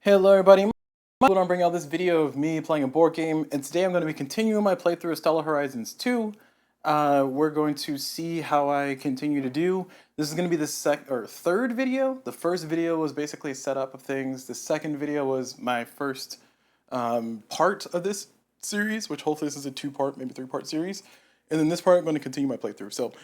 Hello everybody, I'm going to bring out this video of me playing a board game, and today I'm going to be continuing my playthrough of Stellar Horizons 2. We're going to see how I continue to do. This is going to be the third video. The first video was basically a setup of things. The second video was my first part of this series, which hopefully this is a two-part, maybe three-part series. And then this part I'm going to continue my playthrough. So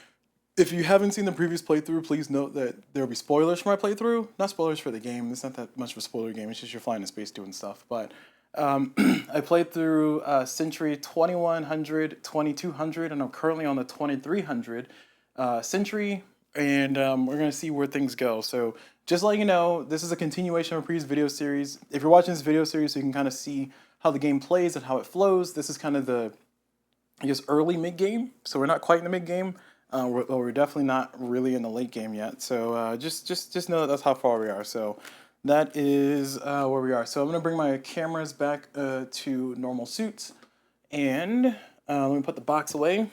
if you haven't seen the previous playthrough, please note that there will be spoilers for my playthrough. Not spoilers for the game. It's not that much of a spoiler game. It's just you're flying in space doing stuff. But I played through Century 2100, 2200, and I'm currently on the 2300 Century. And we're going to see where things go. So just let you know, this is a continuation of a previous video series. If you're watching this video series, so you can kind of see how the game plays and how it flows. This is kind of the, I guess, early mid-game. So we're not quite in the mid-game. We're definitely not really in the late game yet, so just know that that's how far we are. So that is where we are. So I'm gonna bring my cameras back to normal suits, and let me put the box away,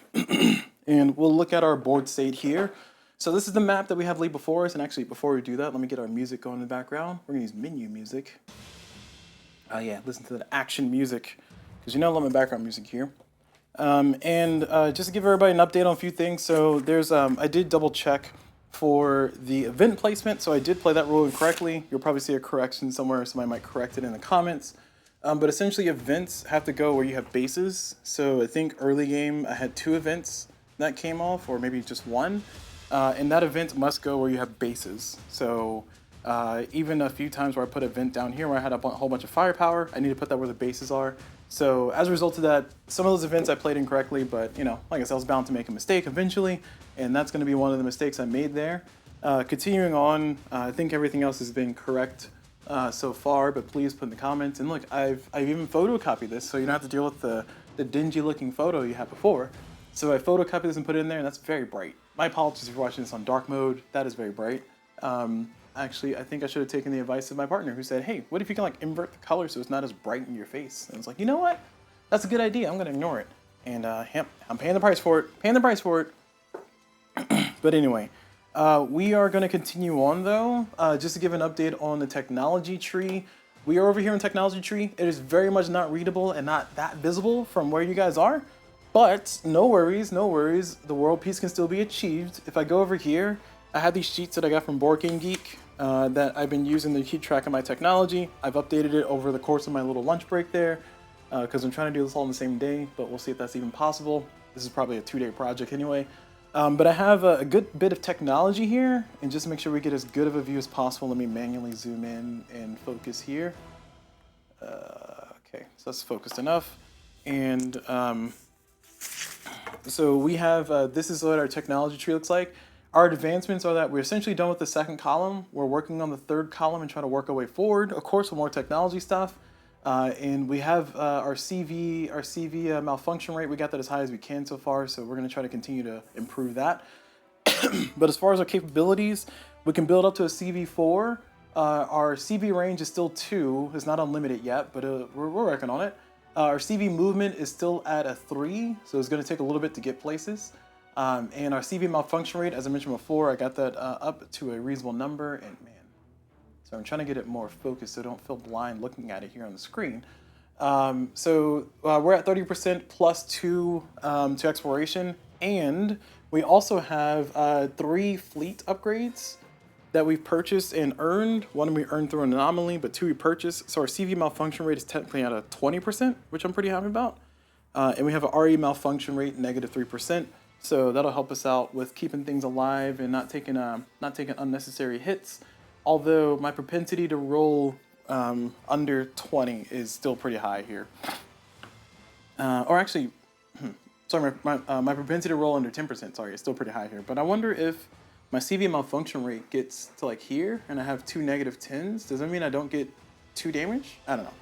and we'll look at our board state here. So this is the map that we have laid before us, and actually before we do that, let me get our music going in the background. We're gonna use menu music. Oh yeah, listen to the action music, because you know I love my background music here. Just to give everybody an update on a few things, so there's I did double check for the event placement, so I did play that rule incorrectly. You'll probably see a correction somewhere, somebody might correct it in the comments. But essentially events have to go where you have bases. So I think early game I had 2 events that came off, or maybe just 1. And that event must go where you have bases. So even a few times where I put an event down here where I had a whole bunch of firepower, I need to put that where the bases are. So as a result of that, some of those events I played incorrectly, but you know, like I said, I was bound to make a mistake eventually, and that's going to be one of the mistakes I made there. Continuing on, I think everything else has been correct so far, but please put in the comments. And look, I've even photocopied this, so you don't have to deal with the dingy looking photo you had before. So I photocopied this and put it in there, and that's very bright. My apologies if you're watching this on dark mode. That is very bright. Actually, I think I should have taken the advice of my partner who said, hey, what if you can like invert the color so it's not as bright in your face? And I was like, you know what? That's a good idea. I'm going to ignore it. And I'm paying the price for it. But anyway, we are going to continue on though. Just to give an update on the technology tree. We are over here in technology tree. It is very much not readable and not that visible from where you guys are. But no worries, no worries. The world peace can still be achieved. If I go over here, I have these sheets that I got from Board Game Geek that I've been using to keep track of my technology. I've updated it over the course of my little lunch break there because I'm trying to do this all in the same day, but we'll see if that's even possible. This is probably a 2-day project anyway. But I have a good bit of technology here, and just to make sure we get as good of a view as possible, let me manually zoom in and focus here. Okay, so that's focused enough. And so we have, this is what our technology tree looks like. Our advancements are that we're essentially done with the second column. We're working on the third column and trying to work our way forward, of course, with more technology stuff. And we have our CV malfunction rate. We got that as high as we can so far, so we're going to try to continue to improve that. But as far as our capabilities, we can build up to a CV4. Our CV range is still 2. It's not unlimited yet, but we're working on it. Our CV movement is still at a 3, so it's going to take a little bit to get places. And our CV malfunction rate, as I mentioned before, I got that up to a reasonable number, and man, so I'm trying to get it more focused so I don't feel blind looking at it here on the screen. So we're at 30% plus 2 to exploration, and we also have 3 fleet upgrades that we've purchased and earned. 1 we earned through an anomaly, but 2 we purchased. So our CV malfunction rate is technically at a 20%, which I'm pretty happy about. And we have an RE malfunction rate, negative 3%. So that'll help us out with keeping things alive and not taking unnecessary hits. Although my propensity to roll under 20 is still pretty high here. Or actually, sorry, my propensity to roll under 10%, sorry, is still pretty high here. But I wonder if my CV malfunction rate gets to like here and I have 2 negative 10s. Does that mean I don't get 2 damage? I don't know.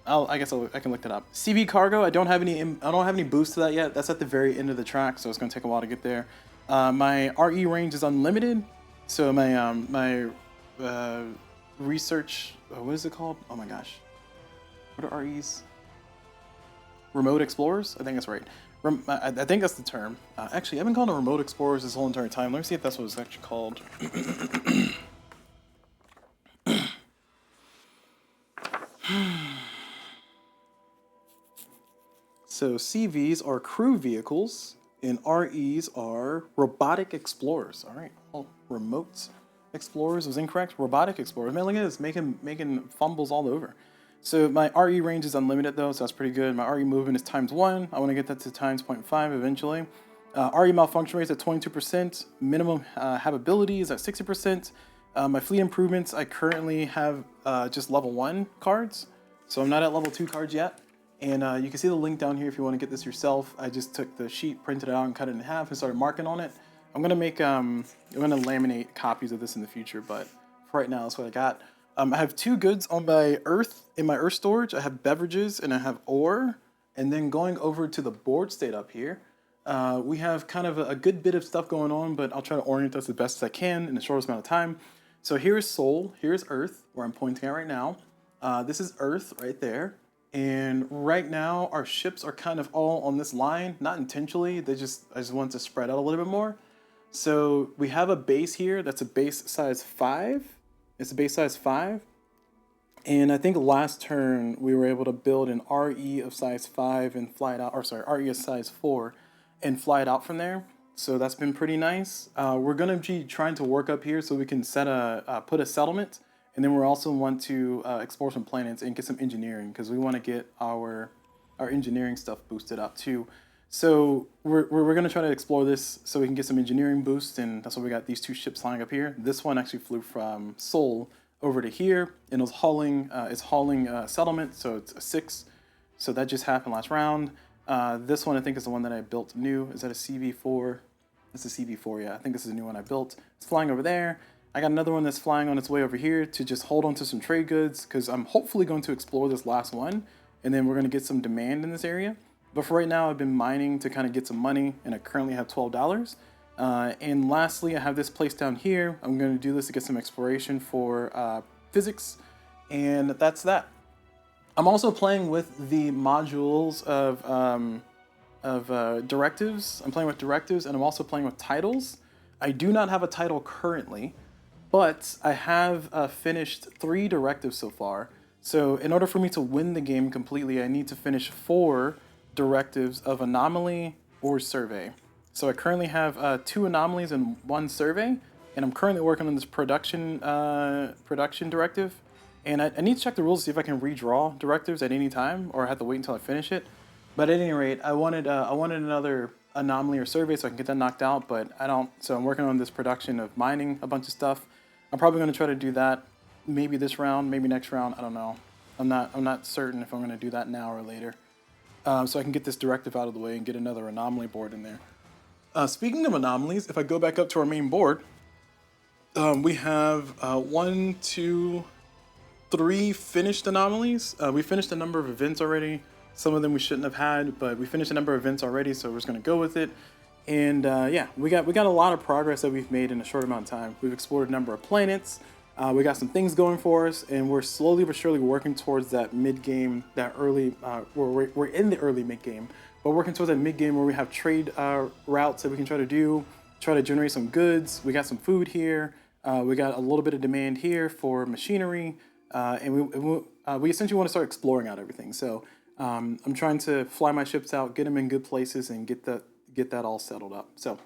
I can look that up. CV cargo, I don't have any boost to that yet. That's at the very end of the track, so it's going to take a while to get there. My RE range is unlimited, so my research, what is it called? Oh my gosh, what are REs? Remote explorers? I think that's right. I think that's the term. Actually, I've been calling it remote explorers this whole entire time. Let me see if that's what it's actually called. So CVs are crew vehicles, and REs are robotic explorers. All right, well, remote explorers was incorrect. Robotic explorers. Man, look at this, making fumbles all over. So my RE range is unlimited though, so that's pretty good. My RE movement is ×1. I want to get that to ×0.5 eventually. RE malfunction rate is at 22%. Minimum habability is at 60%. My fleet improvements, I currently have just level 1 cards, so I'm not at level 2 cards yet. And you can see the link down here if you want to get this yourself. I just took the sheet, printed it out, and cut it in half and started marking on it. I'm gonna make I'm gonna laminate copies of this in the future, but for right now, that's what I got. I have 2 goods on my earth in my earth storage. I have beverages and I have ore. And then going over to the board state up here, we have kind of a good bit of stuff going on, but I'll try to orient us the best as I can in the shortest amount of time. So here's Soul, here's Earth, where I'm pointing at right now. This is Earth right there. And right now, our ships are kind of all on this line, not intentionally. I just want to spread out a little bit more. So we have a base here that's a base size 5. It's a base size 5. And I think last turn we were able to build an RE of size 5 and fly it out, or sorry, RE of size 4 and fly it out from there. So that's been pretty nice. We're gonna be trying to work up here so we can set put a settlement. And then we also want to explore some planets and get some engineering because we want to get our engineering stuff boosted up too. So we're going to try to explore this so we can get some engineering boost, and that's why we got these 2 ships flying up here. This one actually flew from Seoul over to here, and it was hauling settlement, so it's a 6. So that just happened last round. This one I think is the one that I built new. Is that a CV4? It's a CV4, yeah. I think this is a new one I built. It's flying over there. I got another one that's flying on its way over here to just hold on to some trade goods because I'm hopefully going to explore this last one, and then we're going to get some demand in this area. But for right now, I've been mining to kind of get some money, and I currently have $12. And lastly, I have this place down here. I'm going to do this to get some exploration for physics, and that's that. I'm also playing with the modules of directives. I'm playing with directives, and I'm also playing with titles. I do not have a title currently, but I have finished 3 directives so far. So in order for me to win the game completely, I need to finish 4 directives of anomaly or survey. So I currently have 2 anomalies and 1 survey, and I'm currently working on this production directive. And I need to check the rules to see if I can redraw directives at any time, or I have to wait until I finish it. But at any rate, I wanted another anomaly or survey so I can get that knocked out, but I don't. So I'm working on this production of mining a bunch of stuff. I'm probably going to try to do that maybe this round, maybe next round. I don't know. I'm not certain if I'm going to do that now or later. So I can get this directive out of the way and get another anomaly board in there. Speaking of anomalies, if I go back up to our main board, we have 1, 2, 3 finished anomalies. We finished a number of events already. Some of them we shouldn't have had, but we finished a number of events already, so we're just going to go with it. And yeah, we got a lot of progress that we've made in a short amount of time. We've explored a number of planets. We got some things going for us, and we're slowly but surely working towards that mid-game, that early, we're in the early mid-game, but working towards that mid-game where we have trade routes that we can try to generate some goods. We got some food here. We got a little bit of demand here for machinery, and we essentially want to start exploring out everything. So I'm trying to fly my ships out, get them in good places, and get that all settled up. So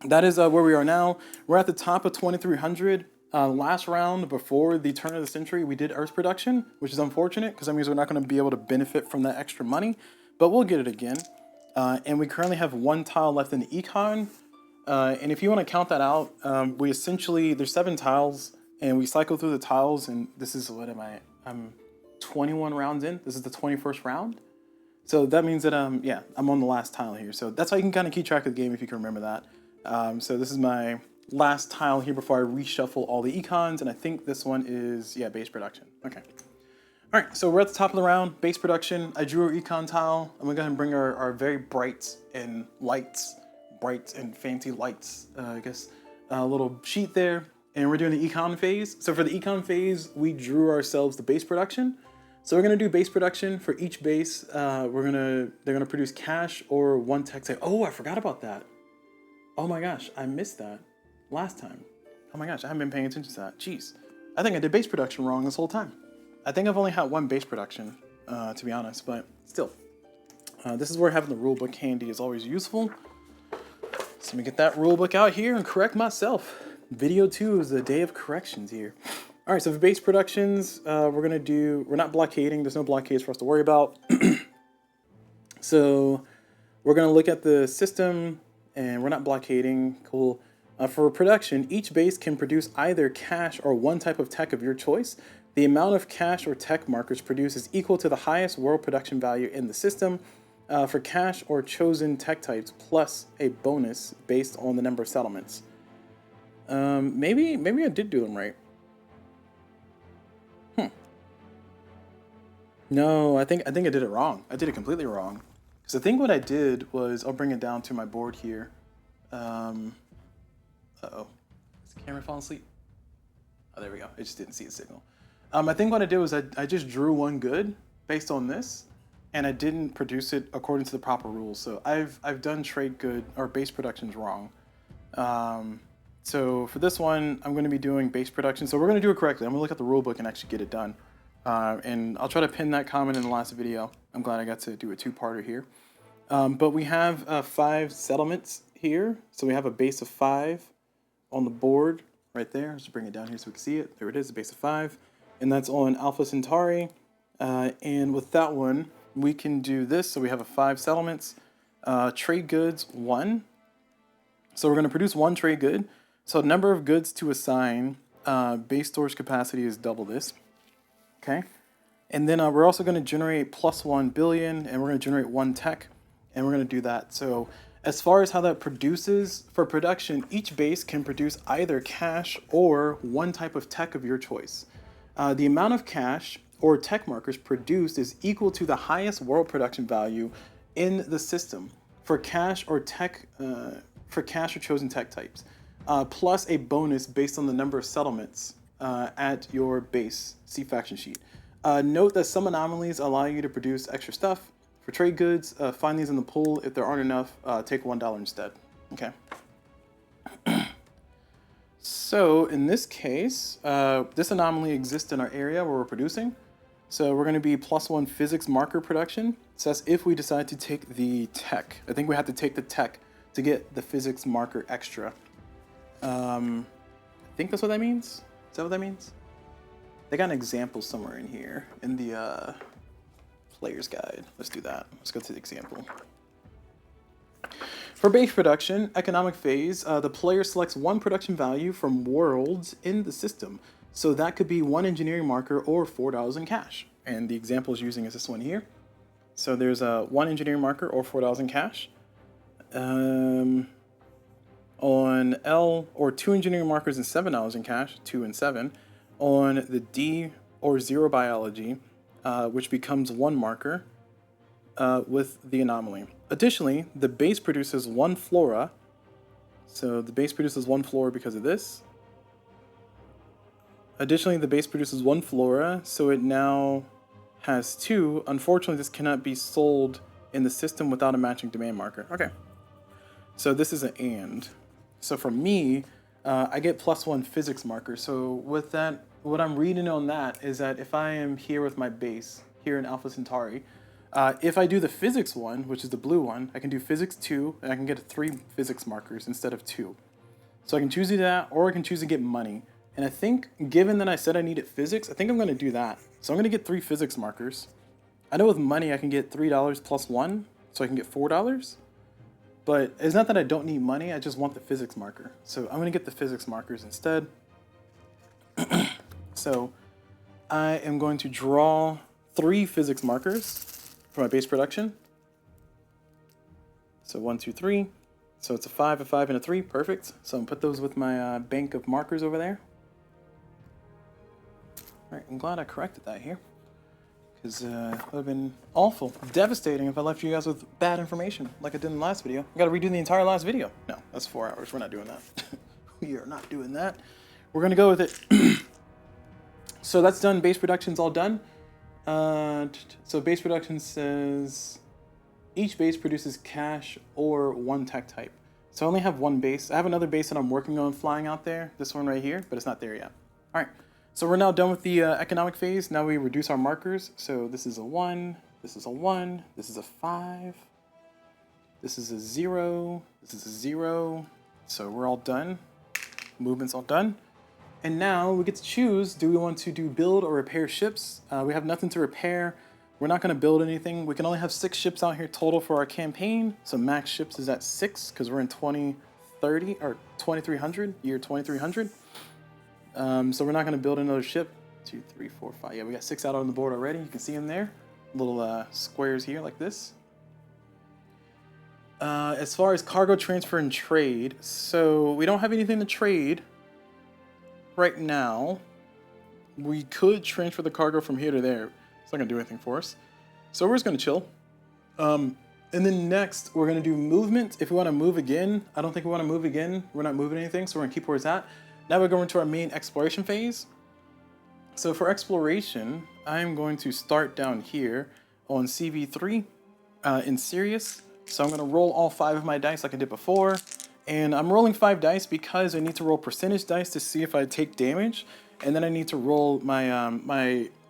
that is where we are now. We're at the top of 2300. Last round before the turn of the century, we did Earth production, which is unfortunate because that means we're not going to be able to benefit from that extra money, but we'll get it again. And we currently have 1 tile left in the econ. And if you want to count that out, we essentially, there's 7 tiles, and we cycle through the tiles, and this is, what am I? I'm 21 rounds in. This is the 21st round. So that means that, yeah, I'm on the last tile here. So that's how you can kind of keep track of the game if you can remember that. So this is my last tile here before I reshuffle all the econs, and I think this one is, yeah, base production. Okay. All right, so we're at the top of the round, base production. I drew our econ tile. I'm gonna go ahead and bring our very bright and fancy lights, I guess, a little sheet there, and we're doing the econ phase. So for the econ phase, we drew ourselves the base production. So we're gonna do base production for each base. They're gonna produce cash or 1 tech site. Oh, I forgot about that. Oh my gosh, I missed that last time. Oh my gosh, I haven't been paying attention to that. Jeez, I think I did base production wrong this whole time. I think I've only had one base production, to be honest, but still. This is where having the rule book handy is always useful. So let me get that rule book out here and correct myself. Video 2 is the day of corrections here. All right, so for base productions, we're not blockading. There's no blockades for us to worry about. So we're gonna look at the system and we're not blockading, cool. For production, each base can produce either cash or one type of tech of your choice. The amount of cash or tech markers produced is equal to the highest world production value in the system for cash or chosen tech types, plus a bonus based on the number of settlements. Maybe I did do them right. No, I think I did it wrong. I did it completely wrong. Because I think what I did was, I'll bring it down to my board here. Uh-oh. Is the camera falling asleep? Oh, there we go. It just didn't see a signal. I think what I did was I just drew one good based on this, and I didn't produce it according to the proper rules. So I've done trade good or base productions wrong. So for this one, I'm going to be doing base production. So we're going to do it correctly. I'm going to look at the rule book and actually get it done. And I'll try to pin that comment in the last video. I'm glad I got to do a two-parter here. But we have 5 settlements here. So we have a base of 5 on the board right there. Let's just bring it down here so we can see it. There it is, a base of 5. And that's on Alpha Centauri. And with that one, we can do this. So we have a 5 settlements. Trade goods 1. So we're going to produce 1 trade good. So the number of goods to assign, base storage capacity is double this. Okay. And then we're also going to generate plus 1 billion, and we're going to generate 1 tech, and we're going to do that. So as far as how that produces, for production, each base can produce either cash or one type of tech of your choice. The amount of cash or tech markers produced is equal to the highest world production value in the system for cash or tech, for cash or chosen tech types, plus a bonus based on the number of settlements at your base. See faction sheet. Note that some anomalies allow you to produce extra stuff. For trade goods, find these in the pool. If there aren't enough, take $1 instead. Okay. So in this case, this anomaly exists in our area where we're producing. So we're going to be plus 1 physics marker production. So that's if we decide to take the tech. I think we have to take the tech to get the physics marker extra. I think that's what that means. Is that what that means? They got an example somewhere in here in the player's guide. Let's do that. Let's go to the example. For base production, economic phase, the player selects 1 production value from worlds in the system. So that could be 1 engineering marker or $4 in cash. And the example is using is this one here. So there's a 1 engineering marker or $4 in cash. On L, or 2 engineering markers and $7 in cash, 2 and 7. On the D, or 0 biology, which becomes 1 marker with the anomaly. Additionally, the base produces 1 flora. So the base produces 1 flora because of this. Additionally, the base produces 1 flora, so it now has 2. Unfortunately, this cannot be sold in the system without a matching demand marker. Okay. So this is an and. So for me, I get plus 1 physics marker. So with that, what I'm reading on that is that if I am here with my base, here in Alpha Centauri, if I do the physics one, which is the blue one, I can do physics 2, and I can get 3 physics markers instead of 2. So I can choose either that, or I can choose to get money. And I think, given that I said I needed physics, I think I'm going to do that. So I'm going to get 3 physics markers. I know with money I can get $3 plus 1, so I can get $4. But it's not that I don't need money, I just want the physics marker. So I'm going to get the physics markers instead. So I am going to draw 3 physics markers for my base production. So 1, 2, 3. So it's a 5, a 5, and a 3. Perfect. So I'm going to put those with my bank of markers over there. All right, I'm glad I corrected that here. Because it would have been awful, devastating if I left you guys with bad information like I did in the last video. I got to redo the entire last video. No, that's 4 hours. We're not doing that. We are not doing that. We're going to go with it. So that's done. Base production's all done. So base production says each base produces cash or 1 tech type. So I only have 1 base. I have another base that I'm working on flying out there. This one right here, but it's not there yet. All right. So we're now done with the economic phase. Now we reduce our markers. So this is a 1, this is a 1, this is a 5, this is a 0, this is a 0. So we're all done. Movement's all done. And now we get to choose, do we want to do build or repair ships? We have nothing to repair. We're not going to build anything. We can only have 6 ships out here total for our campaign. So max ships is at 6 because we're in 2030 or 2300, year 2300. So we're not going to build another ship. 2, 3, 4, 5. Yeah, we got 6 out on the board already. You can see them there. Little squares here like this. As far as cargo transfer and trade, so we don't have anything to trade right now. We could transfer the cargo from here to there. It's not gonna do anything for us. So we're just gonna chill. And then next we're gonna do movement. If we wanna move again, I don't think we wanna move again. We're not moving anything, so we're gonna keep where it's at. Now we're going to our main exploration phase. So for exploration, I'm going to start down here on CV3 in Sirius. So I'm gonna roll all 5 of my dice like I did before. And I'm rolling 5 dice because I need to roll percentage dice to see if I take damage. And then I need to roll my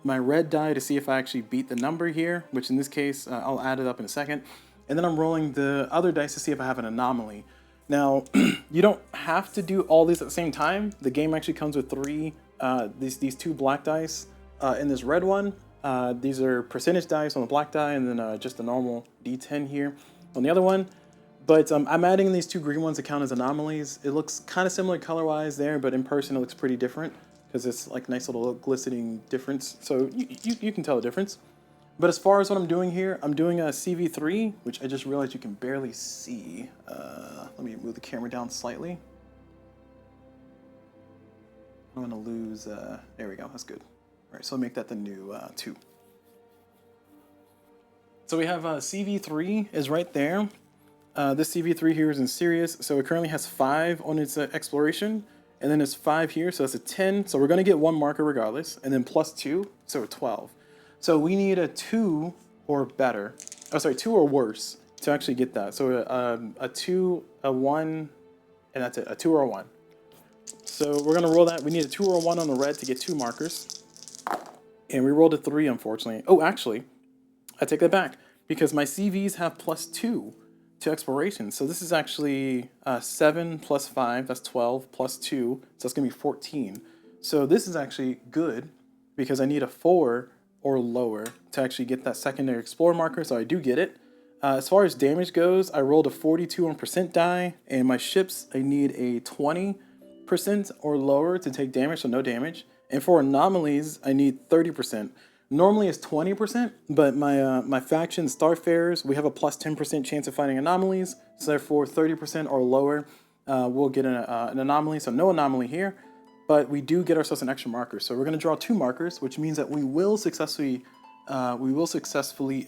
my red die to see if I actually beat the number here, which in this case, I'll add it up in a second. And then I'm rolling the other dice to see if I have an anomaly. Now, you don't have to do all these at the same time. The game actually comes with 3, these 2 black dice in this red one. These are percentage dice on the black die, and then just a normal D10 here on the other one. But I'm adding these 2 green ones to count as anomalies. It looks kind of similar color-wise there, but in person it looks pretty different because it's like nice little glistening difference. So you can tell the difference. But as far as what I'm doing here, I'm doing a CV3, which I just realized you can barely see. Let me move the camera down slightly. I'm gonna lose, there we go, that's good. All right, so I'll make that the new 2. So we have CV3 is right there. This CV3 here is in Sirius, so it currently has 5 on its exploration, and then it's 5 here, so that's a 10. So we're going to get 1 marker regardless, and then plus 2, so a 12. So we need a 2 or better, oh sorry, 2 or worse to actually get that. So a 2, a 1, and that's it, a 2 or a 1. So we're going to roll that. We need a 2 or a 1 on the red to get 2 markers, and we rolled a 3 unfortunately. Oh, actually, I take that back because my CVs have plus 2 to exploration. So this is actually 7 plus 5, that's 12, plus 2, so that's gonna be 14. So this is actually good because I need a 4 or lower to actually get that secondary explorer marker, so I do get it. As far as damage goes, I rolled a 42 on percent die, and my ships, I need a 20% or lower to take damage, so no damage. And for anomalies, I need 30%. Normally it's 20%, but my faction Starfarers, we have a plus 10% chance of finding anomalies, so therefore 30% or lower we'll get an anomaly, so no anomaly here, but we do get ourselves an extra marker. So we're going to draw 2 markers, which means that we will successfully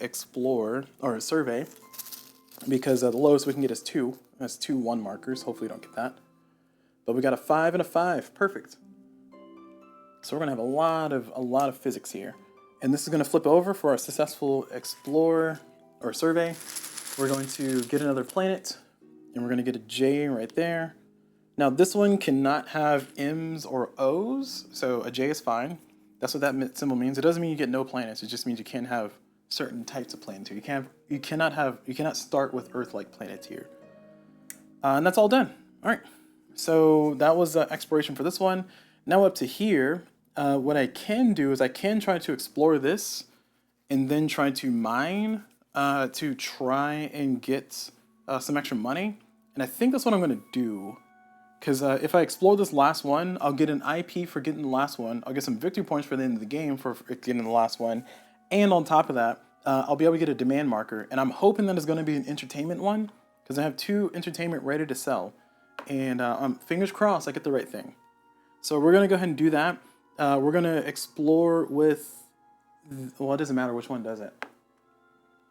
explore or survey, because the lowest we can get is 2. That's 2 1 markers. Hopefully we don't get that. But we got a 5 and a 5. Perfect. So we're going to have a lot of physics here. And this is going to flip over for our successful explore or survey. We're going to get another planet, and we're going to get a J right there. Now this one cannot have M's or O's, so a J is fine. That's what that symbol means. It doesn't mean you get no planets. It just means you can't have certain types of planets here. You cannot start with Earth-like planets here. And that's all done. All right. So that was exploration for this one. Now up to here. What I can do is I can try to explore this and then try to mine to try and get some extra money. And I think that's what I'm going to do. Because if I explore this last one, I'll get an IP for getting the last one. I'll get some victory points for the end of the game for getting the last one. And on top of that, I'll be able to get a demand marker. And I'm hoping that it's going to be an entertainment one. Because I have 2 entertainment ready to sell. And fingers crossed I get the right thing. So we're going to go ahead and do that. We're going to explore with, well, it doesn't matter which one does it.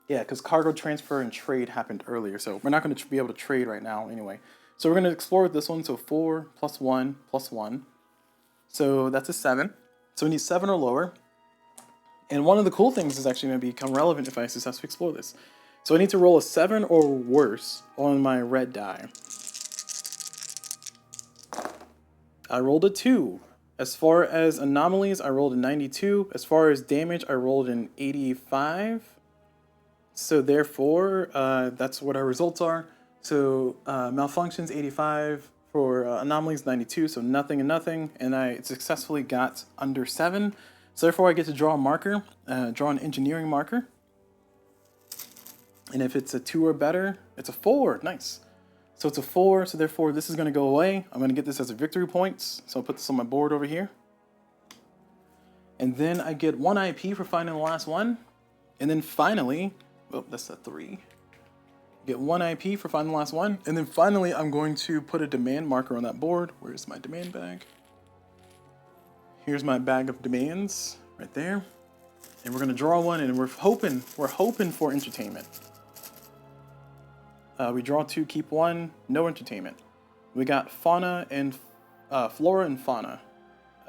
Yeah, because cargo transfer and trade happened earlier, so we're not going to be able to trade right now anyway. So we're going to explore with this one, so 4 plus 1 plus 1. So that's a 7. So we need 7 or lower. And one of the cool things is actually going to become relevant if I successfully explore this. So I need to roll a 7 or worse on my red die. I rolled a 2. As far as anomalies, I rolled a 92. As far as damage, I rolled an 85. So therefore, that's what our results are. So malfunctions 85, for anomalies 92, so nothing and nothing, and I successfully got under 7. So therefore I get to draw a marker, draw an engineering marker. And if it's a 2 or better, it's a 4, nice. So it's a 4, so therefore this is gonna go away. I'm gonna get this as a victory points, so I'll put this on my board over here. And then I get 1 IP for finding the last one. And then finally, oh, that's a 3. Get 1 IP for finding the last one. And then finally, I'm going to put a demand marker on that board. Where's my demand bag? Here's my bag of demands right there. And we're gonna draw one, and we're hoping for entertainment. We draw 2, keep 1, no entertainment. We got fauna and flora and fauna.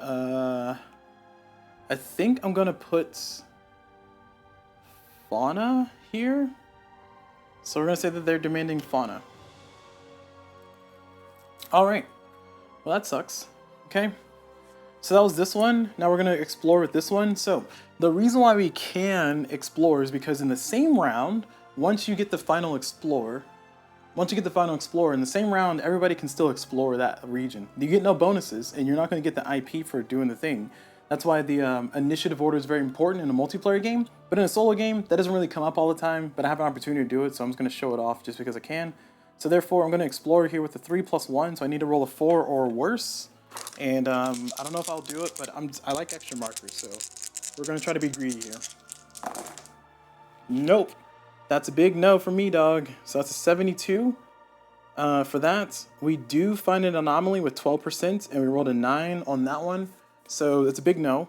I think I'm gonna put fauna here. So we're gonna say that they're demanding fauna. All right, well that sucks, okay. So that was this one. Now we're gonna explore with this one. So the reason why we can explore is because in the same round, once you get the final explorer, in the same round, everybody can still explore that region. You get no bonuses, and you're not gonna get the IP for doing the thing. That's why the initiative order is very important in a multiplayer game, but in a solo game, that doesn't really come up all the time, but I have an opportunity to do it, so I'm just gonna show it off just because I can. So therefore, I'm gonna explore here with the 3 + 1, so I need to roll a 4 or worse. And I don't know if I'll do it, but I like extra markers, so we're gonna try to be greedy here. Nope, that's a big no for me, dog. So that's a 72. For that, we do find an anomaly with 12%, and we rolled a 9 on that one. So it's a big no,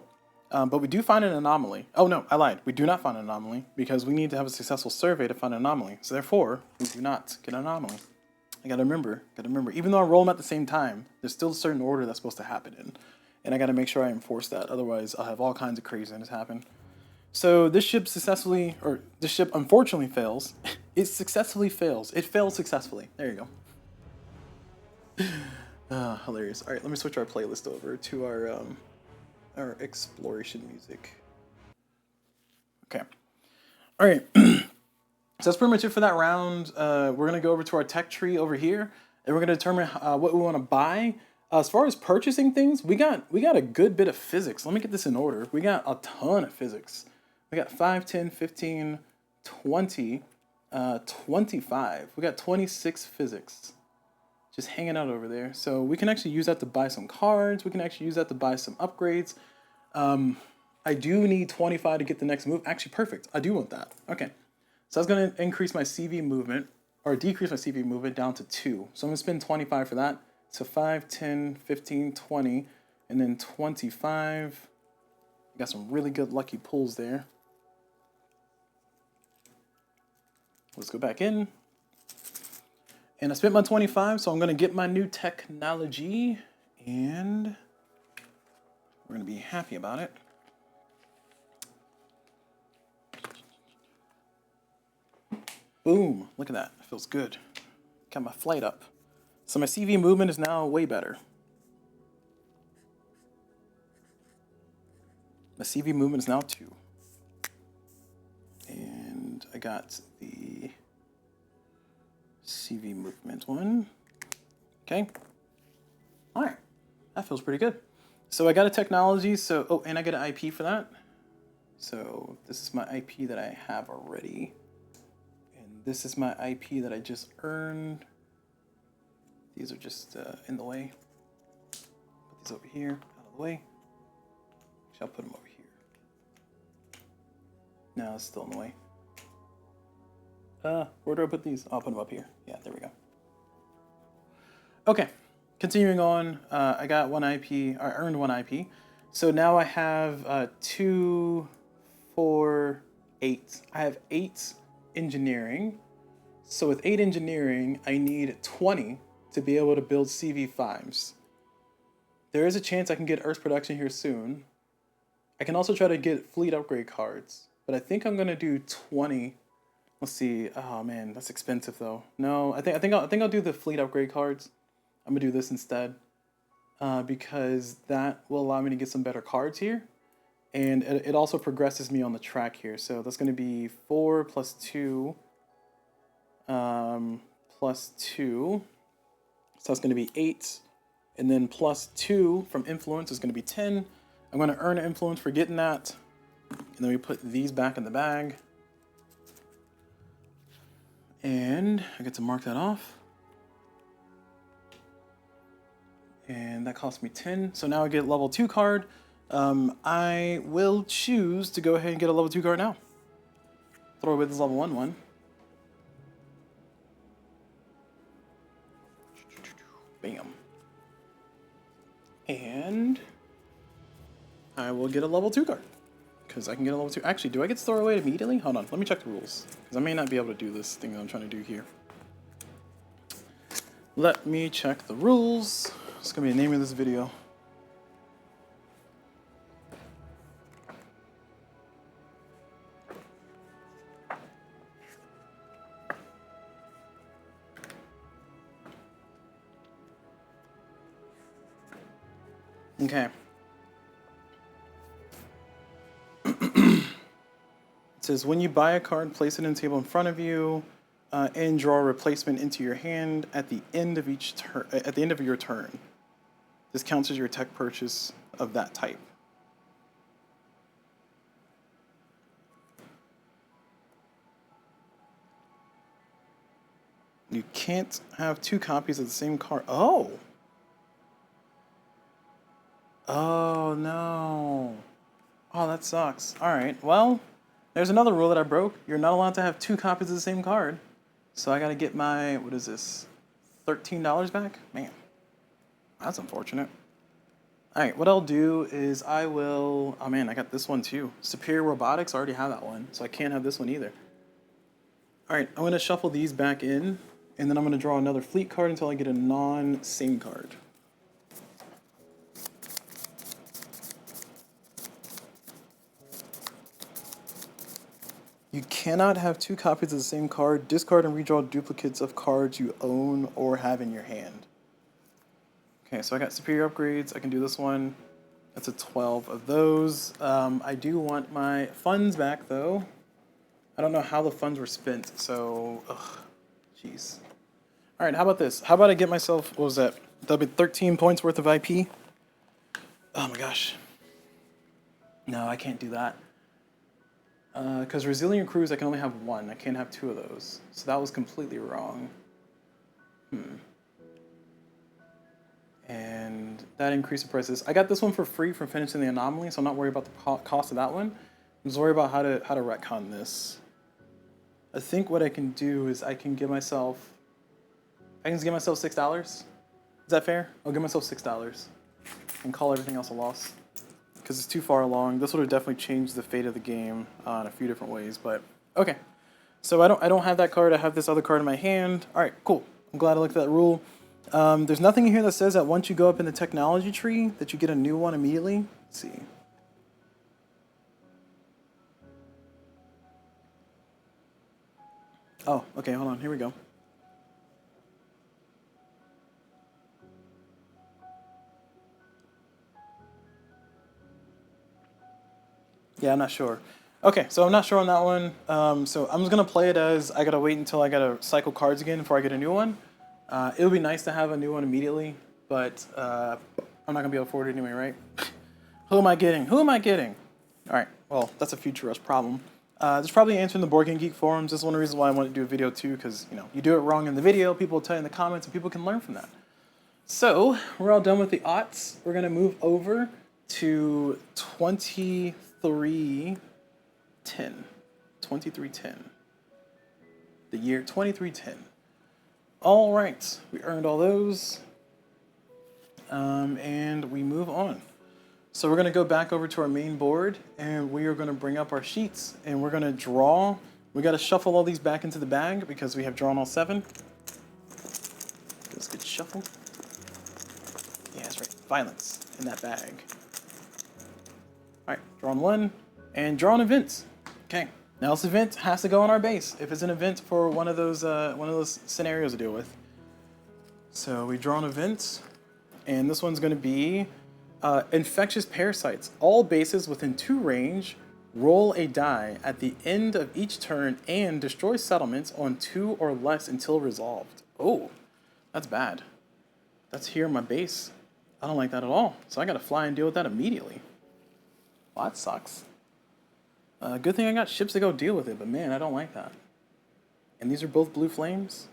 but we do find an anomaly. Oh no, I lied. We do not find an anomaly because we need to have a successful survey to find an anomaly. So therefore, we do not get an anomaly. I gotta remember, even though I roll them at the same time, there's still a certain order that's supposed to happen in. And I gotta make sure I enforce that, otherwise I'll have all kinds of craziness happen. So this ship unfortunately fails. It successfully fails. It fails successfully. There you go. Hilarious. All right, let me switch our playlist over to our exploration music. Okay. All right. So that's pretty much it for that round. We're going to go over to our tech tree over here, and we're going to determine what we want to buy. As far as purchasing things, we got a good bit of physics. Let me get this in order. We got a ton of physics. We got 5, 10, 15, 20, 25. We got 26 physics just hanging out over there. So we can actually use that to buy some cards. We can actually use that to buy some upgrades. I do need 25 to get the next move. Actually, perfect. I do want that. Okay. So I was going to increase my CV movement, or decrease my CV movement down to 2. So I'm going to spend 25 for that. So 5, 10, 15, 20, and then 25. Got some really good lucky pulls there. Let's go back in. And I spent my 25, so I'm going to get my new technology, and we're going to be happy about it. Boom, look at that, it feels good. Got my flight up. So my CV movement is now way better. My CV movement is now 2. And I got the CV movement one. Okay. All right, that feels pretty good. So I got a technology, so, oh, and I get an IP for that. So this is my IP that I have already. This is my IP that I just earned. These are just in the way. Put these over here, out of the way. Actually, I'll put them over here. No, it's still in the way. Where do I put these? I'll put them up here. Yeah, there we go. Okay, continuing on. I got 1 IP. I earned 1 IP. So now I have 2, 4, 8. I have 8 engineering. So with 8 engineering, I need 20 to be able to build CV5s. There is a chance I can get Earth production here soon. I can also try to get fleet upgrade cards, but I think I'm gonna do 20. Let's see. Oh man, that's expensive though. No, I think I'll do the fleet upgrade cards. I'm gonna do this instead. because that will allow me to get some better cards here. And it also progresses me on the track here. So that's going to be 4 plus 2 plus 2. So that's going to be 8. And then plus 2 from influence is going to be 10. I'm going to earn an influence for getting that. And then we put these back in the bag. And I get to mark that off. And that cost me 10. So now I get a level 2 card. I will choose to go ahead and get a level 2 card now. Throw away this level 1 one. Bam. And I will get a level 2 card. Because I can get a level 2. Actually, do I get to throw away immediately? Hold on, let me check the rules. Because I may not be able to do this thing that I'm trying to do here. Let me check the rules. It's going to be the name of this video. Okay. It says when you buy a card, place it in the table in front of you, and draw a replacement into your hand at the end of each turn. At the end of your turn, this counts as your tech purchase of that type. You can't have 2 copies of the same card. Oh. Oh no. Oh, that sucks. All right. Well, there's another rule that I broke. You're not allowed to have 2 copies of the same card. So I got to get my, what is this? $13 back? Man, that's unfortunate. All right, what I'll do is I will, oh man, I got this one too. Superior Robotics, I already have that one, so I can't have this one either. All right, I'm going to shuffle these back in, and then I'm going to draw another fleet card until I get a non-same card. You cannot have 2 copies of the same card. Discard and redraw duplicates of cards you own or have in your hand. Okay, so I got superior upgrades. I can do this one. That's a 12 of those. I do want my funds back, though. I don't know how the funds were spent, so... Ugh, jeez. All right, how about this? How about I get myself... What was that? That'll be 13 points worth of IP. Oh, my gosh. No, I can't do that. Because Resilient Cruise, I can only have 1. I can't have 2 of those. So that was completely wrong. And that increased the prices. I got this one for free from finishing the Anomaly, so I'm not worried about the cost of that one. I'm just worried about how to retcon this. I think what I can do is I can give myself $6. Is that fair? I'll give myself $6 and call everything else a loss. Because it's too far along. This would have definitely changed the fate of the game in a few different ways, but okay. So I don't have that card. I have this other card in my hand. All right, cool. I'm glad I looked at that rule. There's nothing in here that says that once you go up in the technology tree that you get a new one immediately. Let's see. Oh, okay, hold on. Here we go. Yeah, I'm not sure. Okay, so I'm not sure on that one. So I'm just going to play it as I got to wait until I got to cycle cards again before I get a new one. It would be nice to have a new one immediately, but I'm not going to be able to afford it anyway, right? Who am I getting? Who am I getting? All right, well, that's a future us problem. There's probably an answer in the Board Game Geek forums. This is one of the reasons why I wanted to do a video too, because you do it wrong in the video, people will tell you in the comments, and people can learn from that. So we're all done with the aughts. We're going to move over to 2310. 2310. The year 2310. All right, we earned all those. And we move on. So we're going to go back over to our main board, and we are going to bring up our sheets, and we're going to draw. We got to shuffle all these back into the bag because we have drawn all 7. Let's get shuffled. Yeah, that's right. Violence in that bag. All right, drawn 1 and draw an event. Okay, now this event has to go on our base if it's an event for one of those scenarios to deal with. So we draw an event. And this one's going to be infectious parasites. All bases within 2 range roll a die at the end of each turn and destroy settlements on 2 or less until resolved. Oh, that's bad. That's here in my base. I don't like that at all. So I got to fly and deal with that immediately. Well, that sucks. Good thing I got ships to go deal with it, but man, I don't like that. And these are both blue flames?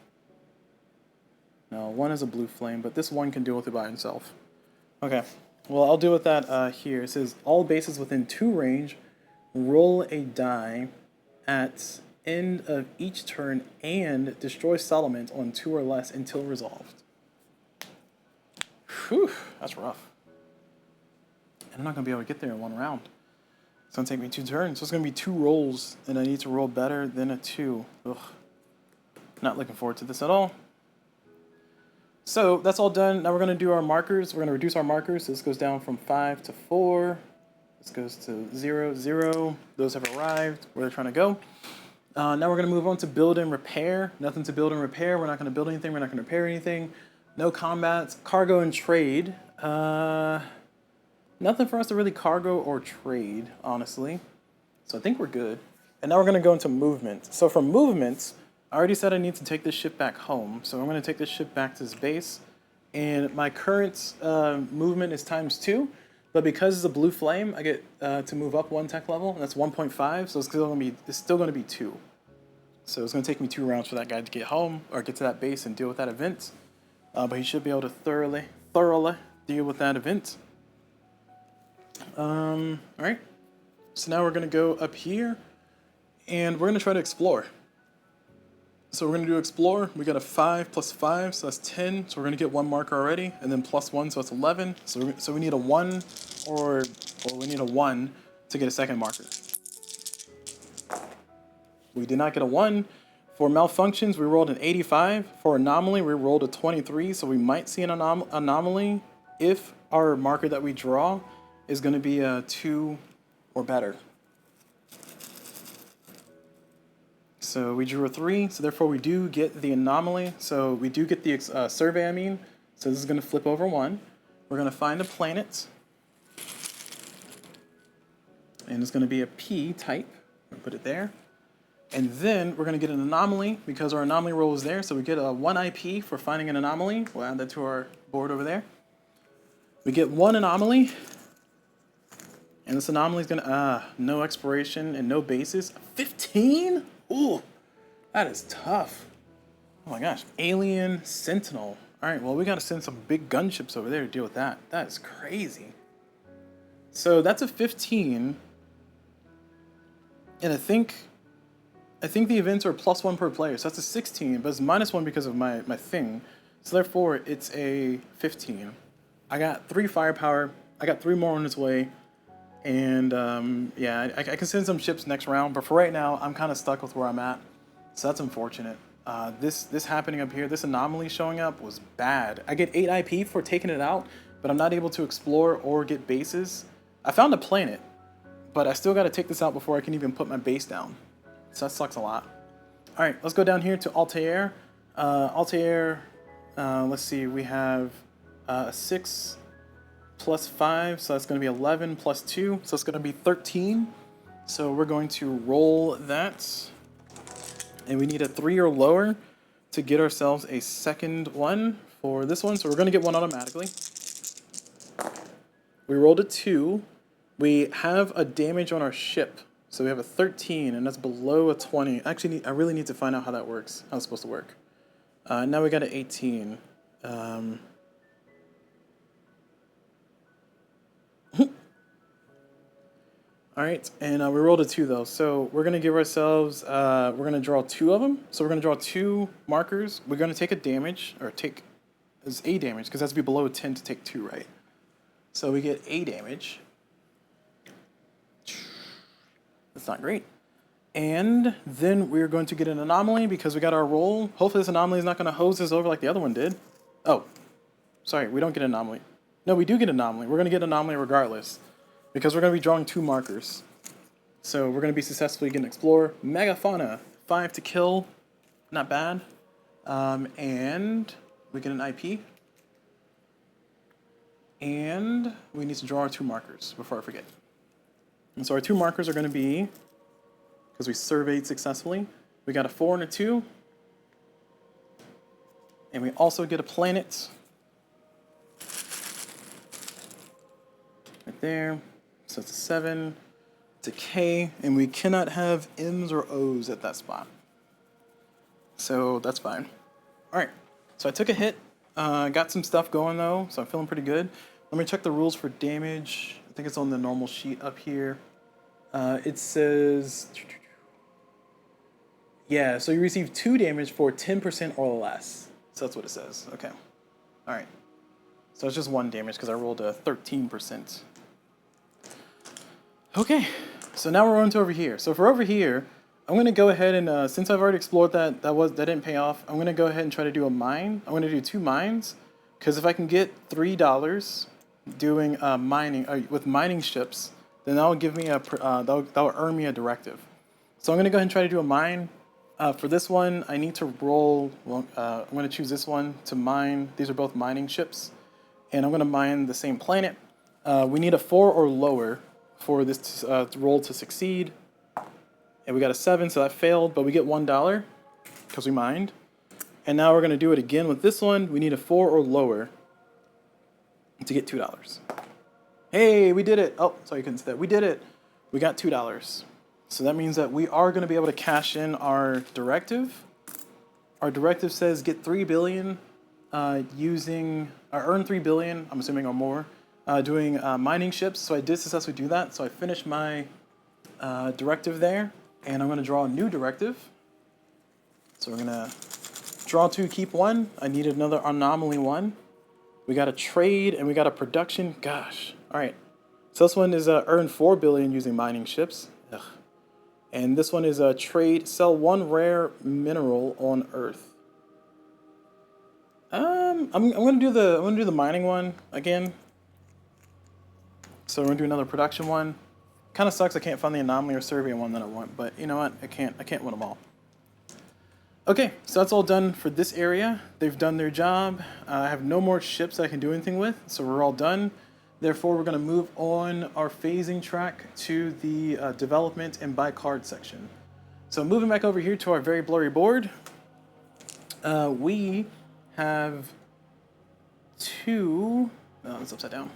No, one is a blue flame, but this one can deal with it by himself. Okay, well, I'll deal with that here. It says, all bases within 2 range roll a die at end of each turn and destroy settlement on 2 or less until resolved. Whew, that's rough. And I'm not going to be able to get there in 1 round. It's going to take me 2 turns. So it's going to be 2 rolls, and I need to roll better than a 2. Ugh. Not looking forward to this at all. So that's all done. Now we're going to do our markers. We're going to reduce our markers. So this goes down from 5 to 4. This goes to 0, 0. Those have arrived where they're trying to go. Now we're going to move on to build and repair. Nothing to build and repair. We're not going to build anything. We're not going to repair anything. No combats. Cargo and trade. Nothing for us to really cargo or trade, honestly. So I think we're good. And now we're going to go into movement. So for movement, I already said I need to take this ship back home. So I'm going to take this ship back to this base. And my current movement is ×2. But because it's a blue flame, I get to move up 1 tech level. And that's 1.5. So it's still going to be 2. So it's going to take me 2 rounds for that guy to get home or get to that base and deal with that event. But he should be able to thoroughly deal with that event. Alright, so now we're going to go up here, and we're going to try to explore. So we're going to do explore. We got a 5 plus 5, so that's 10, so we're going to get 1 marker already, and then plus 1, so that's 11. So we need a 1, or we need a 1 to get a second marker. We did not get a 1. For malfunctions, we rolled an 85. For anomaly, we rolled a 23, so we might see an anomaly if our marker that we draw is going to be a 2 or better. So we drew a 3, so therefore we do get the anomaly. So we do get the survey, I mean. So this is going to flip over 1. We're going to find a planet. And it's going to be a P type. We'll put it there. And then we're going to get an anomaly because our anomaly roll is there. So we get a 1 IP for finding an anomaly. We'll add that to our board over there. We get 1 anomaly. And this anomaly is going to, no exploration and no bases. 15? Ooh, that is tough. Oh my gosh, alien sentinel. All right, well, we got to send some big gunships over there to deal with that. That is crazy. So that's a 15. And I think the events are +1 per player. So that's a 16, but it's -1 because of my thing. So therefore, it's a 15. I got 3 firepower. I got 3 more on its way. And yeah, I can send some ships next round, but for right now, I'm kind of stuck with where I'm at. So that's unfortunate. This happening up here, this anomaly showing up was bad. I get 8 IP for taking it out, but I'm not able to explore or get bases. I found a planet, but I still got to take this out before I can even put my base down. So that sucks a lot. All right, let's go down here to Altair. Altair, let's see, we have a 6 plus 5, so that's going to be 11 plus 2, so it's going to be 13. So we're going to roll that, and we need a 3 or lower to get ourselves a second one for this one. So we're going to get 1 automatically. We rolled a 2. We have a damage on our ship, so we have a 13, and that's below a 20. Actually, I really need to find out how that works, how it's supposed to work. Now we got an 18. All right, and we rolled a 2 though, so we're gonna give ourselves, we're gonna draw 2 of them. So we're gonna draw 2 markers. We're gonna take a damage, or take as a damage, because it has to be below a 10 to take 2, right? So we get a damage. That's not great. And then we're going to get an anomaly because we got our roll. Hopefully this anomaly is not gonna hose us over like the other one did. Oh, sorry, we don't get an anomaly. No, we do get an anomaly. We're gonna get an anomaly regardless, because we're going to be drawing 2 markers. So we're going to be successfully getting Explorer. Megafauna, 5 to kill, not bad. And we get an IP. And we need to draw our 2 markers before I forget. And so our 2 markers are going to be, because we surveyed successfully, we got a 4 and a 2. And we also get a planet. Right there. So it's a 7. It's a K. And we cannot have M's or O's at that spot. So that's fine. Alright. So I took a hit. Got some stuff going though, so I'm feeling pretty good. Let me check the rules for damage. I think it's on the normal sheet up here. It says, yeah, so you receive 2 damage for 10% or less. So that's what it says. Okay. All right. So it's just 1 damage because I rolled a 13%. Okay. So now we're on to over here. So for over here, I'm gonna go ahead and since I've already explored that didn't pay off. I'm gonna go ahead and try to do a mine. I'm gonna do 2 mines because if I can get $3 doing mining with mining ships, then that'll give me a that'll earn me a directive. So I'm gonna go ahead and try to do a mine. For this one, I need to roll. Well, I'm gonna choose this one to mine. These are both mining ships, and I'm gonna mine the same planet. We need a 4 or lower for this roll to succeed. And we got a 7, so that failed, but we get $1 because we mined. And now we're going to do it again with this one. We need a 4 or lower to get $2. Hey, we did it. Oh, sorry you couldn't see that. We did it. We got $2. So that means that we are going to be able to cash in our directive. Our directive says get 3 billion earn 3 billion, I'm assuming, or more, doing mining ships. So I did successfully do that. So I finished my directive there. And I'm going to draw a new directive. So we're going to draw 2, keep 1. I need another anomaly 1. We got a trade and we got a production. Gosh. All right. So this one is earn 4 billion using mining ships. Ugh. And this one is a trade, sell 1 rare mineral on Earth. I'm going to do the mining one again. So we're going to do another production one. Kind of sucks I can't find the anomaly or survey one that I want, but you know what? I can't win them all. Okay, so that's all done for this area. They've done their job. I have no more ships I can do anything with, so we're all done. Therefore, we're going to move on our phasing track to the development and buy card section. So moving back over here to our very blurry board, we have 2, oh, it's upside down,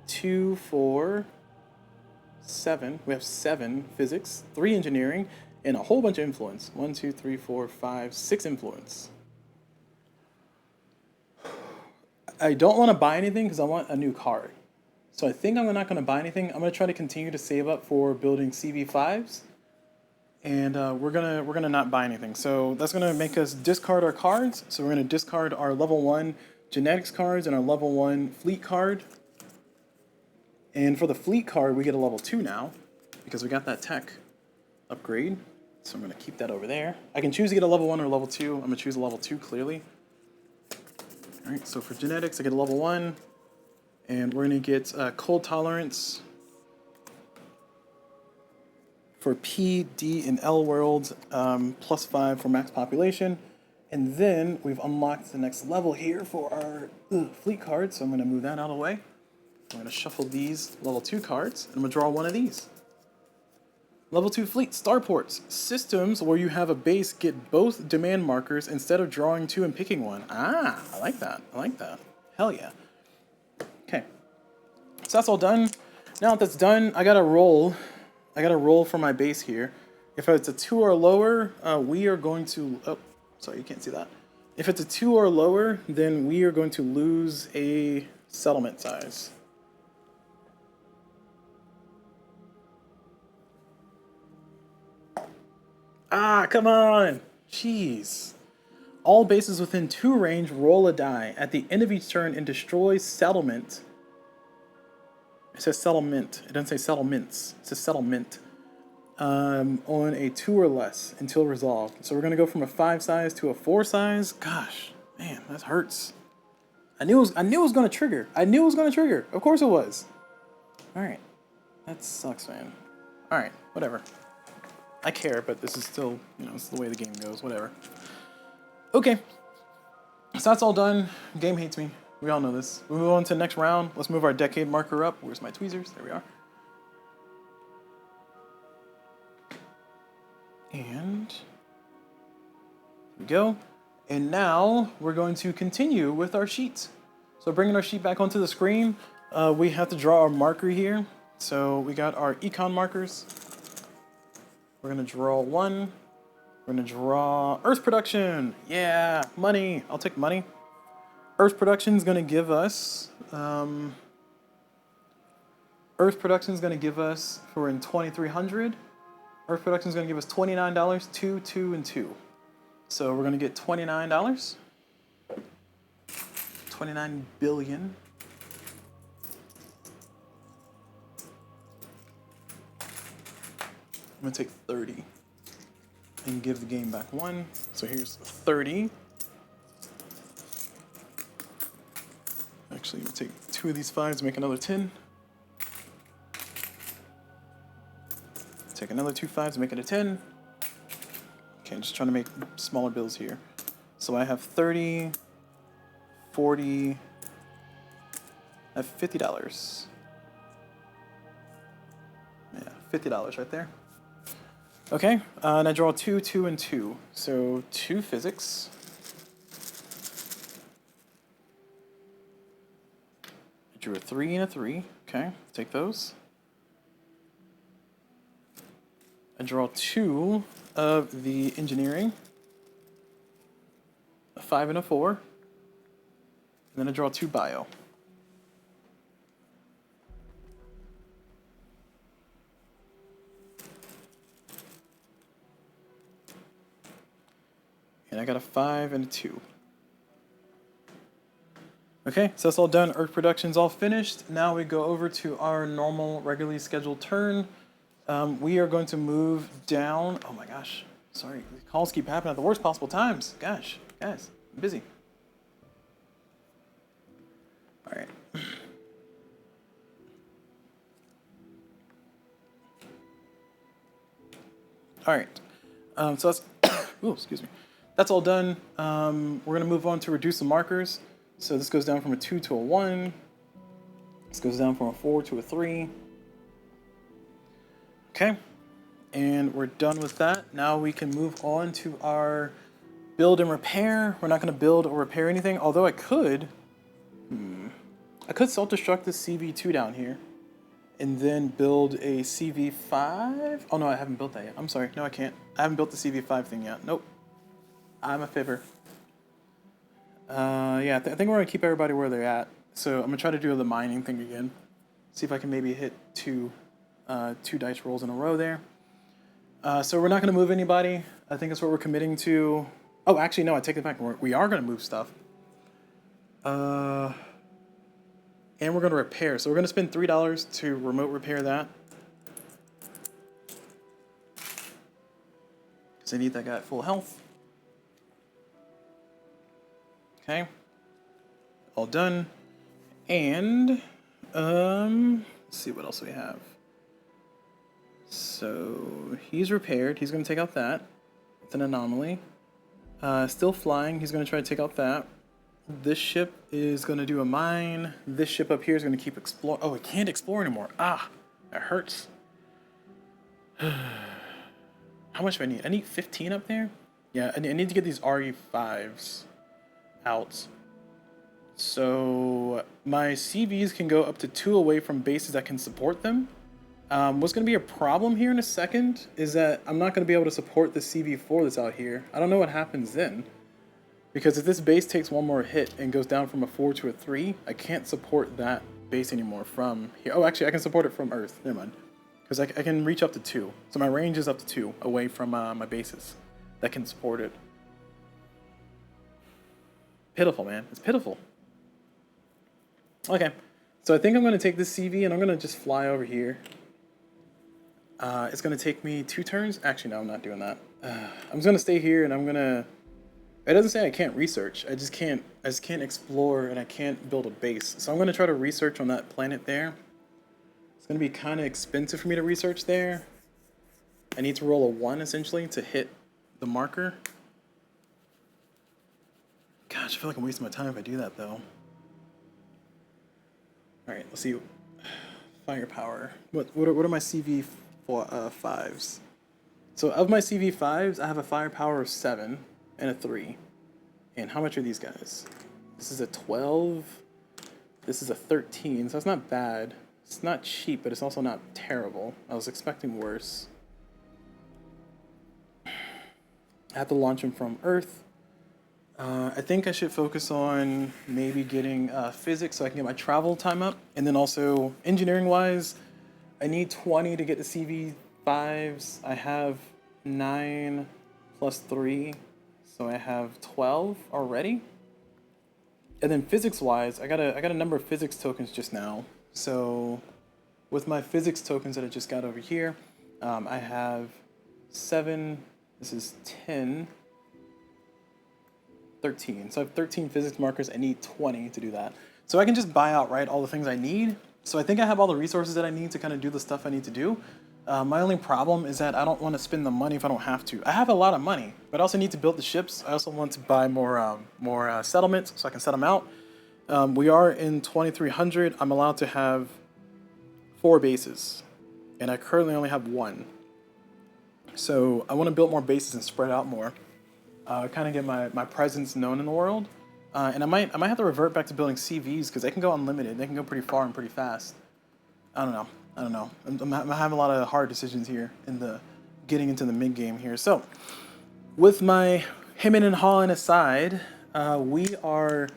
2, 4, 7. We have 7 physics, 3 engineering, and a whole bunch of influence. 1, 2, 3, 4, 5, 6 influence. I don't want to buy anything because I want a new card. So I think I'm not going to buy anything. I'm going to try to continue to save up for building CV5s. And we're gonna not buy anything. So that's going to make us discard our cards. So we're going to discard our level 1 genetics cards and our level 1 fleet card. And for the fleet card, we get a level 2 now because we got that tech upgrade. So I'm going to keep that over there. I can choose to get a level 1 or level 2. I'm going to choose a level 2 clearly. All right, so for genetics, I get a level 1. And we're going to get cold tolerance for P, D, and L worlds, +5 for max population. And then we've unlocked the next level here for our fleet card. So I'm going to move that out of the way. I'm going to shuffle these level 2 cards, and I'm going to draw one of these. Level 2 fleet, starports. Systems where you have a base get both demand markers instead of drawing 2 and picking 1. Ah, I like that. I like that. Hell yeah. Okay. So that's all done. Now that that's done, I got to roll. I got to roll for my base here. If it's a 2 or lower, we are going to... Oh, sorry, you can't see that. If it's a 2 or lower, then we are going to lose a settlement size. Ah, come on! Jeez. All bases within 2 range roll a die at the end of each turn and destroy settlement. It says settlement. It doesn't say settlements. It says settlement. On a 2 or less until resolved. So we're going to go from a 5 size to a 4 size. Gosh, man, that hurts. I knew it was going to trigger. I knew it was going to trigger. Of course it was. All right. That sucks, man. All right, whatever. I care, but this is still, you know, it's the way the game goes, whatever. Okay. So that's all done. Game hates me. We all know this. We move on to the next round. Let's move our decade marker up. Where's my tweezers? There we are. And here we go. And now we're going to continue with our sheets. So bringing our sheet back onto the screen, we have to draw our marker here. So we got our econ markers. We're gonna draw one. We're gonna draw Earth production. Yeah, money. I'll take money. Earth production is gonna give us. Earth production is gonna give us, if we're in 2300. Earth production is gonna give us $29, 2, 2, and 2. So we're gonna get $29. 29 billion. I'm gonna take 30 and give the game back 1. So here's 30. Actually, I'm gonna take 2 of these 5s, make another 10. Take another 2 5s, make it a 10. Okay, just trying to make smaller bills here. So I have 30, 40, I have $50. Yeah, $50 right there. Okay, and I draw 2, 2, and 2. So 2 physics. I drew a 3 and a 3. Okay, take those. I draw 2 of the engineering. A 5 and a 4. And then I draw 2 bio. And I got a 5 and a 2. Okay, so that's all done. Earth production's all finished. Now we go over to our normal, regularly scheduled turn. We are going to move down. Oh my gosh, sorry. The calls keep happening at the worst possible times. Gosh, guys, I'm busy. All right. All right. So that's, ooh, excuse me. That's all done. We're gonna move on to reduce the markers. So this goes down from a 2 to a 1. This goes down from a 4 to a 3. Okay, and we're done with that. Now we can move on to our build and repair. We're not gonna build or repair anything, although I could self-destruct this CV2 down here and then build a CV5. Oh no, I haven't built that yet. I'm sorry, no I can't. I haven't built the CV5 thing yet. Nope, I'm a fibber. Yeah, I think we're gonna keep everybody where they're at. So I'm gonna try to do the mining thing again. See if I can maybe hit 2 dice rolls in a row there. So we're not gonna move anybody. I think that's what we're committing to. Oh, actually no, I take it back. We are gonna move stuff. And we're gonna repair. So we're gonna spend $3 to remote repair that. Because I need that guy at full health. Okay, all done. And let's see what else we have. So he's repaired. He's going to take out that. It's an anomaly. Still flying. He's going to try to take out that. This ship is going to do a mine. This ship up here is going to keep exploring. Oh, it can't explore anymore. Ah, that hurts. How much do I need? I need 15 up there? Yeah, I need to get these RE5s out. So my CVs can go up to 2 away from bases that can support them. What's going to be a problem here in a second is that I'm not going to be able to support the CV4 that's out here. I don't know what happens then. Because if this base takes 1 more hit and goes down from a 4 to a 3, I can't support that base anymore from here. Oh, actually, I can support it from Earth. Never mind. Because I can reach up to 2. So my range is up to 2 away from my bases that can support it. Pitiful, man. It's pitiful. Okay. So I think I'm going to take this CV and I'm going to just fly over here. It's going to take me 2 turns. Actually, no, I'm not doing that. I'm just going to stay here and I'm going to... It doesn't say I can't research. I just can't explore and I can't build a base. So I'm going to try to research on that planet there. It's going to be kind of expensive for me to research there. I need to roll a 1 essentially to hit the marker. Gosh, I feel like I'm wasting my time if I do that though. All right, let's see. Firepower. What are my CV fives? So of my CV fives, I have a firepower of 7 and a 3. And how much are these guys? This is a 12. This is a 13, so it's not bad. It's not cheap, but it's also not terrible. I was expecting worse. I have to launch them from Earth. I think I should focus on maybe getting physics so I can get my travel time up. And then also, engineering-wise, I need 20 to get the CV5s. I have 9 plus 3, so I have 12 already. And then physics-wise, I got a number of physics tokens just now. So with my physics tokens that I just got over here, I have 7, this is 10, 13. So I have 13 physics markers. I need 20 to do that. So I can just buy outright all the things I need. So I think I have all the resources that I need to kind of do the stuff I need to do. My only problem is that I don't want to spend the money if I don't have to. I have a lot of money, but I also need to build the ships. I also want to buy more settlements so I can set them out. We are in 2300. I'm allowed to have 4 bases, and I currently only have 1. So I want to build more bases and spread out more. Kind of get my presence known in the world. And I might have to revert back to building CVs because they can go unlimited. They can go pretty far and pretty fast. I don't know. I'm having a lot of hard decisions here in the getting into the mid game here. So with my hemming and hawing aside, we are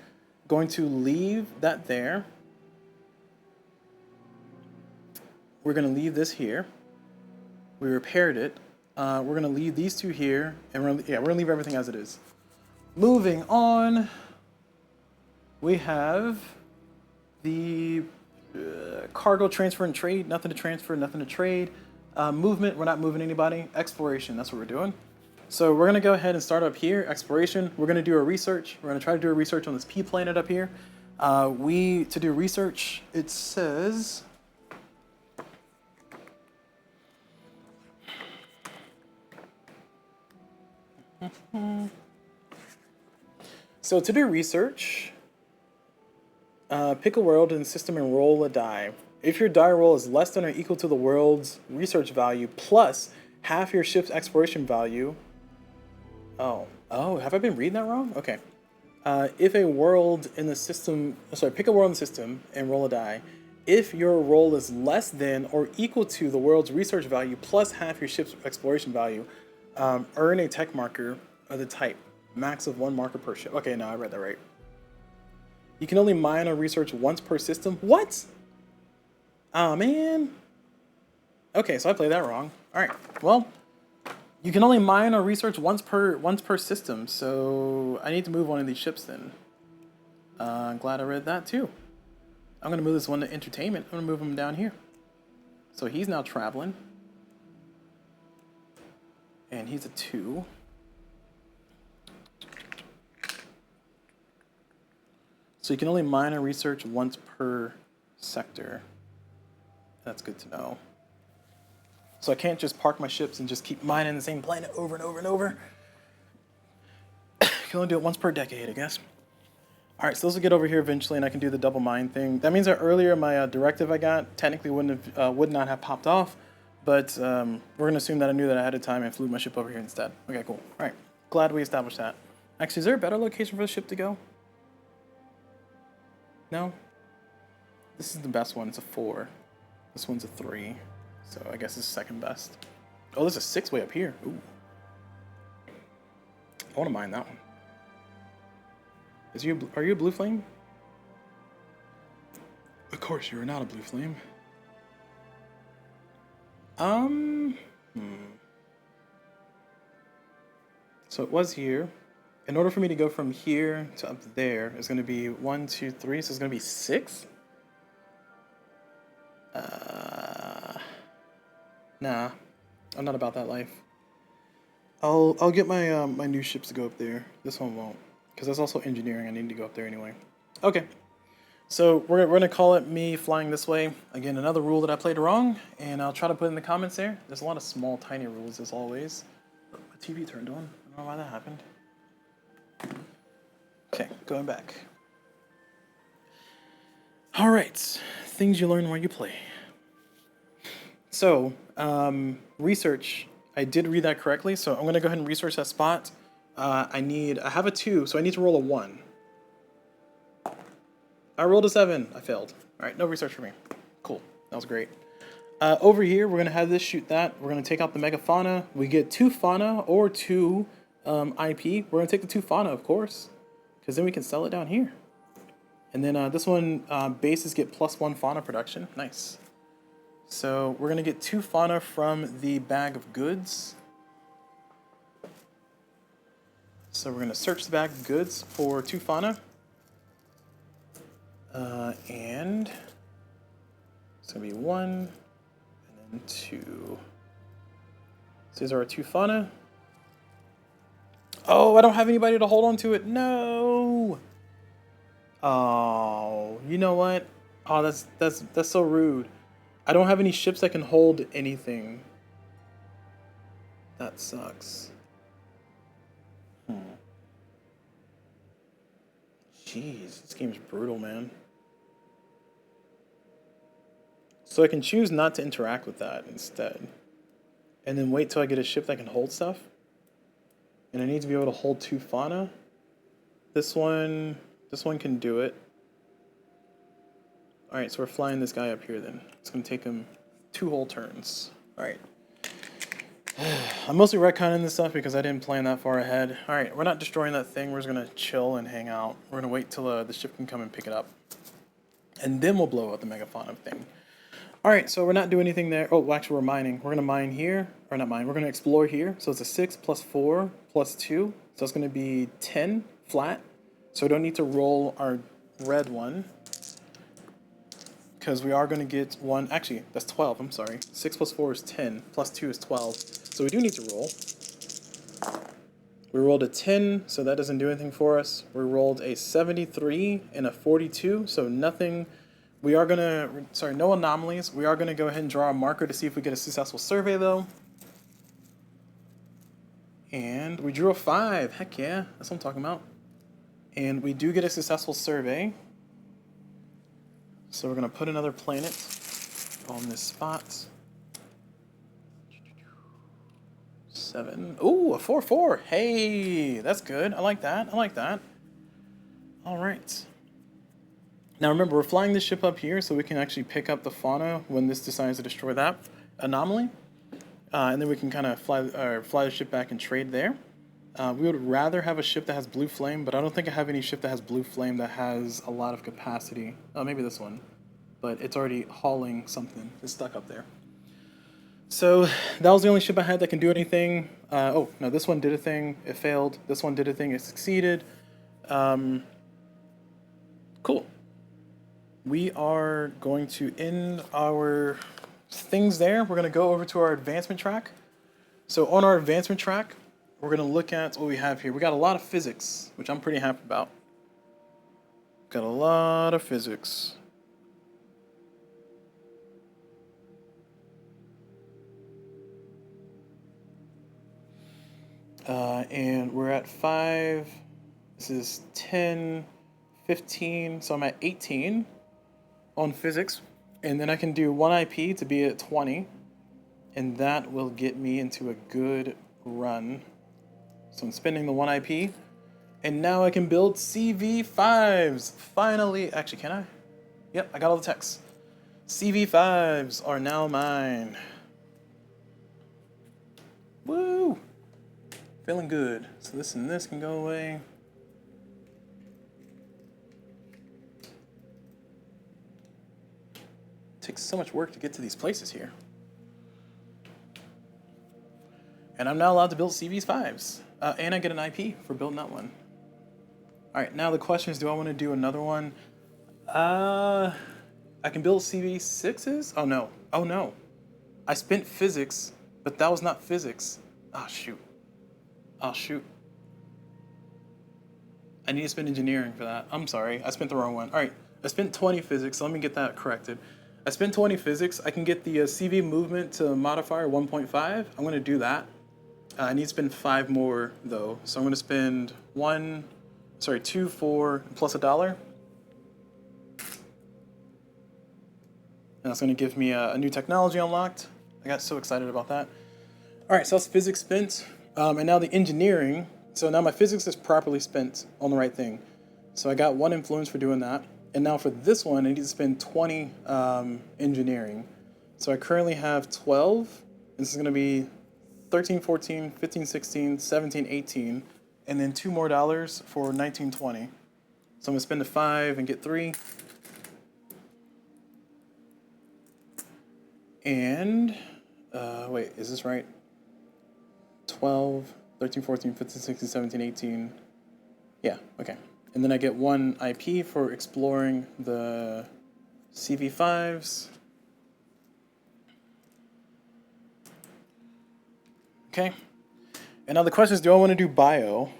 going to leave that there. We're going to leave this here. We repaired it. We're going to leave these 2 here, and we're gonna leave everything as it is. Moving on, we have the cargo transfer and trade. Nothing to transfer, nothing to trade. Movement, we're not moving anybody. Exploration, that's what we're doing. So we're going to go ahead and start up here. Exploration, we're going to do a research. We're going to try to do a research on this P planet up here. To do research, it says... So to do research, pick a world in the system and roll a die. If your die roll is less than or equal to the world's research value plus half your ship's exploration value. Oh, have I been reading that wrong? Okay. If a world in the system, pick a world in the system and roll a die. If your roll is less than or equal to the world's research value plus half your ship's exploration value, earn a tech marker of the type. Max of 1 marker per ship. Okay, no, I read that right. You can only mine or research once per system. What? Oh, man. Okay, so I played that wrong. All right. Well, you can only mine or research once per system. So I need to move one of these ships then. I'm glad I read that too. I'm gonna move this one to entertainment. I'm gonna move him down here. So he's now traveling, and he's a 2. So you can only mine or research once per sector. That's good to know. So I can't just park my ships and just keep mining the same planet over and over and over. You can only do it once per decade, I guess. All right, so this will get over here eventually, and I can do the double mine thing. That means that earlier my directive I got technically would not have popped off, but we're gonna assume that I knew that ahead of time and flew my ship over here instead. Okay, cool. All right, glad we established that. Actually, is there a better location for the ship to go? No? This is the best one, it's a 4. This one's a 3, so I guess it's second best. Oh, there's a 6 way up here. Ooh. I wanna mine that one. Are you a blue flame? Of course you are not a blue flame. So it was here. In order for me to go from here to up there, it's gonna be 1, 2, 3, so it's gonna be 6? Nah, I'm not about that life. I'll get my my new ships to go up there. This one won't, because that's also engineering. I need to go up there anyway. Okay, so we're gonna call it me flying this way. Again, another rule that I played wrong, and I'll try to put in the comments there. There's a lot of small, tiny rules as always. My TV turned on. I don't know why that happened. Okay, going back. All right, things you learn while you play. So, research. I did read that correctly, so I'm gonna go ahead and research that spot. I have a 2, so I need to roll a 1. I rolled a 7. I failed. All right, no research for me. Cool, that was great. Over here, we're gonna have this shoot that. We're gonna take out the mega fauna. We get 2 fauna or 2 IP. We're gonna take the 2 fauna, of course, because then we can sell it down here. And then this one, bases get +1 fauna production. Nice. So we're gonna get 2 fauna from the bag of goods. So we're gonna search the bag of goods for 2 fauna. And it's gonna be 1 and then 2. So these are our 2 fauna. Oh, I don't have anybody to hold on to it. No. Oh, you know what? Oh, that's so rude. I don't have any ships that can hold anything. That sucks. Jeez, this game's brutal, man. So I can choose not to interact with that instead. And then wait till I get a ship that can hold stuff. And I need to be able to hold 2 fauna. This one can do it. Alright, so we're flying this guy up here then. It's gonna take him 2 whole turns. Alright. I'm mostly retconning this stuff because I didn't plan that far ahead. Alright, we're not destroying that thing. We're just gonna chill and hang out. We're gonna wait till the ship can come and pick it up. And then we'll blow up the megafauna thing. Alright, so we're not doing anything there. Oh, well, actually we're mining. We're gonna mine here. Or not mine, we're gonna explore here. So it's a 6 plus 4 plus 2. So it's gonna be 10 flat. So we don't need to roll our red one. Because we are going to get 1, actually, that's 12, I'm sorry. 6 plus 4 is 10, plus 2 is 12. So we do need to roll. We rolled a 10, so that doesn't do anything for us. We rolled a 73 and a 42, so nothing. We are going to, no anomalies. We are going to go ahead and draw a marker to see if we get a successful survey, though. And we drew a 5. Heck yeah, that's what I'm talking about. And we do get a successful survey. So we're going to put another planet on this spot. 7. Ooh, a 4/4. Hey, that's good. I like that. I like that. All right. Now remember, we're flying this ship up here so we can actually pick up the fauna when this decides to destroy that anomaly. And then we can kind of fly the ship back and trade there. We would rather have a ship that has blue flame, but I don't think I have any ship that has blue flame that has a lot of capacity. Oh, maybe this one. But it's already hauling something. It's stuck up there. So that was the only ship I had that can do anything. Oh, no, this one did a thing. It failed. This one did a thing. It succeeded. Cool. We are going to end our things there. We're going to go over to our advancement track. So on our advancement track, we're going to look at what we have here. We got a lot of physics, which I'm pretty happy about. Got a lot of physics. And we're at 5. This is 10, 15. So I'm at 18 on physics. And then I can do 1 IP to be at 20. And that will get me into a good run. So I'm spending the 1 IP. And now I can build CV5s. Finally. Actually, can I? Yep, I got all the texts. CV5s are now mine. Woo! Feeling good. So this and this can go away. It takes so much work to get to these places here. And I'm now allowed to build CV5s. And I get an IP for building that one. Alright, now the question is, do I want to do another one? I can build CV6s? Oh no. Oh no. I spent physics, but that was not physics. Oh shoot. Oh shoot. I need to spend engineering for that. I'm sorry, I spent the wrong one. Alright, I spent 20 physics, so let me get that corrected. I spent 20 physics. I can get the CV movement to modifier 1.5. I'm going to do that. I need to spend 5 more though, so I'm going to spend 2, 4, plus $1. And that's going to give me a new technology unlocked. I got so excited about that. All right, so that's physics spent. And now the engineering. So now my physics is properly spent on the right thing. So I got 1 influence for doing that. And now for this one, I need to spend 20 engineering. So I currently have 12. This is going to be 13, 14, 15, 16, 17, 18. And then $2 more for 19, 20. So I'm going to spend the 5 and get 3. And, wait, is this right? 12, 13, 14, 15, 16, 17, 18. Yeah, okay. And then I get 1 IP for exploring the CV5s. Okay. And now the question is, do I want to do bio?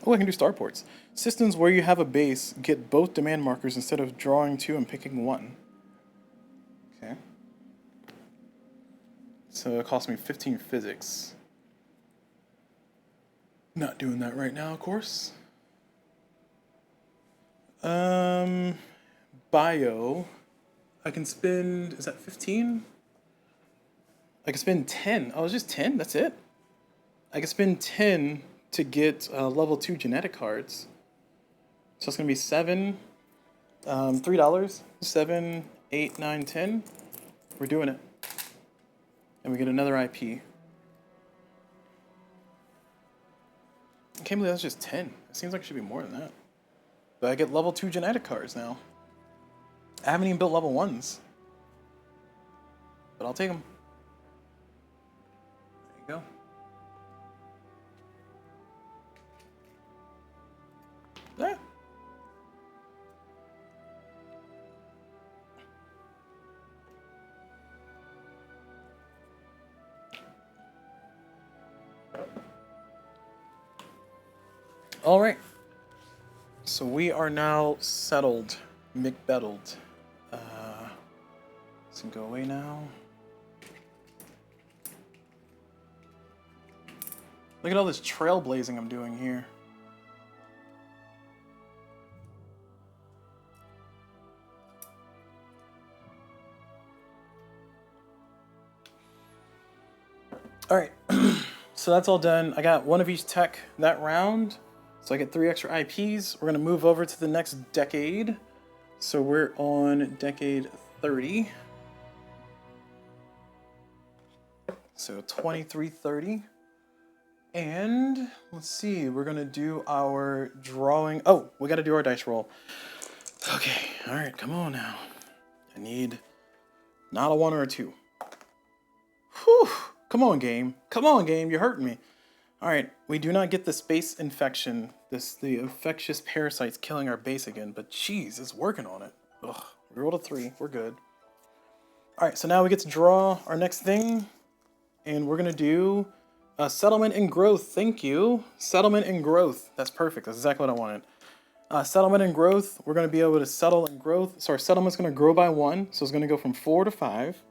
Oh, I can do starports. Systems where you have a base get both demand markers instead of drawing 2 and picking 1. Okay. So it cost me 15 physics. Not doing that right now, of course. Bio. I can spend, is that 15? I can spend 10. Oh, it's just 10? That's it? I can spend 10 to get level 2 genetic cards. So it's going to be 7, $3, 7, 8, 9, 10. We're doing it. And we get another IP. I can't believe that's just 10. It seems like it should be more than that. But I get level 2 genetic cards now. I haven't even built level 1s. But I'll take them. There you go. Yeah. All right. So we are now settled, McBettled. So go away now. Look at all this trailblazing I'm doing here. All right, so that's all done. I got 1 of each tech that round, so I get 3 extra IPs. We're gonna move over to the next decade. So we're on decade 30. So 2330. And let's see, we're gonna do our drawing. Oh, we gotta do our dice roll. Okay, all right, come on now. I need not a 1 or a 2. Whew, come on game. Come on game, you're hurting me. All right, we do not get the space infection. The infectious parasites killing our base again, but geez, it's working on it. Ugh, we rolled a 3, we're good. All right, so now we get to draw our next thing, and we're gonna do settlement and growth. Thank you. Settlement and growth. That's perfect. That's exactly what I wanted. Settlement and growth. We're going to be able to settle and growth. So our settlement's going to grow by 1. So it's going to go from 4 to 5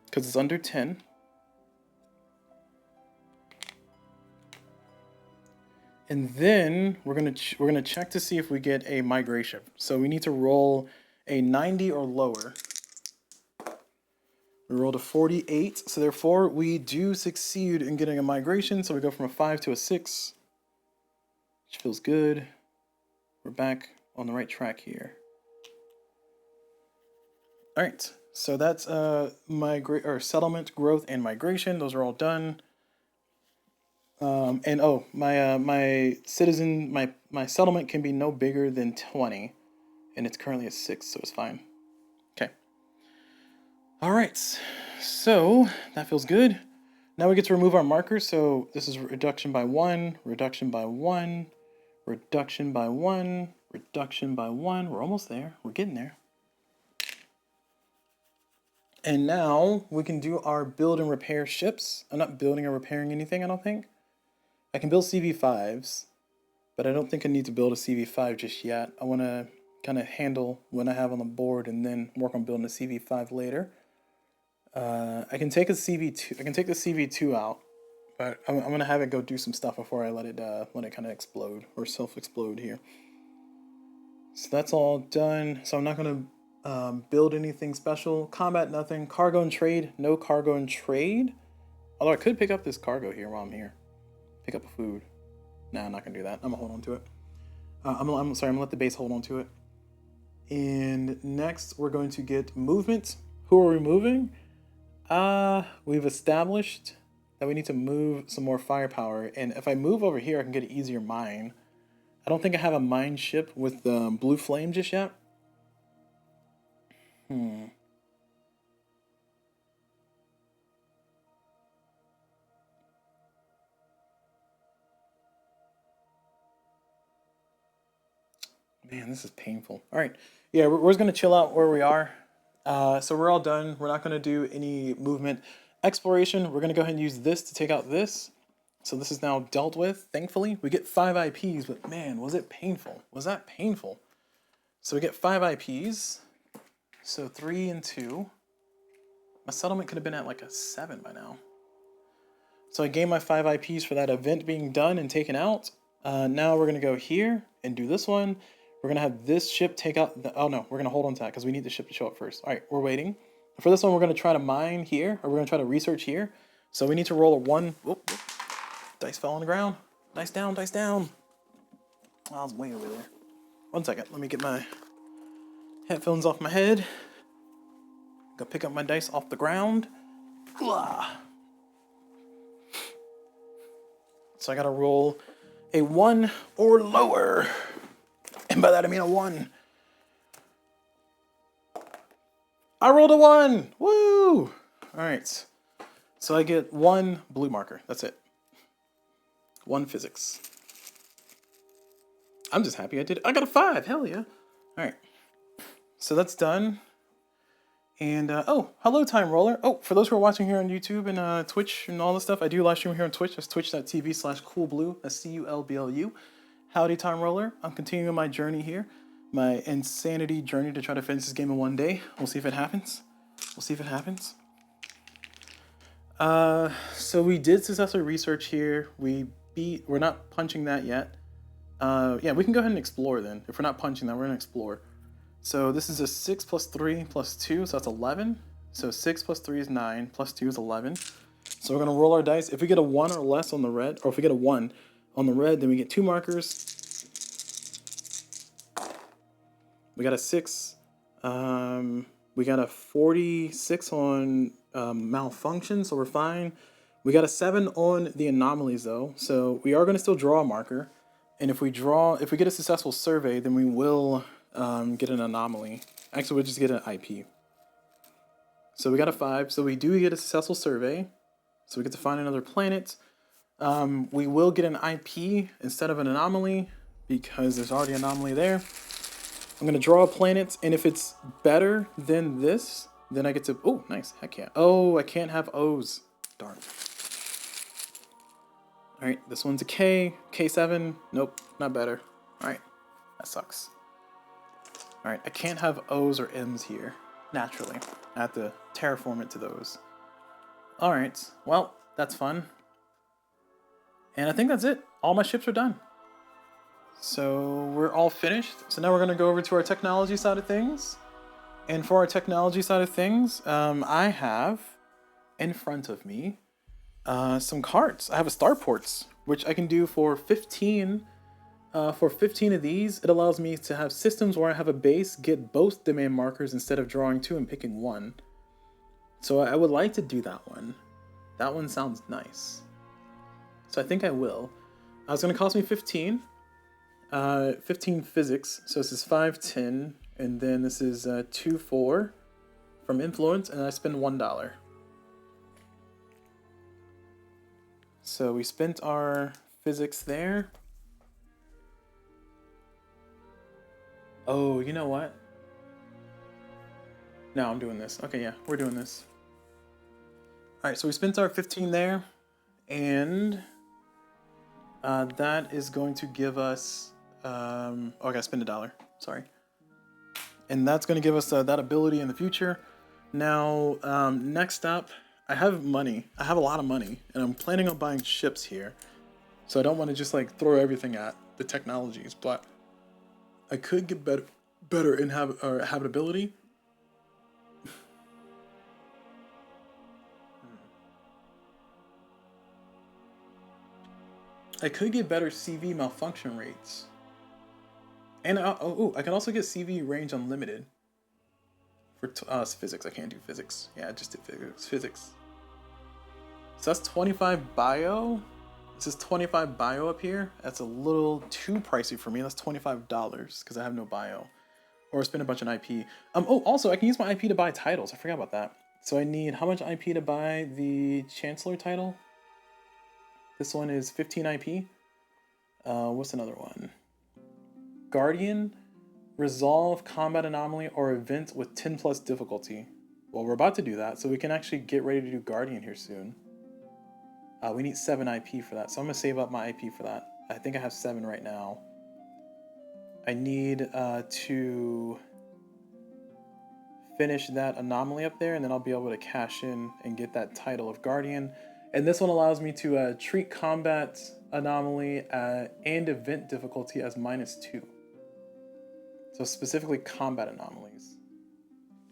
because it's under 10. And then we're going to check to see if we get a migration. So we need to roll a 90 or lower. We rolled a 48, so therefore we do succeed in getting a migration. So we go from a 5 to a 6, which feels good. We're back on the right track here. All right, so that's settlement, growth, and migration. Those are all done. And oh, my settlement can be no bigger than 20, and it's currently at 6, so it's fine. Okay. All right, so that feels good. Now we get to remove our markers. So this is reduction by 1, reduction by 1, reduction by 1, reduction by 1. We're almost there. We're getting there. And now we can do our build and repair ships. I'm not building or repairing anything, I don't think. I can build CV5s, but I don't think I need to build a CV5 just yet. I want to kind of handle what I have on the board and then work on building a CV5 later. I can take a CV2. I can take the CV2 out, but I'm gonna have it go do some stuff before I let it kind of explode or self-explode here. So that's all done. So I'm not going to build anything special. Combat, nothing. Cargo and trade, no cargo and trade. Although I could pick up this cargo here while I'm here. Pick up food. Nah, I'm not going to do that. I'm going to hold on to it. I'm sorry, I'm going to let the base hold on to it. And next, we're going to get movement. Who are we moving? We've established that we need to move some more firepower. And if I move over here, I can get an easier mine. I don't think I have a mine ship with blue flame just yet. Man, this is painful. All right. Yeah, we're just going to chill out where we are. So we're all done. We're not going to do any movement. Exploration, we're going to go ahead and use this to take out this. So this is now dealt with, thankfully. We get 5 IPs, but man, was it painful. Was that painful? So we get 5 IPs. So 3 and 2. My settlement could have been at like a 7 by now. So I gained my 5 IPs for that event being done and taken out. Now we're going to go here and do this one. We're going to have this ship take out the... Oh no, we're going to hold on to that because we need the ship to show up first. All right, we're waiting. For this one, we're going to try to mine here, or we're going to try to research here. So we need to roll a 1. Whoop, whoop. Dice fell on the ground. Dice down, dice down. Oh, I was way over there. 1 second, let me get my headphones off my head. Go pick up my dice off the ground. Blah. So I gotta roll a 1 or lower. And by that I mean a 1. I rolled a 1! Woo! Alright. So I get 1 blue marker. That's it. 1 physics. I'm just happy I did it. I got a 5. Hell yeah. Alright. So that's done. And, oh, hello, Time Roller. Oh, for those who are watching here on YouTube and Twitch and all this stuff, I do live stream here on Twitch. That's twitch.tv/CulBlu. That's CulBlu. Howdy, Time Roller. I'm continuing my journey here. My insanity journey to try to finish this game in 1 day. We'll see if it happens. We'll see if it happens. So we did successfully research here. We're not punching that yet. Yeah, we can go ahead and explore then. If we're not punching that, we're gonna explore. So this is a 6 plus 3 plus 2, so that's 11. So 6 plus 3 is 9, plus 2 is 11. So we're gonna roll our dice. If we get a 1 or less on the red, or if we get a 1 on the red, then we get 2 markers. We got a 6. We got a 46 on malfunction, so we're fine. We got a 7 on the anomalies though, so we are going to still draw a marker. And if we get a successful survey, then we will get an anomaly. Actually, we'll just get an IP. So we got a 5, so we do get a successful survey. So we get to find another planet. We will get an IP instead of an anomaly because there's already an anomaly there. I'm going to draw a planet, and if it's better than this, then I get to... Oh, nice. Heck yeah. Oh, I can't have O's. Darn. Alright, this one's a K. K7. Nope, not better. Alright, that sucks. Alright, I can't have O's or M's here, naturally. I have to terraform it to those. Alright, well, that's fun. And I think that's it. All my ships are done. So we're all finished. So now we're going to go over to our technology side of things. And for our technology side of things, I have in front of me some cards. I have a starports, which I can do for 15. For 15 of these, it allows me to have systems where I have a base get both demand markers instead of drawing 2 and picking 1. So I would like to do that one. That one sounds nice. So I think I will. It's going to cost me 15. 15 physics, so this is 510, and then this is 2-4 from influence, and I spend $1. So we spent our physics there. Oh, you know what? No, I'm doing this. Okay, yeah, we're doing this. Alright, so we spent our 15 there, and that is going to give us... oh, I gotta spend $1. Sorry. And that's going to give us that ability in the future. Now, next up, I have money. I have a lot of money, and I'm planning on buying ships here. So I don't want to just like throw everything at the technologies, but I could get better in habitability. I could get better CV malfunction rates. And I can also get CV range unlimited. For physics, I can't do physics. Yeah, I just did physics. So that's 25 bio. It says 25 bio up here. That's a little too pricey for me. That's $25 because I have no bio. Or spend a bunch on IP. Oh, also, I can use my IP to buy titles. I forgot about that. So I need how much IP to buy the Chancellor title? This one is 15 IP. What's another one? Guardian, resolve combat anomaly or event with 10 plus difficulty. Well, we're about to do that, so we can actually get ready to do Guardian here soon. We need 7 IP for that, so I'm gonna save up my IP for that. I think I have 7 right now. I need to finish that anomaly up there, and then I'll be able to cash in and get that title of Guardian. And this one allows me to treat combat anomaly and event difficulty as -2. So specifically combat anomalies.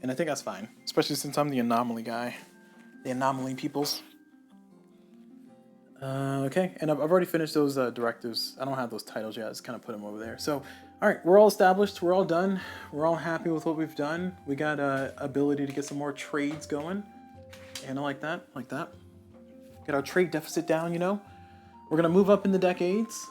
And I think that's fine, especially since I'm the anomaly guy. The anomaly peoples. Okay, and I've already finished those directives. I don't have those titles yet, I just kind of put them over there. So, alright, we're all established, we're all done. We're all happy with what we've done. We got ability to get some more trades going. And I like that, Get our trade deficit down, you know? We're gonna move up in the decades.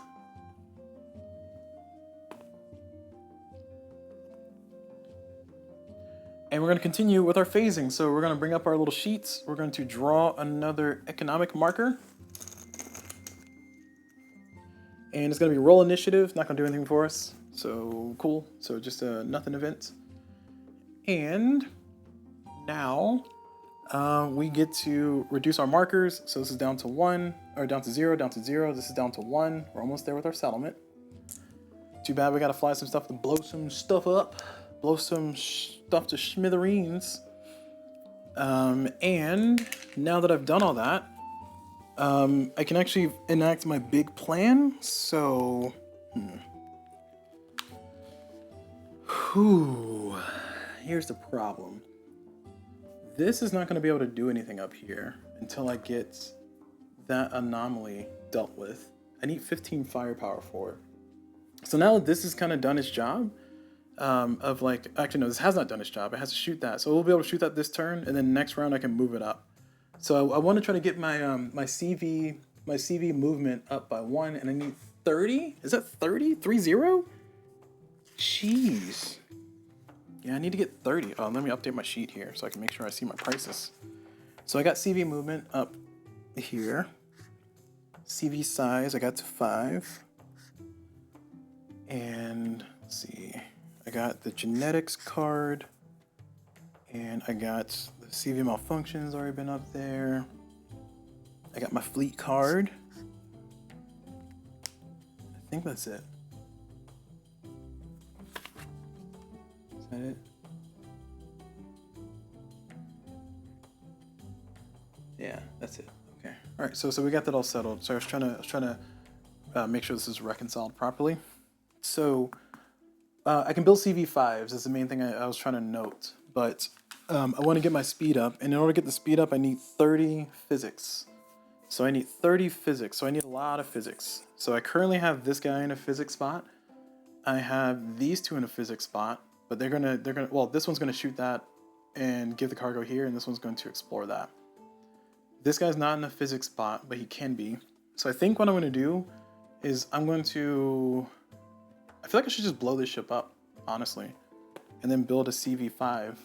And we're going to continue with our phasing. So we're going to bring up our little sheets. We're going to draw another economic marker. And it's going to be roll initiative. Not going to do anything for us. So cool. So just a nothing event. And now we get to reduce our markers. So this is down to 1, or down to 0, down to 0. This is down to 1. We're almost there with our settlement. Too bad we got to fly some stuff to blow some stuff up. Blow some stuff to smithereens. And now that I've done all that, I can actually enact my big plan. So, here's the problem. This is not going to be able to do anything up here until I get that anomaly dealt with. I need 15 firepower for it. So now that this has kind of done its job, of like, actually no, this has not done its job. It has to shoot that. So we'll be able to shoot that this turn, and then next round I can move it up. So I want to try to get my my CV movement up by 1, and I need 30. Is that 30? 30? Jeez. Yeah, I need to get 30. Oh, let me update my sheet here so I can make sure I see my prices. So I got CV movement up here. CV size I got to 5. And let's see. I got the genetics card, and I got the CV malfunctions already been up there. I got my fleet card. I think that's it. Is that it? Yeah, that's it. Okay. All right. So we got that all settled. So I was trying to make sure this is reconciled properly. So. I can build CV5s is the main thing I was trying to note, but I want to get my speed up, and in order to get the speed up, I need 30 physics. So I need 30 physics, so I need a lot of physics. So I currently have this guy in a physics spot. I have these two in a physics spot, but they're gonna, well, this one's gonna shoot that and give the cargo here, and this one's going to explore that. This guy's not in a physics spot, but he can be. So I think what I'm gonna do is I feel like I should just blow this ship up, honestly, and then build a CV5.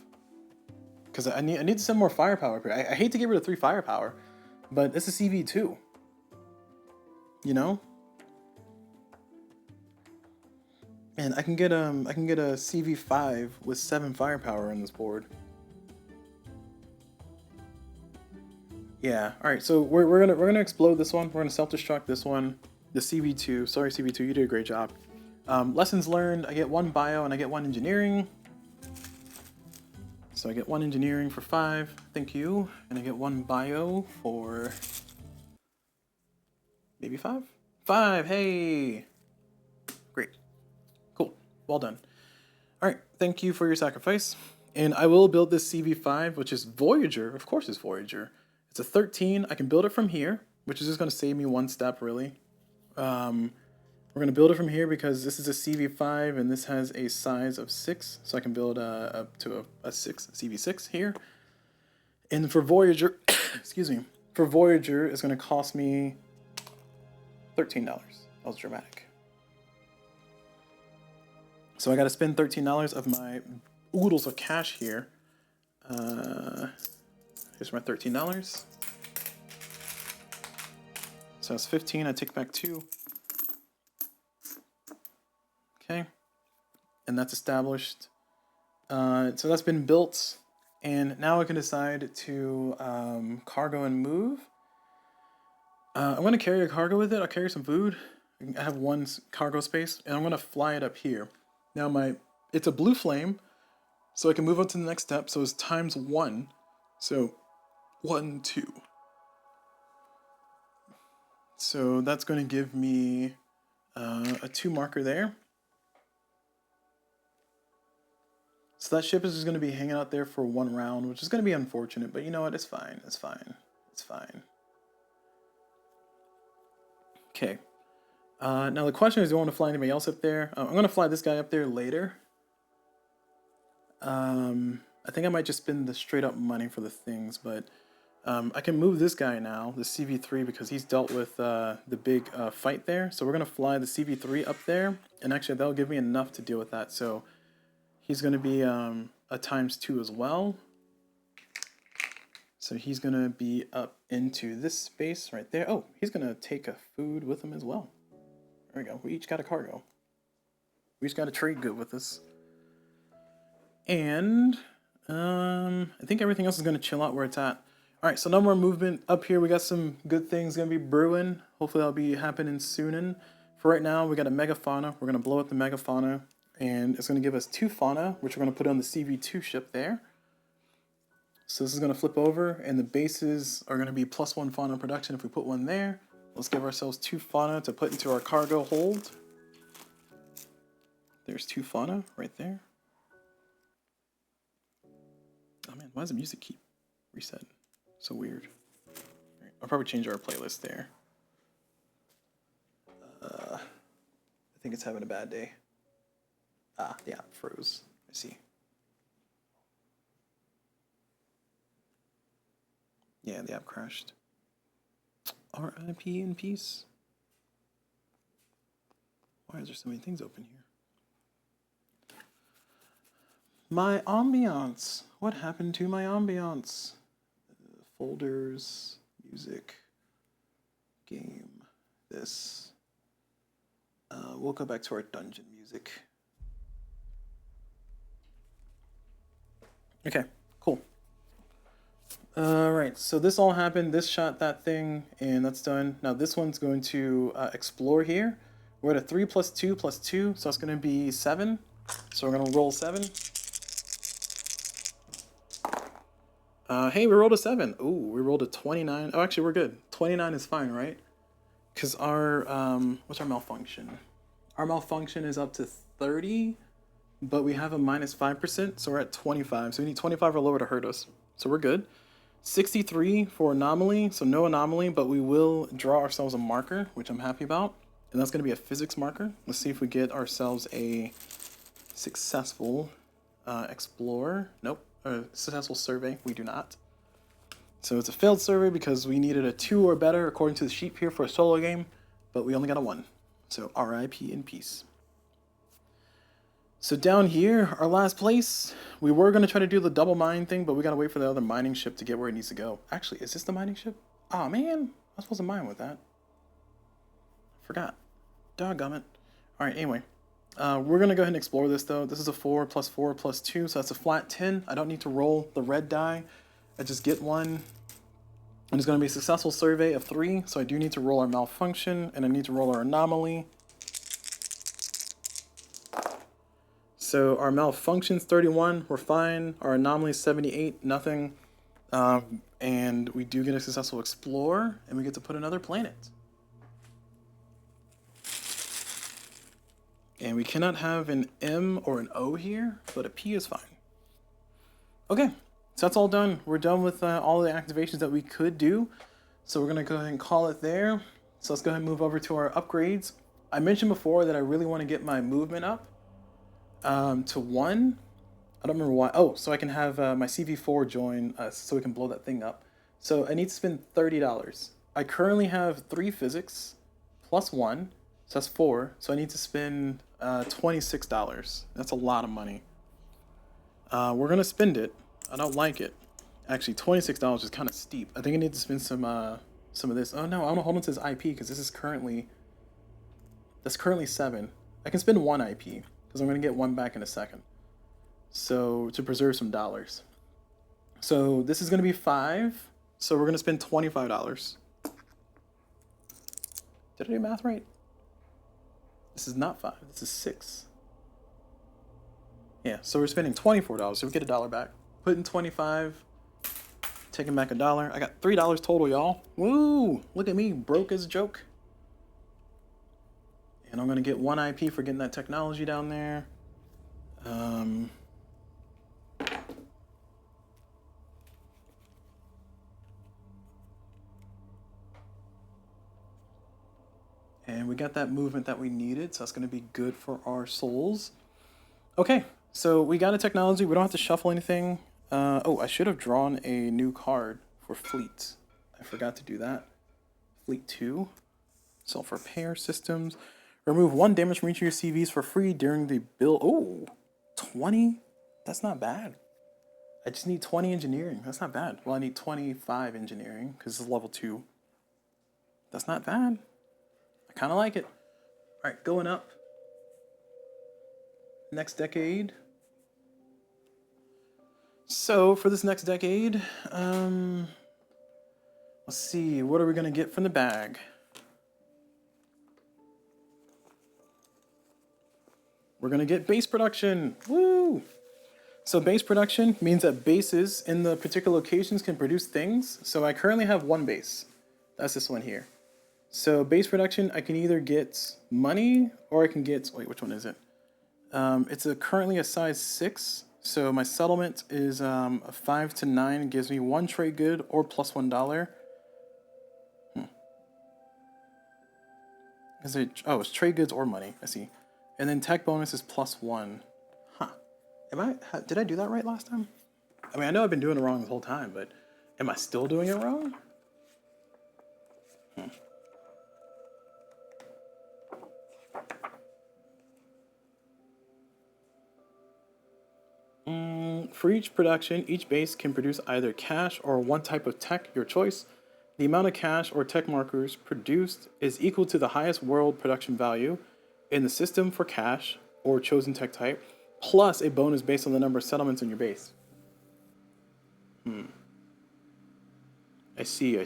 Because I need to send more firepower up here. I hate to get rid of 3 firepower, but it's a CV2. You know? And I can get a CV5 with 7 firepower in this board. Yeah. All right. So we're gonna explode this one. We're gonna self-destruct this one. The CV2. Sorry, CV2. You did a great job. Lessons learned, I get 1 bio and I get 1 engineering. So I get 1 engineering for 5, thank you. And I get 1 bio for maybe 5? 5, hey! Great, cool. Well done. All right, thank you for your sacrifice. And I will build this CV5, which is Voyager. Of course it's Voyager. It's a 13. I can build it from here, which is just going to save me one step, really. We're going to build it from here because this is a CV5 and this has a size of 6. So I can build up to a 6 CV6 here. And for Voyager, excuse me, for Voyager, it's going to cost me $13. That was dramatic. So I got to spend $13 of my oodles of cash here. Here's my $13. So that's 15. I take back 2. Okay. And that's established. So that's been built. And now I can decide to cargo and move. I'm going to carry a cargo with it. I'll carry some food. I have 1 cargo space. And I'm going to fly it up here. Now it's a blue flame. So I can move on to the next step. So it's times 1. So 1, 2. So that's going to give me a 2 marker there. So that ship is just going to be hanging out there for 1 round, which is going to be unfortunate. But you know what? It's fine. It's fine. It's fine. Okay. Now the question is, do I want to fly anybody else up there? I'm going to fly this guy up there later. I think I might just spend the straight up money for the things, but I can move this guy now, the CV3, because he's dealt with the big fight there. So we're going to fly the CV3 up there, and actually that'll give me enough to deal with that. So he's going to be a times 2 as well. So he's going to be up into this space right there. Oh, he's going to take a food with him as well. There we go. We each got a cargo. We each got a trade good with us. And I think everything else is going to chill out where it's at. All right, so no more movement. Up here, we got some good things going to be brewing. Hopefully that'll be happening soonin'. For right now, we got a megafauna. We're going to blow up the megafauna. And it's going to give us 2 fauna, which we're going to put on the CV2 ship there. So this is going to flip over, and the bases are going to be +1 fauna production if we put 1 there. Let's give ourselves 2 fauna to put into our cargo hold. There's 2 fauna right there. Oh man, why does the music keep resetting? So weird. Right, I'll probably change our playlist there. I think it's having a bad day. Ah, yeah, froze. I see. Yeah, the app crashed. RIP in peace. Why is there so many things open here? My ambiance. What happened to my ambiance? Folders, music, game, this. We'll go back to our dungeon music. Okay, cool. Alright, so this all happened. This shot that thing, and that's done. Now this one's going to explore here. We're at a 3 + 2 + 2, so it's going to be 7. So we're going to roll 7. Hey, we rolled a 7. Ooh, we rolled a 29. Oh, actually, we're good. 29 is fine, right? Because our, what's our malfunction? Our malfunction is up to 30, but we have a -5%, so we're at 25. So we need 25 or lower to hurt us. So we're good. 63 for anomaly, so no anomaly, but we will draw ourselves a marker, which I'm happy about. And that's going to be a physics marker. Let's see if we get ourselves a successful explorer. Nope. A successful survey. We do not. So it's a failed survey because we needed a 2 or better according to the sheep here for a solo game, but we only got a 1. So RIP in peace. So down here, our last place, we were going to try to do the double mine thing, but we got to wait for the other mining ship to get where it needs to go. Actually, is this the mining ship? Oh man, I was supposed to mine with that. Forgot. Doggone it. Alright, anyway. We're going to go ahead and explore this though. This is a 4 + 4 + 2, so that's a flat 10. I don't need to roll the red die. I just get 1. And it's going to be a successful survey of 3, so I do need to roll our malfunction, and I need to roll our anomaly. So our malfunction's 31, we're fine. Our anomaly is 78, nothing. And we do get a successful explore, and we get to put another planet. And we cannot have an M or an O here, but a P is fine. Okay, so that's all done. We're done with all the activations that we could do. So we're gonna go ahead and call it there. So let's go ahead and move over to our upgrades. I mentioned before that I really want to get my movement up to 1. I don't remember why. Oh, so I can have my CV4 join us so we can blow that thing up. So I need to spend $30. I currently have 3 physics plus 1, so that's 4. So I need to spend $26. That's a lot of money. We're gonna spend it. I don't like it. Actually, $26 is kind of steep. I think I need to spend some of this. Oh no, I want to hold on to this IP because that's currently 7. I can spend 1 IP because I'm gonna get 1 back in a second. So to preserve some dollars. So this is gonna be 5. So we're gonna spend $25. Did I do math right? This is not 5. This is 6. Yeah. So we're spending $24. So we get $1 back. Put in 25. Taking back $1. I got $3 total, y'all. Woo! Look at me, broke as a joke. And I'm gonna get 1 IP for getting that technology down there. And we got that movement that we needed, so that's gonna be good for our souls. Okay, so we got a technology. We don't have to shuffle anything. Oh, I should have drawn a new card for Fleet. I forgot to do that. Fleet 2. Self-repair systems. Remove 1 damage from each of your CVs for free during the build. Oh, 20? That's not bad. I just need 20 engineering. That's not bad. Well, I need 25 engineering because it's level 2. That's not bad. I kind of like it. All right, going up. Next decade. So for this next decade, let's see, what are we gonna get from the bag? We're gonna get base production. Woo! So base production means that bases in the particular locations can produce things. So I currently have 1 base. That's this one here. So base production, I can either get money or I can get, wait, which one is it? It's currently a size 6. So my settlement is a 5 to 9. It gives me 1 trade good or plus $1. Is it? Oh, it's trade goods or money. I see. And then tech bonus is plus 1. Huh. Did I do that right last time? I mean, I know I've been doing it wrong this whole time, but am I still doing it wrong? For each production, each base can produce either cash or 1 type of tech, your choice. The amount of cash or tech markers produced is equal to the highest world production value in the system for cash or chosen tech type, plus a bonus based on the number of settlements in your base. I see.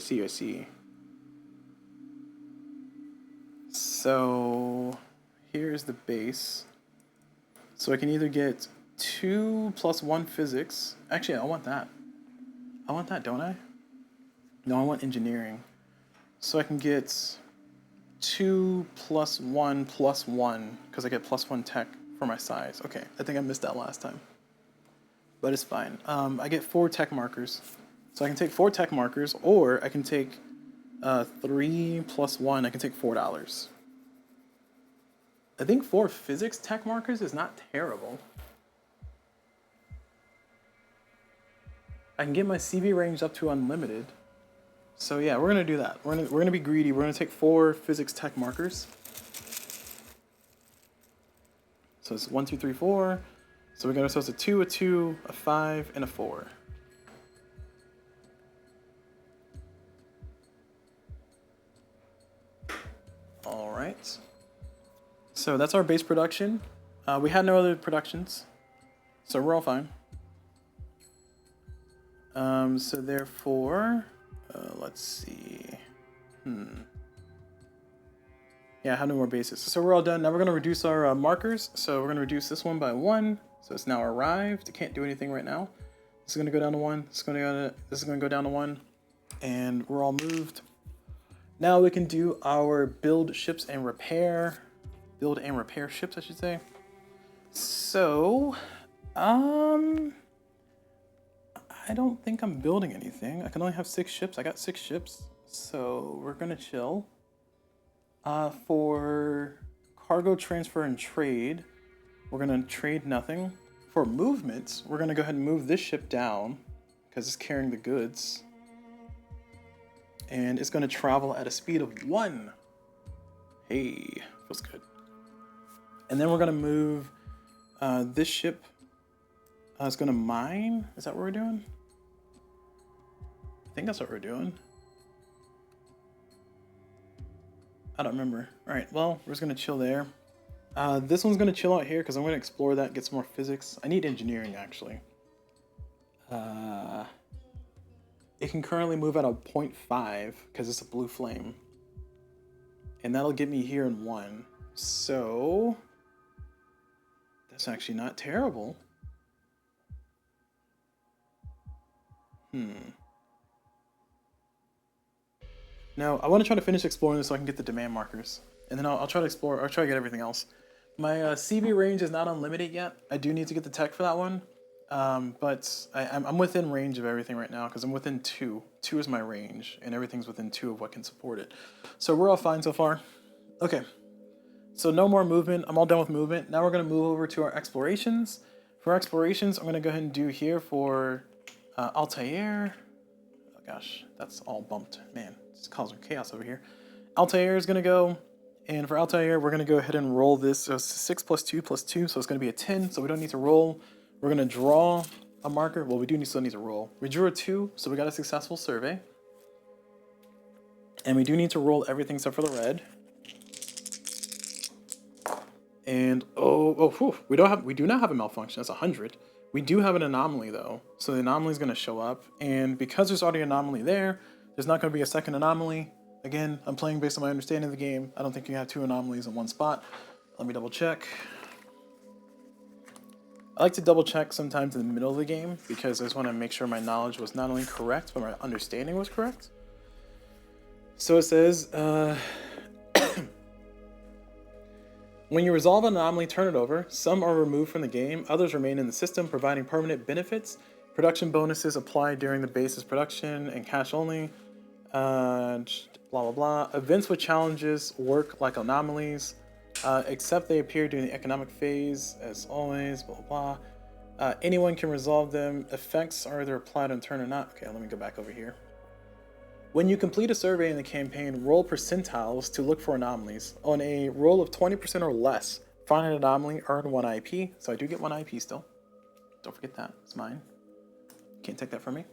So here's the base. So I can either get 2 plus 1 physics. Actually, I want that. I want that, don't I? No, I want engineering. So I can get 2 plus 1 plus 1, because I get plus 1 tech for my size. Okay, I think I missed that last time. But it's fine. I get 4 tech markers. So I can take 4 tech markers, or I can take 3 plus 1. I can take $4. I think 4 physics tech markers is not terrible. I can get my CV range up to unlimited. So yeah, we're gonna do that. We're gonna be greedy. We're gonna take 4 physics tech markers. So it's 1, 2, 3, 4. So we got ourselves a 2, a 2, a 5, and a 4. All right. So that's our base production. We had no other productions, so we're all fine. So therefore, let's see. Yeah, I have no more bases. So we're all done. Now we're gonna reduce our markers. So we're gonna reduce this one by 1. So it's now arrived. It can't do anything right now. This is gonna go down to 1. This is gonna go down to 1, and we're all moved. Now we can do our build ships and repair. build and repair ships, I should say. So, I don't think I'm building anything. I can only have 6 ships. I got 6 ships, so we're gonna chill. For cargo transfer and trade, we're gonna trade nothing. For movement, we're gonna go ahead and move this ship down because it's carrying the goods. And it's gonna travel at a speed of 1. Hey, feels good. And then we're gonna move this ship. It's gonna mine. Is that what we're doing? I think that's what we're doing. I don't remember. All right, well, we're just gonna chill there. This one's gonna chill out here because I'm gonna explore that, get some more physics. I need engineering, actually. It can currently move at a 0.5 because it's a blue flame. And that'll get me here in 1. So, that's actually not terrible. Now, I want to try to finish exploring this so I can get the demand markers. And then I'll try to explore, I'll try to get everything else. My CB range is not unlimited yet. I do need to get the tech for that one. But I'm within range of everything right now because I'm within 2. 2 is my range, and everything's within 2 of what can support it. So we're all fine so far. Okay, so no more movement. I'm all done with movement. Now we're going to move over to our explorations. For explorations, I'm going to go ahead and do here for Altair. Oh gosh, that's all bumped. Man, it's causing chaos over here. Altair is going to go. And for Altair, we're going to go ahead and roll this. So 6 + 2 + 2, so it's going to be a 10. So we don't need to roll. We're going to draw a marker. Well, we do still need to roll. We drew a 2, so we got a successful survey. And we do need to roll everything except for the red. And we do not have a malfunction. That's 100. We do have an anomaly though, so the anomaly is going to show up. And because there's already an anomaly there, there's not going to be a second anomaly. Again, I'm playing based on my understanding of the game. I don't think you have 2 anomalies in one spot. Let me double check. I like to double check sometimes in the middle of the game because I just want to make sure my knowledge was not only correct, but my understanding was correct. So it says, when you resolve an anomaly, turn it over. Some are removed from the game, others remain in the system, providing permanent benefits. Production bonuses apply during the base's production and cash only. Blah, blah, blah. Events with challenges work like anomalies, except they appear during the economic phase, as always, blah, blah, blah. Anyone can resolve them. Effects are either applied on turn or not. Okay, let me go back over here. When you complete a survey in the campaign, roll percentiles to look for anomalies. On a roll of 20% or less, find an anomaly, earn 1 IP. So I do get 1 IP still. Don't forget that. It's mine. Can't take that from me.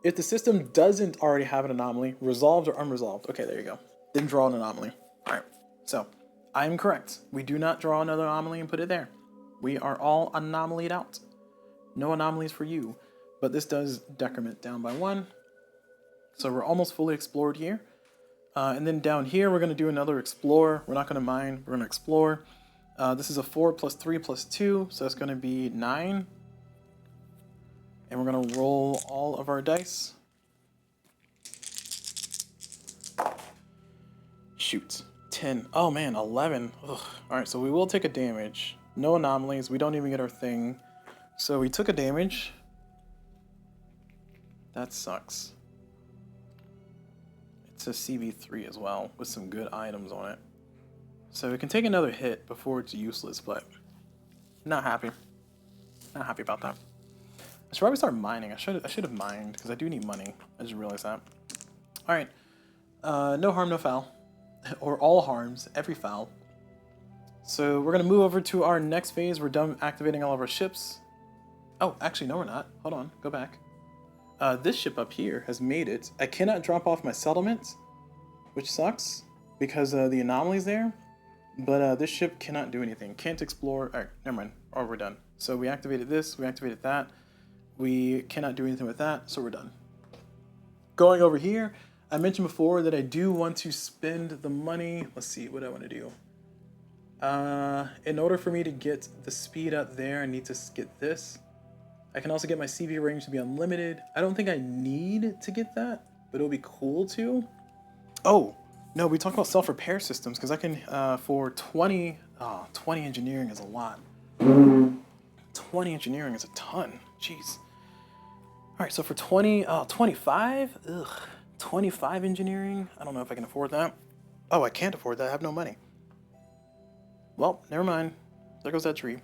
If the system doesn't already have an anomaly, resolved or unresolved. Okay, there you go. Didn't draw an anomaly. All right. So I am correct. We do not draw another anomaly and put it there. We are all anomalied out. No anomalies for you. But this does decrement down by 1. So we're almost fully explored here. And then down here, we're going to do another explore. We're not going to mine. We're going to explore. This is a 4 + 3 + 2. So it's going to be 9. And we're going to roll all of our dice. Shoot. 10. Oh, man. 11. Ugh. All right. So we will take a damage. No anomalies. We don't even get our thing. So we took a damage. That sucks. It's a CB3 as well, with some good items on it. So it can take another hit before it's useless, but not happy. Not happy about that. I should probably start mining. I should have mined, because I do need money. I just realized that. Alright. No harm, no foul. Or all harms, every foul. So we're going to move over to our next phase. We're done activating all of our ships. Oh, actually, no we're not. Hold on, go back. This ship up here has made it. I cannot drop off my settlement, which sucks because the anomaly's there. But this ship cannot do anything. Can't explore. All right, never mind. Oh, we're done. So we activated this. We activated that. We cannot do anything with that. So we're done. Going over here, I mentioned before that I do want to spend the money. Let's see what I want to do. In order for me to get the speed up there, I need to get this. I can also get my CV range to be unlimited. I don't think I need to get that, but it'll be cool to. Oh, No, we talked about self-repair systems because I can, for 20, 20 engineering is a lot. 20 engineering is a ton. Jeez. All right, so for 25, 25 engineering. I don't know if I can afford that. Oh, I can't afford that. I have no money. Well, never mind. There goes that tree.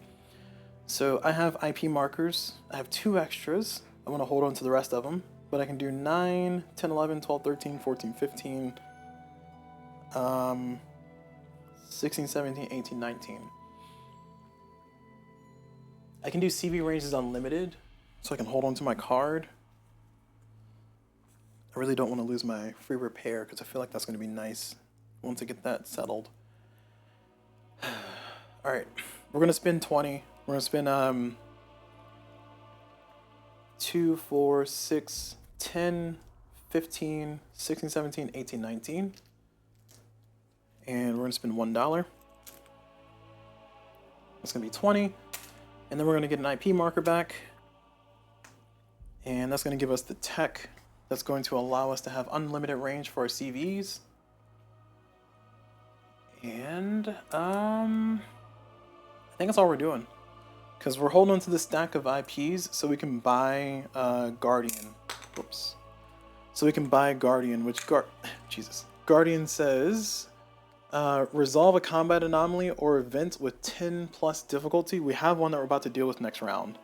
So I have IP markers. I have 2 extras. I want to hold on to the rest of them. But I can do 9, 10, 11, 12, 13, 14, 15, 16, 17, 18, 19. I can do CV ranges unlimited, so I can hold on to my card. I really don't want to lose my free repair because I feel like that's going to be nice once I get that settled. All right, we're going to spend 20. We're going to spend 2, 4, 6, 10, 15, 16, 17, 18, 19. And we're going to spend $1. That's going to be 20. And then we're going to get an IP marker back. And that's going to give us the tech that's going to allow us to have unlimited range for our CVs. And I think that's all we're doing. Because we're holding on to this stack of IPs so we can buy Guardian. Whoops. So we can buy Guardian, which Guardian says resolve a combat anomaly or event with 10 plus difficulty. We have one that we're about to deal with next round.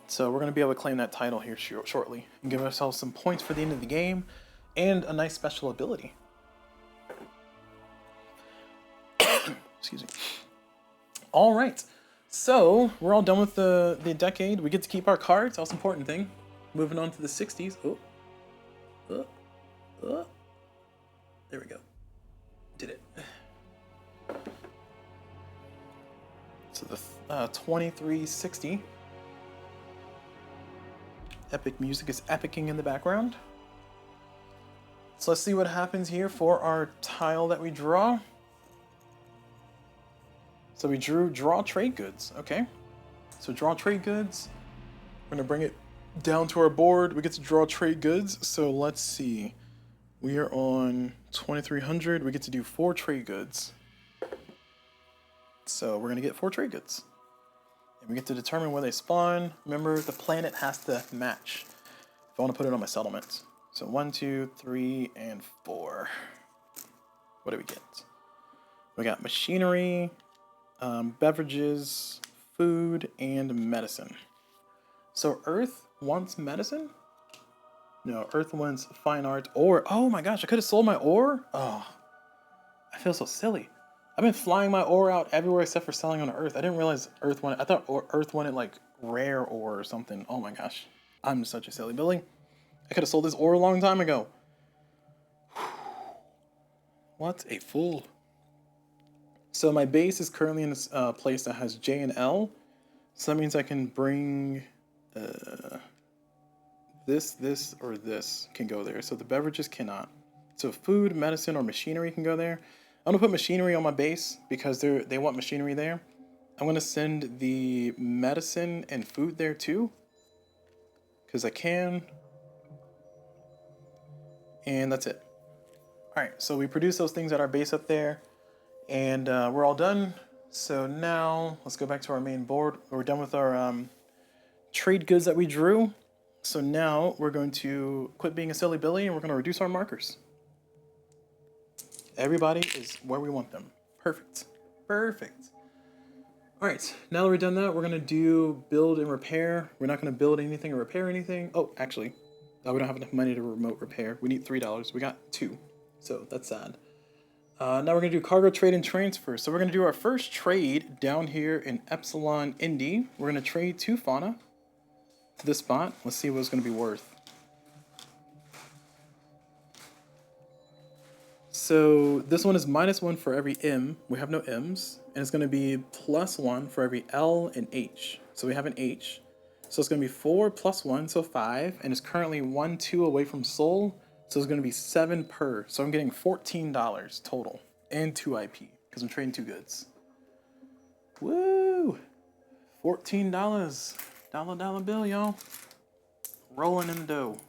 So we're going to be able to claim that title here shortly and give ourselves some points for the end of the game and a nice special ability. Excuse me. All right. So we're all done with the decade. We get to keep our cards. That's the important thing. Moving on to the 60s. There we go. Did it. So the 2360. Epic music is epicing in the background. So let's see what happens here for our tile that we draw. So we draw trade goods. Okay. So draw trade goods. We're gonna bring it down to our board. We get to draw trade goods. So let's see. We are on 2300. We get to do 4 trade goods. So we're gonna get 4 trade goods. And we get to determine where they spawn. Remember, the planet has to match if I want to put it on my settlements. So 1, 2, 3, and 4. What do we get? We got machinery, beverages, food, and medicine. So Earth wants medicine? No, Earth wants fine art, ore. Oh my gosh, I could have sold my ore? Oh, I feel so silly. I've been flying my ore out everywhere except for selling on Earth. I didn't realize Earth wanted, I thought Earth wanted like rare ore or something. Oh my gosh. I'm such a silly Billy. I could have sold this ore a long time ago. What a fool. So my base is currently in this place that has J and L. So that means I can bring this, or this can go there. So the beverages cannot. So food, medicine, or machinery can go there. I'm gonna put machinery on my base because they want machinery there. I'm gonna send the medicine and food there too, because I can. And that's it. All right, so we produce those things at our base up there, and we're all done. So now let's go back to our main board. We're done with our trade goods that we drew. So now we're going to quit being a silly Billy and we're gonna reduce our markers. Everybody is where we want them. Perfect. Perfect. All right, now that we're done that, we're gonna do build and repair. We're not gonna build anything or repair anything. Oh, actually, we don't have enough money to remote repair. We need $3. We got 2, so that's sad. Now we're gonna do cargo trade and transfer. So we're gonna do our first trade down here in Epsilon Indy. We're gonna trade 2 fauna to this spot. Let's see what it's gonna be worth. So this one is -1 for every M. We have no M's. And it's going to be +1 for every L and H. So we have an H. So it's going to be 4 + 1, so 5. And it's currently 1, 2 away from Soul. So it's going to be 7 per. So I'm getting $14 total. And 2 IP. Because I'm trading 2 goods. Woo! $14. Dollar bill, y'all. Rolling in the dough.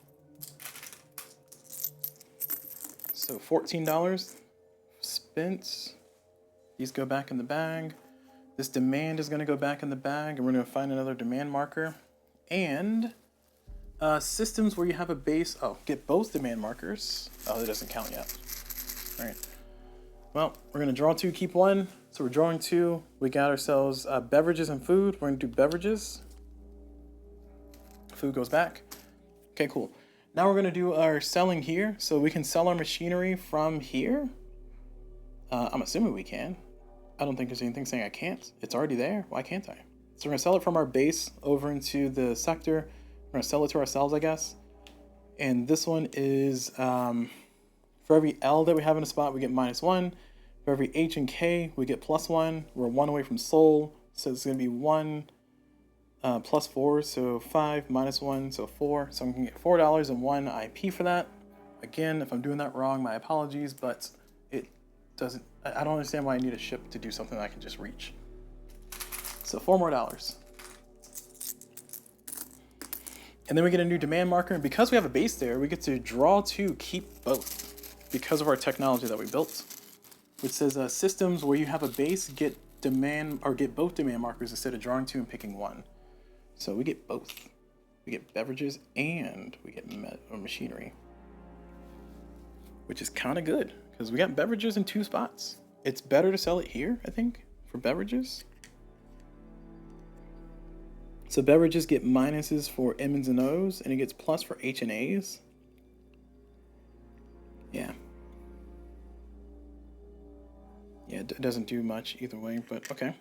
So $14 spent. These go back in the bag. This demand is going to go back in the bag, and we're going to find another demand marker. And systems where you have a base. Oh, get both demand markers. Oh, that doesn't count yet. All right. Well, we're going to draw 2, keep 1. So we're drawing 2. We got ourselves beverages and food. We're going to do beverages. Food goes back. Okay, cool. Now we're going to do our selling here. So we can sell our machinery from here. I'm assuming we can. I don't think there's anything saying I can't. It's already there. Why can't I? So we're going to sell it from our base over into the sector. We're going to sell it to ourselves, I guess. And this one is, for every L that we have in a spot, we get -1. For every H and K, we get +1. We're 1 away from soul. So it's going to be 1 plus 4. So 5 minus 1, so 4. So I'm going to get $4 and 1 IP for that. Again, if I'm doing that wrong, my apologies, but it doesn't, I don't understand why I need a ship to do something that I can just reach. So $4 more. And then we get a new demand marker, and because we have a base there, we get to draw 2, keep both, because of our technology that we built, which says systems where you have a base get demand or get both demand markers instead of drawing 2 and picking 1. So we get both. We get beverages and we get machinery, which is kind of good because we got beverages in 2 spots. It's better to sell it here, I think, for beverages. So beverages get minuses for M's and O's, and it gets plus for H and A's. Yeah. Yeah, it doesn't do much either way, but okay.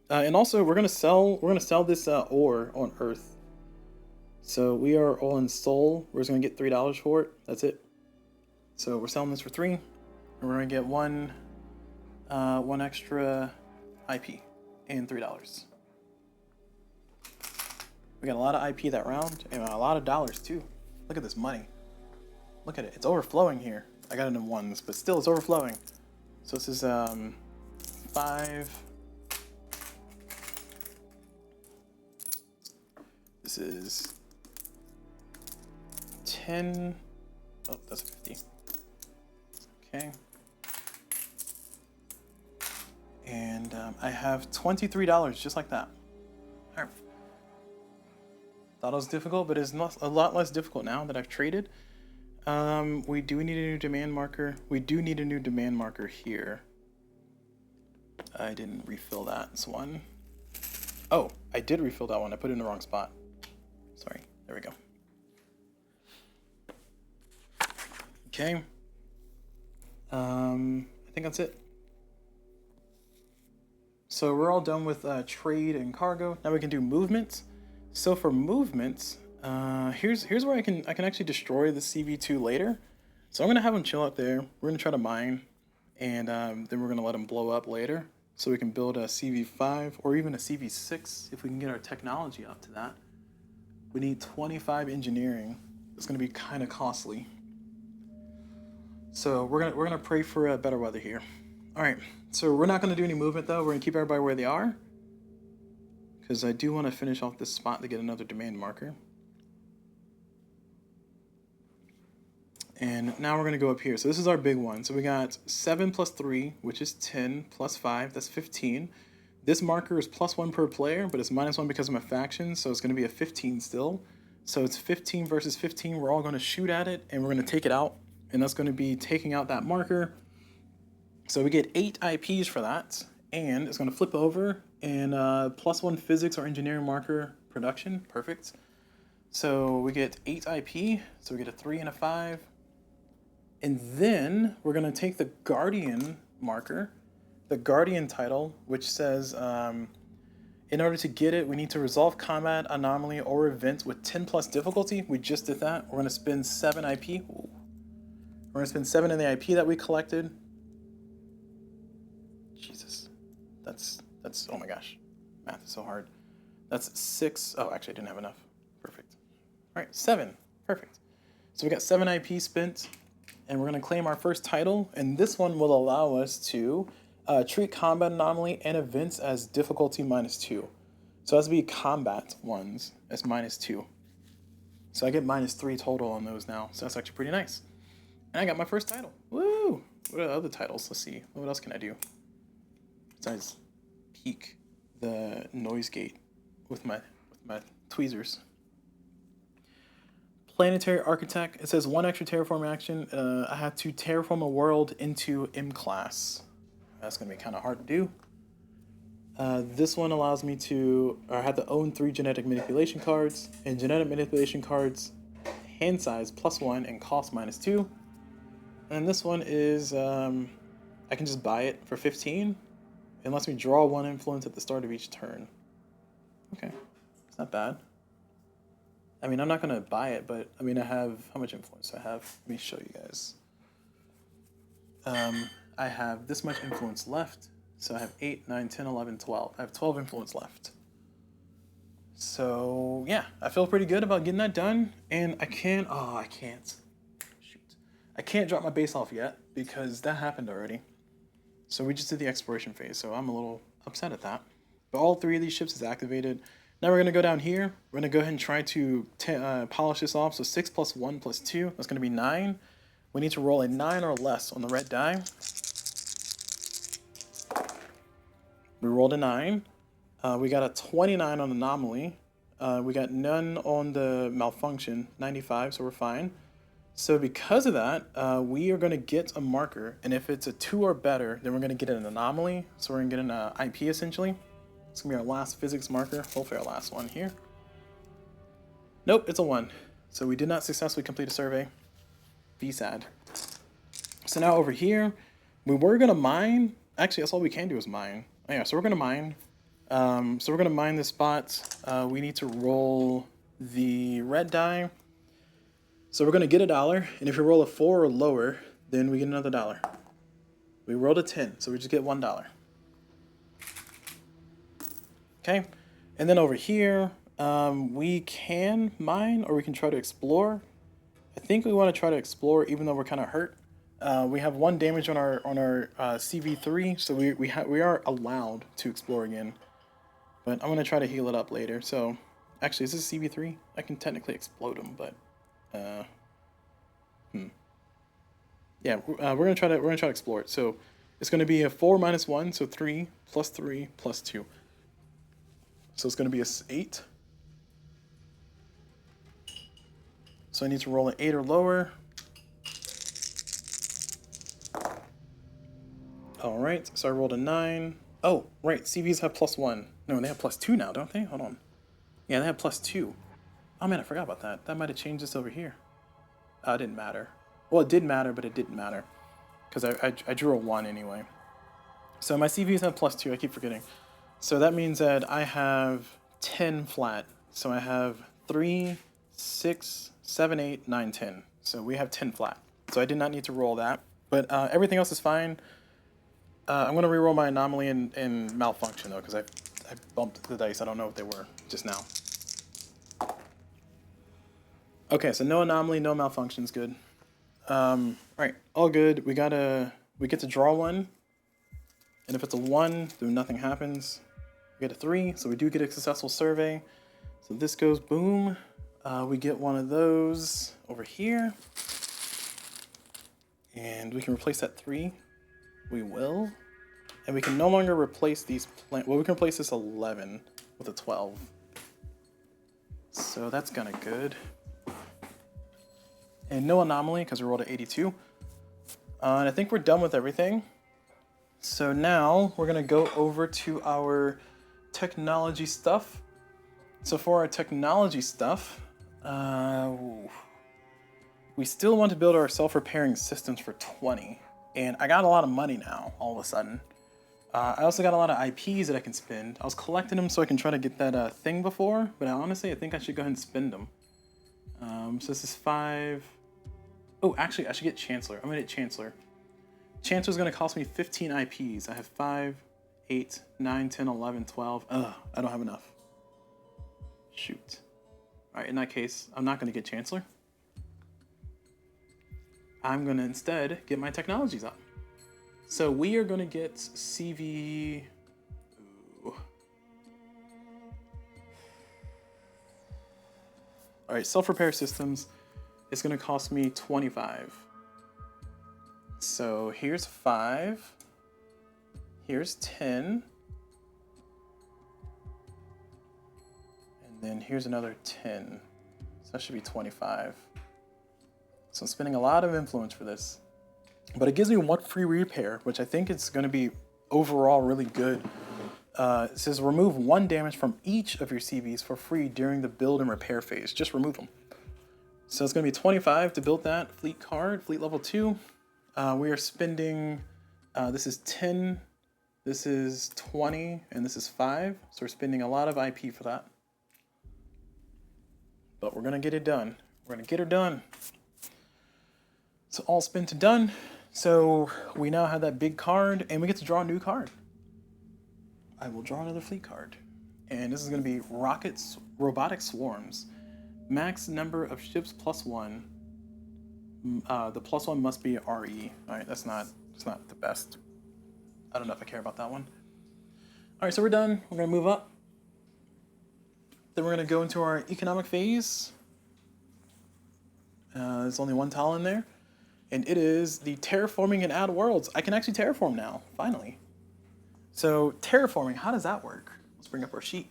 And also, we're gonna sell this ore on Earth. So we are on Soul. We're just gonna get $3 for it. That's it. So we're selling this for 3, and we're gonna get one extra IP and $3. We got a lot of IP that round, and a lot of dollars too. Look at this money. Look at it. It's overflowing here. I got it in 1s, but still it's overflowing. So this is 5. This is 10. Oh, that's a 50. Okay. And I have $23 just like that. All right. Thought it was difficult, but it's not a lot less difficult now that I've traded. We do need a new demand marker. We do need a new demand marker here. I didn't refill that one. Oh, I did refill that one. I put it in the wrong spot. Sorry. There we go. Okay. I think that's it. So we're all done with trade and cargo. Now we can do movement. So for movement, here's where I can actually destroy the CV2 later. So I'm gonna have him chill out there. We're gonna try to mine, and then we're gonna let him blow up later, so we can build a CV5 or even a CV6 if we can get our technology up to that. We need 25 engineering. It's gonna be kind of costly. So we're gonna pray for better weather here. All right. So we're not gonna do any movement though. We're gonna keep everybody where they are, because I do want to finish off this spot to get another demand marker. And now we're going to go up here. So this is our big one. So we got 7 plus 3, which is 10, plus 5, that's 15. This marker is +1 per player, but it's -1 because of my faction, so it's going to be a 15 still. So it's 15 versus 15. We're all going to shoot at it, and we're going to take it out. And that's going to be taking out that marker. So we get 8 IPs for that. And it's going to flip over and +1 physics or engineering marker production. Perfect. So we get 8 IP. So we get a 3 and a 5. And then we're going to take the Guardian marker, the Guardian title, which says in order to get it, we need to resolve combat, anomaly, or event with 10+ difficulty. We just did that. We're going to spend 7 IP. Ooh. We're going to spend 7 in the IP that we collected. Jesus. That's oh my gosh, math is so hard. That's 6. Oh, actually I didn't have enough. Perfect. All right, 7. Perfect. So we got 7 IP spent, and we're going to claim our first title, and this one will allow us to treat combat anomaly and events as difficulty -2. So it has to be combat ones as -2. So I get -3 total on those now, so that's actually pretty nice. And I got my first title. Woo! What are other titles? Let's see. What else can I do? Besides peek the noise gate with my tweezers. Planetary Architect. It says 1 extra terraform action. I have to terraform a world into M class. That's gonna be kind of hard to do. This one allows me to, or I have to own 3 genetic manipulation cards, and genetic manipulation cards hand size +1 and cost -2. And this one is, I can just buy it for 15. It lets me draw 1 influence at the start of each turn. Okay, it's not bad. I mean, I'm not gonna buy it, but I mean, I have, how much influence do I have? Let me show you guys. I have this much influence left. So I have 8, 9, 10, 11, 12. I have 12 influence left. So yeah, I feel pretty good about getting that done. And I can't, oh, I can't. Shoot. I can't drop my base off yet because that happened already. So we just did the exploration phase, so I'm a little upset at that. But all 3 of these ships is activated. Now we're gonna go down here. We're gonna go ahead and try to polish this off. So 6 + 1 + 2, that's gonna be 9. We need to roll a 9 or less on the red die. We rolled a 9. We got a 29 on anomaly. We got none on the malfunction, 95, so we're fine. So because of that, we are going to get a marker, and if it's a 2 or better, then we're going to get an anomaly. So we're going to get an IP essentially. It's going to be our last physics marker, hopefully our last one here. Nope, it's a 1. So we did not successfully complete a survey. Be sad. So now over here, we were going to mine. Actually, that's all we can do is mine. Oh, yeah, so we're going to mine. So we're going to mine this spot. We need to roll the red die. So we're going to get $1, and if you roll a 4 or lower, then we get another $1. We rolled a 10, so we just get $1. Okay, and then over here, we can mine or we can try to explore. I think we want to try to explore even though we're kind of hurt. We have 1 damage on our CV3, so we are allowed to explore again. But I'm going to try to heal it up later. So actually, is this CV3? I can technically explode him, but yeah, we're gonna try to explore it. So it's gonna be a 4 - 1, so 3 + 3 + 2. So it's gonna be a 8. So I need to roll an 8 or lower. All right, so I rolled a 9. Oh, right, CVs have +1. No, they have +2 now, don't they? Hold on. Yeah, they have +2. Oh man, I forgot about that. That might have changed this over here. It didn't matter. Well, it did matter, but it didn't matter. Because I drew a 1 anyway. So my CVs have +2, I keep forgetting. So that means that I have 10 flat. So I have 3, 6, 7, 8, 9, 10. So we have 10 flat. So I did not need to roll that. But everything else is fine. I'm going to reroll my anomaly and malfunction, though, because I bumped the dice. I don't know what they were just now. Okay, so no anomaly, no malfunctions, good. Alright, all good. We get to draw 1. And if it's a 1, then nothing happens. We get a 3, so we do get a successful survey. So this goes boom. We get one of those over here. And we can replace that 3. We will. And we can no longer replace these well, we can replace this 11 with a 12. So that's kind of good. And no anomaly because we rolled an 82. And I think we're done with everything. So now we're going to go over to our technology stuff. So for our technology stuff, we still want to build our self-repairing systems for 20. And I got a lot of money now, all of a sudden. I also got a lot of IPs that I can spend. I was collecting them so I can try to get that thing before, but honestly, I think I should go ahead and spend them. So this is 5. Oh, actually, I should get Chancellor. I'm going to get Chancellor. Chancellor's going to cost me 15 IPs. I have 5, 8, 9, 10, 11, 12. Ugh, I don't have enough. Shoot. All right, in that case, I'm not going to get Chancellor. I'm going to instead get my technologies up. So we are going to get CV... Ooh. All right, self-repair systems. It's going to cost me 25. So here's 5. Here's 10. And then here's another 10. So that should be 25. So I'm spending a lot of influence for this. But it gives me 1 free repair, which I think is going to be overall really good. It says remove 1 damage from each of your CVs for free during the build and repair phase. Just remove them. So it's going to be 25 to build that fleet card, fleet level 2. We are spending, this is 10, this is 20, and this is 5. So we're spending a lot of IP for that. But we're going to get it done. We're going to get her done. So all spent and done. So we now have that big card, and we get to draw a new card. I will draw another fleet card. And this is going to be Robotic Swarms. Max number of ships +1. The +1 must be RE. Alright, that's not the best. I don't know if I care about that one. Alright, so we're done. We're going to move up. Then we're going to go into our economic phase. There's only 1 tile in there. And it is the terraforming and add worlds. I can actually terraform now, finally. So terraforming, how does that work? Let's bring up our sheet.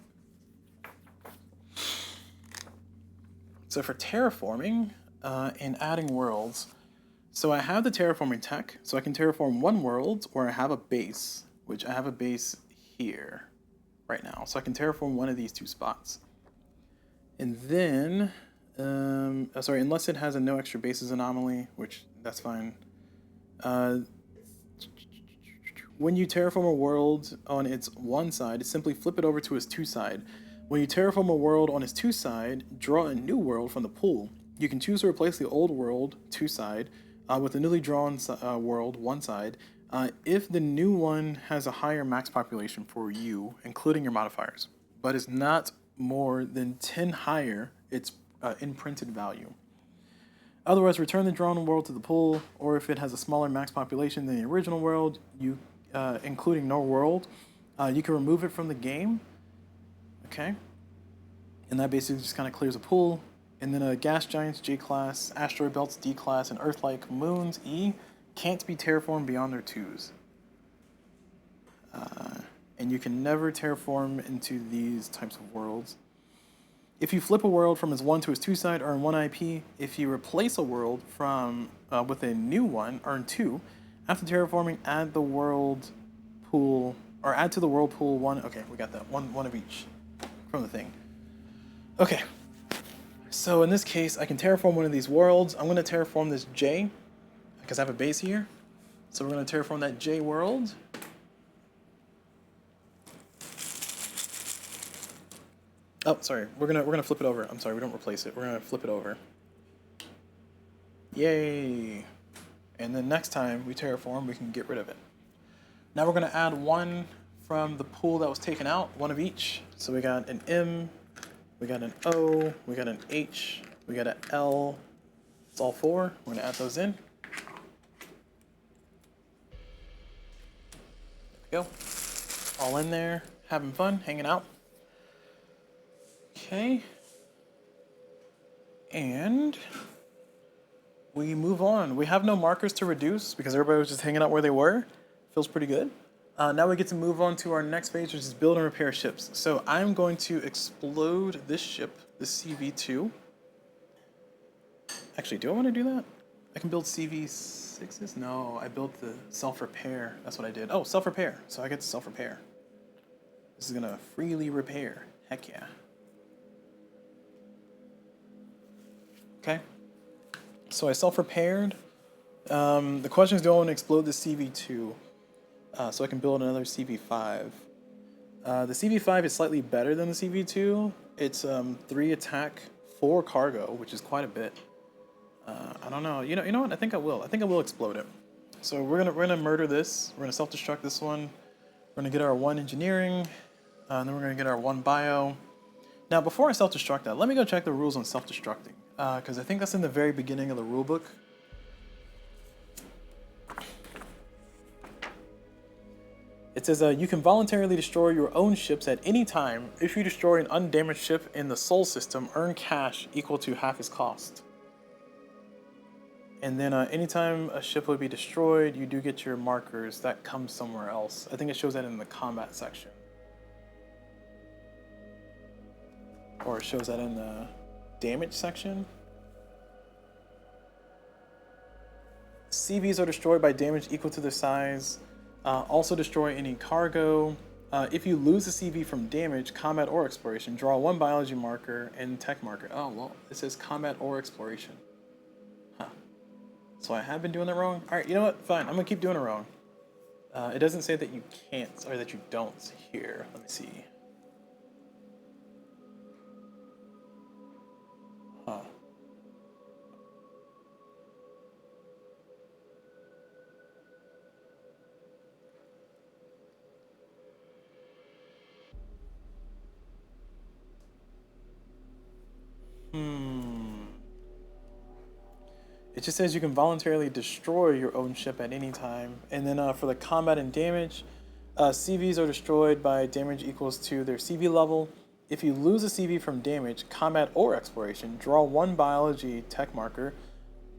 So for terraforming and adding worlds, so I have the terraforming tech, so I can terraform 1 world where I have a base, which I have a base here right now. So I can terraform 1 of these 2 spots. And then, sorry, unless it has a no extra bases anomaly, which that's fine. When you terraform a world on its 1 side, simply flip it over to its 2 side. When you terraform a world on its 2 side, draw a new world from the pool. You can choose to replace the old world 2 side with a newly drawn world 1 side if the new one has a higher max population for you, including your modifiers, but is not more than 10 higher its imprinted value. Otherwise, return the drawn world to the pool, or if it has a smaller max population than the original world, you including no world, you can remove it from the game. Okay, and that basically just kind of clears a pool. And then gas giants J class, asteroid belts D class, and Earth-like moons E can't be terraformed beyond their 2s. And you can never terraform into these types of worlds. If you flip a world from its 1 to its 2 side, earn 1 IP. If you replace a world from with a new one, earn 2. After terraforming, add the world pool, or add to the world pool 1. Okay, we got that. One of each from the thing. Okay. So in this case, I can terraform 1 of these worlds. I'm going to terraform this J, because I have a base here. So we're going to terraform that J world. Oh, sorry. We're gonna flip it over. I'm sorry, we don't replace it. We're gonna flip it over. Yay! And then next time we terraform, we can get rid of it. Now we're gonna add 1 from the pool that was taken out, 1 of each. So we got an M, we got an O, we got an H, we got an L. It's all 4. We're gonna add those in. There we go. All in there, having fun, hanging out. Okay, and we move on. We have no markers to reduce because everybody was just hanging out where they were. Feels pretty good. Now we get to move on to our next phase, which is build and repair ships. So I'm going to explode this ship, the CV2. Actually, do I want to do that? I can build CV6s? No, I built the self-repair. That's what I did. Oh, self-repair. So I get to self-repair. This is going to freely repair. Heck yeah. Okay, so I self-repaired. The question is, do I want to explode the CV2 so I can build another CV5? The CV5 is slightly better than the CV2. It's 3 attack, 4 cargo, which is quite a bit. I don't know. You know what? I think I will. I think I will explode it. So we're gonna murder this. We're gonna self-destruct this one. We're gonna get our 1 engineering, and then we're gonna get our 1 bio. Now, before I self-destruct that, let me go check the rules on self-destructing. Because I think that's in the very beginning of the rulebook. It says you can voluntarily destroy your own ships at any time. If you destroy an undamaged ship in the Sol system, earn cash equal to half its cost. And then anytime a ship would be destroyed, you do get your markers. That comes somewhere else. I think it shows that in the combat section. Or it shows that in the damage section. CVs are destroyed by damage equal to their size. Also destroy any cargo. If you lose a CV from damage, combat, or exploration, draw one biology marker and tech marker. Oh, well, it says combat or exploration. Huh. So I have been doing it wrong? Alright, you know what? Fine, I'm gonna keep doing it wrong. It doesn't say that you can't, or that you don't here. Let me see. Huh. It just says you can voluntarily destroy your own ship at any time. And then for the combat and damage, CVs are destroyed by damage equals to their CV level. If you lose a CV from damage, combat, or exploration, draw one biology tech marker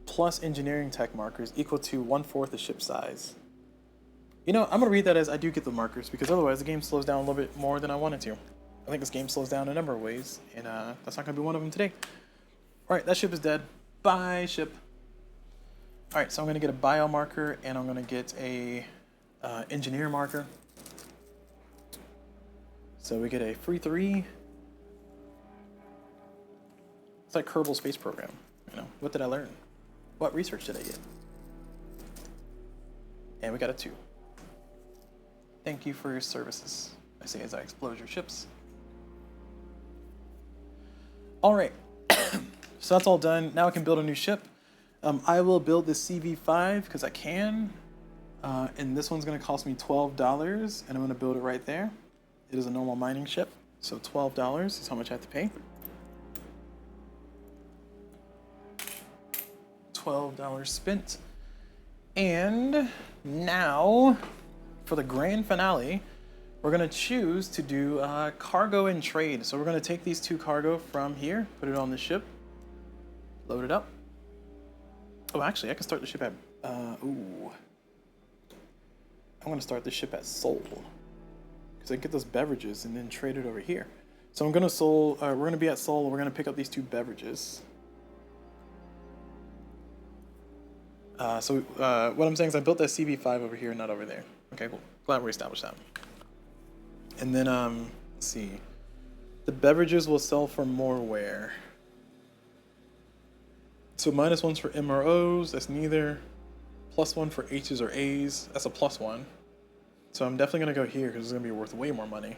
plus engineering tech markers equal to 1/4 the ship size. You know, I'm going to read that as I do get the markers, because otherwise the game slows down a little bit more than I want it to. I think this game slows down a number of ways, and that's not going to be one of them today. Alright, that ship is dead. Bye, ship. Alright, so I'm going to get a bio marker, and I'm going to get a engineer marker. So we get a free 3. It's like Kerbal Space Program. You know, what did I learn? What research did I get? And we got a 2. Thank you for your services, I say as I explode your ships. Alright, so that's all done. Now I can build a new ship. I will build this CV5 because I can. And this one's going to cost me $12, and I'm going to build it right there. It is a normal mining ship, so $12 is how much I have to pay. $12 spent. And now, for the grand finale, we're going to choose to do cargo and trade. So we're going to take these 2 cargo from here, put it on the ship, load it up. Oh, actually, I can start the ship at... ooh. I'm going to start the ship at Seoul, because I can get those beverages and then trade it over here. So I'm going to Seoul... we're going to be at Seoul, and we're going to pick up these 2 beverages. What I'm saying is I built that CV5 over here, not over there. Okay, cool. Glad we established that. And then, let's see. The beverages will sell for more where? So -1's for MROs, that's neither. +1 for H's or A's, that's a +1. So I'm definitely going to go here because it's going to be worth way more money.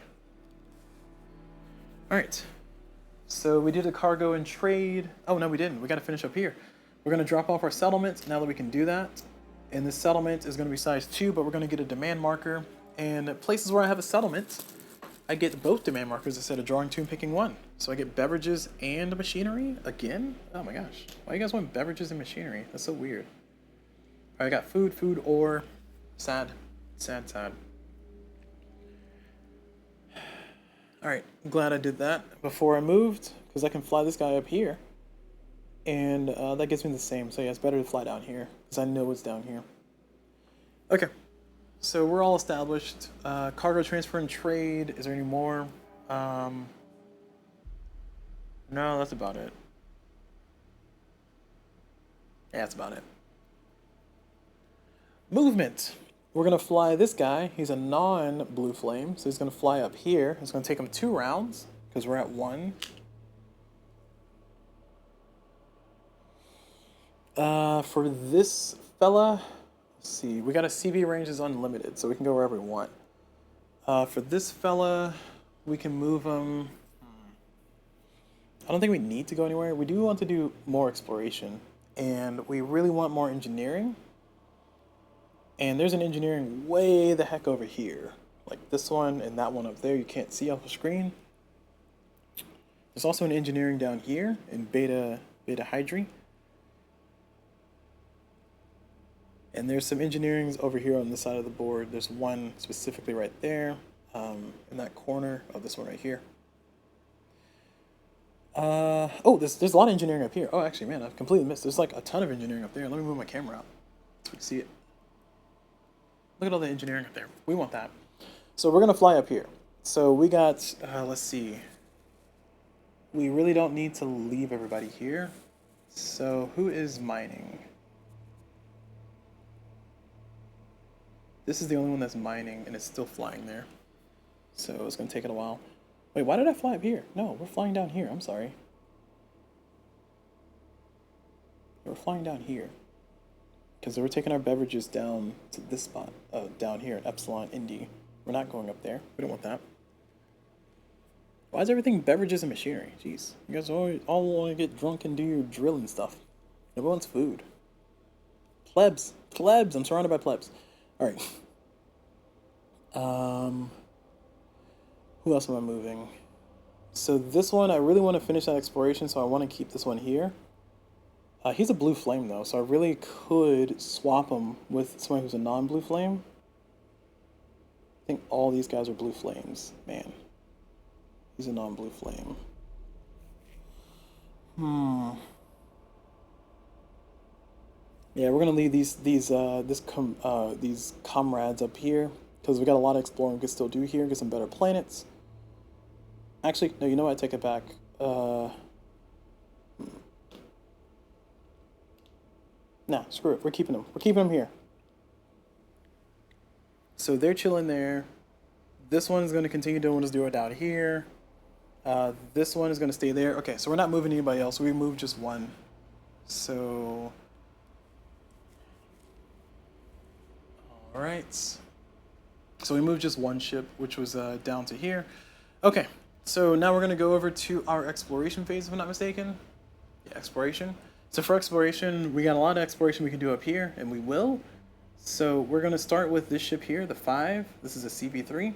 Alright. So we did a cargo and trade. Oh, no, we didn't. We got to finish up here. We're going to drop off our settlement now that we can do that. And this settlement is going to be size 2, but we're going to get a demand marker. And places where I have a settlement, I get both demand markers instead of drawing 2 and picking 1. So I get beverages and machinery again? Oh my gosh. Why you guys want beverages and machinery? That's so weird. All right, I got food, ore. Sad. Sad, sad. All right, I'm glad I did that before I moved, because I can fly this guy up here. And that gives me the same. So yeah, it's better to fly down here, because I know what's down here. Okay. So we're all established. Cargo transfer and trade. Is there any more? No, that's about it. Yeah, that's about it. Movement. We're going to fly this guy. He's a non-blue flame, so he's going to fly up here. It's going to take him 2 rounds, because we're at 1. For this fella... Let's see, we got a CV range is unlimited, so we can go wherever we want. For this fella, we can move him. I don't think we need to go anywhere. We do want to do more exploration, and we really want more engineering. And there's an engineering way the heck over here, like this one and that one up there. You can't see off the screen. There's also an engineering down here in Beta Hydri. And there's some engineerings over here on this side of the board. There's one specifically right there, in that corner of this one right here. Oh, there's a lot of engineering up here. Oh, actually, man, I've completely missed. There's like a ton of engineering up there. Let me move my camera out so we can see it. Look at all the engineering up there. We want that. So we're gonna fly up here. So we got, let's see. We really don't need to leave everybody here. So who is mining? This is the only one that's mining and it's still flying there. So it's gonna take it a while. Wait, why did I fly up here? No, we're flying down here. I'm sorry. We're flying down here. Because we're taking our beverages down to this spot, down here at Epsilon Indy. We're not going up there. We don't want that. Why is everything beverages and machinery? Jeez. You guys all want to get drunk and do your drilling stuff. Nobody wants food. Plebs. Plebs. I'm surrounded by plebs. Alright. Who else am I moving? So this one, I really want to finish that exploration, so I want to keep this one here. He's a blue flame, though, so I really could swap him with someone who's a non-blue flame. I think all these guys are blue flames. Man. He's a non-blue flame. Yeah, we're gonna leave these comrades up here because we got a lot of exploring we can still do here. Get some better planets. Actually, no. You know what? I take it back. Nah, screw it. We're keeping them. We're keeping them here. So they're chilling there. This one is going to continue doing what it's doing down here. This one is going to stay there. Okay, so we're not moving anybody else. We moved just one. So... Alright. So we moved just one ship, which was down to here. Okay, so now we're going to go over to our exploration phase, if I'm not mistaken. Yeah, exploration. So for exploration, we got a lot of exploration we can do up here, and we will. So we're going to start with this ship here, the 5. This is a CP3.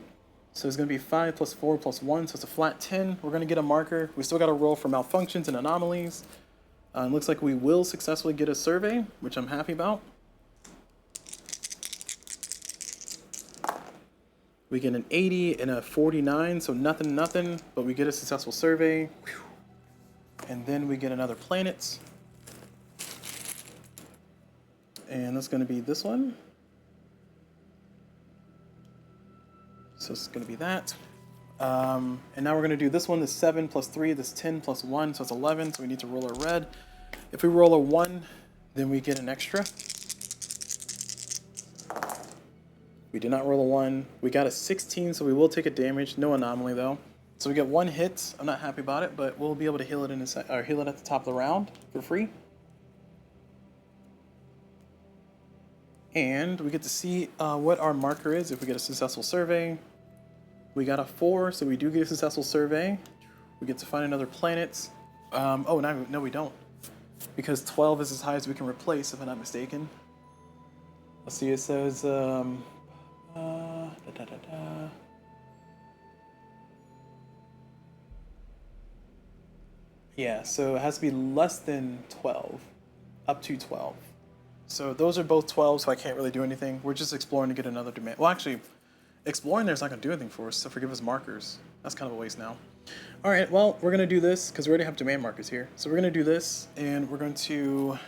So it's going to be 5 plus 4 plus 1, so it's a flat 10. We're going to get a marker. We still got to roll for malfunctions and anomalies. It looks like we will successfully get a survey, which I'm happy about. We get an 80 and a 49, so nothing, but we get a successful survey. And then we get another planet. And that's going to be this one. So it's going to be that. And now we're going to do this one, this 7 plus 3, this 10 plus 1, so it's 11, so we need to roll a red. If we roll a 1, then we get an extra. We did not roll a 1. We got a 16, so we will take a damage. No anomaly, though. So we get 1 hit. I'm not happy about it, but we'll be able to heal it heal it at the top of the round for free. And we get to see what our marker is if we get a successful survey. We got a 4, so we do get a successful survey. We get to find another planet. Oh, no, we don't. Because 12 is as high as we can replace, if I'm not mistaken. Let's see, it says... Yeah, so it has to be less than 12, up to 12. So those are both 12, so I can't really do anything. We're just exploring to get another domain. Well, actually, exploring there's not going to do anything for us, so forgive us markers. That's kind of a waste now. All right, well, we're going to do this, because we already have domain markers here. So we're going to do this, and we're going to...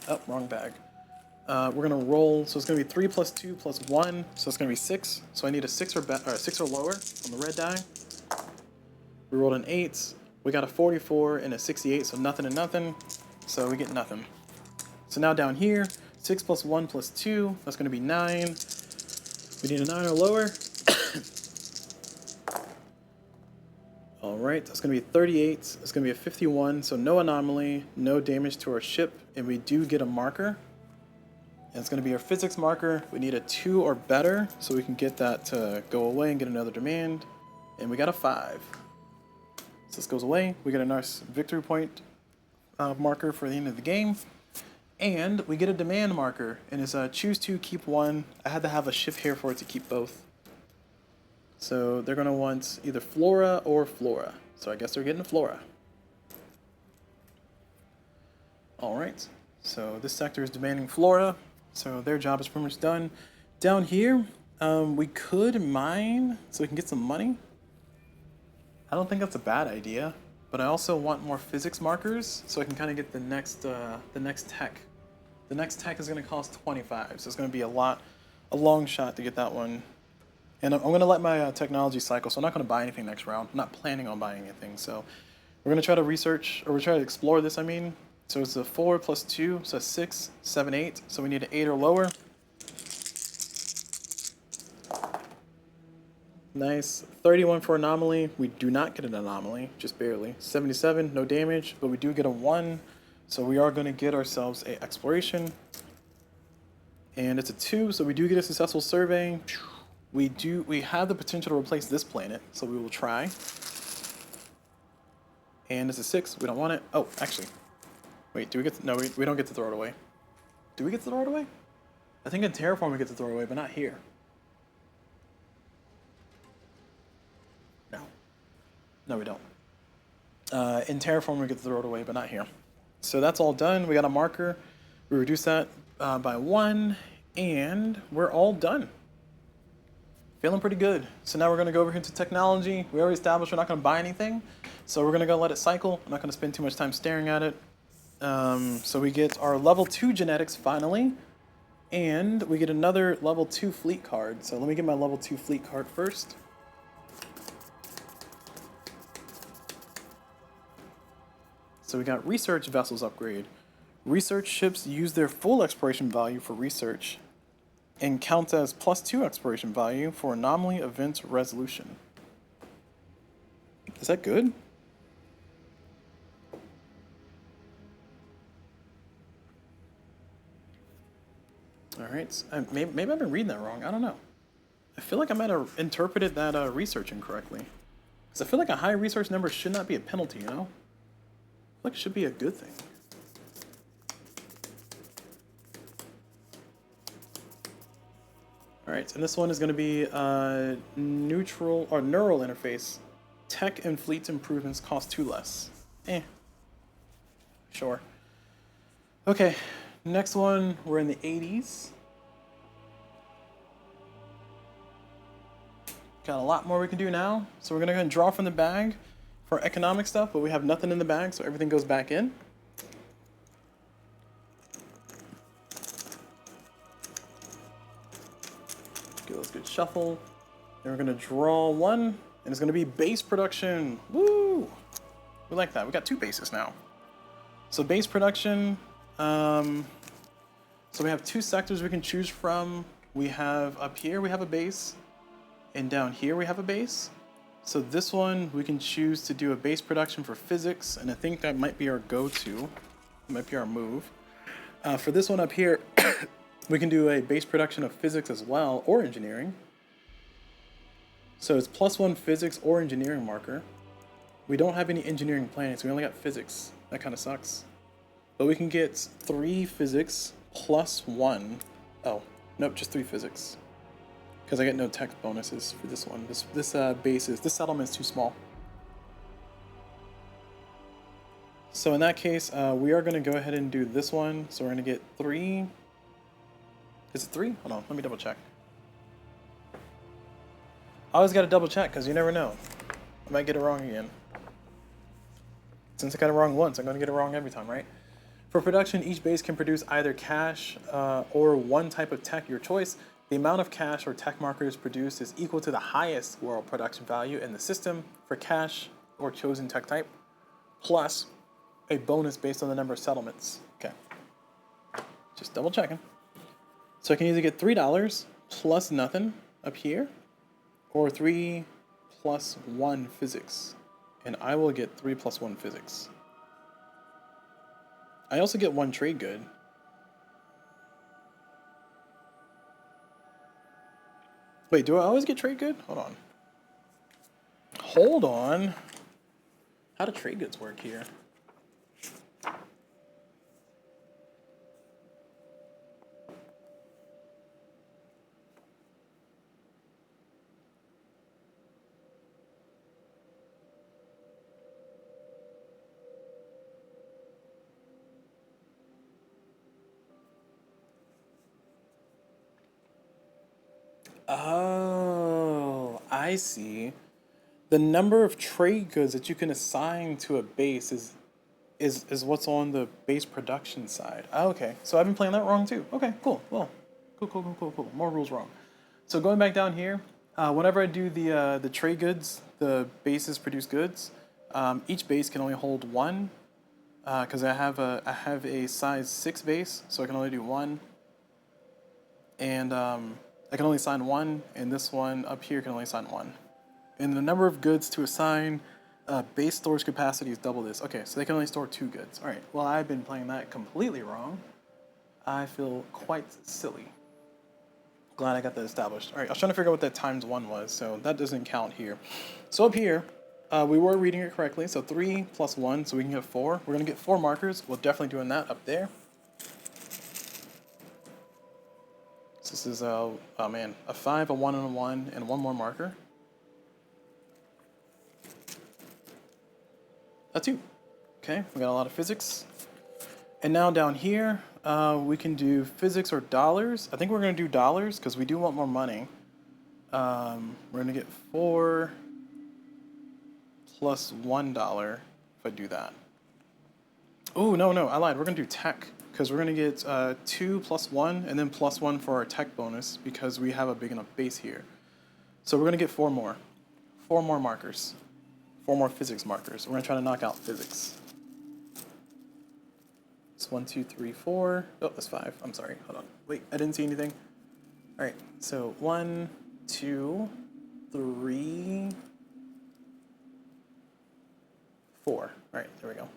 Oh, wrong bag. We're going to roll, so it's going to be 3 plus 2 plus 1, so it's going to be 6. So I need a 6 or 6 or lower on the red die. We rolled an 8. We got a 44 and a 68, so nothing and nothing. So we get nothing. So now down here, 6 plus 1 plus 2, that's going to be 9. We need a 9 or lower. Alright, that's going to be 38. It's going to be a 51, so no anomaly, no damage to our ship, and we do get a marker. And it's going to be our physics marker. We need a 2 or better, so we can get that to go away and get another demand. And we got a 5. So this goes away. We get a nice victory point marker for the end of the game. And we get a demand marker, and it's choose 2, keep 1. I had to have a shift here for it to keep both. So they're going to want either flora or flora. So I guess they're getting flora. Alright, so this sector is demanding flora. So their job is pretty much done. Down here, we could mine so we can get some money. I don't think that's a bad idea. but I also want more physics markers so I can kind of get the next tech. The next tech is going to cost 25, so it's going to be a long shot to get that one. And I'm going to let my technology cycle, so I'm not going to buy anything next round. I'm not planning on buying anything, so we're going to try to research, or we're trying to explore this, I mean. So it's a 4 plus 2, so 6, 7, 8. So we need an 8 or lower. Nice. 31 for anomaly. We do not get an anomaly, just barely. 77, no damage, but we do get a 1. So we are going to get ourselves a exploration. And it's a 2, so we do get a successful survey. We have the potential to replace this planet, so we will try. And it's a 6, we don't want it. Oh, actually. Wait, do we get to, no, we don't get to throw it away. Do we get to throw it away? I think in Terraform we get to throw it away, but not here. No. No, we don't. In Terraform we get to throw it away, but not here. So that's all done. We got a marker. We reduce that by 1, and we're all done. Feeling pretty good. So now we're going to go over here to technology. We already established we're not going to buy anything, so we're going to go let it cycle. I'm not going to spend too much time staring at it. So we get our level 2 genetics finally, and we get another level 2 fleet card. So let me get my level 2 fleet card first. So we got research vessels upgrade. Research ships use their full exploration value for research and count as +2 exploration value for anomaly event resolution. Is that good? Alright, maybe I've been reading that wrong. I don't know. I feel like I might have interpreted that research incorrectly. Because I feel like a high research number should not be a penalty, you know? I feel like it should be a good thing. Alright, and this one is going to be neutral or neural interface. Tech and fleet improvements cost 2 less. Sure. Okay, next one, we're in the 80s. Got a lot more we can do now. So we're going to go ahead and draw from the bag for economic stuff, but we have nothing in the bag, so everything goes back in. Give us a good shuffle. Then we're going to draw one, and it's going to be base production. Woo! We like that. We got 2 bases now. So base production, so we have 2 sectors we can choose from. We have up here, we have a base, and down here we have a base. So this one, we can choose to do a base production for physics, and I think that might be our go-to. It might be our move. For this one up here, we can do a base production of physics as well, or engineering. So it's +1 physics or engineering marker. We don't have any engineering planets, we only got physics. That kind of sucks. But we can get 3 physics +1. Oh, nope, just 3 physics. Because I get no tech bonuses for this one. This settlement's too small. So in that case, we are going to go ahead and do this one. So we're going to get 3. Is it 3? Hold on, let me double check. I always got to double check because you never know. I might get it wrong again. Since I got it wrong once, I'm going to get it wrong every time, right? For production, each base can produce either cash or one type of tech, your choice. The amount of cash or tech markers produced is equal to the highest world production value in the system for cash or chosen tech type, plus a bonus based on the number of settlements. Okay, just double checking. So I can either get $3 plus nothing up here, or 3 plus 1 physics. And I will get 3 plus 1 physics. I also get 1 trade good. Wait, do I always get trade good? Hold on. Hold on. How do trade goods work here? Oh, I see. the number of trade goods that you can assign to a base is what's on the base production side. Oh, okay, so I've been playing that wrong too. Okay, cool. Well, cool. More rules wrong. So going back down here, whenever I do the trade goods, the bases produce goods. Each base can only hold one, because I have a size 6 base, so I can only do one. And I can only assign one, and this one up here can only assign one. And the number of goods to assign base storage capacity is double this. Okay, so they can only store 2 goods. All right, well, I've been playing that completely wrong. I feel quite silly. Glad I got that established. All right, I was trying to figure out what that times 1 was, so that doesn't count here. So up here, we were reading it correctly, so 3 plus 1, so we can get 4. We're going to get 4 markers. We're definitely doing that up there. So this is, oh man, a 5, a 1, and a 1, and 1 more marker. A 2. Okay, we got a lot of physics. And now down here, we can do physics or dollars. I think we're going to do dollars because we do want more money. We're going to get 4 plus $1 if I do that. Oh, no, I lied. We're going to do tech because we're going to get 2 plus 1 and then plus 1 for our tech bonus because we have a big enough base here. So we're going to get 4 more. 4 more markers. 4 more physics markers. We're going to try to knock out physics. It's 1, 2, 3, 4. Oh, that's 5. I'm sorry. Hold on. Wait, I didn't see anything. All right. So 1, 2, 3, 4. All right. There we go.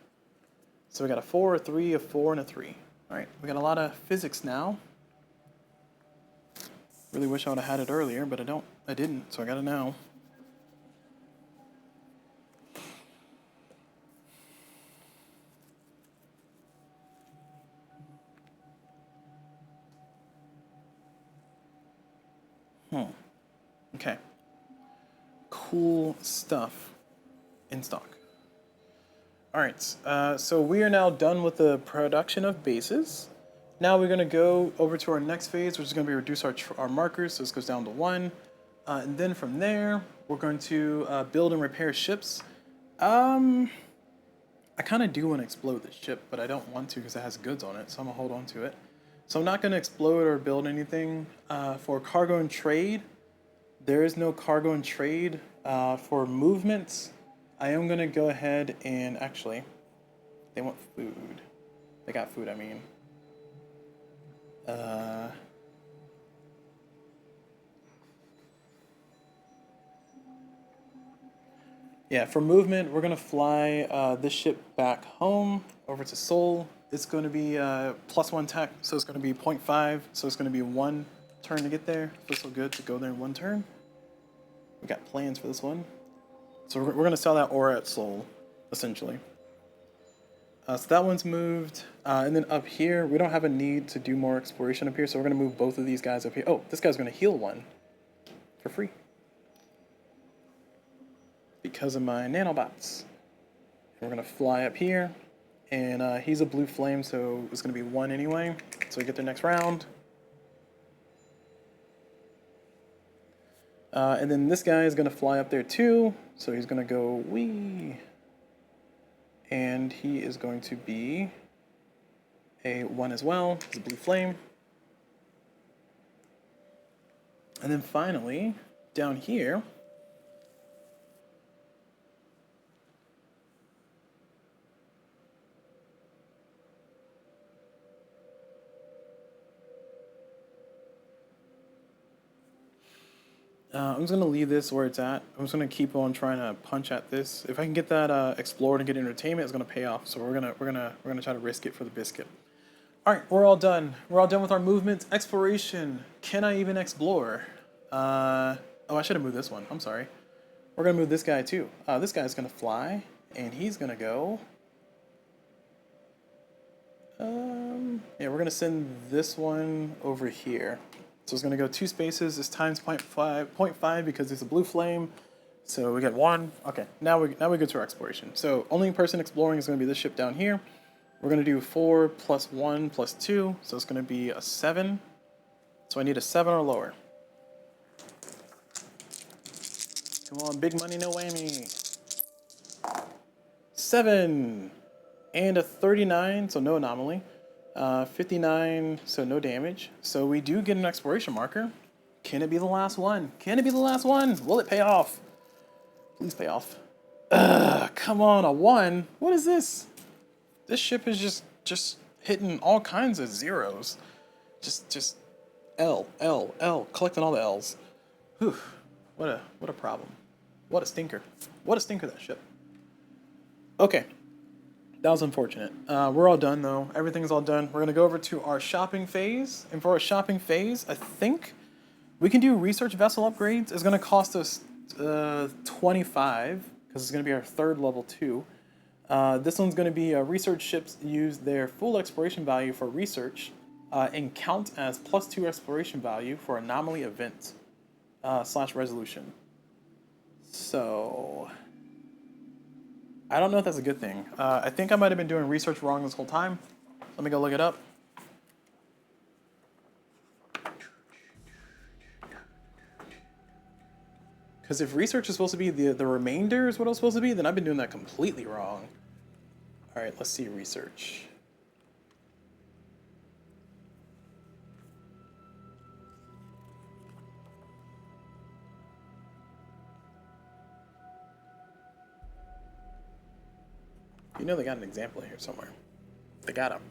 So we got a 4, a 3, a 4, and a 3. All right. We got a lot of physics now. Really wish I would have had it earlier, but I didn't. So I got it now. Okay. Cool stuff in stock. All right, so we are now done with the production of bases. Now we're going to go over to our next phase, which is going to be reduce our markers. So this goes down to 1. And then from there, we're going to build and repair ships. I kind of do want to explode the ship, but I don't want to because it has goods on it, so I'm going to hold on to it. So I'm not going to explode or build anything. For cargo and trade, there is no cargo and trade. For movements, I am going to go ahead and actually, they want food. They got food, I mean. Yeah, for movement, we're going to fly this ship back home over to Seoul. It's going to be plus 1 tech, so it's going to be 0.5, so it's going to be 1 turn to get there. Feels so good to go there in 1 turn. We got plans for this one. So we're going to sell that ore at Seoul, essentially. So that one's moved. And then up here, we don't have a need to do more exploration up here, so we're going to move both of these guys up here. Oh, this guy's going to heal 1 for free because of my nanobots. We're going to fly up here, and he's a blue flame, so it's going to be 1 anyway. So we get the next round. And then this guy is going to fly up there too, so he's going to go wee. And he is going to be a 1 as well. He's a blue flame. And then finally, down here, I'm just going to leave this where it's at. I'm just going to keep on trying to punch at this. If I can get that explored and get entertainment, it's going to pay off. So we're gonna try to risk it for the biscuit. All right, we're all done. We're all done with our movements. Exploration. Can I even explore? Oh, I should have moved this one. I'm sorry. We're going to move this guy too. This guy's going to fly, and he's going to go. Yeah, we're going to send this one over here. So it's going to go 2 spaces. This times 0.5 because it's a blue flame. So we get 1. Okay, now we go to our exploration. So only person exploring is going to be this ship down here. We're going to do 4 plus 1 plus 2. So it's going to be a 7. So I need a 7 or lower. Come on, big money, no whammy. 7 and a 39, so no anomaly. 59, so no damage. So we do get an exploration marker. Can it be the last one? Can it be the last one? Will it pay off? Please pay off. Come on, a 1. What is this? This ship is just hitting all kinds of zeros. Just L, L, L, collecting all the L's. Whew. What a problem. What a stinker. What a stinker, that ship. Okay. That was unfortunate. We're all done though. Everything's all done. We're gonna go over to our shopping phase. And for our shopping phase, I think we can do research vessel upgrades. It's gonna cost us 25, because it's gonna be our 3rd level 2. This one's gonna be research ships use their full exploration value for research and count as +2 exploration value for anomaly event / resolution. So I don't know if that's a good thing. I think I might have been doing research wrong this whole time. Let me go look it up. Because if research is supposed to be the remainder is what it's supposed to be, then I've been doing that completely wrong. All right, let's see research. You know they got an example here somewhere. They got him.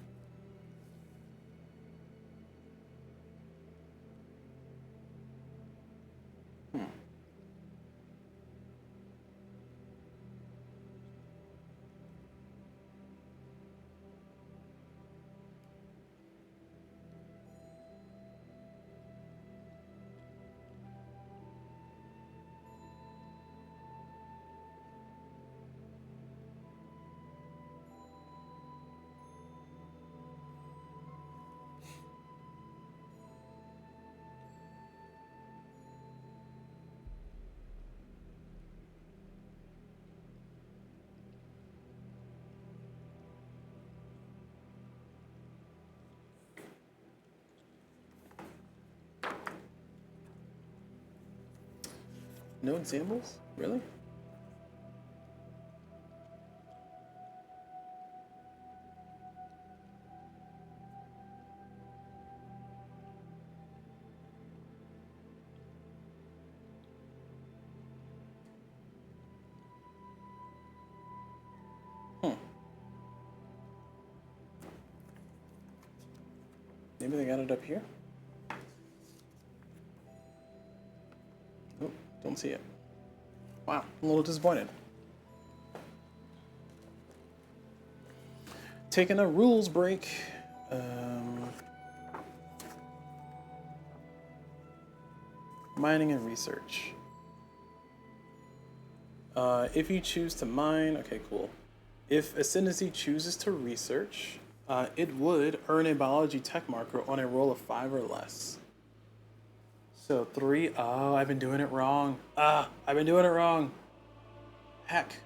No examples? Really? Maybe they got it up here? Oh, don't see it. Wow, I'm a little disappointed. Taking a rules break. Mining and research. If you choose to mine, okay, cool. If Ascendancy chooses to research, it would earn a biology tech marker on a roll of 5 or less. So 3, oh, I've been doing it wrong. I've been doing it wrong. Heck.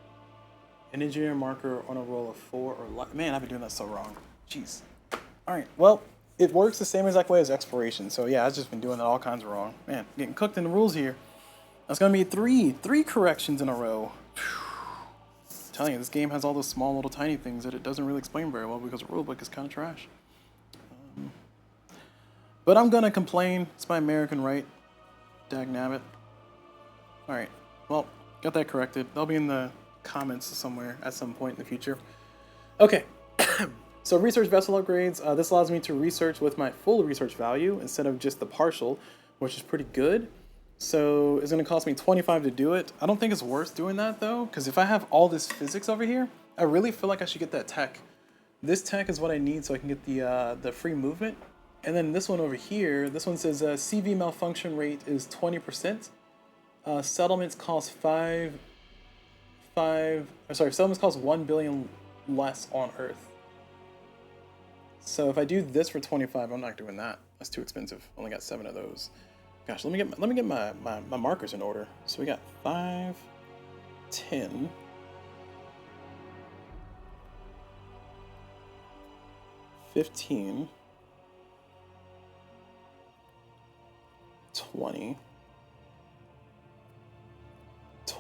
An engineer marker on a roll of 4 or less. Man, I've been doing that so wrong. Jeez. All right, well, it works the same exact way as exploration. So yeah, I've just been doing it all kinds of wrong. Man, getting cooked in the rules here. That's gonna be three corrections in a row. I'm telling you, this game has all those small little tiny things that it doesn't really explain very well because the rulebook is kind of trash. But I'm gonna complain. It's my American right. Dagnabbit. All right, well, got that corrected. They'll be in the comments somewhere at some point in the future. Okay, so research vessel upgrades. This allows me to research with my full research value instead of just the partial, which is pretty good. So it's gonna cost me 25 to do it. I don't think it's worth doing that though, because if I have all this physics over here, I really feel like I should get that tech. This tech is what I need so I can get the free movement. And then this one over here, this one says CV malfunction rate is 20%. Settlements cost settlements cost 1 billion less on Earth. So if I do this for 25, I'm not doing that. That's too expensive. Only got 7 of those. Gosh, let me get my markers in order. So we got 5, 10, 15, 20,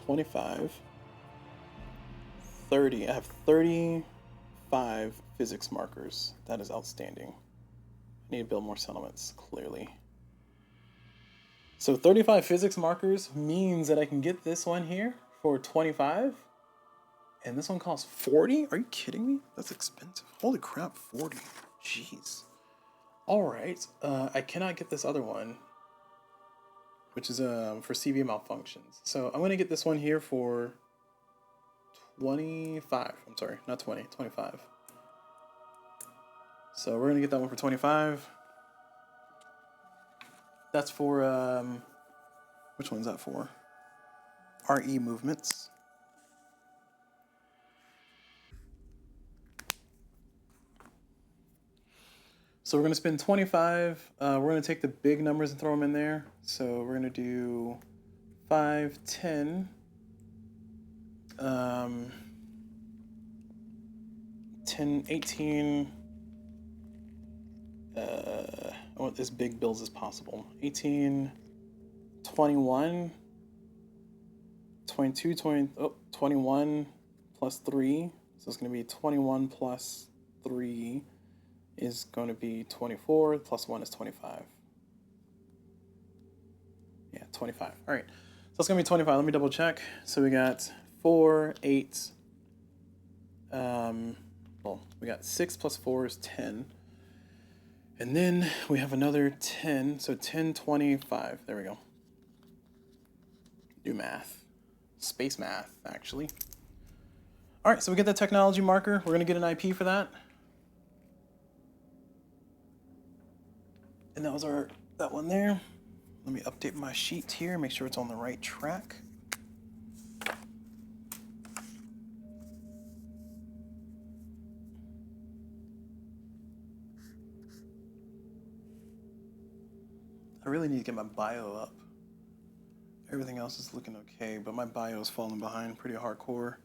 25, 30. I have 35 physics markers. That is outstanding. I need to build more settlements, clearly. So 35 physics markers means that I can get this one here for 25. And this one costs 40? Are you kidding me? That's expensive. Holy crap, 40. Jeez. Alright, I cannot get this other one, which is for CV malfunctions. So I'm going to get this one here for 25. I'm sorry, not 20, 25. So we're going to get that one for 25. That's for, which one's that for? RE movements. So we're going to spend 25. We're going to take the big numbers and throw them in there. So we're going to do 5, 10, 10, 18. I want as big bills as possible. 18, 21, 22, 21 plus 3. So it's going to be 21 plus 3 is going to be 24, plus 1 is 25. Yeah, 25. All right, so it's going to be 25. Let me double check. So we got 4, 8. Well, we got 6 plus 4 is 10. And then we have another 10. So 10, 25. There we go. Do math. Space math, actually. All right, so we get the technology marker. We're going to get an IP for that. And that was that one there. Let me update my sheet here, make sure it's on the right track. I really need to get my bio up. Everything else is looking okay, but my bio is falling behind pretty hardcore.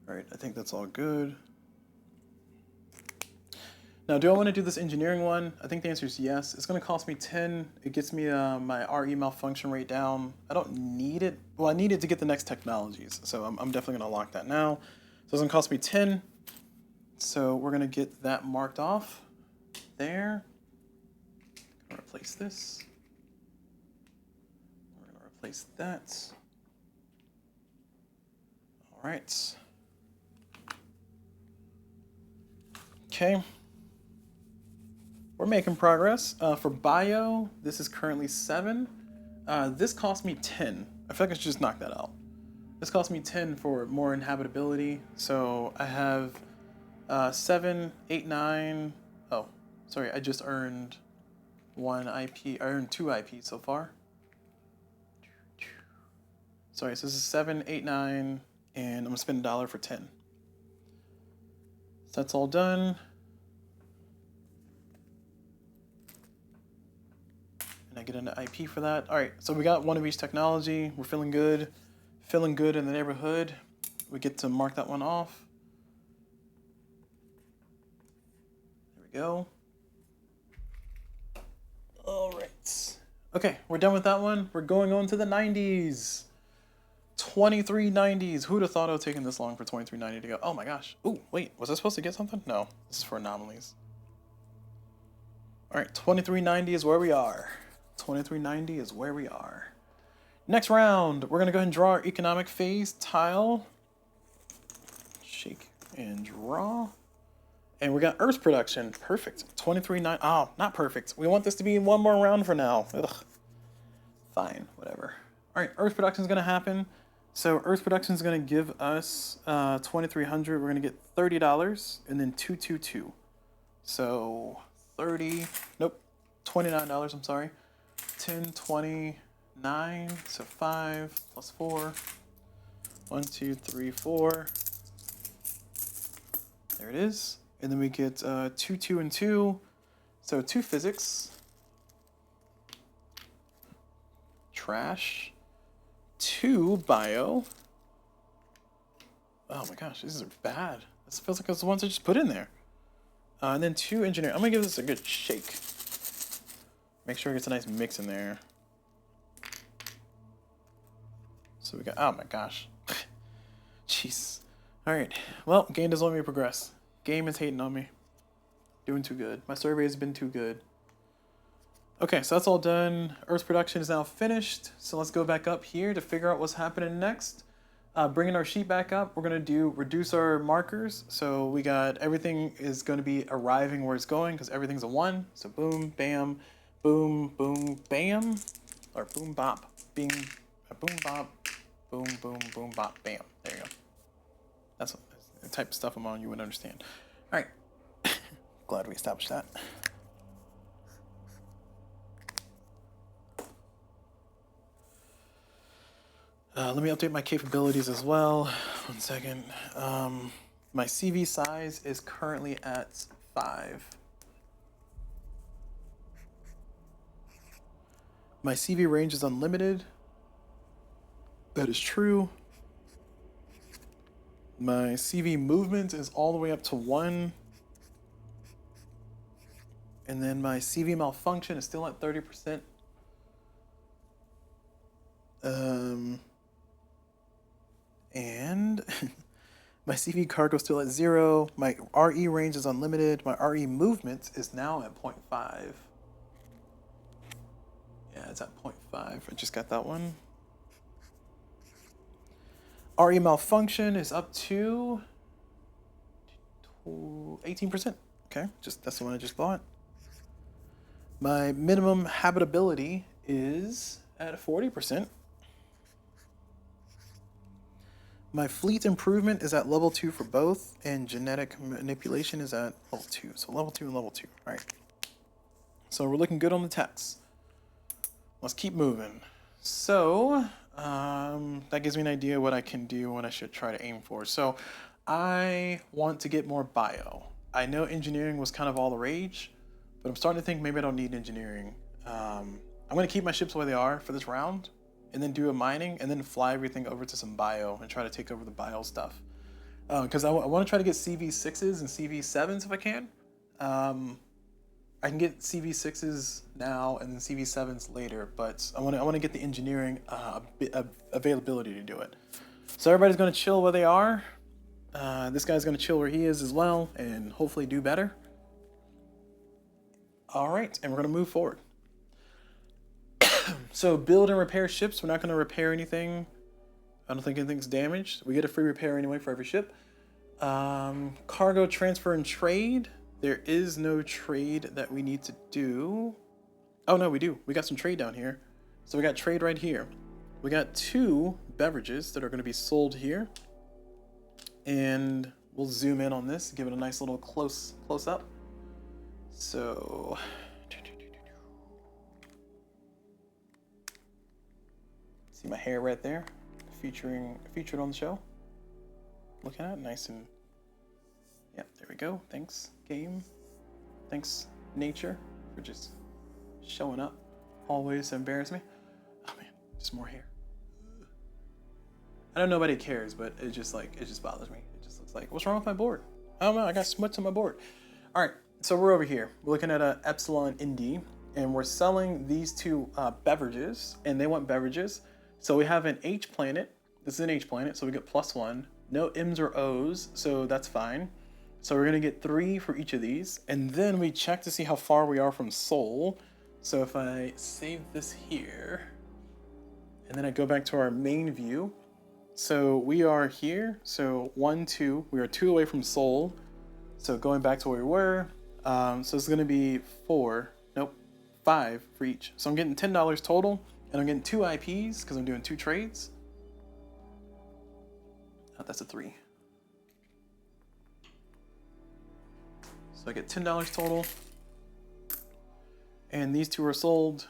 All right, I think that's all good. Now, do I want to do this engineering one? I think the answer is yes. It's going to cost me 10. It gets me my RE malfunction rate down. I don't need it. Well, I need it to get the next technologies, so I'm definitely going to lock that now. So it's going to cost me 10. So we're going to get that marked off there. I'm going to replace this. We're going to replace that. All right. Okay. We're making progress. For bio, this is currently 7. This cost me 10. I feel like I should just knock that out. This cost me 10 for more inhabitability. So I have 7, 8, 9. Oh, sorry, I just earned 1 IP. I earned 2 IP so far. Sorry, so this is 7, 8, 9, and I'm gonna spend $1 for 10. So that's all done. And I get an IP for that. All right, so we got one of each technology. We're feeling good. Feeling good in the neighborhood. We get to mark that one off. There we go. All right. Okay, we're done with that one. We're going on to the 90s. 2390s. Who'd have thought it would taken this long for 2390 to go? Oh my gosh. Ooh, wait, was I supposed to get something? No, this is for anomalies. All right, 2390 is where we are. 2390 is where we are. Next round, we're gonna go ahead and draw our economic phase tile. Shake and draw. And we got Earth production. Perfect. 2390. Oh, not perfect. We want this to be one more round for now. Ugh. Fine, whatever. All right, Earth production is gonna happen. So Earth production is gonna give us 2,300. We're gonna get $30 and then 222. So 30. Nope. $29. I'm sorry. 10, 29. So 5 plus 4. 1, 2, 3, 4. There it is. And then we get 2, 2, and 2. So 2 physics. Trash. 2 bio. Oh my gosh, these are bad. This feels like it's the ones I just put in there. And then 2 engineering. I'm gonna give this a good shake. Make sure it gets a nice mix in there. So we got, oh my gosh. Jeez. Alright, well, game doesn't let me progress. Game is hating on me. Doing too good. My survey has been too good. Okay, so that's all done. Earth's production is now finished. So let's go back up here to figure out what's happening next. Bringing our sheet back up, we're going to reduce our markers. So we got everything is going to be arriving where it's going because everything's a 1. So boom, bam, boom, boom, bam. Or boom, bop, bing, boom, bop, boom, boom, boom, bop, bam. There you go. That's the type of stuff I'm on you would understand. All right. Glad we established that. Let me update my capabilities as well. 1 second. My CV size is currently at 5. My CV range is unlimited. That is true. My CV movement is all the way up to 1. And then my CV malfunction is still at 30%. And my CV cargo is still at 0. My RE range is unlimited. My RE movement is now at 0.5. Yeah, it's at 0.5. I just got that one. RE malfunction is up to 18%. Okay, that's the one I just bought. My minimum habitability is at 40%. My fleet improvement is at level 2 for both, and genetic manipulation is at level 2. So level 2 and level 2. All right. So we're looking good on the techs. Let's keep moving. So that gives me an idea what I can do, what I should try to aim for. So I want to get more bio. I know engineering was kind of all the rage, but I'm starting to think maybe I don't need engineering. I'm going to keep my ships where they are for this round, and then do a mining, and then fly everything over to some bio and try to take over the bio stuff. Because I want to try to get CV6s and CV7s if I can. I can get CV6s now and then CV7s later, but I want to get the engineering availability to do it. So everybody's going to chill where they are. This guy's going to chill where he is as well, and hopefully do better. All right, and we're going to move forward. So build and repair ships. We're not going to repair anything. I don't think anything's damaged. We get a free repair anyway for every ship. Cargo transfer and trade. There is no trade that we need to do. Oh no, we do. We got some trade down here. So we got trade right here. We got 2 beverages that are going to be sold here. And we'll zoom in on this, give it a nice little close up. So see my hair right there, featured on the show. Looking at it, nice and, yeah, there we go. Thanks, game. Thanks, nature, for just showing up. Always to embarrass me. Oh man, just more hair. I know nobody cares, but it just bothers me. It just looks like, what's wrong with my board? I don't know, I got smuts on my board. All right, so we're over here. We're looking at a Epsilon Indy, and we're selling these 2 beverages, and they want beverages. So we have an H planet. This is an H planet, so we get +1. No M's or O's, so that's fine. So we're gonna get 3 for each of these, and then we check to see how far we are from Sol. So if I save this here, and then I go back to our main view, so we are here. So 1, 2, we are 2 away from Sol. So going back to where we were, so it's gonna be 5 for each. So I'm getting $10 total. And I'm getting 2 IPs because I'm doing 2 trades. Oh, that's a 3. So I get $10 total. And these 2 are sold.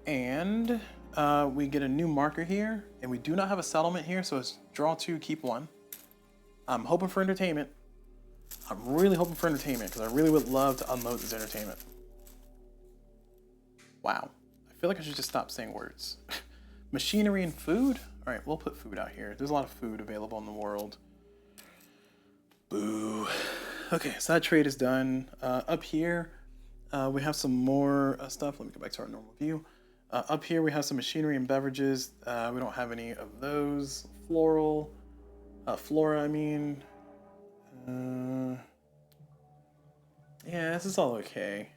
And we get a new marker here. And we do not have a settlement here, so it's draw 2, keep 1. I'm hoping for entertainment. I'm really hoping for entertainment because I really would love to unload this entertainment. Wow. I feel like I should just stop saying words. Machinery and food? All right, we'll put food out here. There's a lot of food available in the world. Boo. Okay, so that trade is done. Up here, we have some more stuff. Let me go back to our normal view. Up here we have some machinery and beverages. We don't have any of those. Flora, I mean. Yeah, this is all okay.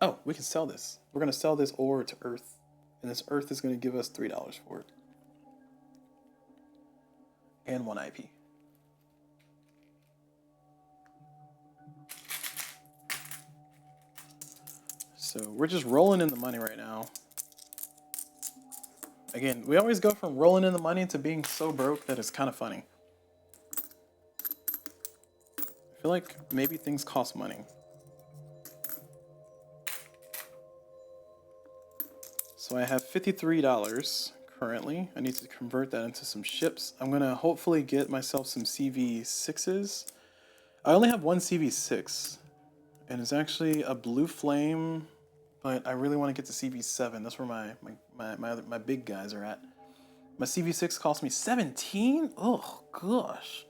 Oh, we can sell this. We're gonna sell this ore to Earth, and this Earth is gonna give us $3 for it, and 1 IP. So we're just rolling in the money right now. Again, we always go from rolling in the money to being so broke that it's kind of funny. I feel like maybe things cost money. So I have $53 currently. I need to convert that into some ships. I'm gonna hopefully get myself some CV6s. I only have one CV6, and it's actually a blue flame, but I really want to get to CV7. That's where my big guys are at. My CV6 cost me 17? Oh gosh.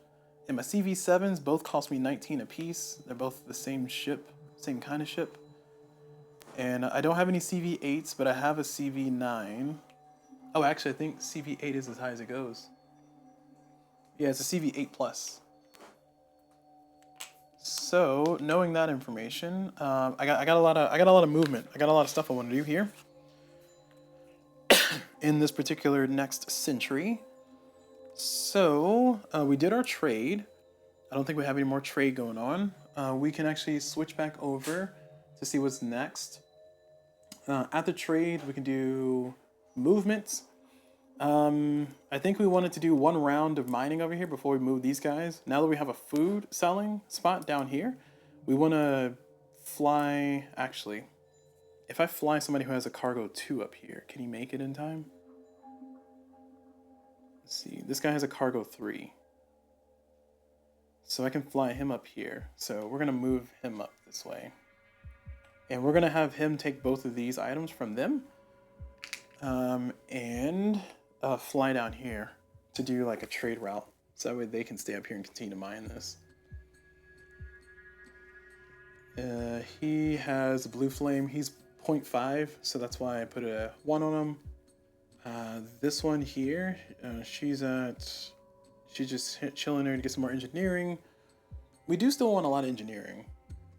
And my CV7s both cost me 19 apiece. They're both the same ship, same kind of ship. And I don't have any CV8s, but I have a CV9. Oh, actually, I think CV8 is as high as it goes. Yeah, it's a CV8 plus. So, knowing that information, I got a lot of movement. I got a lot of stuff I want to do here in this particular next century. So, we did our trade. I don't think we have any more trade going on. We can actually switch back over to see what's next. At the trade, we can do movements. I think we wanted to do one round of mining over here before we move these guys. Now that we have a food selling spot down here, we want to fly. Actually, if I fly somebody who has a cargo 2 up here, can he make it in time? Let's see. This guy has a cargo 3. So I can fly him up here. So we're going to move him up this way. And we're going to have him take both of these items from them. And fly down here to do like a trade route. So that way they can stay up here and continue to mine this. He has a blue flame. He's 0.5, so that's why I put a 1 on him. This one here, she's just chilling there to get some more engineering. We do still want a lot of engineering.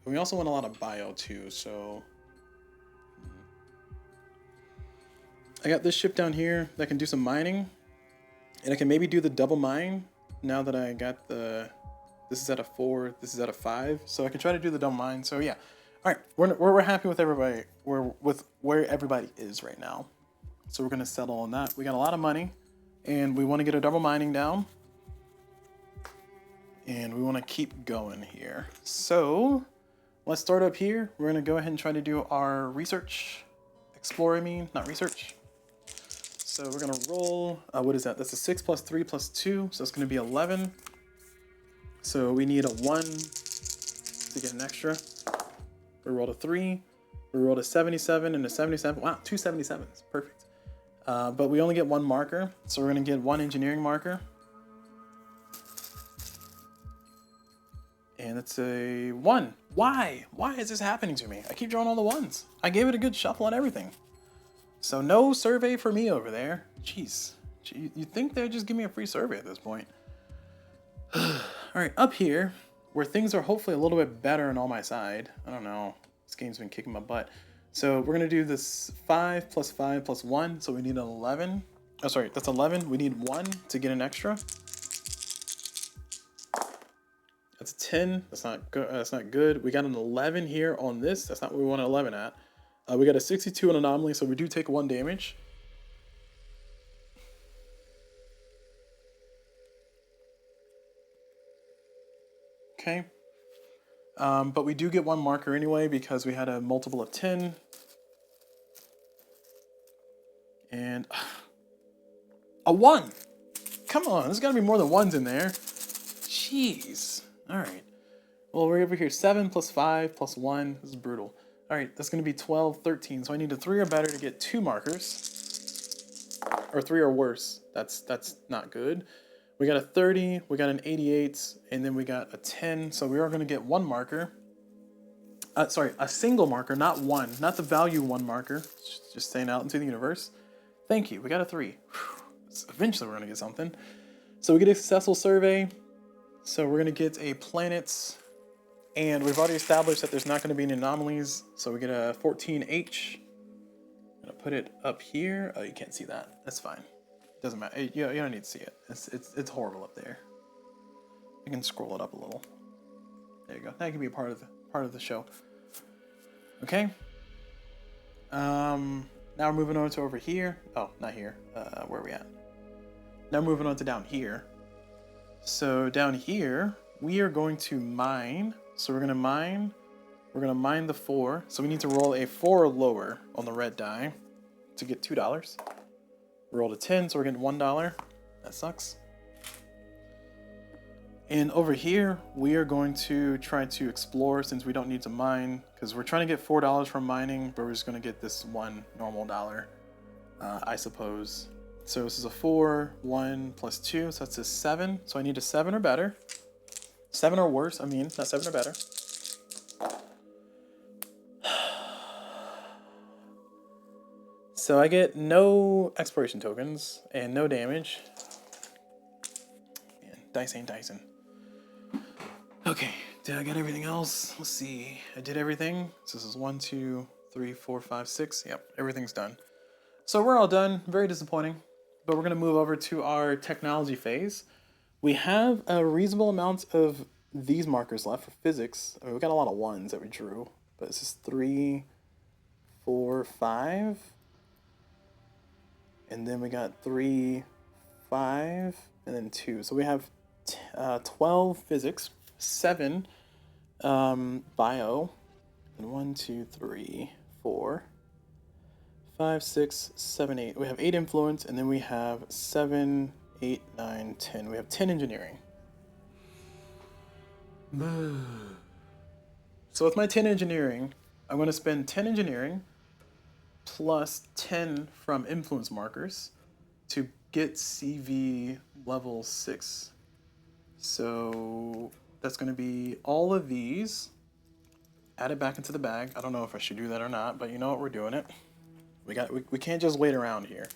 We also want a lot of bio too, so I got this ship down here that can do some mining, and I can maybe do the double mine now that I got the, this is at a 4, this is at a 5, so I can try to do the double mine. So yeah, all right, we're happy with everybody. We're with where everybody is right now, so we're gonna settle on that. We got a lot of money, and we want to get a double mining down, and we want to keep going here. So let's start up here. We're gonna go ahead and try to do our research, explore. I mean, not research. So we're gonna roll, what is that? That's a 6 plus 3 plus 2, so it's gonna be 11. So we need a 1 to get an extra. We rolled a 3, we rolled a 77 and a 77. Wow, 2 77s, perfect. But we only get 1 marker, so we're gonna get 1 engineering marker. And it's a 1. Why? Why is this happening to me? I keep drawing all the 1s. I gave it a good shuffle and everything. So no survey for me over there. Jeez. You'd think they'd just give me a free survey at this point. All right, up here, where things are hopefully a little bit better on my side. I don't know. This game's been kicking my butt. So we're going to do this 5 plus 5 plus 1. So we need an 11. Oh, sorry, that's 11. We need 1 to get an extra. That's a 10. That's not good. That's not good. We got an 11 here on this. That's not what we want an 11 at. We got a 62 on anomaly, so we do take 1 damage. Okay. But we do get 1 marker anyway because we had a multiple of 10. And a 1. Come on, there's got to be more than 1s in there. Jeez. All right. Well, we're over here 7 plus 5 plus 1. This is brutal. All right, that's going to be 12, 13. So I need a 3 or better to get 2 markers. Or 3 or worse. That's not good. We got a 30, we got an 88, and then we got a 10. So we are going to get 1 marker. sorry, a single marker, not one, not the value 1 marker. Just saying out into the universe. Thank you, we got a 3. Eventually we're gonna get something. So we get a successful survey. So we're gonna get a planet, and we've already established that there's not gonna be any anomalies. So we get a 14H. I'm gonna put it up here. Oh, you can't see that. That's fine. Doesn't matter. You don't need to see it. It's horrible up there. You can scroll it up a little. There you go. That can be a part of the show. Okay. Now we're moving on to over here. Oh, not here. Where are we at? Now we're moving on to down here. So down here, we are going to mine. So we're gonna mine the 4. So we need to roll a 4 or lower on the red die to get $2. We rolled a 10, so we're getting $1. That sucks. And over here, we are going to try to explore since we don't need to mine, because we're trying to get $4 from mining, but we're just going to get this 1 normal dollar, I suppose. So this is a 4, 1 plus 2, so that's a 7. So I need a 7 or better. 7 or worse, I mean, not 7 or better. So I get no exploration tokens and no damage. Man, dice ain't dicing. Okay, did I get everything else? Let's see. I did everything. So this is 1, 2, 3, 4, 5, 6. Yep, everything's done. So we're all done. Very disappointing. But we're going to move over to our technology phase. We have a reasonable amount of these markers left for physics. I mean, we got a lot of 1s that we drew. But this is 3, 4, 5. And then we got 3, 5, and then 2. So we have 12 physics, 7 bio, and 1, 2, 3, 4, 5, 6, 7, 8. We have 8 influence, and then we have 7, 8, 9, 10. We have 10 engineering. So with my 10 engineering, I'm going to spend 10 engineering plus 10 from influence markers to get CV level 6. So that's going to be all of these added back into the bag. I don't know if I should do that or not, but you know what, we're doing it. We can't just wait around here.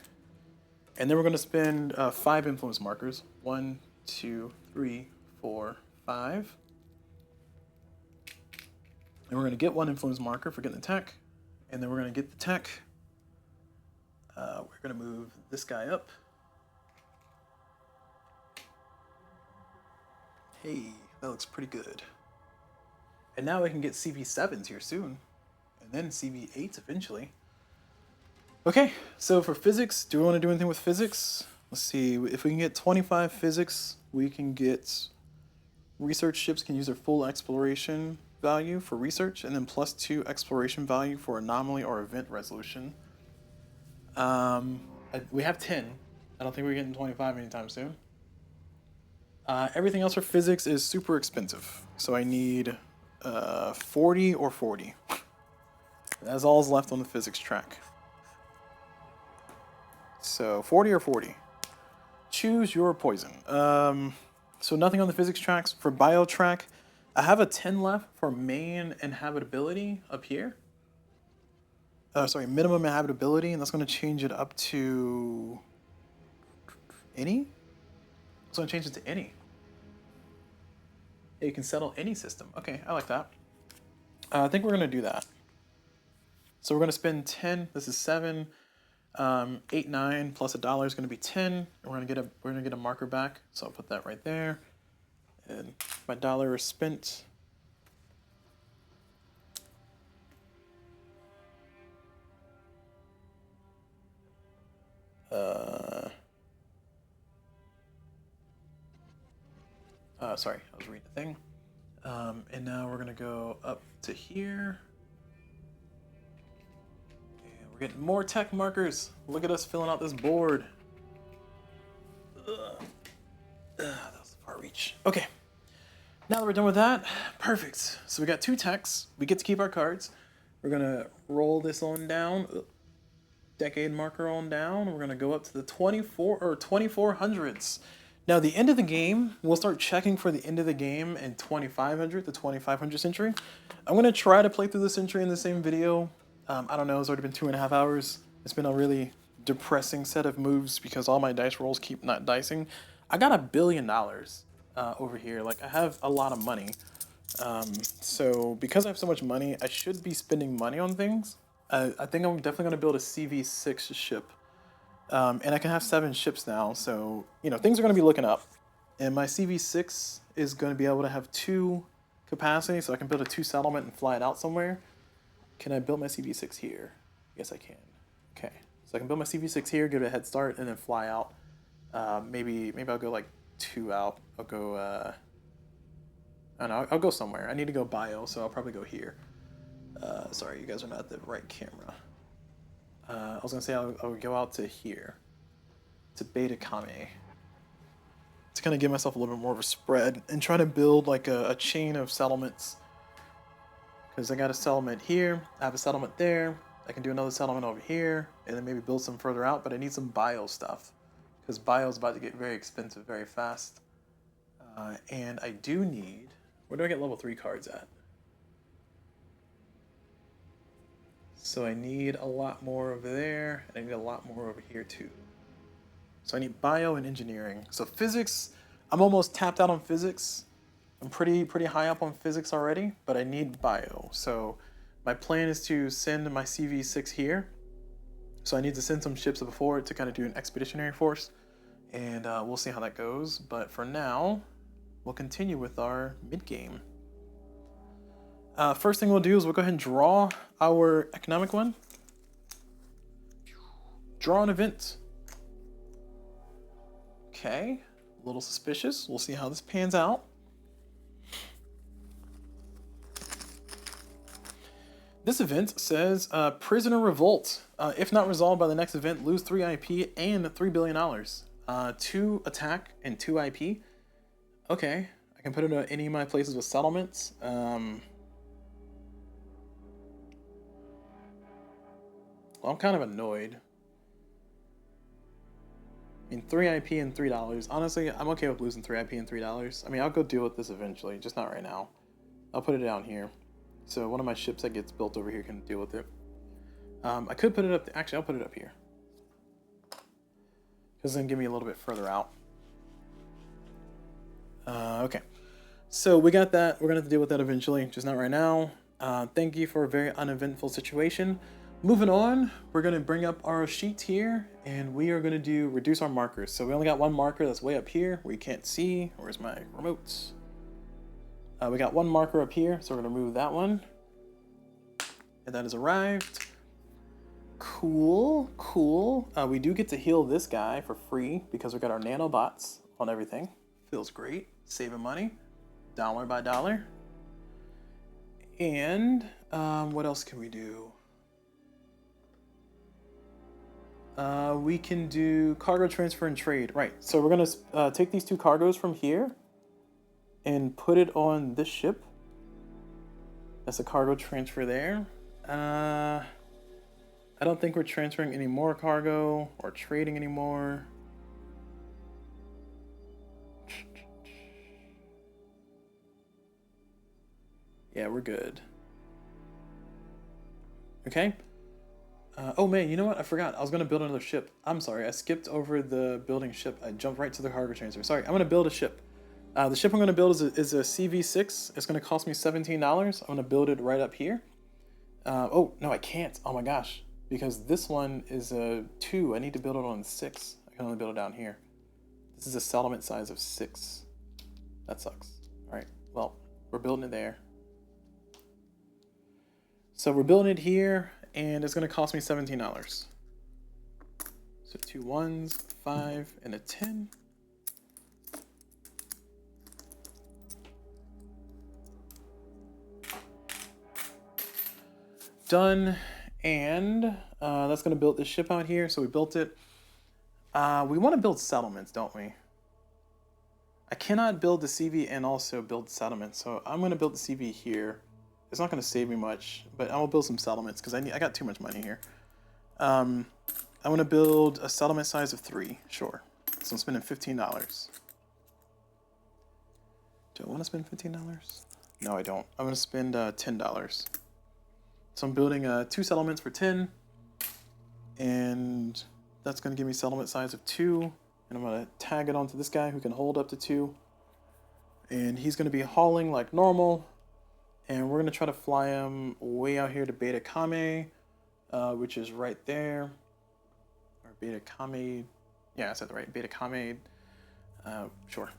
And then we're going to spend 5 influence markers. 1, 2, 3, 4, 5. And we're going to get 1 influence marker for getting the tech. And then we're going to get the tech. We're going to move this guy up. Hey, that looks pretty good. And now we can get CV7s here soon. And then CV8s eventually. Okay, so for physics, do we want to do anything with physics? Let's see, if we can get 25 physics, we can get research ships can use their full exploration value for research, and then plus 2 exploration value for anomaly or event resolution. We have 10. I don't think we're getting 25 anytime soon. Everything else for physics is super expensive. So I need 40 or 40. That's all's left on the physics track. So 40 or 40. Choose your poison. So nothing on the physics tracks. For bio track, I have a 10 left for main inhabitability up here. Sorry, minimum inhabitability, and that's going to change it up to any? It's going to change it to any. Yeah, you can settle any system. Okay, I like that. I think we're going to do that. So we're going to spend 10. This is 7. 8, 9 plus $1 is going to be 10. And we're going to get a marker back. So I'll put that right there. And my dollar is spent. Sorry, I was reading the thing. And now we're going to go up to here. And we're getting more tech markers. Look at us filling out this board. That was far reach. Okay. Now that we're done with that, perfect. So we got 2 techs. We get to keep our cards. We're going to roll this on down. Decade marker on down. We're going to go up to the 24 or 2400s. Now the end of the game, we'll start checking for the end of the game in 2500, the 2500 century. I'm gonna try to play through the century in the same video. I don't know, it's already been 2.5 hours. It's been a really depressing set of moves because all my dice rolls keep not dicing. I got $1 billion over here. Like, I have a lot of money. So because I have so much money, I should be spending money on things. I think I'm definitely gonna build a CV6 ship. And I can have 7 ships now, so, you know, things are going to be looking up. And my CV6 is going to be able to have 2 capacity, so I can build a 2 settlement and fly it out somewhere. Can I build my CV6 here? Yes, I can. Okay, so I can build my CV6 here, give it a head start, and then fly out. Maybe I'll go like 2 out. I'll go, I don't know, I'll go somewhere. I need to go bio, so I'll probably go here. Sorry, you guys are not at the right camera. I was gonna say I would go out to here, to Beta Kame, to kind of give myself a little bit more of a spread and try to build like a chain of settlements. Because I got a settlement here, I have a settlement there, I can do another settlement over here, and then maybe build some further out, but I need some bio stuff. Because bio is about to get very expensive very fast. And I do need, where do I get level 3 cards at? So I need a lot more over there, and I need a lot more over here too. So I need bio and engineering. So physics, I'm almost tapped out on physics. I'm pretty high up on physics already, but I need bio. So my plan is to send my CV6 here. So I need to send some ships before it to kind of do an expeditionary force, and we'll see how that goes. But for now, we'll continue with our mid-game. First thing we'll do is we'll go ahead and draw our economic one. Draw an event. Okay, a little suspicious. We'll see how this pans out. This event says prisoner revolt. If not resolved by the next event, lose 3 IP and $3 billion. 2 attack and 2 IP. Okay, I can put it in any of my places with settlements. Well, I'm kind of annoyed. I mean, 3 IP and $3. Honestly, I'm okay with losing 3 IP and $3. I mean, I'll go deal with this eventually, just not right now. I'll put it down here. So one of my ships that gets built over here can deal with it. I could put it up, actually I'll put it up here. Because then give me a little bit further out. Okay. So we got that, we're gonna have to deal with that eventually, just not right now. Thank you for a very uneventful situation. Moving on, we're going to bring up our sheet here, and we are going to reduce our markers. So we only got 1 marker that's way up here where you can't see. Where's my remotes? We got 1 marker up here, so we're going to remove that one. And that has arrived. Cool, cool. We do get to heal this guy for free because we got our nanobots on everything. Feels great. Saving money, dollar by dollar. And what else can we do? We can do cargo transfer and trade. Right, so we're gonna take these 2 cargoes from here and put it on this ship. That's a cargo transfer there. I don't think we're transferring any more cargo or trading anymore. Yeah, we're good. Okay. Oh man, you know what? I forgot. I was going to build another ship. I'm sorry. I skipped over the building ship. I jumped right to the cargo transfer. Sorry. I'm going to build a ship. The ship I'm going to build is a CV6. It's going to cost me $17. I'm going to build it right up here. Oh, no, I can't. Oh my gosh. Because this one is a 2. I need to build it on 6. I can only build it down here. This is a settlement size of 6. That sucks. All right. Well, we're building it there. So we're building it here, and it's going to cost me $17. So 2 1s, 5, and a 10. Done, and that's going to build this ship out here. So we built it. We want to build settlements, don't we? I cannot build the CV and also build settlements, so I'm going to build the CV here. It's not going to save me much, but I will build some settlements because I got too much money here. I want to build a settlement size of 3, sure. So I'm spending $15. Do I want to spend $15? No, I don't. I'm going to spend $10. So I'm building 2 settlements for 10, and that's going to give me settlement size of 2, and I'm going to tag it onto this guy who can hold up to 2, and he's going to be hauling like normal, and we're going to try to fly him way out here to Beta Kame, which is right there, or Beta Kame, yeah, I said that right, Beta Kame, sure.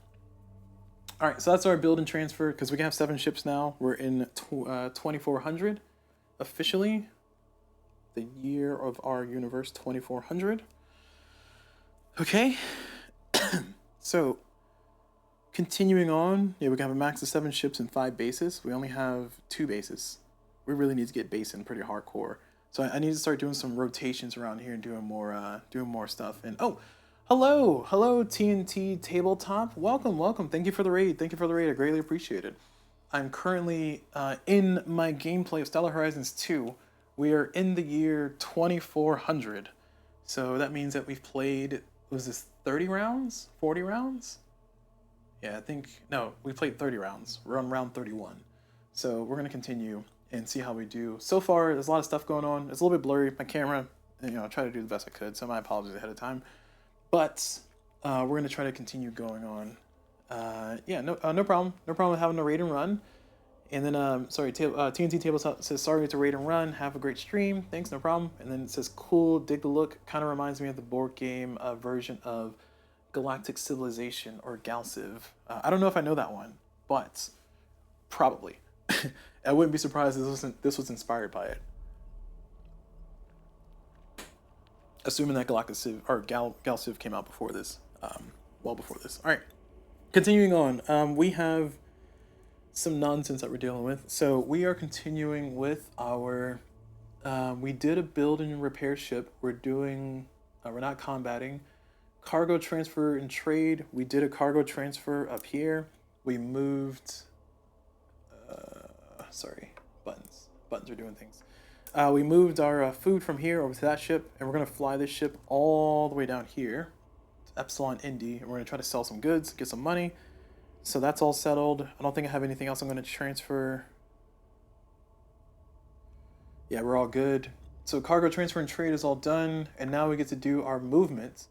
Alright, so that's our build and transfer, because we can have 7 ships now. We're in 2400, officially. The year of our universe, 2400. Okay, so continuing on, yeah, we can have a max of 7 ships and 5 bases. We only have 2 bases. We really need to get base in pretty hardcore. So I need to start doing some rotations around here and doing more stuff. And oh, hello TNT Tabletop. Welcome. Thank you for the raid. I greatly appreciate it. I'm currently in my gameplay of Stellar Horizons 2. We are in the year 2400. So that means that we've played, was this 30 rounds? 40 rounds? Yeah, I think, no, we played 30 rounds. We're on round 31. So we're going to continue and see how we do. So far, there's a lot of stuff going on. It's a little bit blurry. My camera, I tried to do the best I could, so my apologies ahead of time. But we're going to try to continue going on. Yeah, no problem. No problem with having to raid and run. And then, sorry, TNT Tabletop says, sorry to raid and run. Have a great stream. Thanks, no problem. And then it says, cool, dig the look. Kind of reminds me of the board game version of Galactic Civilization or Galciv. I don't know if I know that one, but probably. I wouldn't be surprised if this was inspired by it. Assuming that Galactic Civ or Galciv came out before this, well before this. All right, continuing on. We have some nonsense that we're dealing with. So we are continuing with our. We did a build and repair ship. We're doing. We're not combating. Cargo transfer and trade. We did a cargo transfer up here. We moved. Sorry, buttons. Buttons are doing things. We moved our food from here over to that ship, and we're going to fly this ship all the way down here to Epsilon Indy, and we're going to try to sell some goods, get some money. So that's all settled. I don't think I have anything else I'm going to transfer. Yeah, we're all good. So cargo transfer and trade is all done, and now we get to do our movement.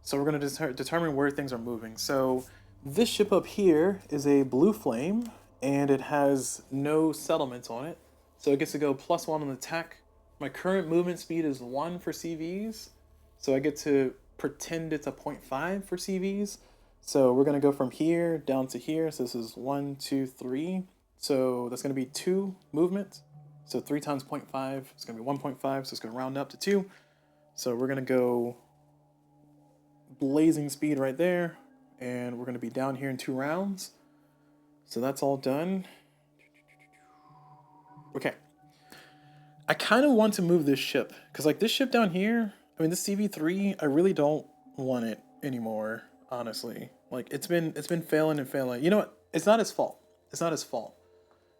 So we're going to determine where things are moving. So this ship up here is a Blue Flame, and it has no settlements on it. So it gets to go +1 on the tech. My current movement speed is 1 for CVs. So I get to pretend it's a 0.5 for CVs. So we're going to go from here down to here. So this is 1, 2, 3. So that's going to be 2 movement. So 3 times 0.5 is going to be 1.5. So it's going to round up to 2. So we're going to go blazing speed right there. And we're going to be down here in 2 rounds. So that's all done. Okay. I kind of want to move this ship. Because like this ship down here, I mean this CV3, I really don't want it anymore, honestly. Like it's been failing and failing. You know what? It's not his fault. It's not his fault.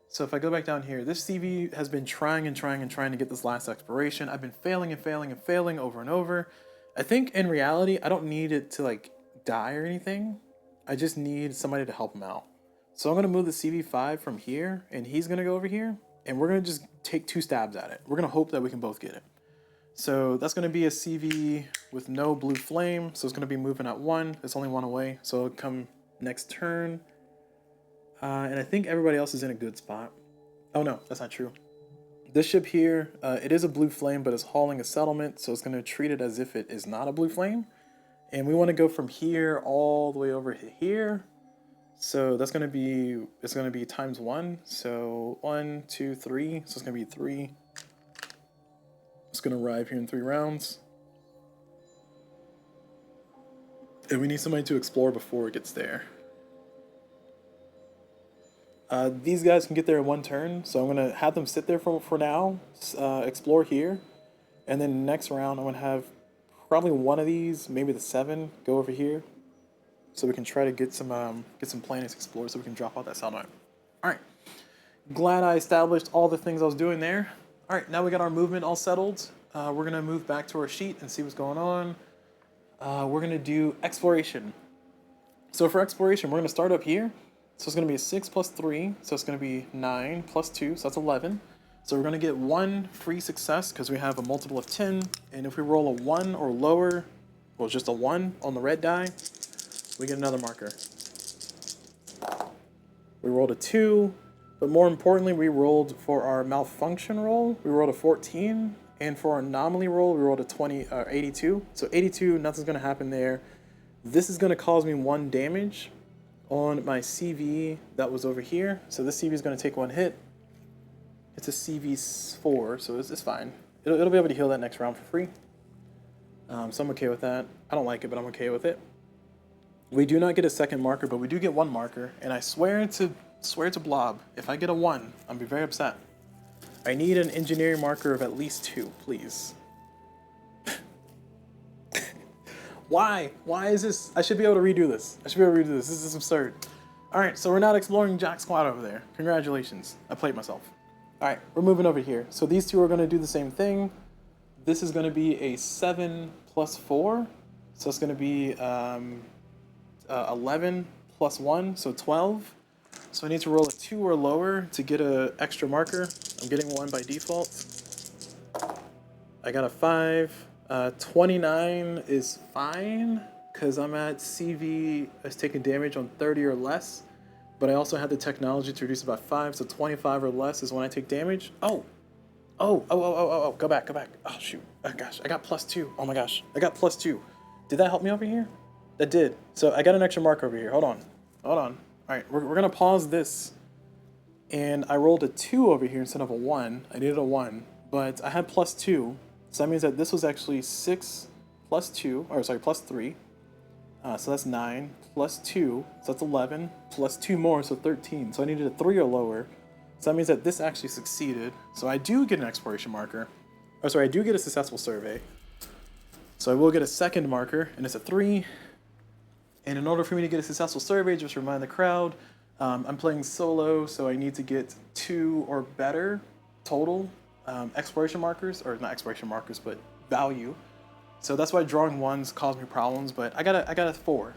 So if I go back down here, this CV has been trying to get this last exploration. I've been failing over and over. I think in reality, I don't need it to like die or anything. I just need somebody to help him out. So I'm going to move the CV5 from here, and he's going to go over here, and we're going to just take 2 stabs at it. We're going to hope that we can both get it. So that's going to be a CV with no blue flame, so it's going to be moving at 1. It's only 1 away, so it'll come next turn. And I think everybody else is in a good spot. Oh no, that's not true. This ship here, it is a blue flame, but it's hauling a settlement, so it's going to treat it as if it is not a blue flame. And we want to go from here all the way over to here. So that's going to be, it's going to be times 1. So 1, 2, 3. So it's going to be 3. It's going to arrive here in 3 rounds. And we need somebody to explore before it gets there. These guys can get there in 1 turn, so I'm going to have them sit there for now, explore here. And then next round, I'm going to have probably one of these, maybe the 7, go over here. So we can try to get some planets explored so we can drop out that satellite. Alright. Glad I established all the things I was doing there. Alright, now we got our movement all settled. We're going to move back to our sheet and see what's going on. We're going to do exploration. So for exploration, we're going to start up here. So it's going to be a 6 plus 3, so it's going to be 9 plus 2, so that's 11. So we're going to get 1 free success because we have a multiple of 10, and if we roll a 1 or lower, well, just a 1 on the red die, we get another marker. We rolled a 2, but more importantly, we rolled for our malfunction roll, we rolled a 14, and for our anomaly roll, we rolled a 82. So 82, nothing's going to happen there. This is going to cause me 1 damage on my CV that was over here. So this CV is going to take 1 hit. It's a CV4, so it's fine. It'll be able to heal that next round for free. So I'm okay with that. I don't like it, but I'm okay with it. We do not get a second marker, but we do get 1 marker. And I swear to Blob, if I get a 1, I'll be very upset. I need an engineering marker of at least 2, please. Why? Why is this? I should be able to redo this. This is absurd. Alright, so we're not exploring Jack Squad over there. Congratulations. I played myself. Alright, we're moving over here. So these two are going to do the same thing. This is going to be a 7 plus 4. So it's going to be 11 plus 1, so 12. So I need to roll a 2 or lower to get an extra marker. I'm getting 1 by default. I got a 5. 29 is fine, because I'm at CV is taking damage on 30 or less, but I also had the technology to reduce it by 5, so 25 or less is when I take damage. Oh, go back. Oh, shoot. Oh, gosh, I got +2. Oh, my gosh, I got +2. Did that help me over here? That did. So I got an extra mark over here. Hold on. All right, we're going to pause this, and I rolled a 2 over here instead of a 1. I needed a 1, but I had +2. So that means that this was actually 6 plus 2, or sorry, plus 3. So that's 9 plus 2, so that's 11, plus 2 more, so 13. So I needed a 3 or lower. So that means that this actually succeeded. So I do get an exploration marker. Oh, sorry, I do get a successful survey. So I will get a second marker, and it's a 3. And in order for me to get a successful survey, just remind the crowd, I'm playing solo, so I need to get 2 or better total exploration markers, or not exploration markers, but value. So that's why drawing 1s cause me problems, but I got a 4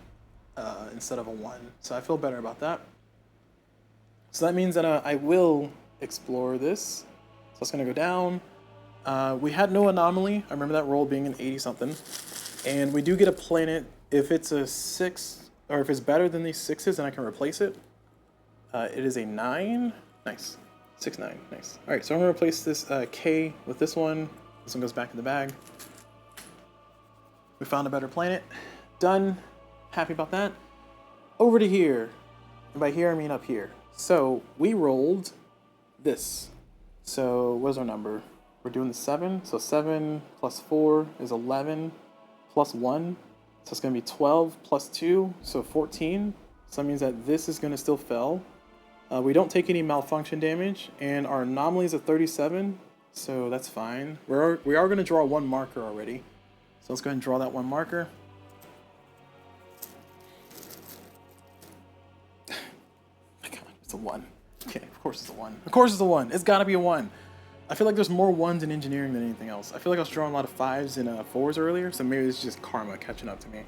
instead of a 1, so I feel better about that. So that means that I will explore this. So it's gonna go down. We had no anomaly. I remember that roll being an 80 something, and we do get a planet if it's a 6, or if it's better than these 6s, then I can replace it. It is a 9. Nice. 6, 9, nice. All right, so I'm gonna replace this K with this one. This one goes back in the bag. We found a better planet. Done. Happy about that. Over to here. And by here, I mean up here. So we rolled this. So what's our number? We're doing the 7. So 7 plus 4 is 11 plus 1. So it's gonna be 12 plus 2, so 14. So that means that this is gonna still fail. We don't take any malfunction damage, and our anomaly is a 37, so that's fine. We are going to draw 1 marker already. So let's go ahead and draw that 1 marker. My God, it's a 1. Okay, of course it's a 1. Of course it's a 1. It's got to be a 1. I feel like there's more 1s in engineering than anything else. I feel like I was drawing a lot of 5s and 4s earlier, so maybe it's just karma catching up to me.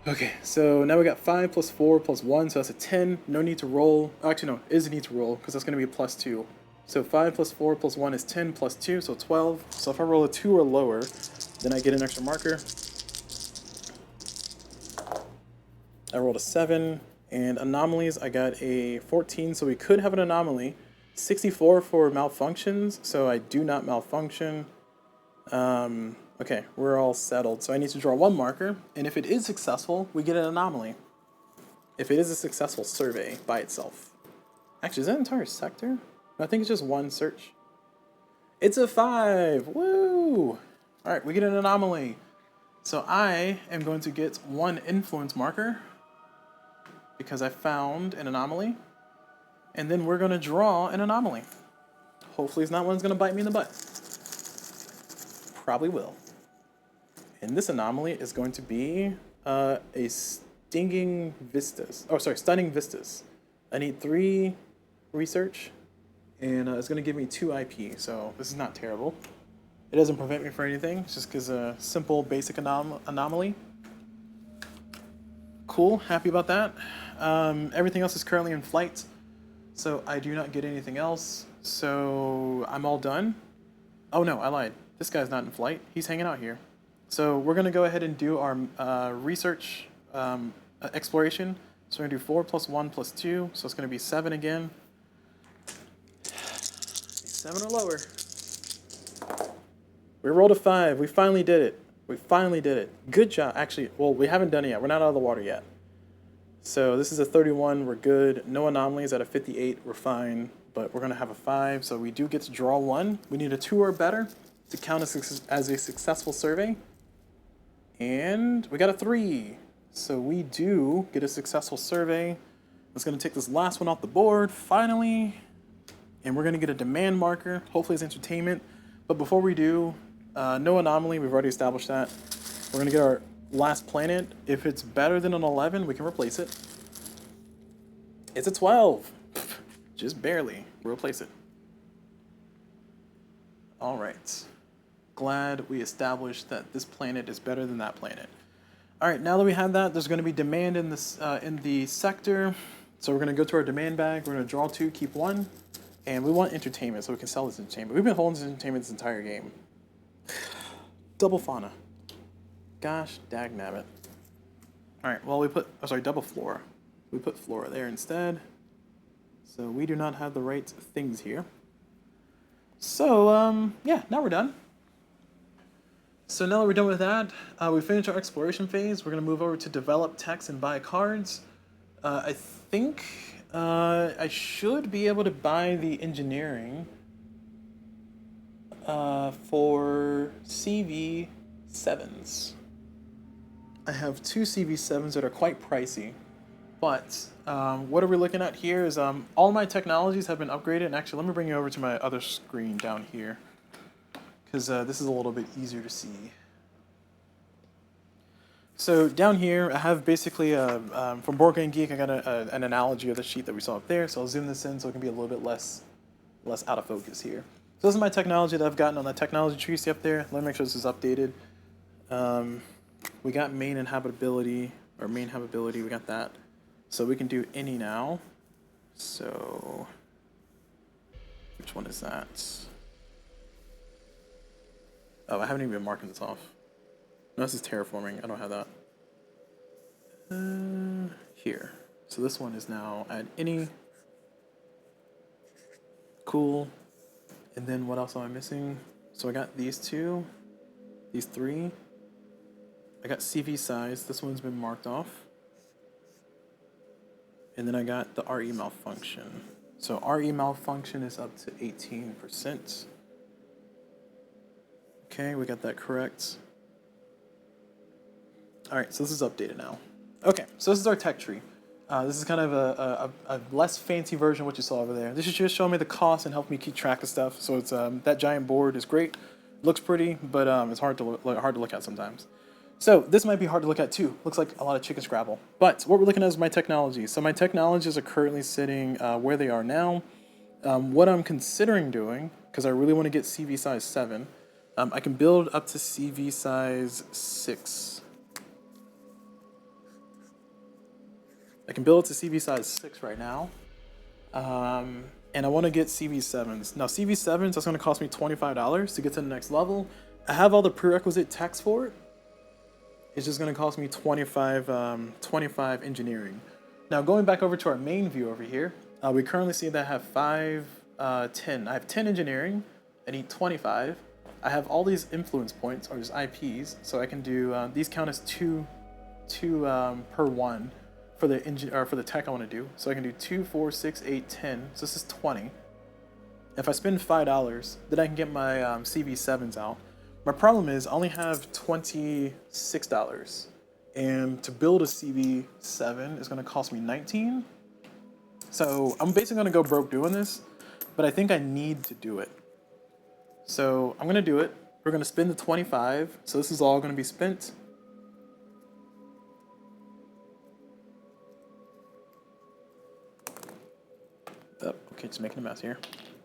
Okay, so now we got 5 plus 4 plus 1, so that's a 10. No need to roll. Oh, actually, no, it is a need to roll, because that's going to be a +2. So 5 plus 4 plus 1 is 10 plus 2, so 12. So if I roll a 2 or lower, then I get an extra marker. I rolled a 7, and anomalies, I got a 14, so we could have an anomaly. 64 for malfunctions, so I do not malfunction. Okay, we're all settled. So I need to draw 1 marker, and if it is successful, we get an anomaly. If it is a successful survey by itself. Actually, is that an entire sector? No, I think it's just 1 search. It's a 5! Woo! Alright, we get an anomaly. So I am going to get 1 influence marker, because I found an anomaly. And then we're going to draw an anomaly. Hopefully it's not one that's going to bite me in the butt. Probably will. And this anomaly is going to be a stunning vistas. I need 3 research, and it's going to give me 2 IP, so this is not terrible. It doesn't prevent me from anything, it's just because a simple basic anomaly. cool, happy about that. Everything else is currently in flight, so I do not get anything else. So I'm all done. Oh no, I lied. This guy's not in flight. He's hanging out here. So we're gonna go ahead and do our research exploration. So we're gonna do 4 + 1 + 2. So it's gonna be 7 again. 7 or lower. We rolled a 5. We finally did it. We finally did it. Good job. Actually, well, we haven't done it yet. We're not out of the water yet. So this is a 31. We're good. No anomalies at a 58. We're fine. But we're going to have a 5. So we do get to draw 1. We need a 2 or better to count as a successful survey. And we got a 3. So we do get a successful survey. It's going to take this last one off the board, finally. And we're going to get a demand marker. Hopefully it's entertainment. But before we do, no anomaly. We've already established that. We're going to get our last planet. If it's better than an 11, we can replace it. It's a 12. Just barely. We'll replace it. All right. Glad we established that this planet is better than that planet. All right, now that we have that, there's going to be demand in this in the sector. So we're going to go to our demand bag. We're going to draw 2, keep 1. And we want entertainment, so we can sell this entertainment. We've been holding this entertainment this entire game. Double fauna. Gosh, dagnabbit. Alright, well we put, oh sorry, double flora. We put flora there instead. So we do not have the right things here. So, yeah, now we're done. So now that we're done with that, we finished our exploration phase. We're going to move over to develop text and buy cards. I think I should be able to buy the engineering for CV7s. I have 2 CV7s that are quite pricey, but what are we looking at here is all my technologies have been upgraded. And actually, let me bring you over to my other screen down here, because this is a little bit easier to see. So down here, I have basically, from Board Game Geek, I got an analogy of the sheet that we saw up there. So I'll zoom this in so it can be a little bit less out of focus here. So this is my technology that I've gotten on the technology tree. See up there? Let me make sure this is updated. We got main habitability, we got that. So we can do any now. So, which one is that? Oh, I haven't even been marking this off. No, this is terraforming. I don't have that. Here. So this one is now at any. Cool. And then what else am I missing? So I got these 2, these 3. I got CV size. This one's been marked off. And then I got the RE malfunction. So RE malfunction is up to 18%. Okay, we got that correct. All right, so this is updated now. Okay, so this is our tech tree. This is kind of a less fancy version of what you saw over there. This is just showing me the cost and help me keep track of stuff. So it's that giant board is great, looks pretty, but it's hard to look at sometimes. So this might be hard to look at too. Looks like a lot of chicken scrabble. But what we're looking at is my technology. So my technologies are currently sitting where they are now. What I'm considering doing, because I really want to get CV size 7, I can build up to CV size 6. I can build it to CV size 6 right now. And I want to get CV7s. Now CV7s, that's going to cost me $25 to get to the next level. I have all the prerequisite text for it. It's just going to cost me 25 engineering. Now going back over to our main view over here, we currently see that I have 10. I have 10 engineering. I need 25. I have all these influence points, or just IPs, so I can do, these count as two per one for the tech I want to do. So I can do 2, 4, 6, 8, 10. So this is 20. If I spend $5, then I can get my CV7s out. My problem is I only have $26, and to build a CV7 is going to cost me $19. So I'm basically going to go broke doing this, but I think I need to do it. So I'm going to do it. We're going to spend the 25. So this is all going to be spent. Oh, okay, just making a mess here.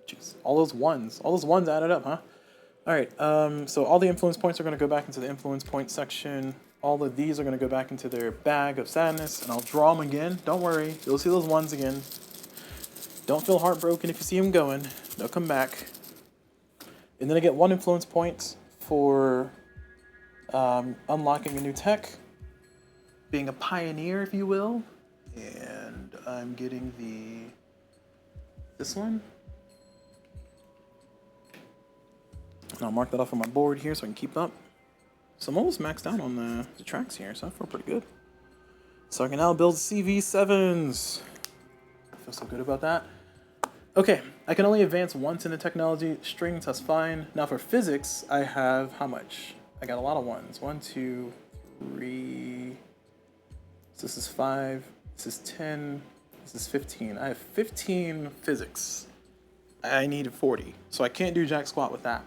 Jeez, all those ones added up, huh? All right, so all the influence points are going to go back into the influence point section. All of these are going to go back into their bag of sadness, and I'll draw them again. Don't worry, you'll see those ones again. Don't feel heartbroken if you see them going. They'll come back. And then I get 1 influence point for unlocking a new tech, being a pioneer, if you will. And I'm getting this one. And I'll mark that off on my board here so I can keep up. So I'm almost maxed out on the tracks here, so I feel pretty good. So I can now build CV7s. I feel so good about that. Okay, I can only advance once in the technology strings, that's fine. Now for physics, I have how much? I got a lot of ones. 1, 2, 3. So this is 5. This is 10. This is 15. I have 15 physics. I needed 40, so I can't do jack squat with that.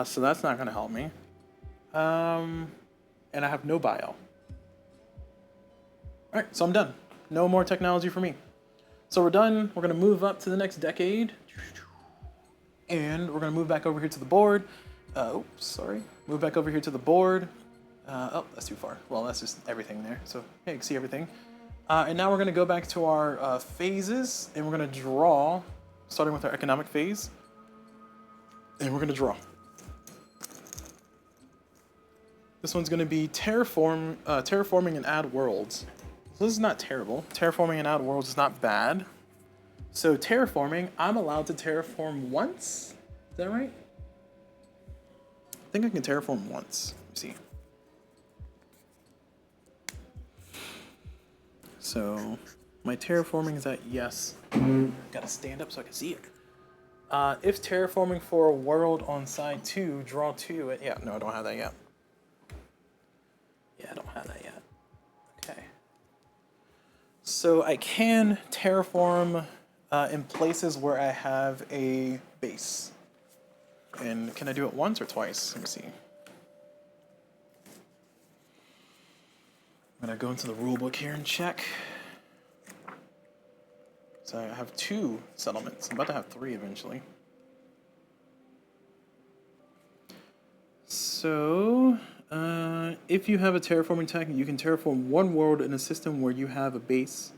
So that's not gonna help me. And I have no bio. Alright, so I'm done. No more technology for me. So we're done. We're gonna move up to the next decade. And we're gonna move back over here to the board. Oops, sorry. Move back over here to the board. Oh, that's too far. Well, that's just everything there. So, yeah, you can see everything. And now we're gonna go back to our phases, and we're gonna draw, starting with our economic phase. And we're gonna draw. This one's gonna be terraforming and add worlds. So this is not terrible. Terraforming and add worlds is not bad. So terraforming, I'm allowed to terraform once. Is that right? I think I can terraform once. Let me see. So my terraforming is at yes. Gotta stand up so I can see it. If terraforming for a world on side 2, draw 2. Yeah, no, I don't have that yet. Yeah, I don't have that yet. Okay. So I can terraform in places where I have a base. And can I do it once or twice? Let me see. I'm gonna go into the rule book here and check. So I have 2 settlements. I'm about to have 3 eventually. So, if you have a terraforming tech, you can terraform 1 world in a system where you have a base.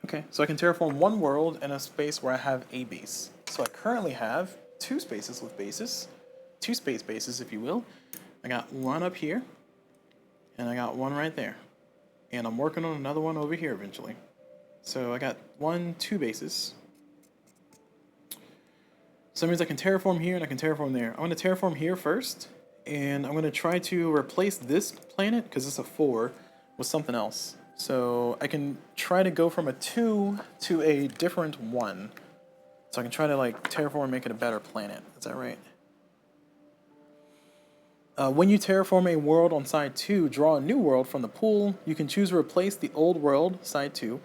Okay, so I can terraform 1 world in a space where I have a base. So I currently have 2 spaces with bases, 2 space bases, if you will. I got 1 up here, and I got 1 right there. And I'm working on another one over here eventually. So I got 2 bases. So that means I can terraform here and I can terraform there. I'm going to terraform here first, and I'm going to try to replace this planet, because it's a 4, with something else. So I can try to go from a 2 to a different 1. So I can try to like terraform and make it a better planet. Is that right? When you terraform a world on side 2, draw a new world from the pool. You can choose to replace the old world, side 2,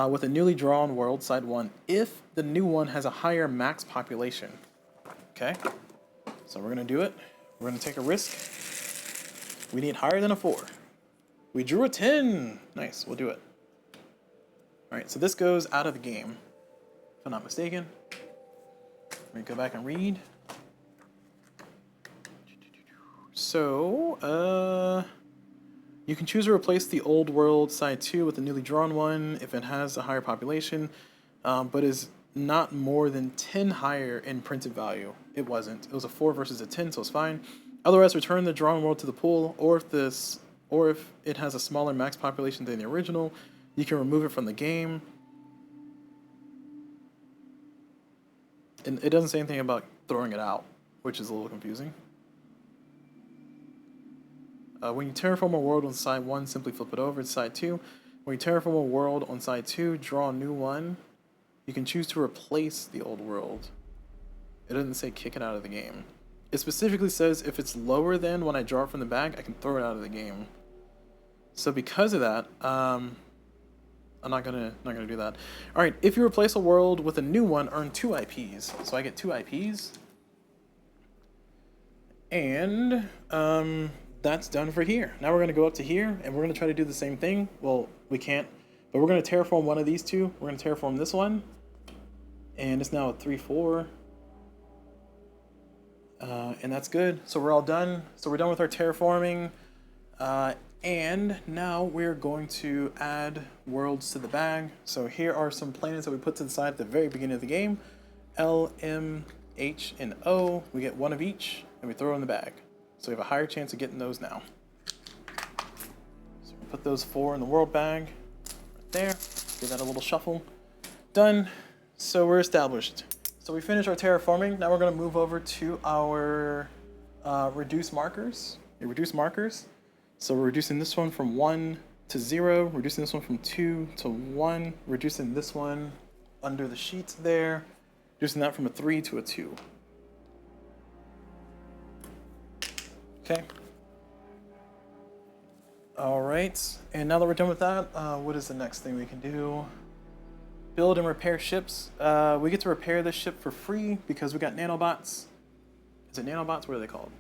with a newly drawn world, side 1, if the new one has a higher max population. Okay, so we're gonna do it. We're gonna take a risk. We need higher than a 4. We drew a 10. Nice, we'll do it. All right, so this goes out of the game, if I'm not mistaken. Let me go back and read. So, you can choose to replace the old world side 2 with a newly drawn one if it has a higher population, but is not more than 10 higher in printed value. It wasn't. It was a 4 versus a 10, so it's fine. Otherwise, return the drawn world to the pool, or if it has a smaller max population than the original, you can remove it from the game. And it doesn't say anything about throwing it out, which is a little confusing. When you terraform a world on side 1, simply flip it over to side 2. When you terraform a world on side 2, draw a new one. You can choose to replace the old world. It doesn't say kick it out of the game. It specifically says if it's lower than when I draw it from the bag, I can throw it out of the game. So because of that, I'm not gonna do that. All right, if you replace a world with a new one, earn 2 IPs. So I get 2 IPs. And that's done for here. Now we're gonna go up to here and we're gonna try to do the same thing. Well, we can't, but we're gonna terraform one of these 2. We're gonna terraform this one. And it's now a 3-4. And that's good. So we're all done. So we're done with our terraforming. And now we're going to add worlds to the bag. So here are some planets that we put to the side at the very beginning of the game. L, M, H, and O. We get one of each, and we throw in the bag. So we have a higher chance of getting those now. So we put those 4 in the world bag. Right there. Give that a little shuffle. Done. So we're established. So we finished our terraforming. Now we're going to move over to our reduce markers. Reduce markers. So we're reducing this one from 1 to 0, reducing this one from 2 to 1, reducing this one under the sheets there, reducing that from a 3 to a 2. Okay. All right. And now that we're done with that, what is the next thing we can do? Build and repair ships. We get to repair this ship for free because we got nanobots. Is it nanobots? What are they called?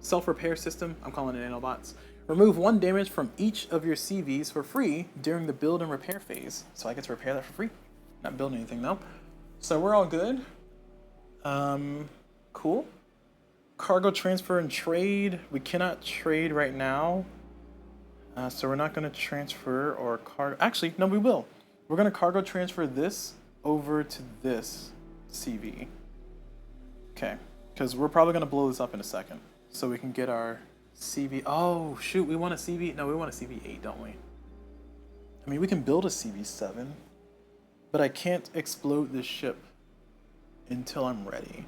Self-repair system. I'm calling it nanobots. Remove 1 damage from each of your CVs for free during the build and repair phase. So I get to repair that for free. Not building anything though. So we're all good. Cool. Cargo transfer and trade. We cannot trade right now. So we're not going to transfer or cargo. Actually, no, we will. We're going to cargo transfer this over to this CV. Okay. Because we're probably going to blow this up in a second. So we can get our CV. Oh, shoot. We want a CV. No, we want a CV8, don't we? I mean, we can build a CV7. But I can't explode this ship until I'm ready.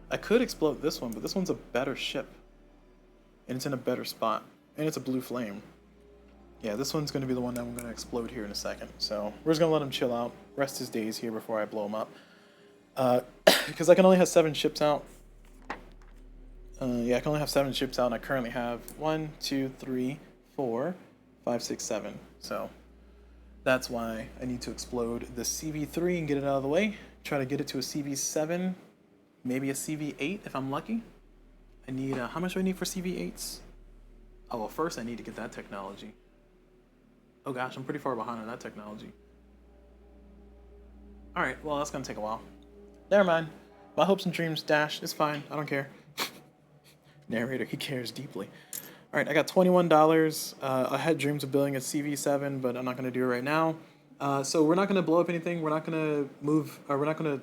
I could explode this one, but this one's a better ship. And it's in a better spot. And it's a blue flame. Yeah, this one's going to be the one that I'm going to explode here in a second. So we're just going to let him chill out, rest his days here before I blow him up. Because I can only have 7 ships out. Yeah, I can only have 7 ships out, and I currently have 1, 2, 3, 4, 5, 6, 7. So that's why I need to explode the CV3 and get it out of the way. Try to get it to a CV7, maybe a CV8 if I'm lucky. I need, how much do I need for CV8s? Oh, well, first I need to get that technology. Oh gosh, I'm pretty far behind on that technology. Alright, well that's gonna take a while. Never mind. My hopes and dreams dashed. It's fine. I don't care. Narrator, he cares deeply. Alright, I got $21. I had dreams of building a CV7, but I'm not gonna do it right now. So we're not gonna blow up anything. We're not gonna move, or we're not gonna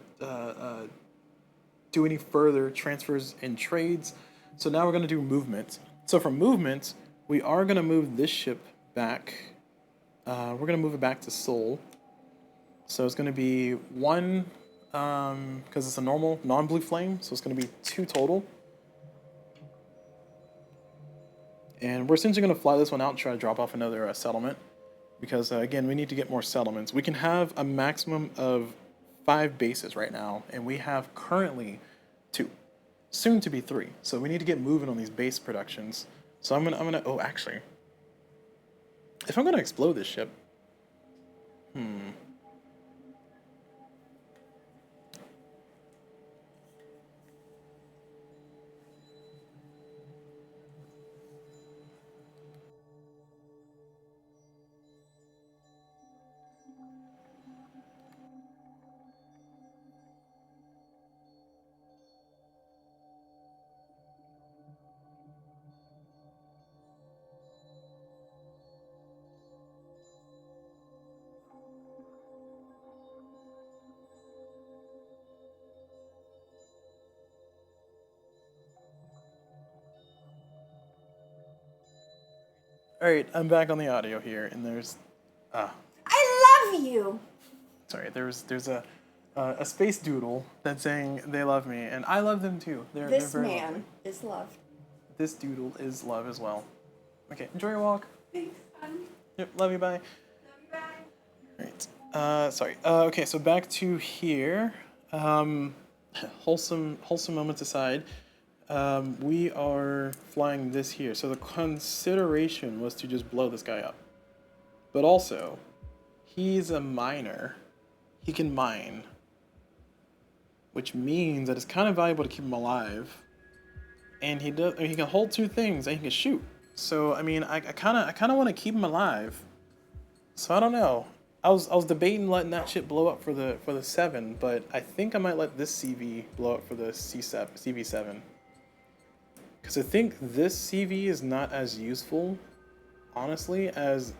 do any further transfers and trades. So now we're gonna do movement. So for movement, we are gonna move this ship back. We're gonna move it back to Seoul. So it's gonna be 1, because it's a normal non-blue flame, so it's gonna be 2 total. And we're essentially gonna fly this one out and try to drop off another settlement, because again, we need to get more settlements. We can have a maximum of 5 bases right now, and we have currently 2, soon to be 3. So we need to get moving on these base productions. So I'm gonna. Oh, actually. If I'm gonna explode this ship, all right, I'm back on the audio here, and there's, I love you. sorry, there's a space doodle that's saying they love me, and I love them too. They're This very man lovely. is loved. This doodle is love as well. Okay, enjoy your walk. Thanks, son. Yep, love you, bye. Love you, bye. Right. Sorry. Okay, so back to here. Wholesome moments aside. We are flying this here. So the consideration was to just blow this guy up. But also, he's a miner. He can mine. Which means that it's kind of valuable to keep him alive. And he can hold 2 things and he can shoot. So I mean, I kind of want to keep him alive. So I don't know. I was debating letting that shit blow up for the 7, but I think I might let this CV blow up for the CV7. Because I think this CV is not as useful, honestly, as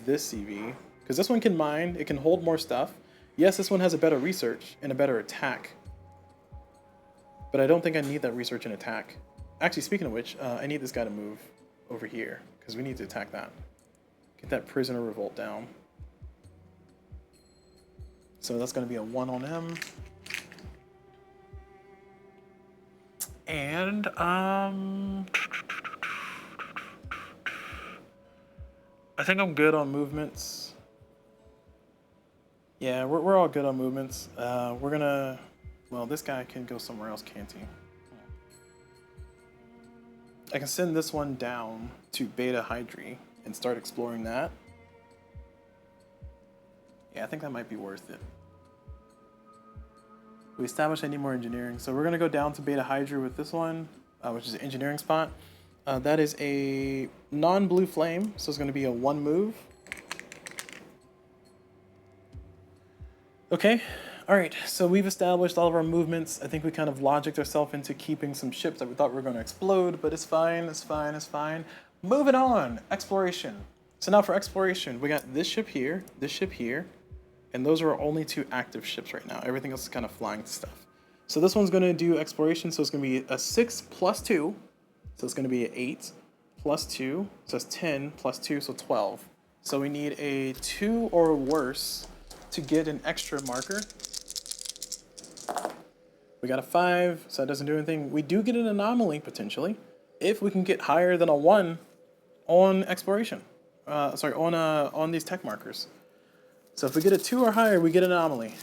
this CV. Because this one can mine, it can hold more stuff. Yes, this one has a better research and a better attack. But I don't think I need that research and attack. Actually, speaking of which, I need this guy to move over here. Because we need to attack that. Get that prisoner revolt down. So that's going to be a 1 on him. And, I think I'm good on movements. Yeah, we're all good on movements. We're gonna... Well, this guy can go somewhere else, can't he? I can send this one down to Beta Hydri and start exploring that. Yeah, I think that might be worth it. We established I need more engineering. So we're gonna go down to Beta Hydri with this one, which is an engineering spot. That is a non-blue flame, so it's gonna be a 1 move. Okay, all right, so we've established all of our movements. I think we kind of logicked ourselves into keeping some ships that we thought were gonna explode, but it's fine, it's fine, it's fine. Moving on, exploration. So now for exploration, we got this ship here, and those are our only 2 active ships right now. Everything else is kind of flying stuff. So this one's gonna do exploration, so it's gonna be a 6 plus 2, so it's gonna be an 8 plus 2, so it's 10 plus 2, so 12. So we need a 2 or worse to get an extra marker. We got a 5, so that doesn't do anything. We do get an anomaly, potentially, if we can get higher than a 1 on exploration. On these tech markers. So if we get a 2 or higher, we get an anomaly.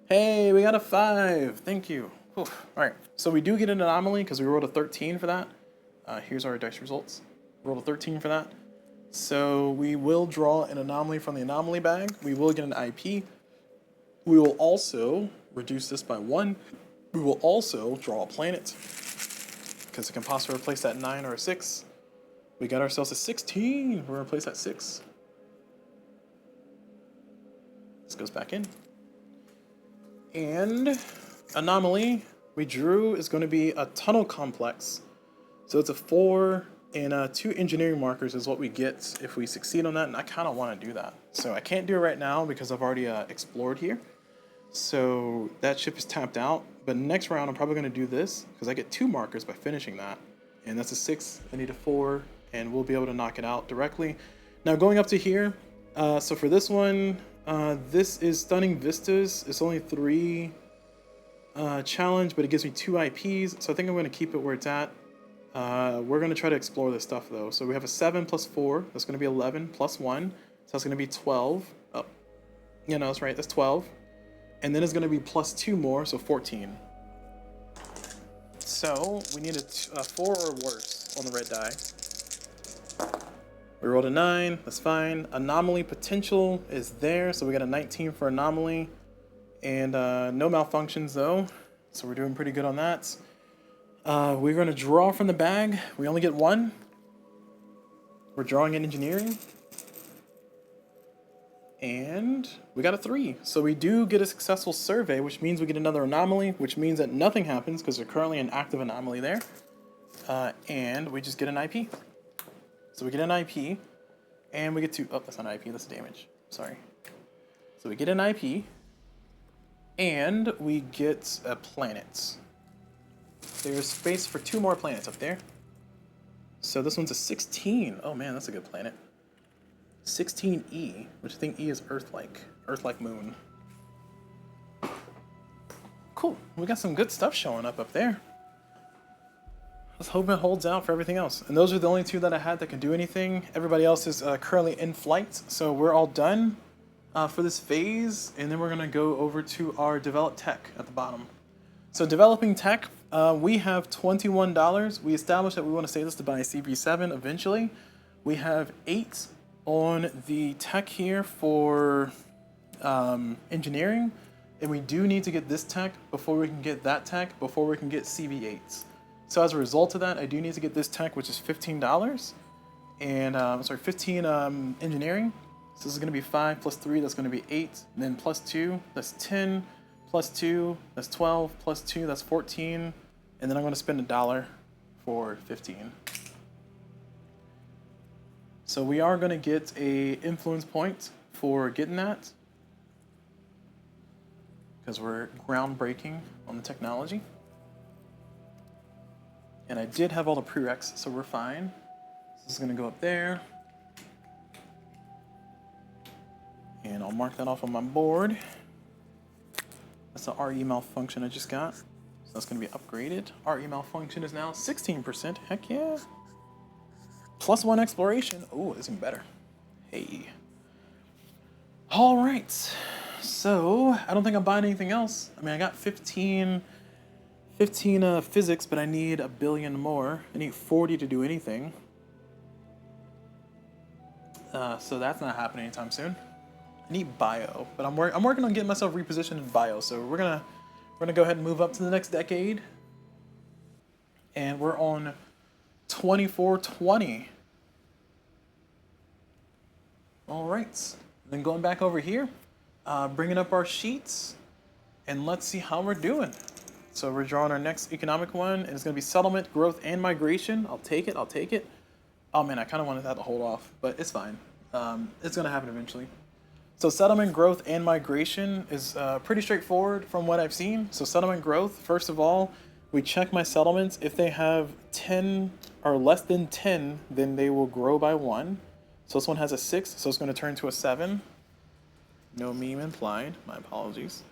Hey, we got a 5. Thank you. Whew. All right, so we do get an anomaly because we rolled a 13 for that. Here's our dice results. Rolled a 13 for that. So we will draw an anomaly from the anomaly bag. We will get an IP. We will also reduce this by 1. We will also draw a planet because it can possibly replace that 9 or a 6. We got ourselves a 16. We're gonna replace that 6. This goes back in. And anomaly we drew is going to be a tunnel complex. So it's a 4 and 2 engineering markers is what we get if we succeed on that, and I kind of want to do that. So I can't do it right now because I've already explored here. So that ship is tapped out, but next round I'm probably going to do this because I get 2 markers by finishing that. And that's a 6, I need a 4, and we'll be able to knock it out directly. Now going up to here, so for this one, this is Stunning Vistas. It's only 3 challenge, but it gives me 2 IPs, so I think I'm going to keep it where it's at. We're going to try to explore this stuff though. So we have a 7 plus 4, that's going to be 11 plus 1, so that's going to be 12. Oh, yeah, no, that's right, that's 12. And then it's going to be plus 2 more, so 14. So we need a 4 or worse on the red die. We rolled a 9, that's fine. Anomaly potential is there, so we got a 19 for anomaly. And no malfunctions though, so we're doing pretty good on that. We're going to draw from the bag. We only get 1. We're drawing in engineering. And we got a 3. So we do get a successful survey, which means we get another anomaly, which means that nothing happens because there's currently an active anomaly there. And we just get an IP. So we get an IP, and we get to, oh, that's not IP, that's damage. Sorry. So we get an IP, and we get a planet. There's space for 2 more planets up there. So this one's a 16. Oh man, that's a good planet. 16E, which I think E is Earth-like moon. Cool, we got some good stuff showing up there. Let's hope it holds out for everything else. And those are the only 2 that I had that can do anything. Everybody else is currently in flight, so we're all done for this phase. And then we're gonna go over to our develop tech at the bottom. So developing tech, we have $21. We established that we want to save this to buy a CB7 eventually. We have 8 on the tech here for engineering, and we do need to get this tech before we can get that tech, before we can get CV8s. So as a result of that, I do need to get this tech, which is $15, and 15 engineering. So this is going to be 5 plus 3, that's going to be 8, and then plus 2, that's 10, plus 2, that's 12, plus 2, that's 14, And then I'm going to spend $1 for 15. So we are going to get a influence point for getting that, because we're groundbreaking on the technology. And I did have all the prereqs, so we're fine. This is going to go up there. And I'll mark that off on my board. That's the RE malfunction I just got. So that's going to be upgraded. RE malfunction is now 16%. Heck yeah. +1 exploration. Oh, it's even better. Hey. All right. So I don't think I'm buying anything else. I mean, I got 15 physics, but I need 1 billion more. I need 40 to do anything. So that's not happening anytime soon. I need bio, but I'm working on getting myself repositioned in bio. So we're gonna go ahead and move up to the next decade, and we're on 2420. All right, then going back over here, bringing up our sheets, and let's see how we're doing. So we're drawing our next economic one, and it's gonna be settlement, growth, and migration. I'll take it. I'll take it. Oh man, I kind of wanted that to hold off, but it's fine. It's gonna happen eventually. So settlement, growth, and migration is pretty straightforward from what I've seen. So settlement growth, first of all, we check my settlements. If they have 10 or less than 10, then they will grow by 1. So this one has a 6, so it's going to turn to a 7. No meme implied. My apologies.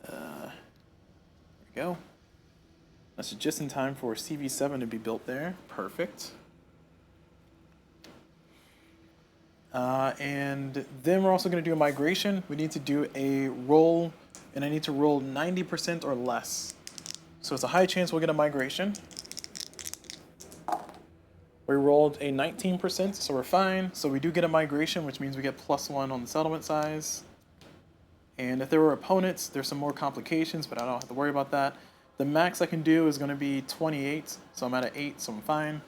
There we go. That's just in time for CV7 to be built there. Perfect. And then we're also going to do a migration. We need to do a roll, and I need to roll 90% or less. So it's a high chance we'll get a migration. We rolled a 19%, so we're fine. So we do get a migration, which means we get +1 on the settlement size. And if there were opponents, there's some more complications, but I don't have to worry about that. The max I can do is going to be 28, so I'm at an 8, so I'm fine.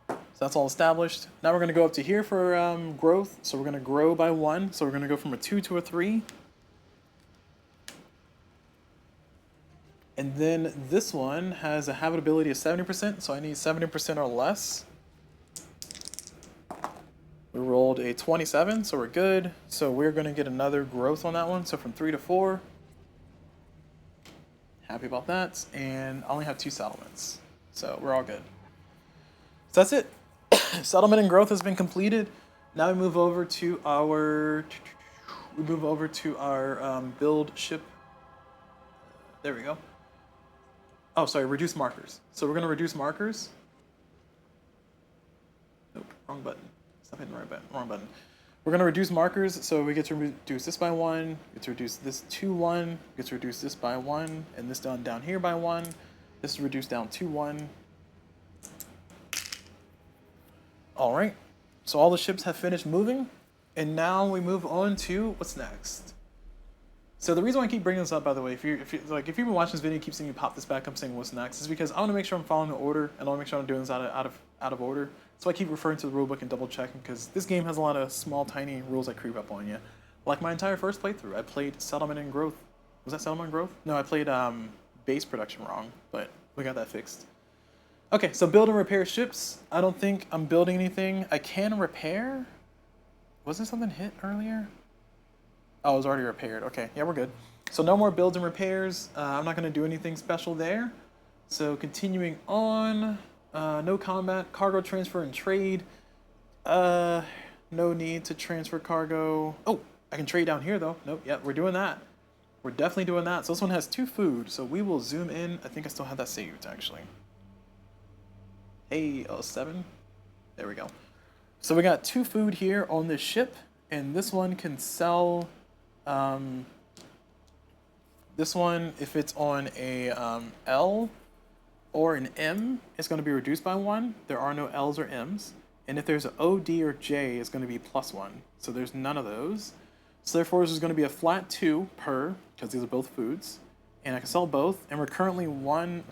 So that's all established. Now we're going to go up to here for growth. So we're going to grow by 1. So we're going to go from a 2 to a 3. And then this one has a habitability of 70%, so I need 70% or less. We rolled a 27, so we're good. So we're going to get another growth on that one. So from 3 to 4. Happy about that. And I only have 2 settlements, so we're all good. So that's it. Settlement and growth has been completed. Now we move over to our build ship. There we go. Oh, sorry, reduce markers. So we're gonna reduce markers. Nope, wrong button. Stop hitting the right button. Wrong button. We're gonna reduce markers, so we get to reduce this by 1. We get to reduce this to 1. We get to reduce this by 1, and this down here by 1. This is reduced down to 1. All right, so all the ships have finished moving, and now we move on to what's next. So the reason why I keep bringing this up, by the way, if you've been watching this video, you keep seeing me pop this back up saying what's next, is because I want to make sure I'm following the order, and I want to make sure I'm doing this out of order. So I keep referring to the rulebook and double checking, because this game has a lot of small, tiny rules that creep up on you. Like my entire first playthrough, I played settlement and growth. Was that settlement and growth? No, I played base production wrong, but we got that fixed. Okay, so build and repair ships. I don't think I'm building anything. I can repair. Wasn't something hit earlier? Oh, it was already repaired. Okay, yeah, we're good. So no more builds and repairs. I'm not going to do anything special there. So continuing on, no combat, cargo transfer and trade. No need to transfer cargo. Oh, I can trade down here though. Nope, yeah, we're doing that. We're definitely doing that. So this one has 2 food. So we will zoom in. I think I still have that saved actually. Hey, 07. There we go. So we got 2 food here on this ship, and this one can sell. This one, if it's on a L or an M, it's going to be reduced by 1. There are no L's or M's. And if there's an O, D, or J, it's going to be +1. So there's none of those. So therefore, this is going to be a flat 2 per, because these are both foods. And I can sell both. And we're currently 1,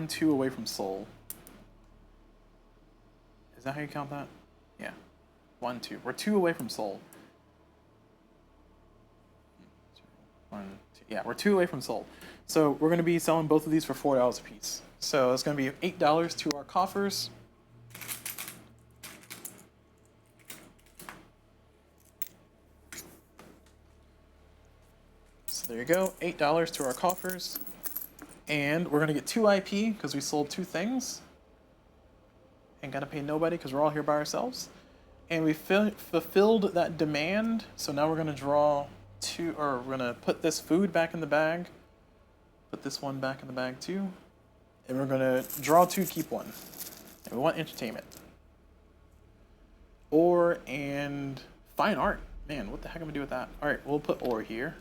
2 away from soul. Is that how you count that? Yeah. 1, 2. We're 2 away from soul. 1, 2. Yeah, we're 2 away from sold. So we're going to be selling both of these for $4 a piece. So it's going to be $8 to our coffers. So there you go, $8 to our coffers. And we're going to get 2 IP because we sold 2 things. Ain't got to pay nobody because we're all here by ourselves. And we fulfilled that demand. So now we're going to draw 2, or we're going to put this food back in the bag. Put this one back in the bag too. And we're going to draw 2, keep 1. And we want entertainment. Ore and fine art. Man, what the heck am I going to do with that? All right, we'll put ore here.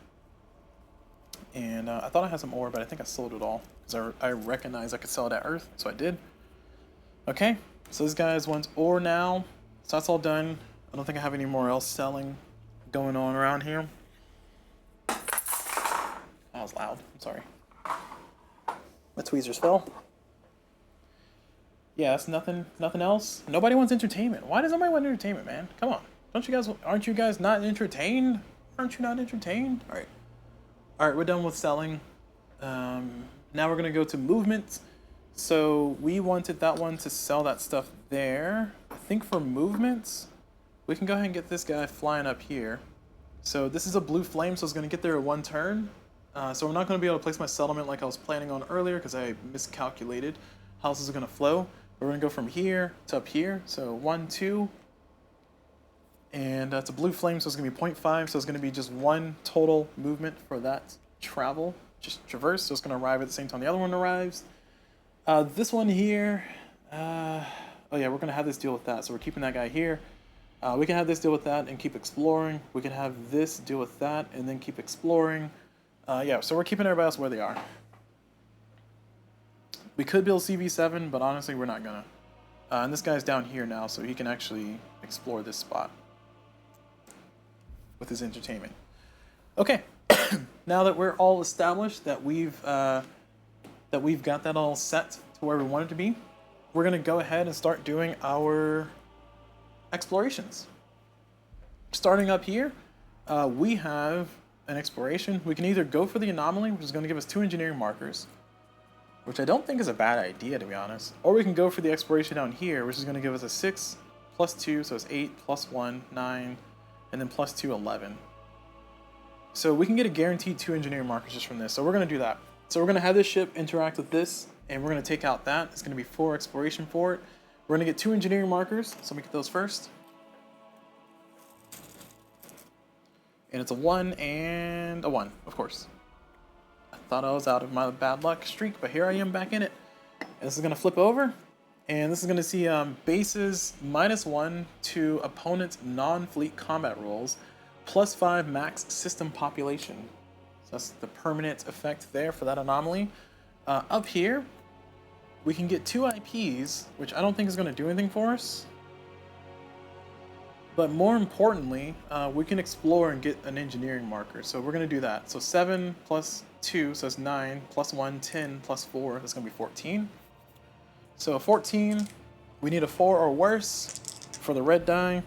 And I thought I had some ore, but I think I sold it all. Because I recognized I could sell it at Earth, so I did. Okay, so this guy wants ore now. So that's all done. I don't think I have any more else selling going on around here. That was loud, I'm sorry. My tweezers fell. Yeah, that's nothing else. Nobody wants entertainment. Why does nobody want entertainment, man? Come on. Aren't you guys not entertained? Aren't you not entertained? All right, we're done with selling. Now we're gonna go to movement. So we wanted that one to sell that stuff there. I think for movements, we can go ahead and get this guy flying up here. So this is a blue flame, so it's gonna get there in 1 turn. So we're not gonna be able to place my settlement like I was planning on earlier because I miscalculated how this is gonna flow. We're gonna go from here to up here. So 1, 2. And it's a blue flame, so it's gonna be 0.5, so it's gonna be just 1 total movement for that travel, just traverse, so it's gonna arrive at the same time the other one arrives. This one here, oh yeah, we're gonna have this deal with that, so we're keeping that guy here. We can have this deal with that and keep exploring. We can have this deal with that and then keep exploring. Yeah, so we're keeping everybody else where they are. We could build CV7, but honestly, we're not gonna. And this guy's down here now, so he can actually explore this spot with his entertainment. Okay, now that we're all established, that we've got that all set to where we want it to be, we're gonna go ahead and start doing our explorations. Starting up here, we have an exploration. We can either go for the anomaly, which is gonna give us 2 engineering markers, which I don't think is a bad idea, to be honest. Or we can go for the exploration down here, which is gonna give us a 6 plus 2, so it's 8 plus 1, 9, and then plus 2, 11. So we can get a guaranteed 2 engineering markers just from this. So we're going to do that. So we're going to have this ship interact with this, and we're going to take out that. It's going to be 4 exploration for it. We're going to get 2 engineering markers, so let me get those first. And it's a 1 and a 1, of course. I thought I was out of my bad luck streak, but here I am back in it. And this is going to flip over. And this is going to see bases -1 to opponent's non-fleet combat rolls, +5 max system population. So that's the permanent effect there for that anomaly. Up here, we can get 2 IPs, which I don't think is going to do anything for us. But more importantly, we can explore and get an engineering marker. So we're going to do that. So 7 plus 2, so it's 9, plus 1, 10, plus 4, that's going to be 14. So 14, we need a 4 or worse for the red die.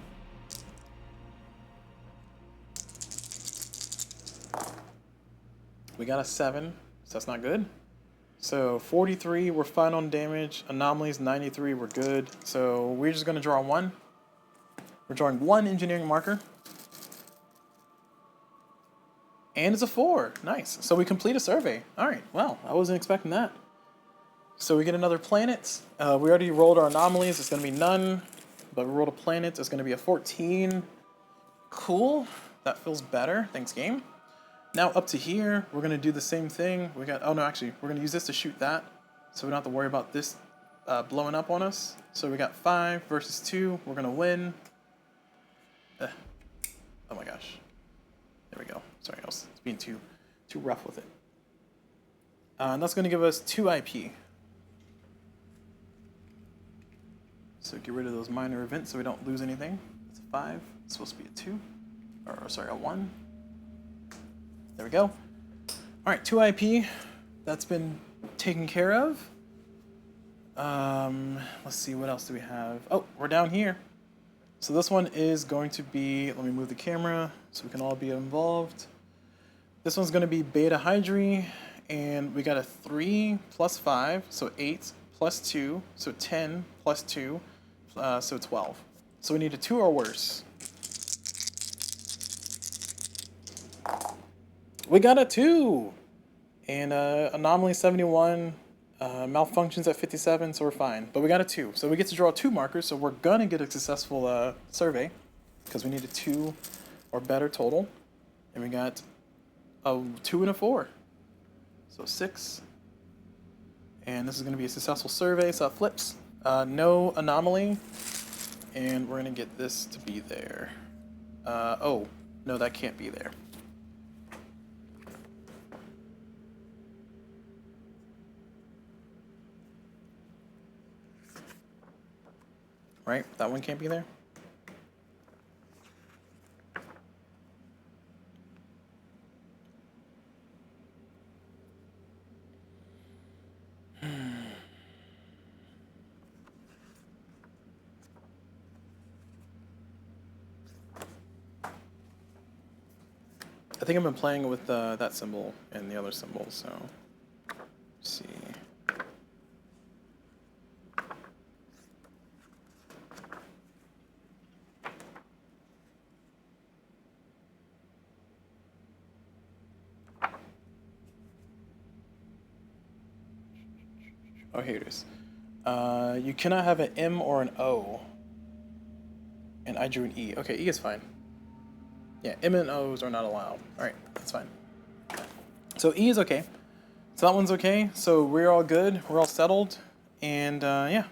We got a 7, so that's not good. So 43, we're fine on damage. Anomalies, 93, we're good. So we're just going to draw 1. We're drawing 1 engineering marker. And it's a 4. Nice. So we complete a survey. All right. Well, I wasn't expecting that. So we get another planet. We already rolled our anomalies. It's going to be none. But we rolled a planet. It's going to be a 14. Cool. That feels better. Thanks, game. Now up to here, we're going to do the same thing. We got, oh no, actually, we're going to use this to shoot that. So we don't have to worry about this blowing up on us. So we got 5 versus 2. We're going to win. Oh my gosh. There we go. Sorry, I was being too rough with it. And that's going to give us 2 IP. So get rid of those minor events so we don't lose anything. It's a 5. It's supposed to be a 2. Or sorry, a 1. There we go. All right, 2 IP. That's been taken care of. Let's see, what else do we have? Oh, we're down here. So this one is going to be, let me move the camera so we can all be involved. This one's going to be beta hydri, and we got a 3 plus 5, so 8 plus 2, so 10 plus 2, so 12. So we need a 2 or worse. We got a 2! And anomaly 71, malfunctions at 57, so we're fine. But we got a 2. So we get to draw 2 markers, so we're going to get a successful survey, because we need a 2 or better total. And we got a 2 and a 4. So 6. And this is going to be a successful survey, so it flips. No anomaly. And we're going to get this to be there. Oh, no, that can't be there. Right? That one can't be there? I think I've been playing with that symbol and the other symbol, so let's see. Oh, here it is. You cannot have an M or an O. And I drew an E. Okay, E is fine. Yeah, M and O's are not allowed. Alright, that's fine. So E is okay. So that one's okay. So we're all good. We're all settled. And yeah,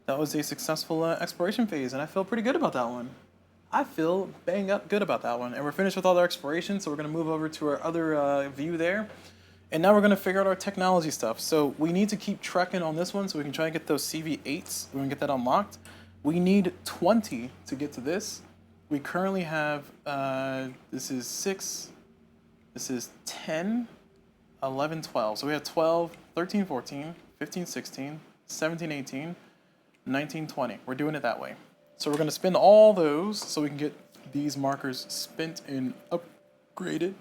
that was a successful exploration phase. And I feel pretty good about that one. I feel bang up good about that one. And we're finished with all our exploration. So we're going to move over to our other view there. And now we're going to figure out our technology stuff. So we need to keep trekking on this one so we can try and get those CV8s. We're going to get that unlocked. We need 20 to get to this. We currently have, this is 6, this is 10, 11, 12. So we have 12, 13, 14, 15, 16, 17, 18, 19, 20. We're doing it that way. So we're going to spin all those so we can get these markers spent and upgraded.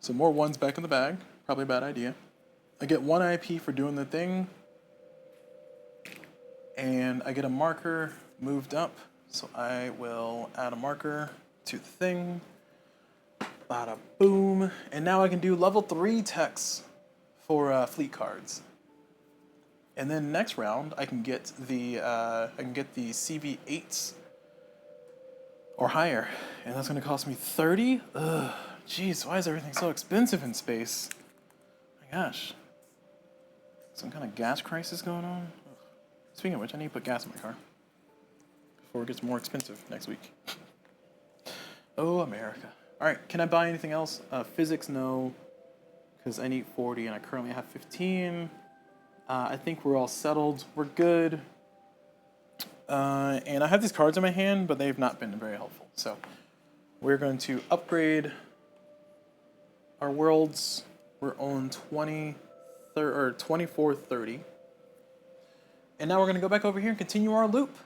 So more ones back in the bag. Probably a bad idea. I get 1 IP for doing the thing. And I get a marker moved up. So I will add a marker to the thing. Bada boom. And now I can do level 3 techs for fleet cards. And then next round I can get the CV8s or higher. And that's gonna cost me 30? Ugh. Jeez, why is everything so expensive in space? My gosh. Some kind of gas crisis going on? Ugh. Speaking of which, I need to put gas in my car before it gets more expensive next week. Oh, America. Alright, can I buy anything else? Physics, no. Because I need 40 and I currently have 15. I think we're all settled. We're good. And I have these cards in my hand, but they've not been very helpful. So we're going to upgrade our worlds. We're on 2430. And now we're going to go back over here and continue our loop.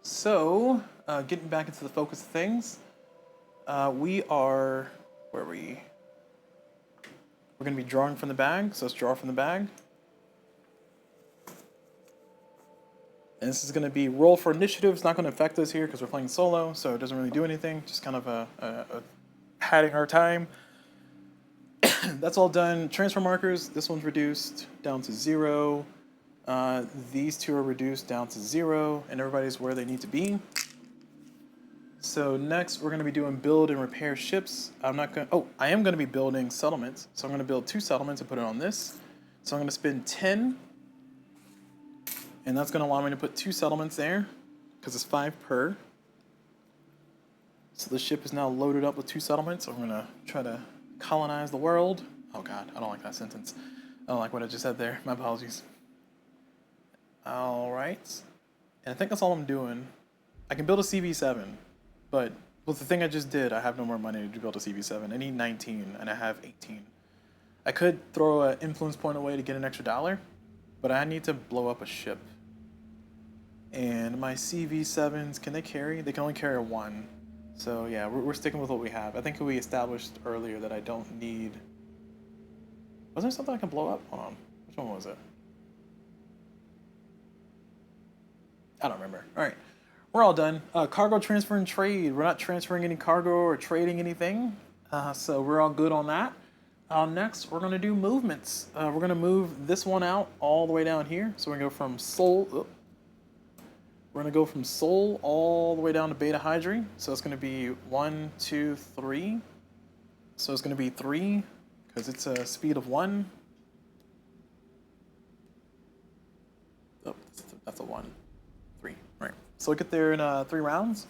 So, getting back into the focus of things, we are, where are we? We're going to be drawing from the bag, so let's draw from the bag. And this is going to be roll for initiative. It's not going to affect us here because we're playing solo, so it doesn't really do anything. Just kind of a padding our time. That's all done. Transfer markers, this one's reduced down to 0. These two are reduced down to 0, and everybody's where they need to be. So next, we're going to be doing build and repair ships. I am going to be building settlements. So I'm going to build 2 settlements and put it on this. So I'm going to spend 10, and that's going to allow me to put 2 settlements there, because it's 5 per. So the ship is now loaded up with 2 settlements. I'm going to try to colonize the world. Oh god, I don't like that sentence. I don't like what I just said there. My apologies. Alright. And I think that's all I'm doing. I can build a CV7, but with the thing I just did, I have no more money to build a CV7. I need 19, and I have 18. I could throw an influence point away to get an extra $1, but I need to blow up a ship. And my CV7s, can they carry? They can only carry 1. So yeah, we're sticking with what we have. I think we established earlier that I don't need... Was there something I can blow up? Hold on. Which one was it? I don't remember. All right. We're all done. Cargo transfer and trade. We're not transferring any cargo or trading anything. So we're all good on that. Next, we're going to do movements. We're going to move this one out all the way down here. So we're going to go from Seoul. We're going to go from Seoul all the way down to Beta Hydri. So it's going to be 1, 2, 3. So it's going to be 3 because it's a speed of 1. Oh, that's a 1. 3. All right. So we'll get there in 3 rounds.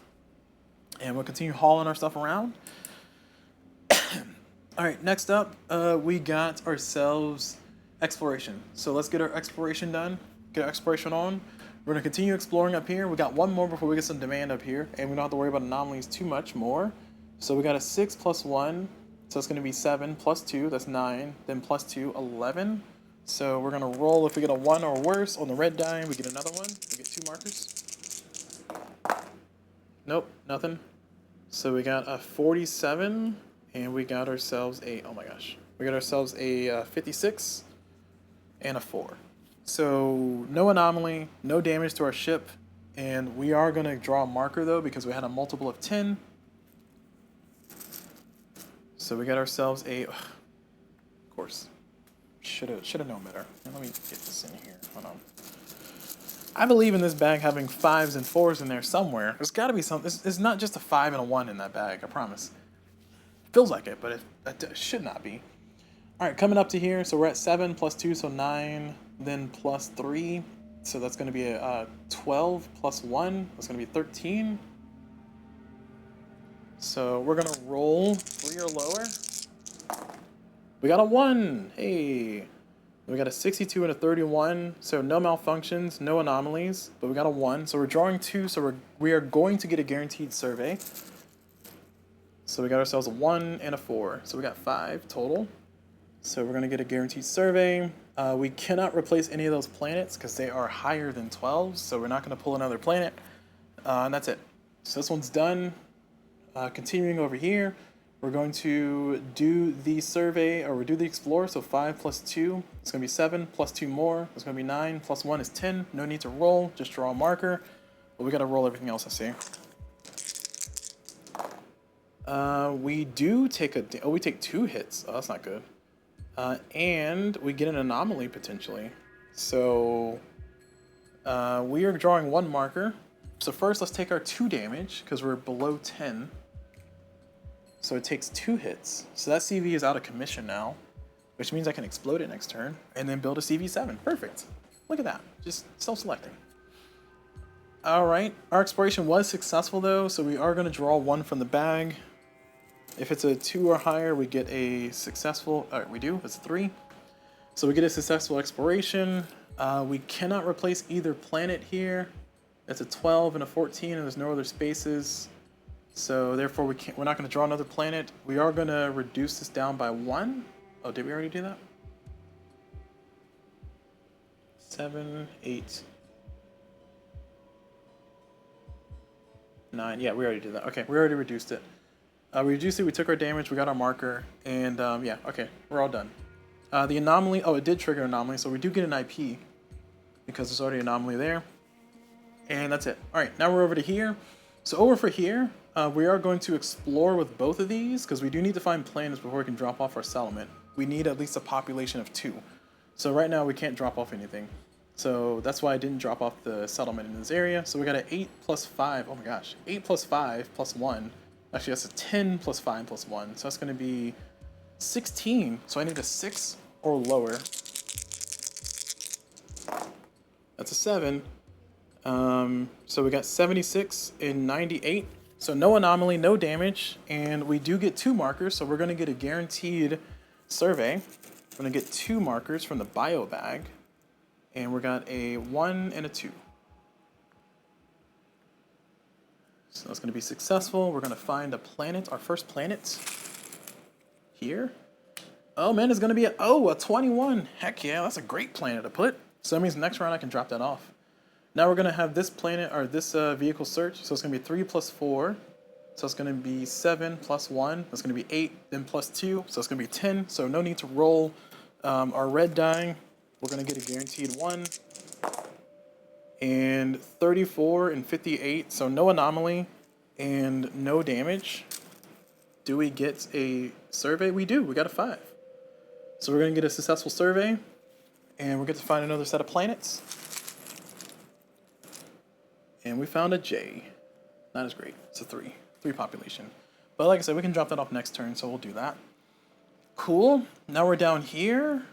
And we'll continue hauling our stuff around. All right, next up, we got ourselves exploration. So let's get our exploration done, get our exploration on. We're gonna continue exploring up here. We got one more before we get some demand up here, and we don't have to worry about anomalies too much more. So we got a 6 plus 1, so it's gonna be 7 plus 2, that's 9, then plus 2, 11. So we're gonna roll. If we get a 1 or worse on the red die, we get another one. We get 2 markers. Nope, nothing. So we got a 47. And we got ourselves a, oh my gosh, we got ourselves a 56 and a 4. So no anomaly, no damage to our ship. And we are going to draw a marker though because we had a multiple of 10. So we got ourselves a, of course, should have known better. Let me get this in here. Hold on. I believe in this bag having 5s and 4s in there somewhere. There's got to be something. It's not just a 5 and a 1 in that bag, I promise. Feels like it, but that should not be. All right, coming up to here, so we're at 7 plus 2, so 9, then plus 3. So that's going to be a 12 plus 1. That's going to be 13. So we're going to roll 3 or lower. We got a 1. Hey. We got a 62 and a 31. So no malfunctions, no anomalies, but we got a 1. So we're drawing 2, so we are going to get a guaranteed survey. So we got ourselves a 1 and a 4. So we got 5 total. So we're going to get a guaranteed survey. We cannot replace any of those planets because they are higher than 12. So we're not going to pull another planet. And that's it. So this one's done. Continuing over here, we're going to do the survey, or we do the explorer. So 5 plus 2, it's going to be 7 plus 2 more. It's going to be 9 plus 1 is 10. No need to roll, just draw a marker. But we got to roll everything else, I see. We do take we take 2 hits. Oh, that's not good. And we get an anomaly potentially. So we are drawing 1 marker. So first let's take our 2 damage because we're below 10. So it takes 2 hits. So that CV is out of commission now, which means I can explode it next turn and then build a CV7. Perfect. Look at that. Just self-selecting. All right. Our exploration was successful though, so we are going to draw 1 from the bag. If it's a 2 or higher, we get a successful, all right, we do, it's a 3. So we get a successful exploration. We cannot replace either planet here. It's a 12 and a 14, and there's no other spaces. So therefore, we're not going to draw another planet. We are going to reduce this down by 1. Oh, did we already do that? 7, 8, 9. Yeah, we already did that. Okay, we already reduced it. We reduced it, we took our damage, we got our marker, and yeah, okay, we're all done. The anomaly, oh, it did trigger an anomaly, so we do get an IP because there's already an anomaly there. And that's it. All right, now we're over to here. So over for here, we are going to explore with both of these because we do need to find planets before we can drop off our settlement. We need at least a population of 2. So right now we can't drop off anything. So that's why I didn't drop off the settlement in this area. So we got an 8 plus 5, oh my gosh, 8 plus 5 plus 1. Actually, that's a 10 plus 5 plus 1. So that's going to be 16. So I need a 6 or lower. That's a 7. So we got 76 and 98. So no anomaly, no damage. And we do get 2 markers. So we're going to get a guaranteed survey. We're going to get 2 markers from the bio bag. And we got a 1 and a 2. So that's going to be successful. We're going to find a planet, our first planet here. Oh man, it's going to be a 21. Heck yeah, that's a great planet to put. So that means next round I can drop that off. Now we're going to have this planet, or this vehicle search. So it's going to be 3 plus 4. So it's going to be 7 plus 1. That's going to be 8, then plus 2. So it's going to be 10. So no need to roll our red die. We're going to get a guaranteed 1. And 34 and 58. So no anomaly and no damage. Do we get a survey? We do. We got a 5. So we're going to get a successful survey. And we'll get to find another set of planets. And we found a J. Not as great. It's a 3. 3 population. But like I said, we can drop that off next turn, so we'll do that. Cool. Now we're down here.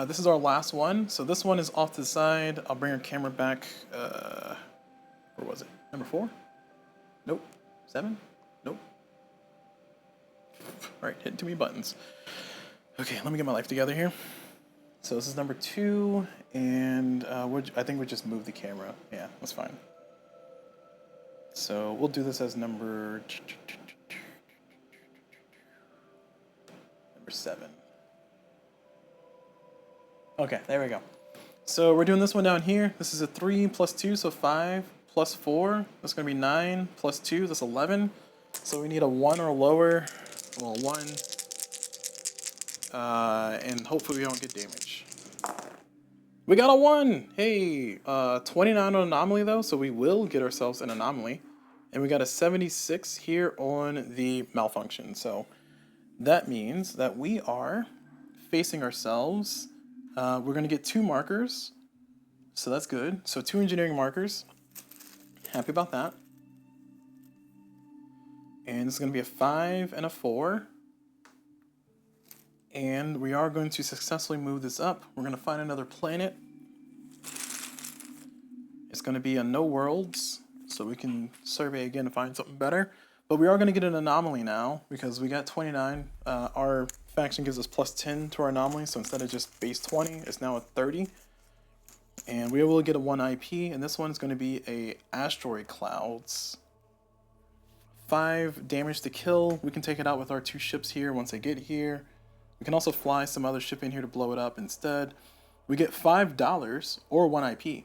This is our last one. So this one is off to the side. I'll bring our camera back. Where was it? Number 4? Nope. 7? Nope. Alright, hitting too many buttons. Okay, let me get my life together here. So this is number 2, and I think we just moved the camera. Yeah, that's fine. So we'll do this as number 7. Okay, there we go. So we're doing this one down here. This is a 3 plus 2, so 5 plus 4. That's going to be 9 plus 2. That's 11. So we need a 1 or lower. Well, 1. And hopefully we don't get damage. We got a 1! Hey! 29 on anomaly though, so we will get ourselves an anomaly. And we got a 76 here on the malfunction. So that means that we are facing ourselves. We're going to get 2 markers. So that's good. So 2 engineering markers. Happy about that. And it's going to be a 5 and a 4. And we are going to successfully move this up. We're going to find another planet. It's going to be a no worlds, so we can survey again and find something better. But we are going to get an anomaly now because we got 29. Our faction gives us plus 10 to our anomaly, so instead of just base 20, it's now a 30. And we will get a 1 IP, and this one is going to be a asteroid clouds. 5 damage to kill. We can take it out with our 2 ships here once they get here. We can also fly some other ship in here to blow it up instead. We get $5 or 1 IP.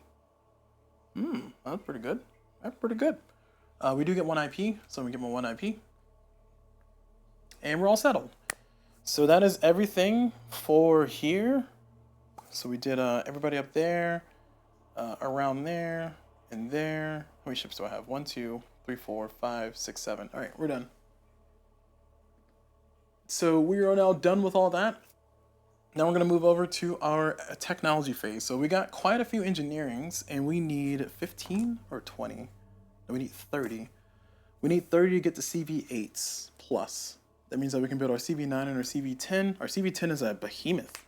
That's pretty good. That's pretty good. We do get 1 IP, so we get my 1 IP. And we're all settled. So that is everything for here. So we did everybody up there, around there, and there. How many ships do I have? 1, 2, 3, 4, 5, 6, 7. All right, we're done. So we are now done with all that. Now we're going to move over to our technology phase. So we got quite a few engineerings, and we need 15 or 20. No, we need 30. We need 30 to get the CV8s plus. That means that we can build our CV9 and our CV10. Our CV10 is a behemoth.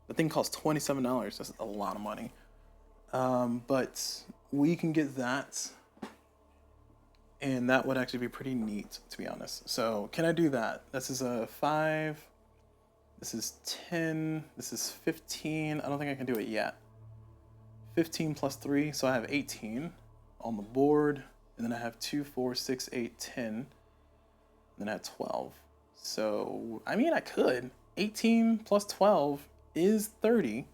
The thing costs $27. That's a lot of money. But we can get that. And that would actually be pretty neat, to be honest. So can I do that? This is a 5. This is 10. This is 15. I don't think I can do it yet. 15 plus 3. So I have 18 on the board. And then I have 2, 4, 6, 8, 10. And then I have 12. So, I mean, I could. 18 plus 12 is 30.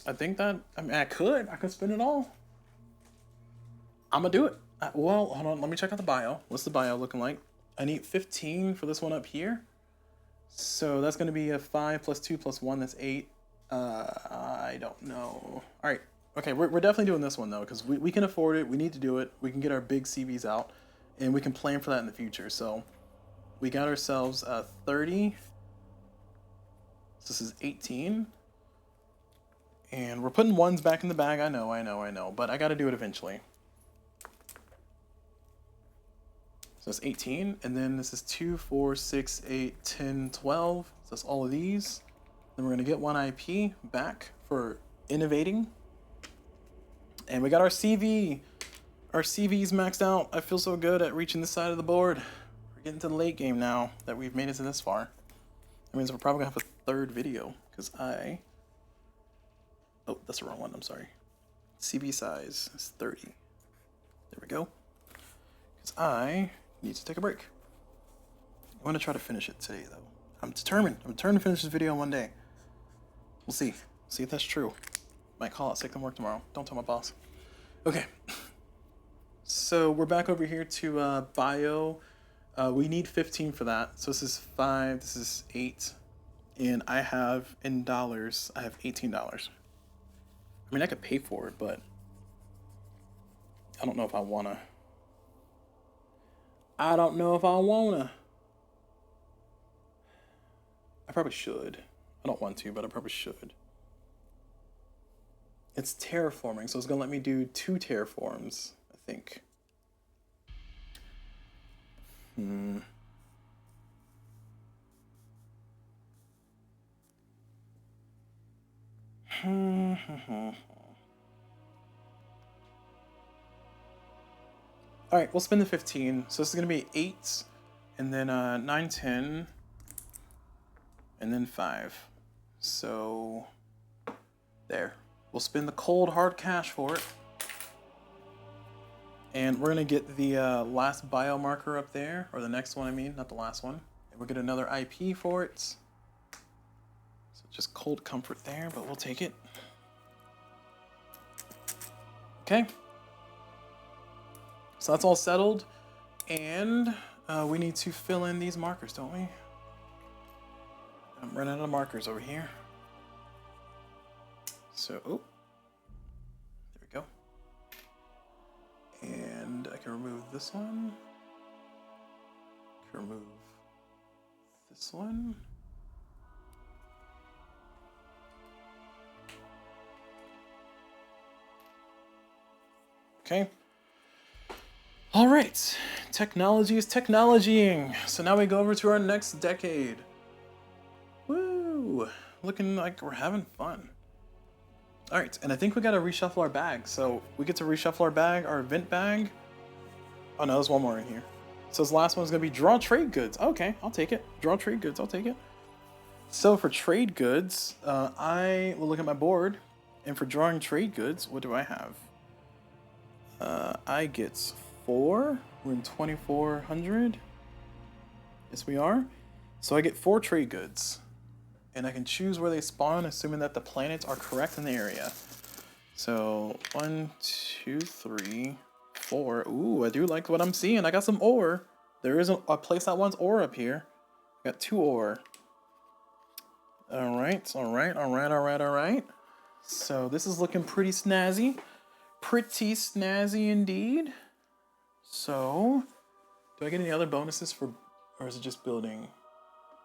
I think that, I mean, I could spend it all. I'm gonna do it. Well, hold on, let me check out the bio. What's the bio looking like? I need 15 for this one up here. So that's gonna be a 5 plus 2 plus 1, that's 8. I don't know. All right, okay, we're definitely doing this one though, because we can afford it, we need to do it, we can get our big CVs out, and we can plan for that in the future. So we got ourselves 30. So this is 18. And we're putting 1s back in the bag, I know, but I gotta do it eventually. So that's 18, and then this is 2, 4, 6, 8, 10, 12. So that's all of these. Then we're gonna get 1 IP back for innovating. And we got our CV. Our CV's maxed out. I feel so good at reaching this side of the board. We're getting to the late game now that we've made it to this far. That means we're probably gonna have a 3rd video, because oh, that's the wrong one, I'm sorry. CV size is 30. There we go. Because I need to take a break. I want to try to finish it today, though. I'm determined. I'm determined to finish this video in one day. We'll see. See if that's true. Might call out sick and work tomorrow. Don't tell my boss. Okay. So we're back over here to bio. We need 15 for that. So this is 5, this is 8. And I have, in dollars, I have $18. I mean, I could pay for it, but I don't know if I wanna. I don't know if I wanna. I probably should. I don't want to, but I probably should. It's terraforming, so it's gonna let me do 2 terraforms, I think. Alright, we'll spend the 15. So this is gonna be 8, and then 9, 10, and then 5. So there. We'll spend the cold hard cash for it. And we're gonna get the last biomarker up there, or the next one I mean, not the last one. And we'll get another IP for it. So just cold comfort there, but we'll take it. Okay. So that's all settled. And we need to fill in these markers, don't we? I'm running out of markers over here. So, oh. There we go. And I can remove this one. I can remove this one. Okay. All right. Technology is technologying. So now we go over to our next decade. Woo! Looking like we're having fun. All right, and I think we gotta reshuffle our bag. So we get to reshuffle our bag, our event bag. Oh no, there's one more in here. So this last one's gonna be draw trade goods. Okay, I'll take it. Draw trade goods, I'll take it. So for trade goods, I will look at my board, and for drawing trade goods, what do I have? I get 4. We're in 2400. Yes, we are. So I get 4 trade goods. And I can choose where they spawn, assuming that the planets are correct in the area. So 1, 2, 3, 4. Ooh, I do like what I'm seeing. I got some ore. There is a place that wants ore up here. I got 2 ore. Alright, alright, alright, alright, alright. So this is looking pretty snazzy. Pretty snazzy indeed. So, do I get any other bonuses for, or is it just building?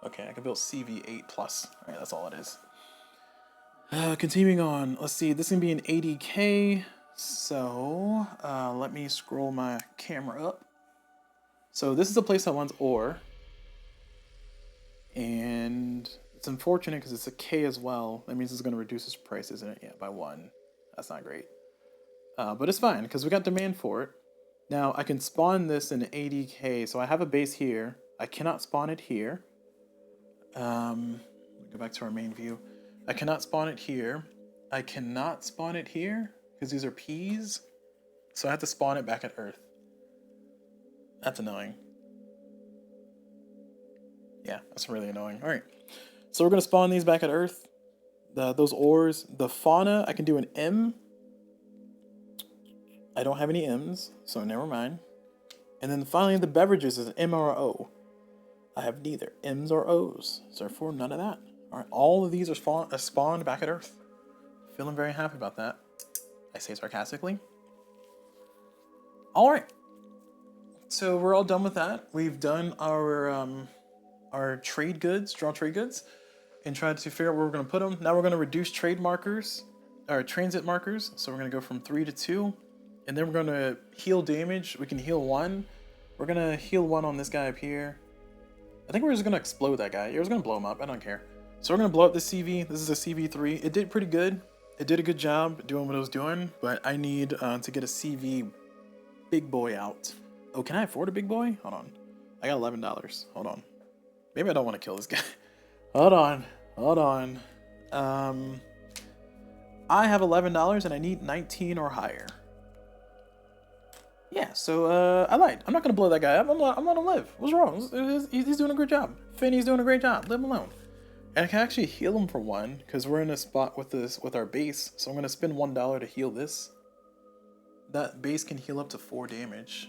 Okay, I can build CV8 plus. All right, that's all it is. Continuing on, let's see, this is gonna be an 80K. So, let me scroll my camera up. So this is a place that wants ore. And it's unfortunate because it's a K as well. That means it's gonna reduce its price, isn't it? Yeah, by 1. That's not great. But it's fine because we got demand for it. Now I can spawn this in 80K. So I have a base here. I cannot spawn it here. Go back to our main view. I cannot spawn it here. I cannot spawn it here because these are P's. So I have to spawn it back at Earth. That's annoying. Yeah, that's really annoying. All right. So we're going to spawn these back at Earth. Those ores. The fauna, I can do an M. I don't have any M's, so never mind. And then finally the beverages is an M or an O. I have neither M's or O's, so therefore none of that. All right, all of these are spawned back at Earth. Feeling very happy about that. I say sarcastically. All right, so we're all done with that. We've done our trade goods, draw trade goods, and tried to figure out where we're going to put them. Now we're going to reduce trade markers, or transit markers. So we're going to go from 3 to 2, and then we're going to heal damage. We can heal 1. We're going to heal 1 on this guy up here. I think we're just going to explode that guy. We're just going to blow him up. I don't care. So we're going to blow up this CV. This is a CV3. It did pretty good. It did a good job doing what it was doing, but I need to get a CV big boy out. Oh, can I afford a big boy? Hold on. I got $11. Hold on. Maybe I don't want to kill this guy. Hold on. Hold on. I have $11 and I need 19 or higher. Yeah, so I lied. I'm not gonna blow that guy up. I'm gonna live. What's wrong? He's doing a great job. Finney's doing a great job. Leave him alone. And I can actually heal him for 1 because we're in a spot with our base. So I'm gonna spend $1 to heal this. that base can heal up to 4 damage.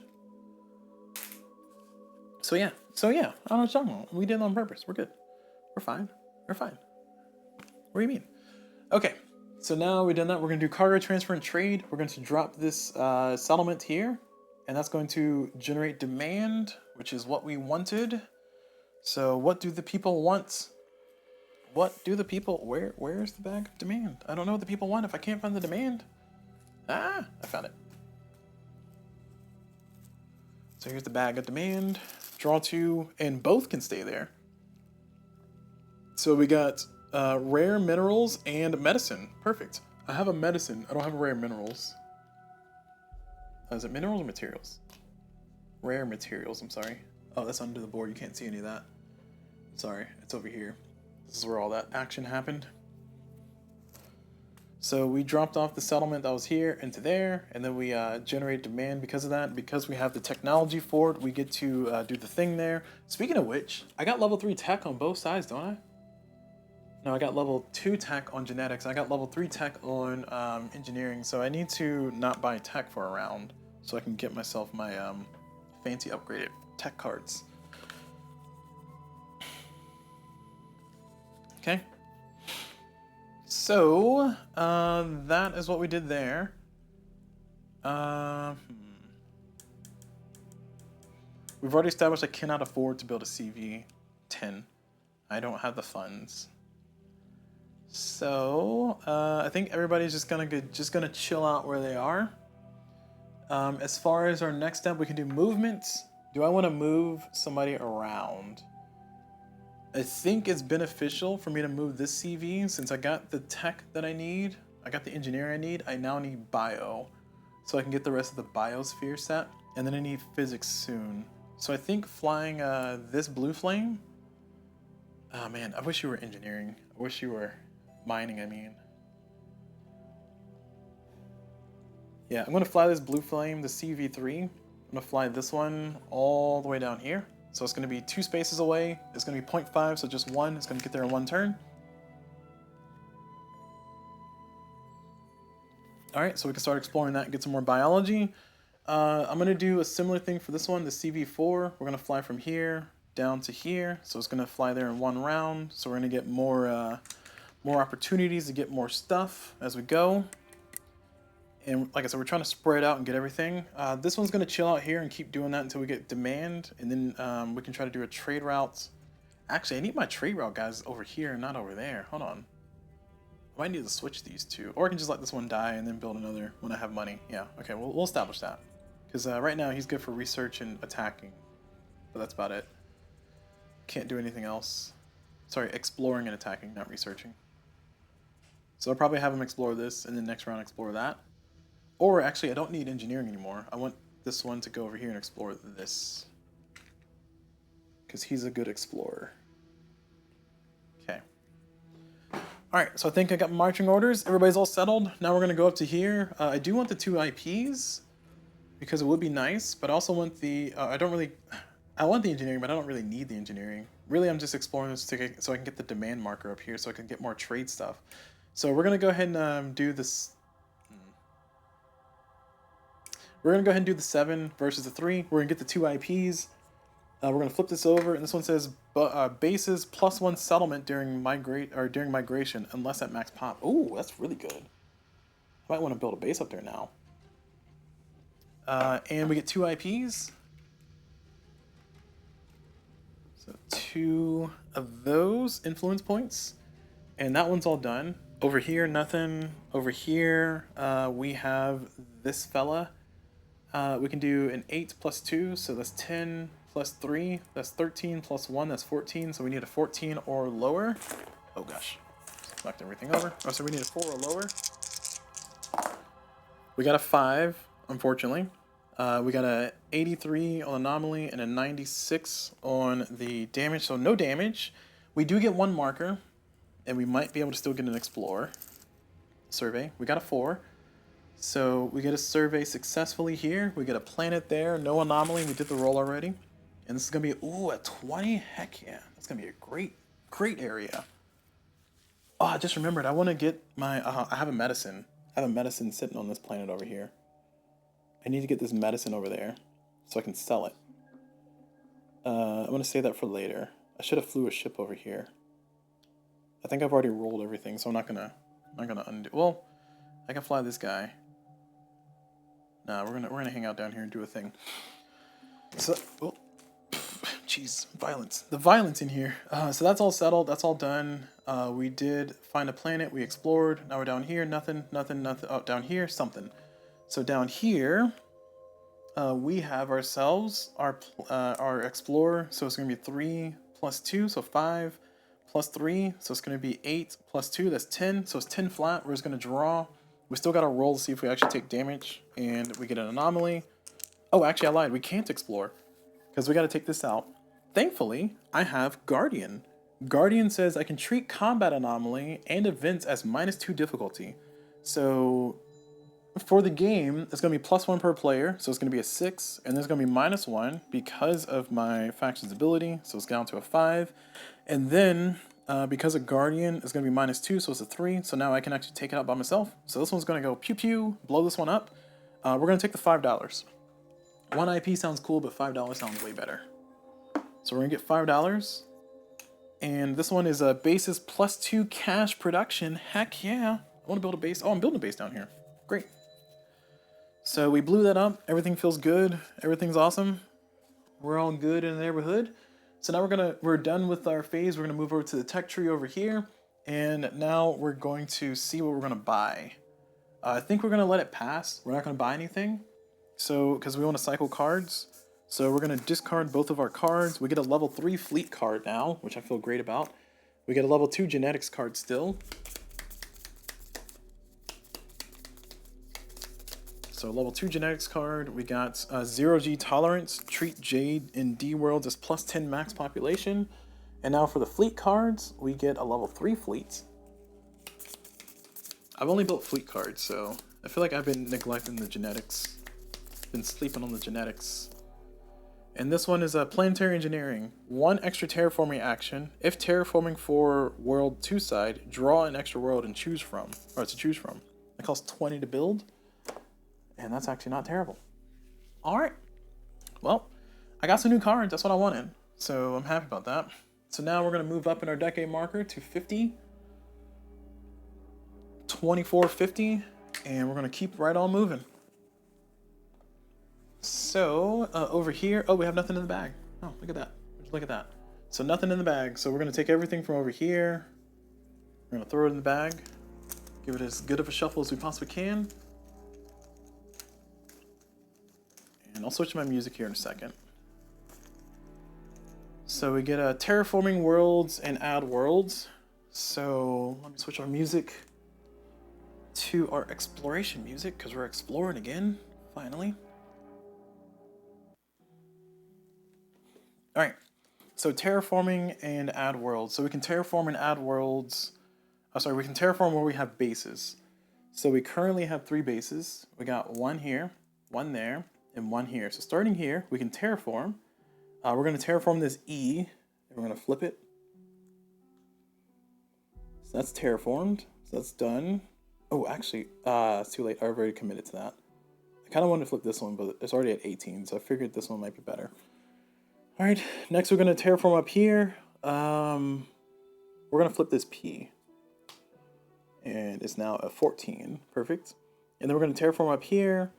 So yeah, I don't know what you're talking about. We did it on purpose. We're good. We're fine. We're fine. What do you mean? Okay, so now we've done that. We're gonna do cargo transfer and trade. We're going to drop this settlement here, and that's going to generate demand, which is what we wanted. So what do the people want? What do the people, where's the bag of demand? I don't know what the people want if I can't find the demand. Ah, I found it. So here's the bag of demand. Draw 2, and both can stay there. So we got rare minerals and medicine. Perfect. I have a medicine. I don't have a rare minerals. Is it minerals or materials? Rare materials, I'm sorry. Oh, that's under the board. You can't see any of that. Sorry, it's over here. This is where all that action happened. So we dropped off the settlement that was here into there, and then we generate demand because of that. Because we have the technology for it, we get to do the thing there. Speaking of which, I got level 3 tech on both sides, don't I? No, I got level 2 tech on genetics. I got level 3 tech on engineering, so I need to not buy tech for a round so I can get myself my fancy upgraded tech cards. Okay. So, that is what we did there. We've already established I cannot afford to build a CV-10. I don't have the funds. So, I think everybody's just gonna chill out where they are. As far as our next step, we can do movements. Do I want to move somebody around? I think it's beneficial for me to move this CV since I got the tech that I need. I got the engineering I need. I now need bio. So I can get the rest of the biosphere set. And then I need physics soon. So I think flying this blue flame. Oh man, I wish you were engineering. I wish you were mining, I mean. Yeah, I'm gonna fly this blue flame, the CV3. I'm gonna fly this one all the way down here. So it's going to be 2 spaces away. It's going to be 0.5, so just 1. It's going to get there in 1 turn. Alright, so we can start exploring that and get some more biology. I'm going to do a similar thing for this one, the CV4. We're going to fly from here down to here. So it's going to fly there in 1 round. So we're going to get more opportunities to get more stuff as we go. And like I said, we're trying to spread out and get everything. This one's going to chill out here and keep doing that until we get demand. And then we can try to do a trade route. Actually, I need my trade route guys over here, not over there. Hold on. I might need to switch these two. Or I can just let this one die and then build another when I have money. Yeah, okay, we'll establish that. Because right now he's good for research and attacking. But that's about it. Can't do anything else. Sorry, exploring and attacking, not researching. So I'll probably have him explore this and then next round explore that. Or actually, I don't need engineering anymore. I want this one to go over here and explore this. Because he's a good explorer. Okay. Alright, so I think I got marching orders. Everybody's all settled. Now we're going to go up to here. I do want the 2 IPs. Because it would be nice. But I also want the... I want the engineering, but I don't really need the engineering. Really, I'm just exploring this so I can get the demand marker up here. So I can get more trade stuff. So we're going to go ahead and do this... We're going to go ahead and do the 7 versus the 3. We're going to get the 2 IPs. We're going to flip this over, and this one says bases +1 settlement during migration, unless at max pop. Ooh, that's really good. I might want to build a base up there now. And we get 2 IPs. So 2 of those influence points. And that one's all done. Over here, nothing. Over here, we have this fella. We can do an 8 + 2, so that's 10 + 3, that's 13 + 1, that's 14, so we need a 14 or lower. Oh gosh, knocked everything over. Oh, so we need a 4 or lower. We got a 5, unfortunately. We got a 83 on anomaly and a 96 on the damage, so no damage. We do get 1 marker, and we might be able to still get an explorer. Survey, we got a 4. So we get a survey successfully here. We get a planet there, no anomaly. We did the roll already. And this is going to be, ooh, a 20? Heck yeah. That's going to be a great area. Oh, I just remembered. I want to get my, I have a medicine. I have a medicine sitting on this planet over here. I need to get this medicine over there so I can sell it. I'm gonna save that for later. I should have flew a ship over here. I think I've already rolled everything, so I'm not gonna undo. Well, I can fly this guy. Nah, we're gonna hang out down here and do a thing. So, oh, jeez, violence. The violence in here. So that's all settled. That's all done. We did find a planet. We explored. Now we're down here. Nothing. Oh, down here, something. So down here, we have ourselves our explorer. So it's gonna be 3 plus 2, so 5 plus 3. So it's gonna be 8 plus 2. That's 10. So it's 10 flat. We're just gonna draw. We still gotta roll to see if we actually take damage, and we get an anomaly. Oh, actually, I lied. We can't explore because we gotta take this out. Thankfully, I have Guardian. Guardian says I can treat combat anomaly and events as -2 difficulty. So for the game, it's going to be +1 per player, so it's going to be a 6, and there's going to be -1 because of my faction's ability, so it's down to a 5. And then, because of Guardian, it's going to be -2, so it's a 3, so now I can actually take it out by myself. So this one's going to go pew-pew, blow this one up. We're going to take the $5. 1 IP sounds cool, but $5 sounds way better. So we're going to get $5. And this one is a basis +2 cash production. Heck yeah. I want to build a base. Oh, I'm building a base down here. Great. So we blew that up. Everything feels good. Everything's awesome. We're all good in the neighborhood. So now we're done with our phase. We're gonna move over to the tech tree over here, and now we're going to see what we're gonna buy. I think we're gonna let it pass. We're not gonna buy anything, so because we want to cycle cards. So we're gonna discard both of our cards. We get a level 3 fleet card now, which I feel great about. We get a level 2 genetics card still. So level 2 genetics card, we got 0G tolerance, treat Jade in D worlds as +10 max population. And now for the fleet cards, we get a level 3 fleet. I've only built fleet cards, so I feel like I've been neglecting the genetics. Been sleeping on the genetics. And this one is planetary engineering. 1 extra terraforming action. If terraforming for world 2 side, draw an extra world and choose from. Or to choose from. It costs 20 to build. And that's actually not terrible. Alright. Well, I got some new cards. That's what I wanted. So I'm happy about that. So now we're going to move up in our decade marker to 50. 2450. And we're going to keep right on moving. So over here. Oh, we have nothing in the bag. Oh, look at that. Look at that. So nothing in the bag. So we're going to take everything from over here. We're going to throw it in the bag. Give it as good of a shuffle as we possibly can. And I'll switch my music here in a second. So we get terraforming worlds and add worlds. So let me switch our music to our exploration music because we're exploring again, finally. All right, so terraforming and add worlds. So we can terraform and add worlds. Oh, sorry, we can terraform where we have bases. So we currently have 3 bases. We got 1 here, 1 there, and 1 here. So starting here, we can terraform. We're going to terraform this E, and we're going to flip it. So that's terraformed. So that's done. Oh, actually, it's too late. I've already committed to that. I kind of wanted to flip this one, but it's already at 18, so I figured this one might be better. All right, next we're going to terraform up here. We're going to flip this P. And it's now a 14. Perfect. And then we're going to terraform up here.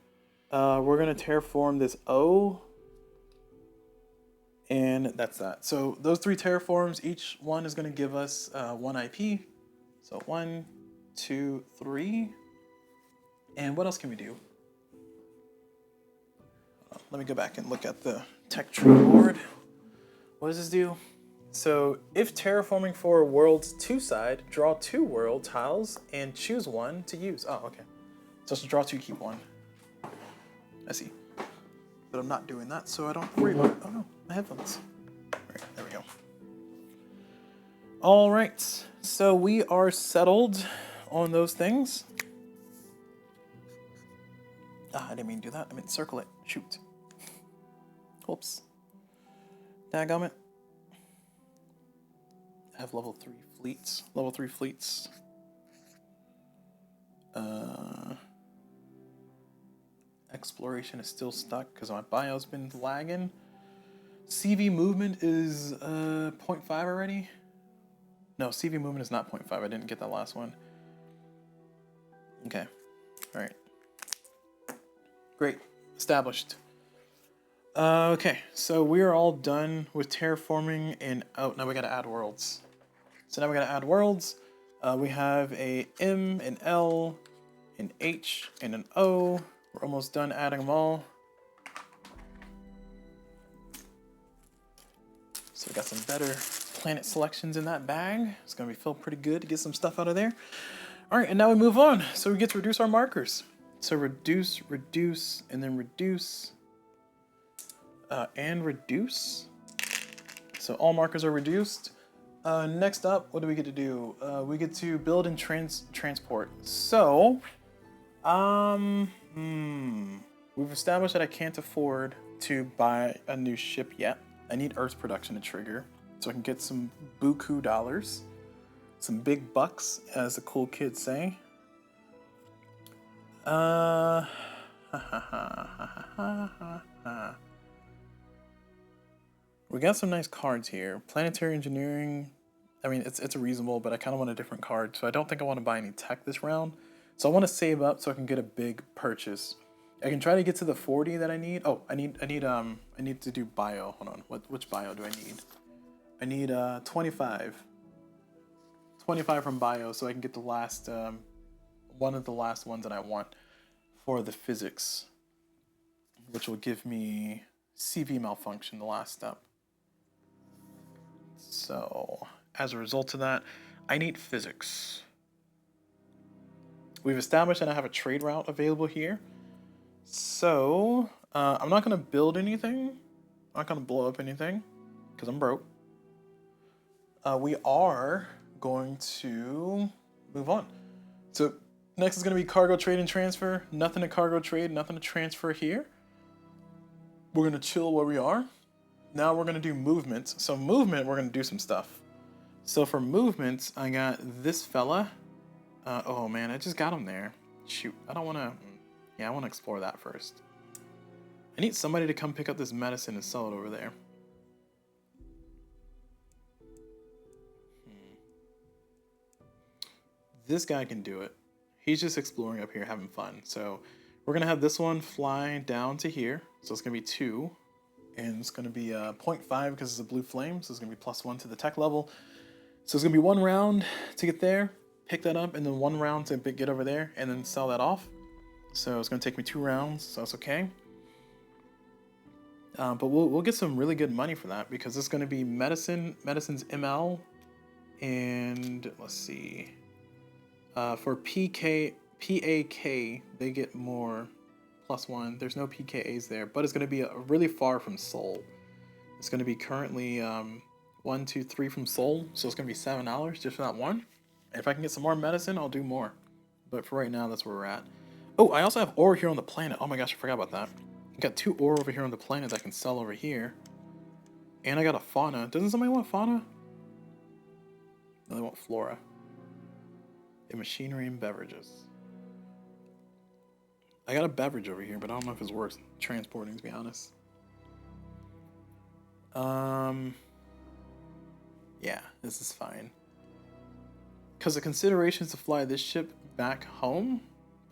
We're going to terraform this O. And that's that. So those 3 terraforms, each one is going to give us 1 IP. So 1, 2, 3. And what else can we do? Let me go back and look at the tech tree board. What does this do? So if terraforming for world's 2 side, draw 2 world tiles and choose 1 to use. Oh, okay. So to draw 2, keep 1. I see. But I'm not doing that, so I don't worry about it. Oh no, my headphones. All right, there we go. All right, so we are settled on those things. Ah, I didn't mean to do that. I meant circle it. Shoot. Oops. Dadgummit. I have level 3 fleets. Level 3 fleets. Exploration is still stuck because my bio's been lagging. CV movement is 0.5 already. No, CV movement is not 0.5. I didn't get that last one. Okay. All right. Great. Established. Okay, so we are all done with terraforming, and oh, now we gotta add worlds. So now we gotta add worlds. We have a M, an L, an H, and an O. We're almost done adding them all. So we got some better planet selections in that bag. It's gonna be feel pretty good to get some stuff out of there. All right, and now we move on. So we get to reduce our markers. So reduce, reduce, and then reduce. And reduce. So all markers are reduced. Next up, what do we get to do? We get to build and transport. So, we've established that I can't afford to buy a new ship yet. I need Earth's production to trigger, so I can get some buku dollars, some big bucks, as the cool kids say. We got some nice cards here. Planetary engineering. I mean, it's reasonable, but I kind of want a different card, so I don't think I want to buy any tech this round. So I want to save up so I can get a big purchase. I can try to get to the 40 that I need. Oh, I need to do bio. Hold on. Which bio do I need? I need 25. 25 from bio, so I can get the last one of the last ones that I want for the physics, which will give me CV malfunction, the last step. So, as a result of that, I need physics. We've established that I have a trade route available here. So, I'm not going to build anything. I'm not going to blow up anything, because I'm broke. We are going to move on. So, next is going to be cargo trade and transfer. Nothing to cargo trade, nothing to transfer here. We're going to chill where we are. Now we're going to do movements. So movement, we're going to do some stuff. So for movements, I got this fella. Oh man, I just got him there. Shoot, I don't want to... Yeah, I want to explore that first. I need somebody to come pick up this medicine and sell it over there. This guy can do it. He's just exploring up here, having fun. So we're going to have this one fly down to here. So it's going to be 2. And it's going to be 0.5 because it's a blue flame. So it's going to be +1 to the tech level. So it's going to be 1 round to get there, pick that up, and then 1 round to get over there, and then sell that off. So it's going to take me 2 rounds, so that's okay. But we'll get some really good money for that because it's going to be medicine's ML, and let's see. For PAK, they get more. +1. There's no PKAs there, but it's going to be really far from Soul. It's going to be currently 1, 2, 3 from Soul, so it's going to be $7 just for that one. And if I can get some more medicine, I'll do more. But for right now, that's where we're at. Oh, I also have ore here on the planet. Oh my gosh, I forgot about that. I got 2 ore over here on the planet that I can sell over here. And I got a fauna. Doesn't somebody want fauna? No, they want flora. And machinery and beverages. I got a beverage over here, but I don't know if it's worth transporting, to be honest. Yeah, this is fine. Because the consideration is to fly this ship back home,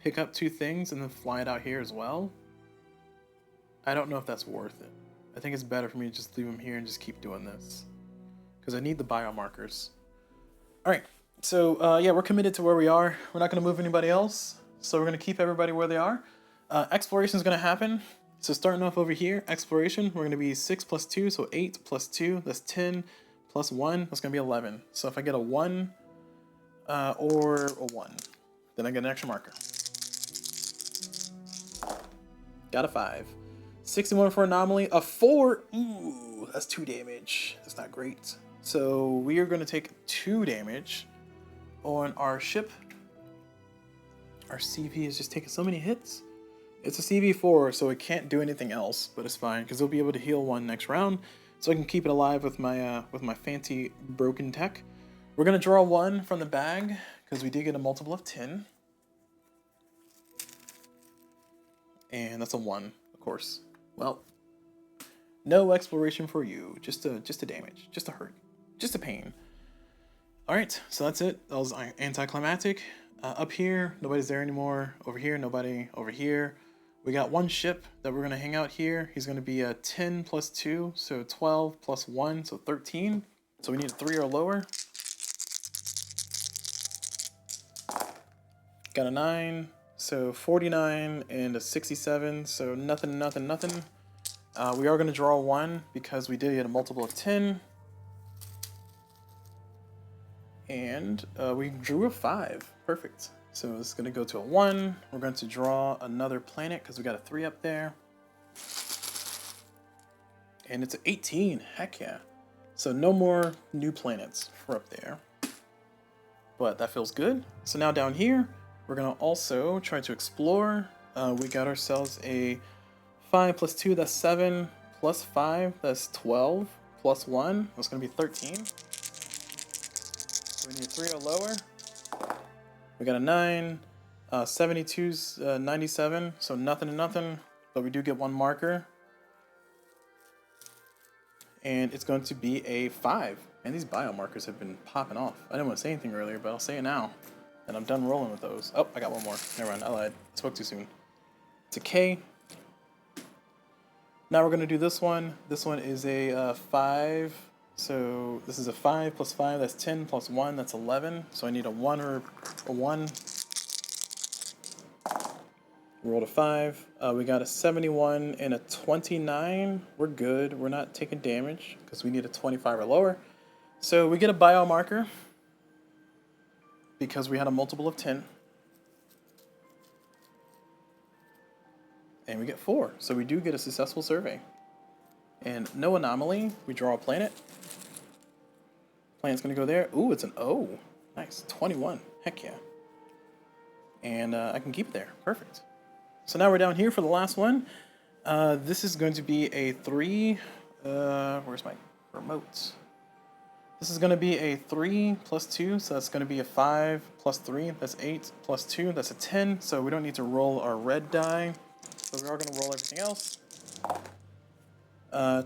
pick up 2 things, and then fly it out here as well. I don't know if that's worth it. I think it's better for me to just leave them here and just keep doing this. Because I need the biomarkers. Alright, so yeah, we're committed to where we are. We're not going to move anybody else. So we're going to keep everybody where they are. Exploration is going to happen. So starting off over here, exploration, we're going to be 6 + 2, so 8 + 2, that's 10, + 1, that's going to be 11. So if I get a 1 or a 1, then I get an extra marker. Got a 5. 61 for anomaly, a 4, ooh, that's 2 damage. That's not great. So we are going to take 2 damage on our ship. Our CV is just taking so many hits. It's a CV4, so it can't do anything else, but it's fine because it'll be able to heal 1 next round, so I can keep it alive with my fancy broken tech. We're gonna draw 1 from the bag because we did get a multiple of 10, And that's a 1, of course. Well, no exploration for you. Just a damage. Just a hurt. Just a pain. Alright, so that's it. That was anticlimactic. Up here, nobody's there anymore. Over here, nobody. Over here, we got one ship that we're going to hang out here. He's going to be a 10 plus 2, so 12 plus 1, so 13. So we need a 3 or lower. Got a 9, so 49 and a 67, so nothing, nothing, nothing. We are going to draw 1 because we did get a multiple of 10. And we drew a 5. Perfect. So it's going to go to a 1. We're going to draw another planet because we got a 3 up there. And it's an 18. Heck yeah. So no more new planets for up there. But that feels good. So now down here, we're going to also try to explore. We got ourselves a 5 plus 2, that's 7. Plus 5, that's 12. Plus 1, that's going to be 13. So we need a 3 or lower. We got a 9. 72's 97, so nothing and nothing. But we do get 1 marker. And it's going to be a 5. And these biomarkers have been popping off. I didn't want to say anything earlier, but I'll say it now. And I'm done rolling with those. Oh, I got 1 more. Never mind, I lied. I spoke too soon. It's a K. Now we're going to do this one. This one is a 5. So this is a 5 plus 5. That's 10 plus 1. That's 11. So I need a 1 or a 1. Rolled a 5. We got a 71 and a 29. We're good. We're not taking damage because we need a 25 or lower. So we get a biomarker because we had a multiple of 10. And we get 4. So we do get a successful survey. And no anomaly. We draw a planet. Planet's going to go there. Ooh, it's an O. Nice. 21. Heck yeah. And I can keep it there. Perfect. So now we're down here for the last one. This is going to be a 3. Where's my remote? This is going to be a 3 plus 2. So that's going to be a 5 plus 3. That's 8 plus 2. That's a 10. So we don't need to roll our red die. So we are going to roll everything else.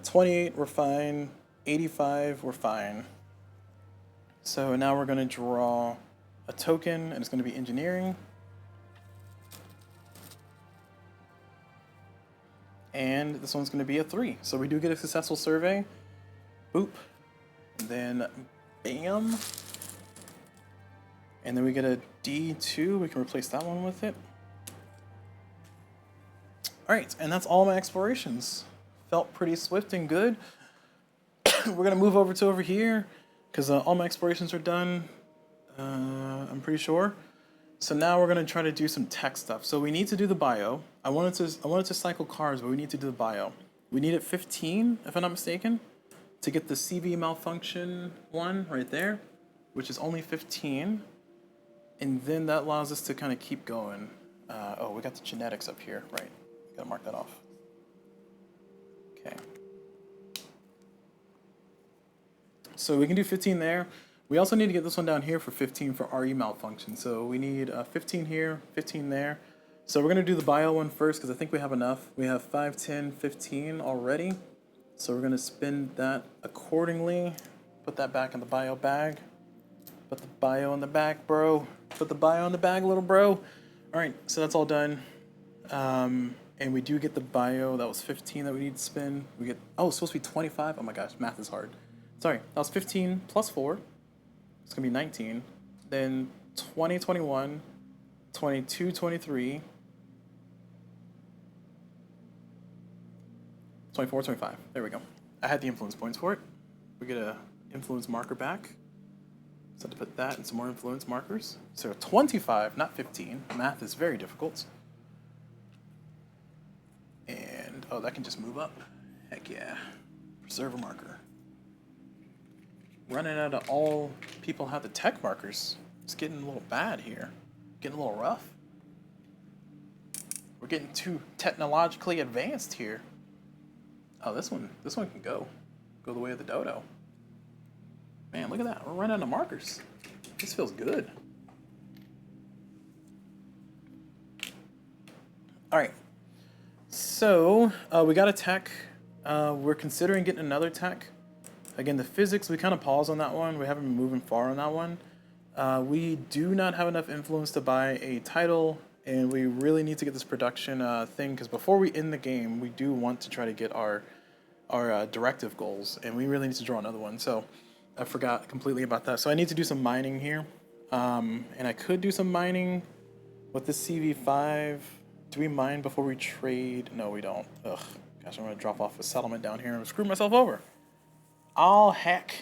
28, we're fine. 85, we're fine. So now we're going to draw a token, and it's going to be engineering. And this one's going to be a 3. So we do get a successful survey. Boop. And then bam. And then we get a D2. We can replace that one with it. Alright, and that's all my explorations. Felt pretty swift and good. We're going to move over here because all my explorations are done. I'm pretty sure. So now we're going to try to do some tech stuff. So we need to do the bio. I wanted to cycle cars, but we need to do the bio. We need it 15, if I'm not mistaken, to get the CV malfunction one right there, which is only 15. And then that allows us to kind of keep going. Oh, we got the genetics up here, right? Gotta mark that off. Okay. So we can do 15 there. We also need to get this one down here for 15 for RE malfunction. So we need 15 here, 15 there. So we're going to do the bio one first because I think we have enough. We have 5, 10, 15 already. So we're going to spin that accordingly. Put that back in the bio bag. Put the bio in the bag, bro. Put the bio in the bag, little bro. All right, so that's all done. And we do get the bio. That was 15 that we need to spin. We get, oh, it's supposed to be 25. Oh my gosh, math is hard. Sorry, that was 15 plus 4. It's going to be 19. Then 20, 21, 22, 23, 24, 25. There we go. I had the influence points for it. We get a influence marker back. So I have to put that and some more influence markers. So 25, not 15. Math is very difficult. And, oh, that can just move up. Heck yeah. Preserve a marker. Running out of all people have the tech markers. It's getting a little bad here. Getting a little rough. We're getting too technologically advanced here. Oh, this one can go. Go the way of the dodo. Man, look at that. We're running out of markers. This feels good. All right. So we got a tech. We're considering getting another tech. Again, the physics, we kind of paused on that one. We haven't been moving far on that one. We do not have enough influence to buy a title, and we really need to get this production thing, because before we end the game, we do want to try to get our directive goals, and we really need to draw another one. So I forgot completely about that. So I need to do some mining here, and I could do some mining with the CV5. Do we mine before we trade? No, we don't. Ugh, gosh, I'm gonna drop off a settlement down here and screw myself over. Oh, heck.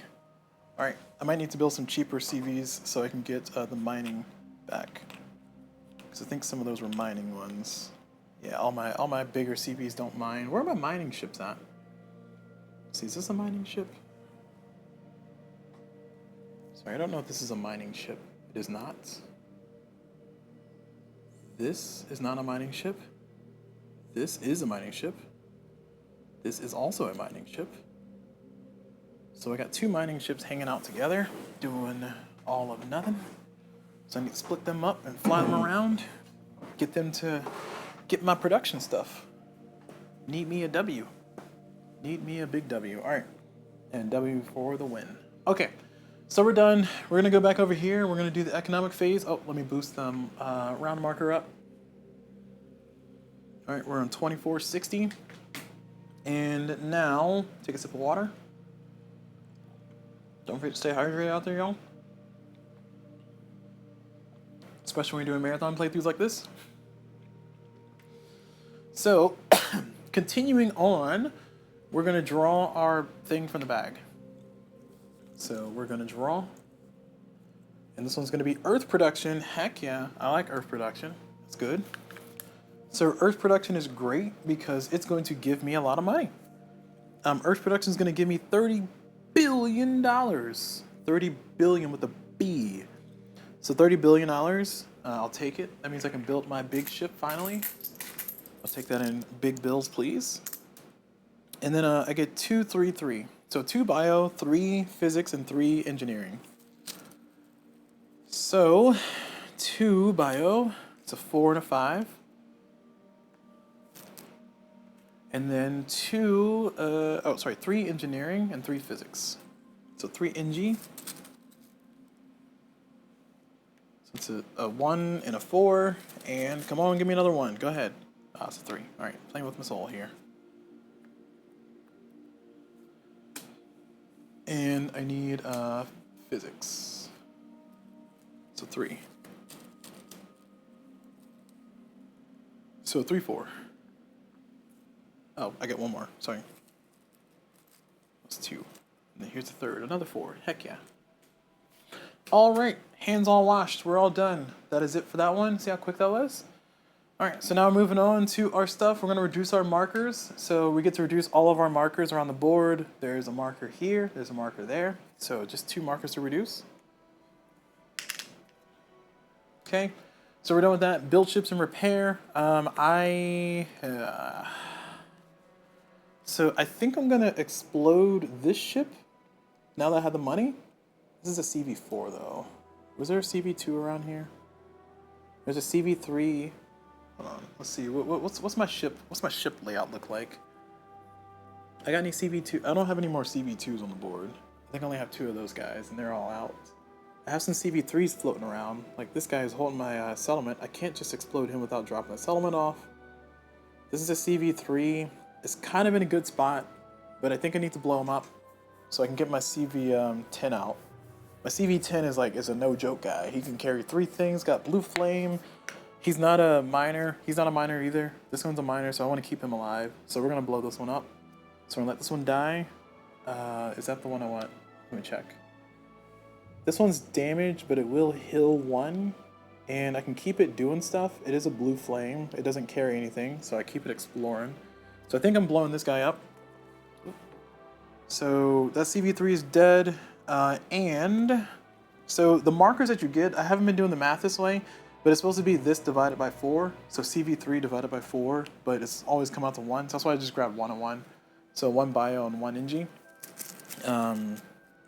All right, I might need to build some cheaper CVs so I can get the mining back. Because I think some of those were mining ones. Yeah, all my bigger CVs don't mine. Where are my mining ships at? Let's see, is this a mining ship? Sorry, I don't know if this is a mining ship. It is not. This is not a mining ship. This is a mining ship. This is also a mining ship. So I got two mining ships hanging out together, doing all of nothing. So I need to split them up and fly them around, get them to get my production stuff. Need me a W. Need me a big W. All right, and W for the win. Okay, so we're done. We're gonna go back over here. We're gonna do the economic phase. Oh, let me boost them round marker up. All right, we're on 2460. And now, take a sip of water. Don't forget to stay hydrated out there, y'all. Especially when you're doing marathon playthroughs like this. So, continuing on, we're gonna draw our thing from the bag. So we're gonna draw. And this one's gonna be Earth production. Heck yeah, I like Earth production. That's good. So Earth production is great because it's going to give me a lot of money. Earth production is gonna give me $30 billion. 30 billion with a B. So $30 billion, I'll take it. That means I can build my big ship finally. I'll take that in big bills, please. And then I get 2, 3, 3. So 2 bio, 3 physics, and 3 engineering. So 2 bio, it's a 4 and a 5. And then 3 engineering and 3 physics. So 3 Engie. So it's a 1 and a 4. And come on, give me another 1. Go ahead. Ah, it's a 3. All right, playing with my soul here. And I need physics. So 3. So 3, 4. Oh, I get 1 more. Sorry. That's 2. And then here's the 3rd. Another 4. Heck yeah. All right. Hands all washed. We're all done. That is it for that one. See how quick that was? All right. So now moving on to our stuff. We're going to reduce our markers. So we get to reduce all of our markers around the board. There's a marker here. There's a marker there. So just 2 markers to reduce. Okay. So we're done with that. Build ships and repair. So I think I'm gonna explode this ship now that I have the money. This is a CV4 though. Was there a CV2 around here? There's a CV3. Hold on, let's see. What's my ship? What's my ship layout look like? I got any CV2? I don't have any more CV2s on the board. I think I only have 2 of those guys, and they're all out. I have some CV3s floating around. Like this guy is holding my settlement. I can't just explode him without dropping the settlement off. This is a CV3. It's kind of in a good spot, but I think I need to blow him up so I can get my CV10 out. My CV10 is a no-joke guy. He can carry 3 things, got blue flame. He's not a miner. He's not a miner either. This one's a miner, so I want to keep him alive. So we're going to blow this one up. So we're going to let this one die. Is that the one I want? Let me check. This one's damaged, but it will heal 1. And I can keep it doing stuff. It is a blue flame. It doesn't carry anything, so I keep it exploring. So I think I'm blowing this guy up. So that CV3 is dead. And so the markers that you get, I haven't been doing the math this way, but it's supposed to be this divided by 4. So CV3 divided by 4, but it's always come out to 1. So that's why I just grabbed 1 and 1. So 1 bio and 1 Engie.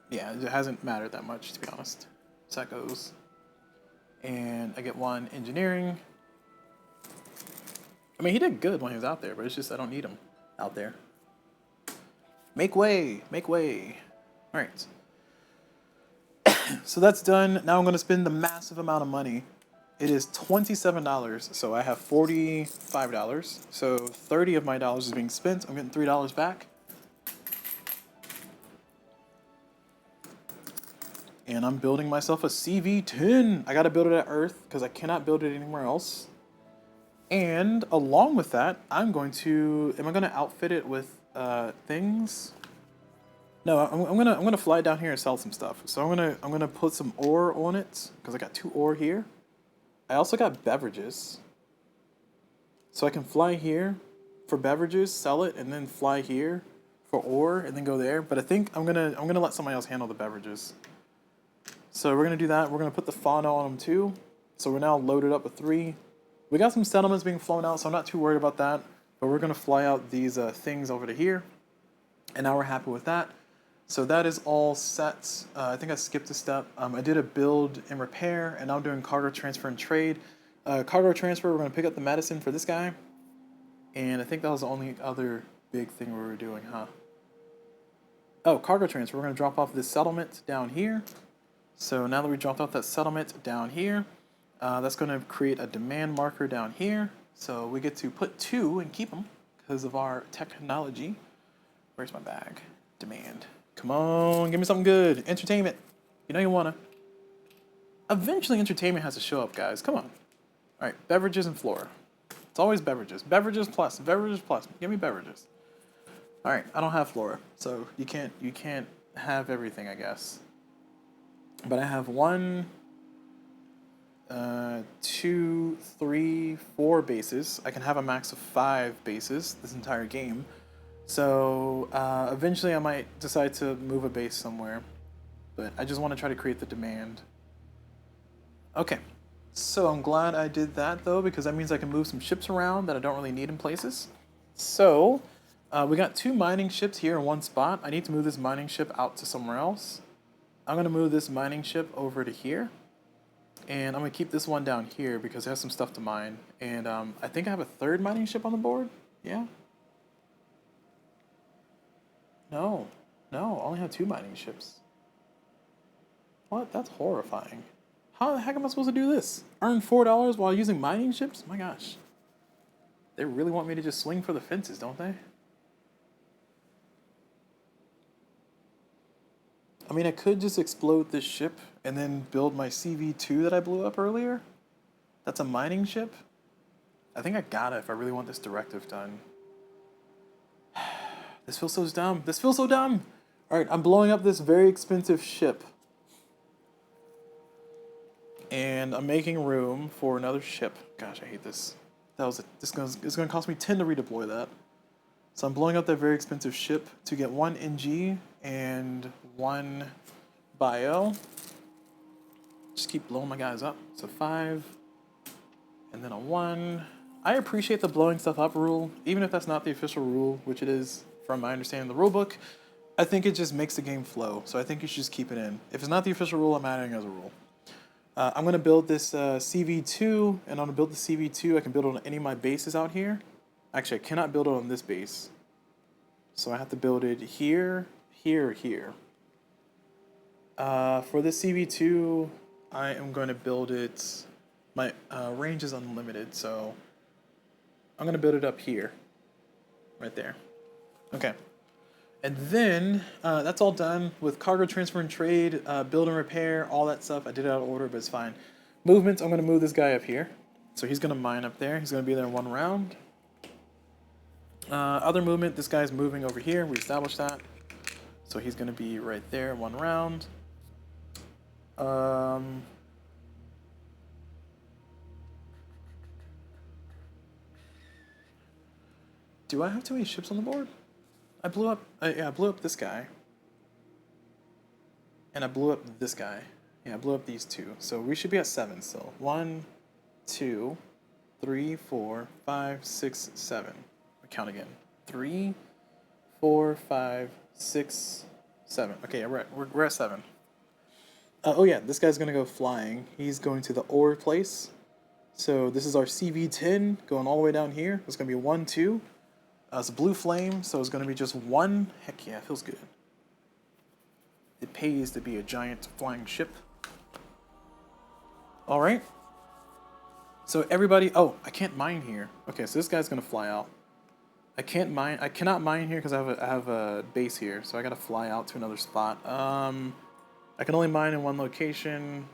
Yeah, it hasn't mattered that much, to be honest. So that goes. And I get 1 engineering. I mean, he did good when he was out there, but it's just I don't need him out there. Make way! Make way! Alright. So that's done. Now I'm going to spend the massive amount of money. It is $27, so I have $45. So 30 of my dollars is being spent. I'm getting $3 back. And I'm building myself a CV-10. I gotta build it at Earth, because I cannot build it anywhere else. And along with that, I'm going to... Am I going to outfit it with things? No, I'm gonna fly down here and sell some stuff. So I'm gonna put some ore on it, because I got 2 ore here. I also got beverages. So I can fly here for beverages, sell it, and then fly here for ore, and then go there. But I think I'm gonna let somebody else handle the beverages. So we're gonna do that. We're gonna put the fauna on them too. So we're now loaded up with 3. We got some settlements being flown out, so I'm not too worried about that. But we're gonna fly out these things over to here, and now we're happy with that. So that is all set. I think I skipped a step. I did a build and repair, and now I'm doing cargo transfer and trade. Cargo transfer, we're gonna pick up the medicine for this guy, and I think that was the only other big thing we were doing, huh? Oh, cargo transfer. We're gonna drop off this settlement down here. So now that we dropped off that settlement down here, that's going to create a demand marker down here. So we get to put 2 and keep them because of our technology. Where's my bag? Demand. Come on, give me something good. Entertainment. You know you want to. Eventually entertainment has to show up, guys. Come on. All right, beverages and flora. It's always beverages. Beverages plus. Beverages plus. Give me beverages. All right, I don't have flora, so you can't have everything, I guess. But I have 1, 2, 3, 4 bases. I can have a max of 5 bases this entire game. So eventually I might decide to move a base somewhere. But I just want to try to create the demand. Okay. So I'm glad I did that though, because that means I can move some ships around that I don't really need in places. So we got 2 mining ships here in one spot. I need to move this mining ship out to somewhere else. I'm going to move this mining ship over to here, and I'm going to keep this one down here because it has some stuff to mine, and I think I have a 3rd mining ship on the board, yeah? No, I only have 2 mining ships. What? That's horrifying. How the heck am I supposed to do this? Earn $4 while using mining ships? My gosh. They really want me to just swing for the fences, don't they? I mean, I could just explode this ship and then build my CV-2 that I blew up earlier. That's a mining ship. I think I gotta if I really want this directive done. This feels so dumb. This feels so dumb. All right, I'm blowing up this very expensive ship. And I'm making room for another ship. Gosh, I hate this. It's gonna cost me 10 to redeploy that. So I'm blowing up that very expensive ship to get 1 NG and 1 bio. Just keep blowing my guys up. So 5, and then a 1. I appreciate the blowing stuff up rule, even if that's not the official rule, which it is from my understanding of the rulebook. I think it just makes the game flow, so I think you should just keep it in. If it's not the official rule, I'm adding it as a rule. I'm going to build this CV-2, and I'm going to build the CV-2. I can build it on any of my bases out here. Actually, I cannot build it on this base. So I have to build it here, here, here. For this CV-2, I am going to build it... My range is unlimited, so I'm going to build it up here. Right there. Okay. And then, that's all done with cargo transfer and trade, build and repair, all that stuff. I did it out of order, but it's fine. Movements, I'm going to move this guy up here. So he's going to mine up there. He's going to be there in 1 round. Other movement, this guy's moving over here. We established that. So he's going to be right there, 1 round. Do I have too many ships on the board? I blew up, yeah, I blew up this guy. And I blew up this guy. Yeah, I blew up these 2. So we should be at 7 still. 1, 2, 3, 4, 5, 6, 7. Count again. 3, 4, 5, 6, 7. Okay, we're at 7. Oh yeah, this guy's gonna go flying. He's going to the ore place. So this is our CV10 going all the way down here. It's going to be 1, 2. It's a blue flame, so it's going to be just 1. Heck yeah, it feels good. It pays to be a giant flying ship. All right. So everybody, oh, I can't mine here. Okay, so this guy's going to fly out. I cannot mine here because I have a base here, so I got to fly out to another spot. I can only mine in one location.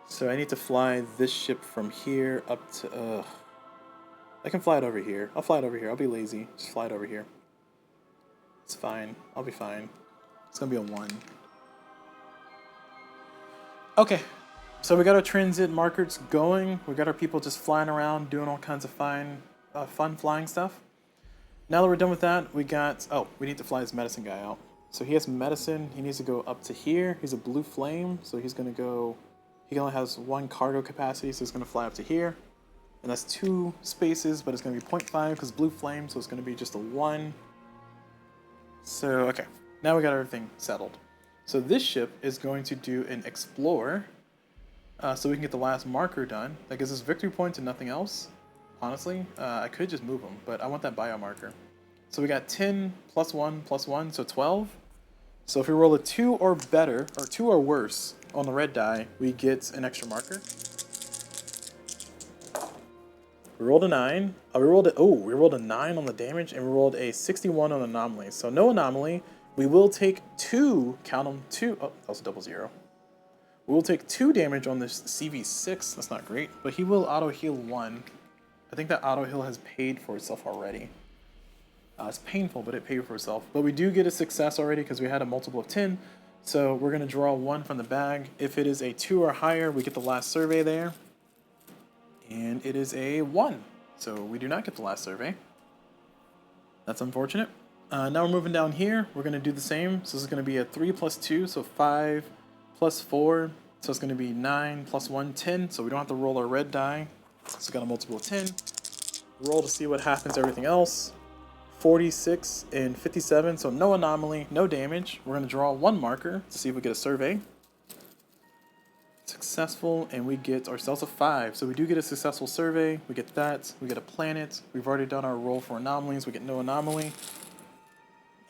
So I need to fly this ship from here up to, I can fly it over here. I'll fly it over here. I'll be lazy. Just fly it over here. It's fine. I'll be fine. It's going to be a 1. Okay. So we got our transit markers going. We got our people just flying around, doing all kinds of fun flying stuff. Now that we're done with that, we got, oh, we need to fly this medicine guy out. So he has medicine. He needs to go up to here. He's a blue flame, so he's going to go, he only has 1 cargo capacity, so he's going to fly up to here. And that's 2 spaces, but it's going to be 0.5 because blue flame, so it's going to be just a 1. So, okay. Now we got everything settled. So this ship is going to do an explore, so we can get the last marker done. That gives us victory points and nothing else. Honestly, I could just move them, but I want that bio marker. So we got 10 plus 1 plus 1, so 12. So if we roll a 2 or better, or 2 or worse on the red die, we get an extra marker. We rolled a 9. We rolled a 9 on the damage, and we rolled a 61 on anomaly. So no anomaly. We will take 2, count them, 2. Oh, that was a double 0. We will take 2 damage on this CV6. That's not great, but he will auto heal 1. I think that auto heal has paid for itself already. It's painful, but it paid for itself. But we do get a success already because we had a multiple of 10. So we're going to draw 1 from the bag. If it is a 2 or higher, we get the last survey there. And it is a 1. So we do not get the last survey. That's unfortunate. Now we're moving down here. We're going to do the same. So this is going to be a 3 plus 2, so 5 plus 4. So it's going to be 9 plus 1, 10. So we don't have to roll our red die. So it's got a multiple of 10. Roll to see what happens to everything else. 46 and 57, so no anomaly, no damage. We're going to draw 1 marker to see if we get a survey. Successful, and we get ourselves a 5. So we do get a successful survey. We get that. We get a planet. We've already done our roll for anomalies. We get no anomaly.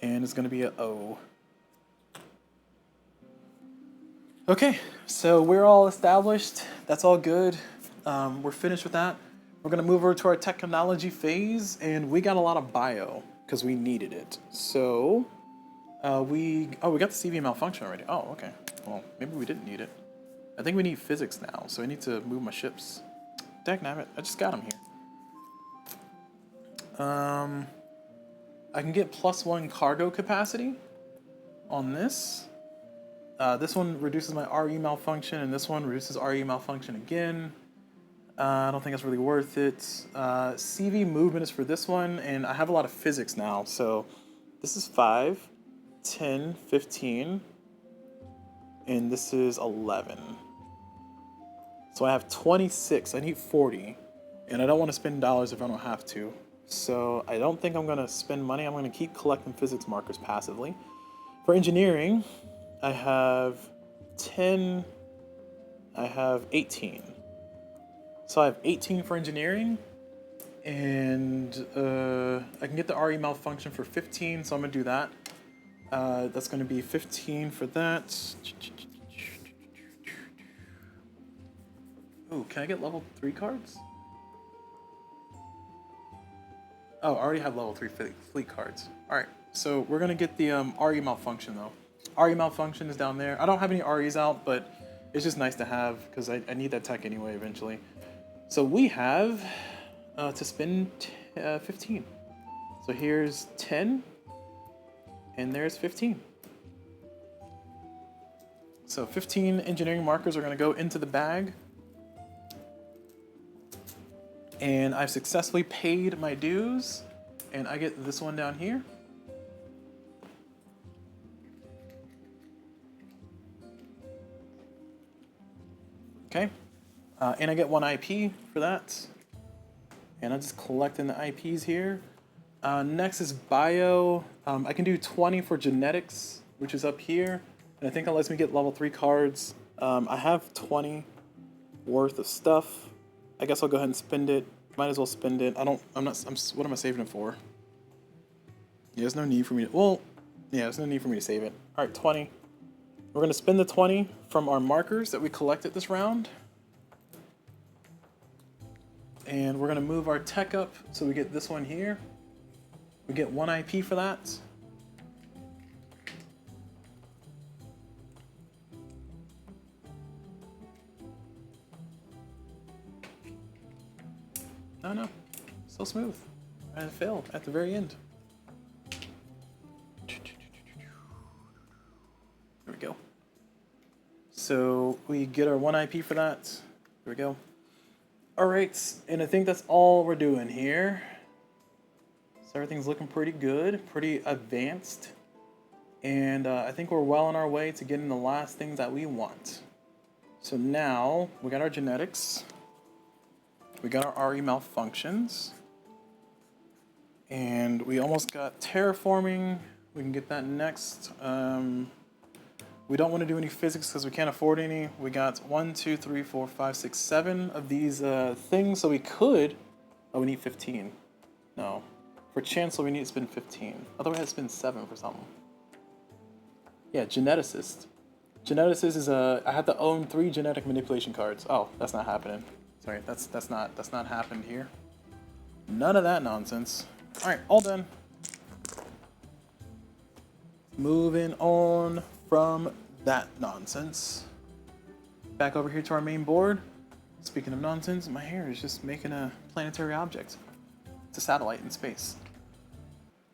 And it's going to be a O. Okay, so we're all established. That's all good. We're finished with that. We're going to move over to our technology phase, and we got a lot of bio because we needed it. So we got the CV malfunction already. Oh, okay. Well, maybe we didn't need it. I think we need physics now, so I need to move my ships. Dagnabbit, I just got them here. I can get +1 cargo capacity on this. This one reduces my RE malfunction, and this one reduces RE malfunction again. I don't think it's really worth it. CV movement is for this one, and I have a lot of physics now. So this is 5, 10, 15, and this is 11. So I have 26. I need 40, and I don't want to spend dollars if I don't have to. So I don't think I'm going to spend money. I'm going to keep collecting physics markers passively. For engineering, I have 10. I have 18. So I have 18 for engineering, and I can get the RE malfunction for 15, so I'm going to do that. That's going to be 15 for that. Ooh, can I get level 3 cards? Oh, I already have level 3 fleet cards. Alright, so we're going to get the RE malfunction, though. RE malfunction is down there. I don't have any REs out, but it's just nice to have, because I need that tech anyway eventually. So we have to spend 15. So here's 10, and there's 15. So 15 engineering markers are going to go into the bag. And I've successfully paid my dues, and I get this one down here. Okay. And I get 1 IP for that. And I'm just collecting the IPs here. Next is bio. I can do 20 for genetics, which is up here. And I think that lets me get level 3 cards. I have 20 worth of stuff. I guess I'll go ahead and spend it. Might as well spend it. What am I saving it for? Yeah, there's no need for me to, well, yeah, there's no need for me to save it. All right, 20. We're gonna spend the 20 from our markers that we collected this round. And we're gonna move our tech up so we get this one here. We get 1 IP for that. No, so smooth. And it failed at the very end. There we go. So we get our 1 IP for that. There we go. All right, and I think that's all we're doing here. So everything's looking pretty good, pretty advanced. And I think we're well on our way to getting the last things that we want. So now we got our genetics. We got our RE malfunctions. And we almost got terraforming. We can get that next. We don't want to do any physics because we can't afford any. We got 1, 2, 3, 4, 5, 6, 7 of these things. So we could, oh, we need 15. No, for Chancellor we need to spend 15. Otherwise we had to spend 7 for something. Yeah, geneticist. Geneticist is I had to own 3 genetic manipulation cards. Oh, that's not happening. Sorry, that's not happened here. None of that nonsense. All right, all done. Moving on from that nonsense. Back over here to our main board. Speaking of nonsense, my hair is just making a planetary object. It's a satellite in space.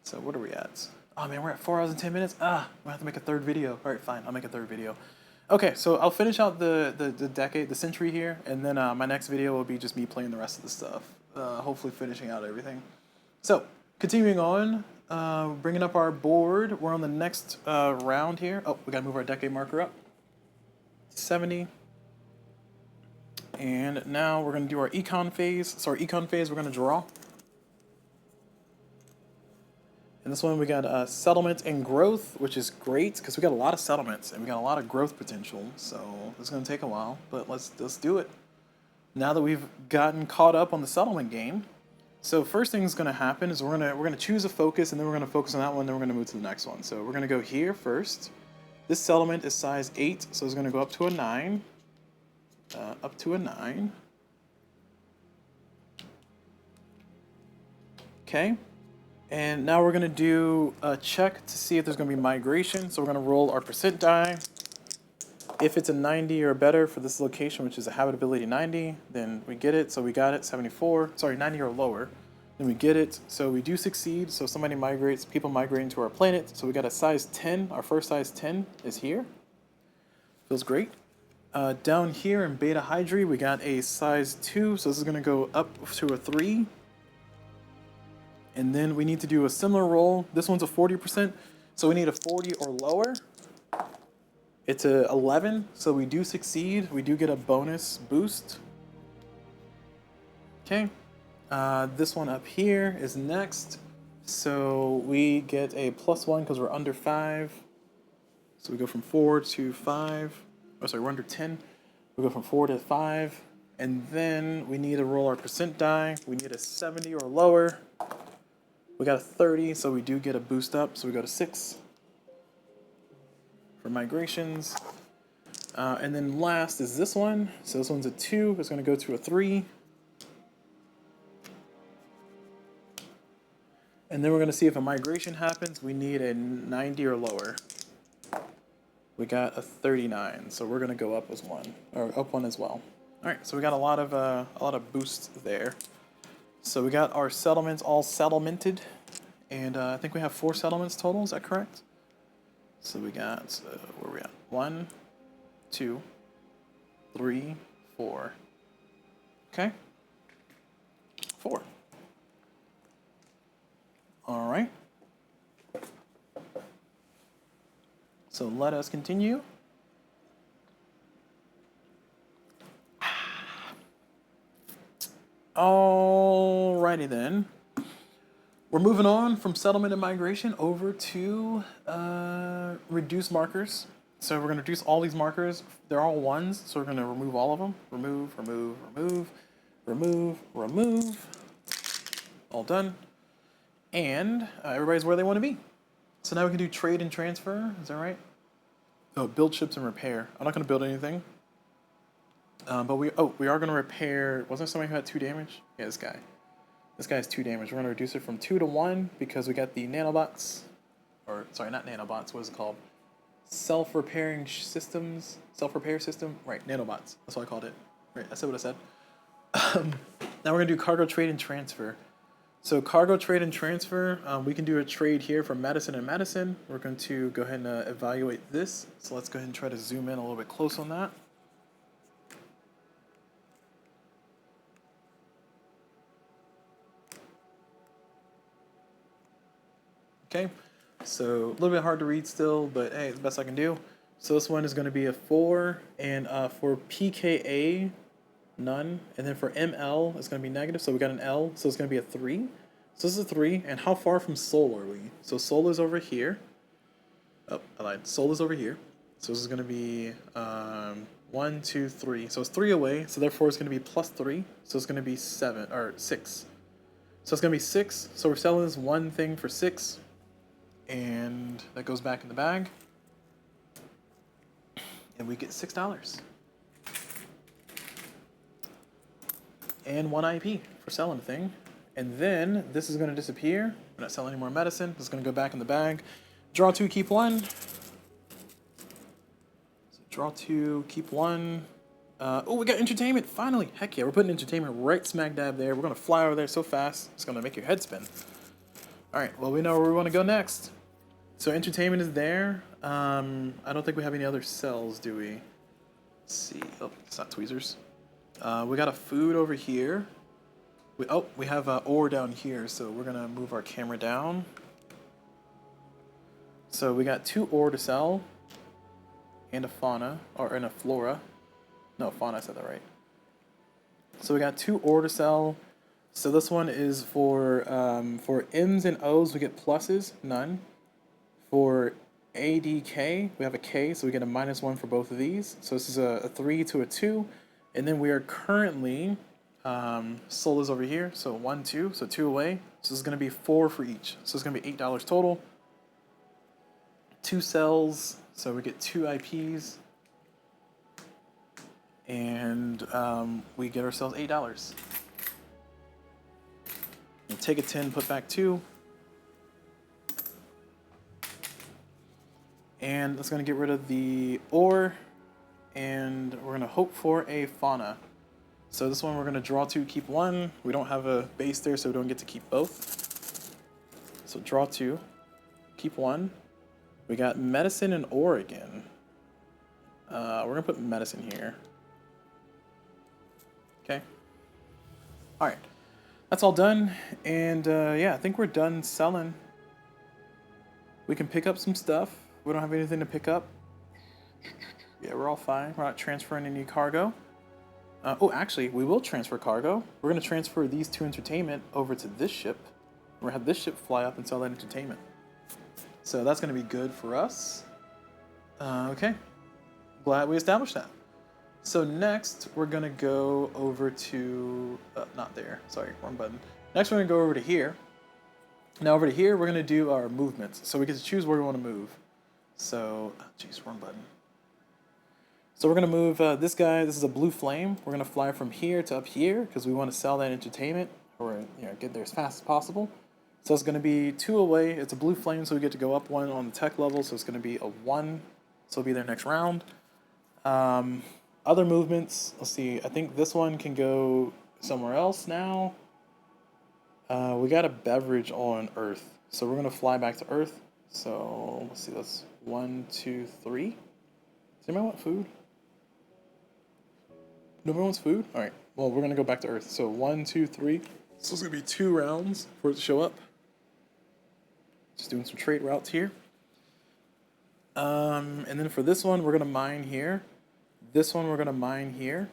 So what are we at? Oh man, we're at 4 hours and 10 minutes. Ah, we'll have to make a 3rd video. All right, fine, I'll make a 3rd video. Okay, so I'll finish out the century here, and then my next video will be just me playing the rest of the stuff. Hopefully finishing out everything. So, continuing on, bringing up our board. We're on the next round here. Oh, we gotta move our decade marker up. 70. And now we're gonna do our econ phase. So our econ phase, we're gonna draw. And this one we got settlement and growth, which is great because we got a lot of settlements and we got a lot of growth potential. So it's gonna take a while, but let's do it. Now that we've gotten caught up on the settlement game, so first thing that's gonna happen is we're gonna choose a focus, and then we're gonna focus on that one, then we're gonna move to the next one. So we're gonna go here first. This settlement is size 8, so it's gonna go up to a 9. Up to a 9. Okay. And now we're gonna do a check to see if there's gonna be migration. So we're gonna roll our percent die. If it's a 90 or better for this location, which is a habitability 90, then we get it. So we got it, 74, sorry, 90 or lower. Then we get it, so we do succeed. So somebody migrates, people migrating to our planet. So we got a size 10, our first size 10 is here. Feels great. Down here in Beta Hydri, we got a size 2, so this is gonna go up to a 3. And then we need to do a similar roll. This one's a 40%, so we need a 40 or lower. It's a 11, so we do succeed. We do get a bonus boost. Okay, this one up here is next. So we get a +1 because we're under 5. So we go from 4 to 5. Oh, sorry, we're under 10. We go from 4 to 5. And then we need to roll our percent die. We need a 70 or lower. We got a 30, so we do get a boost up, so we go to 6 for migrations. And then last is this one. So this one's a 2, it's gonna go to a 3. And then we're gonna see if a migration happens. We need a 90 or lower. We got a 39, so we're gonna go up as 1, or up 1 as well. All right, so we got a lot of boosts there. So we got our settlements all settlemented, and I think we have 4 settlements total, is that correct? So we got, where are we at? 1, 2, 3, 4. Okay. 4. All right. So let us continue. Alrighty then. We're moving on from settlement and migration over to reduce markers. So we're going to reduce all these markers. They're all 1s, so we're going to remove all of them. Remove, remove, remove. remove, remove. All done. And everybody's where they want to be. So now we can do trade and transfer. Is that right? Oh, build ships and repair. I'm not going to build anything. But we are going to repair. Wasn't there somebody who had 2 damage? Yeah, this guy. This guy has 2 damage. We're going to reduce it from 2 to 1 because we got the nanobots. Or, sorry, not nanobots. What is it called? Self-repairing systems. Self-repair system. Right, nanobots. That's what I called it. Right, I said what I said. Now we're going to do cargo trade and transfer. So cargo trade and transfer, we can do a trade here for Madison and Madison. We're going to go ahead and evaluate this. So let's go ahead and try to zoom in a little bit close on that. Okay, so a little bit hard to read still, but hey, it's the best I can do. So this one is going to be a 4, and for PKA, none, and then for ML, it's going to be negative, so we got an L, so it's going to be a 3. So this is a 3, and how far from Sol are we? So Sol is over here. Oh, I lied. Sol is over here. So this is going to be 1, 2, 3. So it's 3 away, so therefore it's going to be plus 3. So it's going to be 7, or 6. So it's going to be 6. So we're selling this one thing for 6. And that goes back in the bag. And we get $6. And 1 IP for selling the thing. And then this is going to disappear. We're not selling any more medicine. This is going to go back in the bag. Draw 2, keep 1. So draw 2, keep 1. Oh, we got entertainment, finally. Heck yeah, we're putting entertainment right smack dab there. We're going to fly over there so fast, it's going to make your head spin. All right, well, we know where we want to go next. So entertainment is there. I don't think we have any other cells, do we? Let's see. Oh, it's not tweezers. We got a food over here. We have ore down here, so we're going to move our camera down. So we got 2 ore to sell. And a fauna, and a flora. No, fauna, I said that right. So we got 2 ore to sell. So this one is for M's and O's, we get pluses, none. For ADK, we have a K, so we get a -1 for both of these. So this is a 3 to a 2. And then we are currently, Sol is over here, so 1, 2, so 2 away. So this is going to be 4 for each. So it's going to be $8 total. 2 cells, so we get 2 IPs. And we get ourselves $8. We'll take a 10, put back 2. And that's going to get rid of the ore. And we're going to hope for a fauna. So this one we're going to draw 2, keep 1. We don't have a base there, so we don't get to keep both. So draw 2, keep 1. We got medicine and ore again. We're going to put medicine here. Okay. All right. That's all done. And yeah, I think we're done selling. We can pick up some stuff. We don't have anything to pick up. Yeah, we're all fine. We're not transferring any cargo. Oh, actually, we will transfer cargo. We're going to transfer these 2 entertainment over to this ship. We're going to have this ship fly up and sell that entertainment. So that's going to be good for us. Okay. Glad we established that. So next, we're going to go over to... not there. Sorry, wrong button. Next, we're going to go over to here. Now over to here, we're going to do our movements. So we get to choose where we want to move. So, geez, wrong button. So we're going to move this guy. This is a blue flame. We're going to fly from here to up here because we want to sell that entertainment or get there as fast as possible. So it's going to be 2 away. It's a blue flame, so we get to go up 1 on the tech level. So it's going to be a 1. So it'll be there next round. Other movements. Let's see. I think this one can go somewhere else now. We got a beverage on Earth. So we're going to fly back to Earth. So let's see. That's 1, 2, 3. Does anybody want food? Nobody wants food? All right. Well, we're going to go back to Earth. So 1, 2, 3. So it's going to be 2 rounds for it to show up. Just doing some trade routes here. And then for this one, we're going to mine here. This one, we're going to mine here.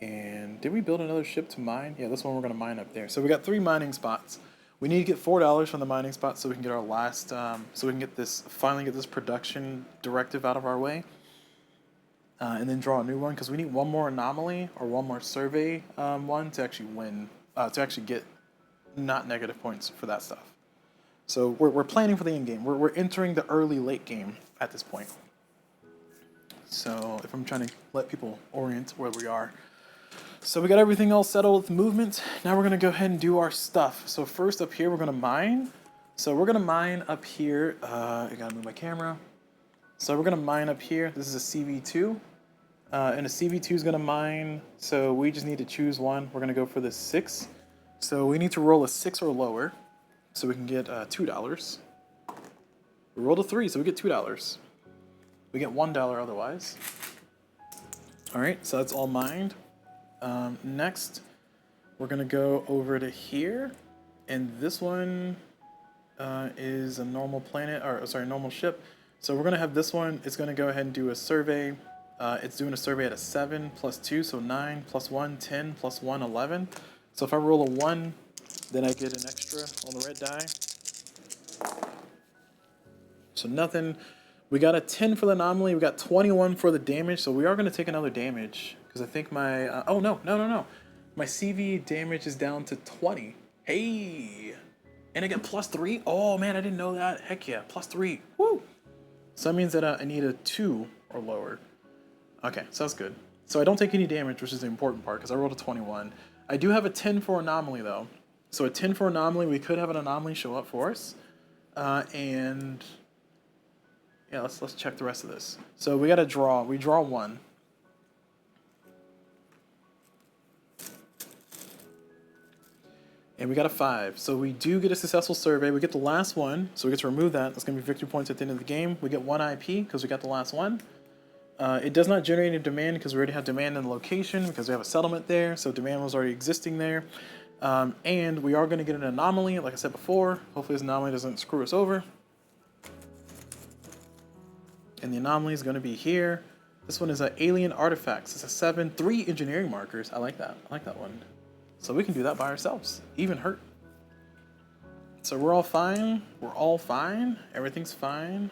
And did we build another ship to mine? Yeah, this one we're going to mine up there. So we got 3 mining spots. We need to get $4 from the mining spot so we can get our last, so we can get this, finally get this production directive out of our way. and then draw a new one because we need one more anomaly or one more survey one to actually win, to actually get not negative points for that stuff. So we're planning for the end game. We're entering the early late game at this point. So if I'm trying to let people orient where we are. So we got everything all settled with movement. Now we're gonna go ahead and do our stuff. So first up here, we're gonna mine. So we're gonna mine up here. I gotta move my camera. So we're gonna mine up here. This is a CV2. And a CV2 is gonna mine. So we just need to choose one. We're gonna go for the 6. So we need to roll a 6 or lower. So we can get $2. We rolled a 3, so we get $2. We get $1 otherwise. All right, so that's all mined. Next, we're gonna go over to here, and this one is a normal planet, or sorry, normal ship. So we're gonna have this one. It's gonna go ahead and do a survey. It's doing a survey at a 7 plus 2, so 9 plus 1, 10 plus 1, 11. So if I roll a 1, then I get an extra on the red die. So nothing. We got a 10 for the anomaly. We got 21 for the damage. So we are going to take another damage. Because I think my... oh, no. My CV damage is down to 20. Hey! And I get plus 3? Oh, man, I didn't know that. Heck yeah, plus 3. Woo! So that means that I need a 2 or lower. Okay, so that's good. So I don't take any damage, which is the important part, because I rolled a 21. I do have a 10 for anomaly, though. So a 10 for anomaly, we could have an anomaly show up for us. And yeah, let's check the rest of this. So we got to draw. We draw 1. And we got a 5. So we do get a successful survey. We get the last one, so we get to remove that. That's going to be victory points at the end of the game. We get 1 IP because we got the last one. It does not generate any demand because we already have demand in the location because we have a settlement there. So demand was already existing there. And we are going to get an anomaly, like I said before. Hopefully this anomaly doesn't screw us over. And the anomaly is going to be here. This one is an alien artifacts. It's a 7, 3 engineering markers. I like that. I like that one. So we can do that by ourselves. Even hurt. So we're all fine. We're all fine. Everything's fine.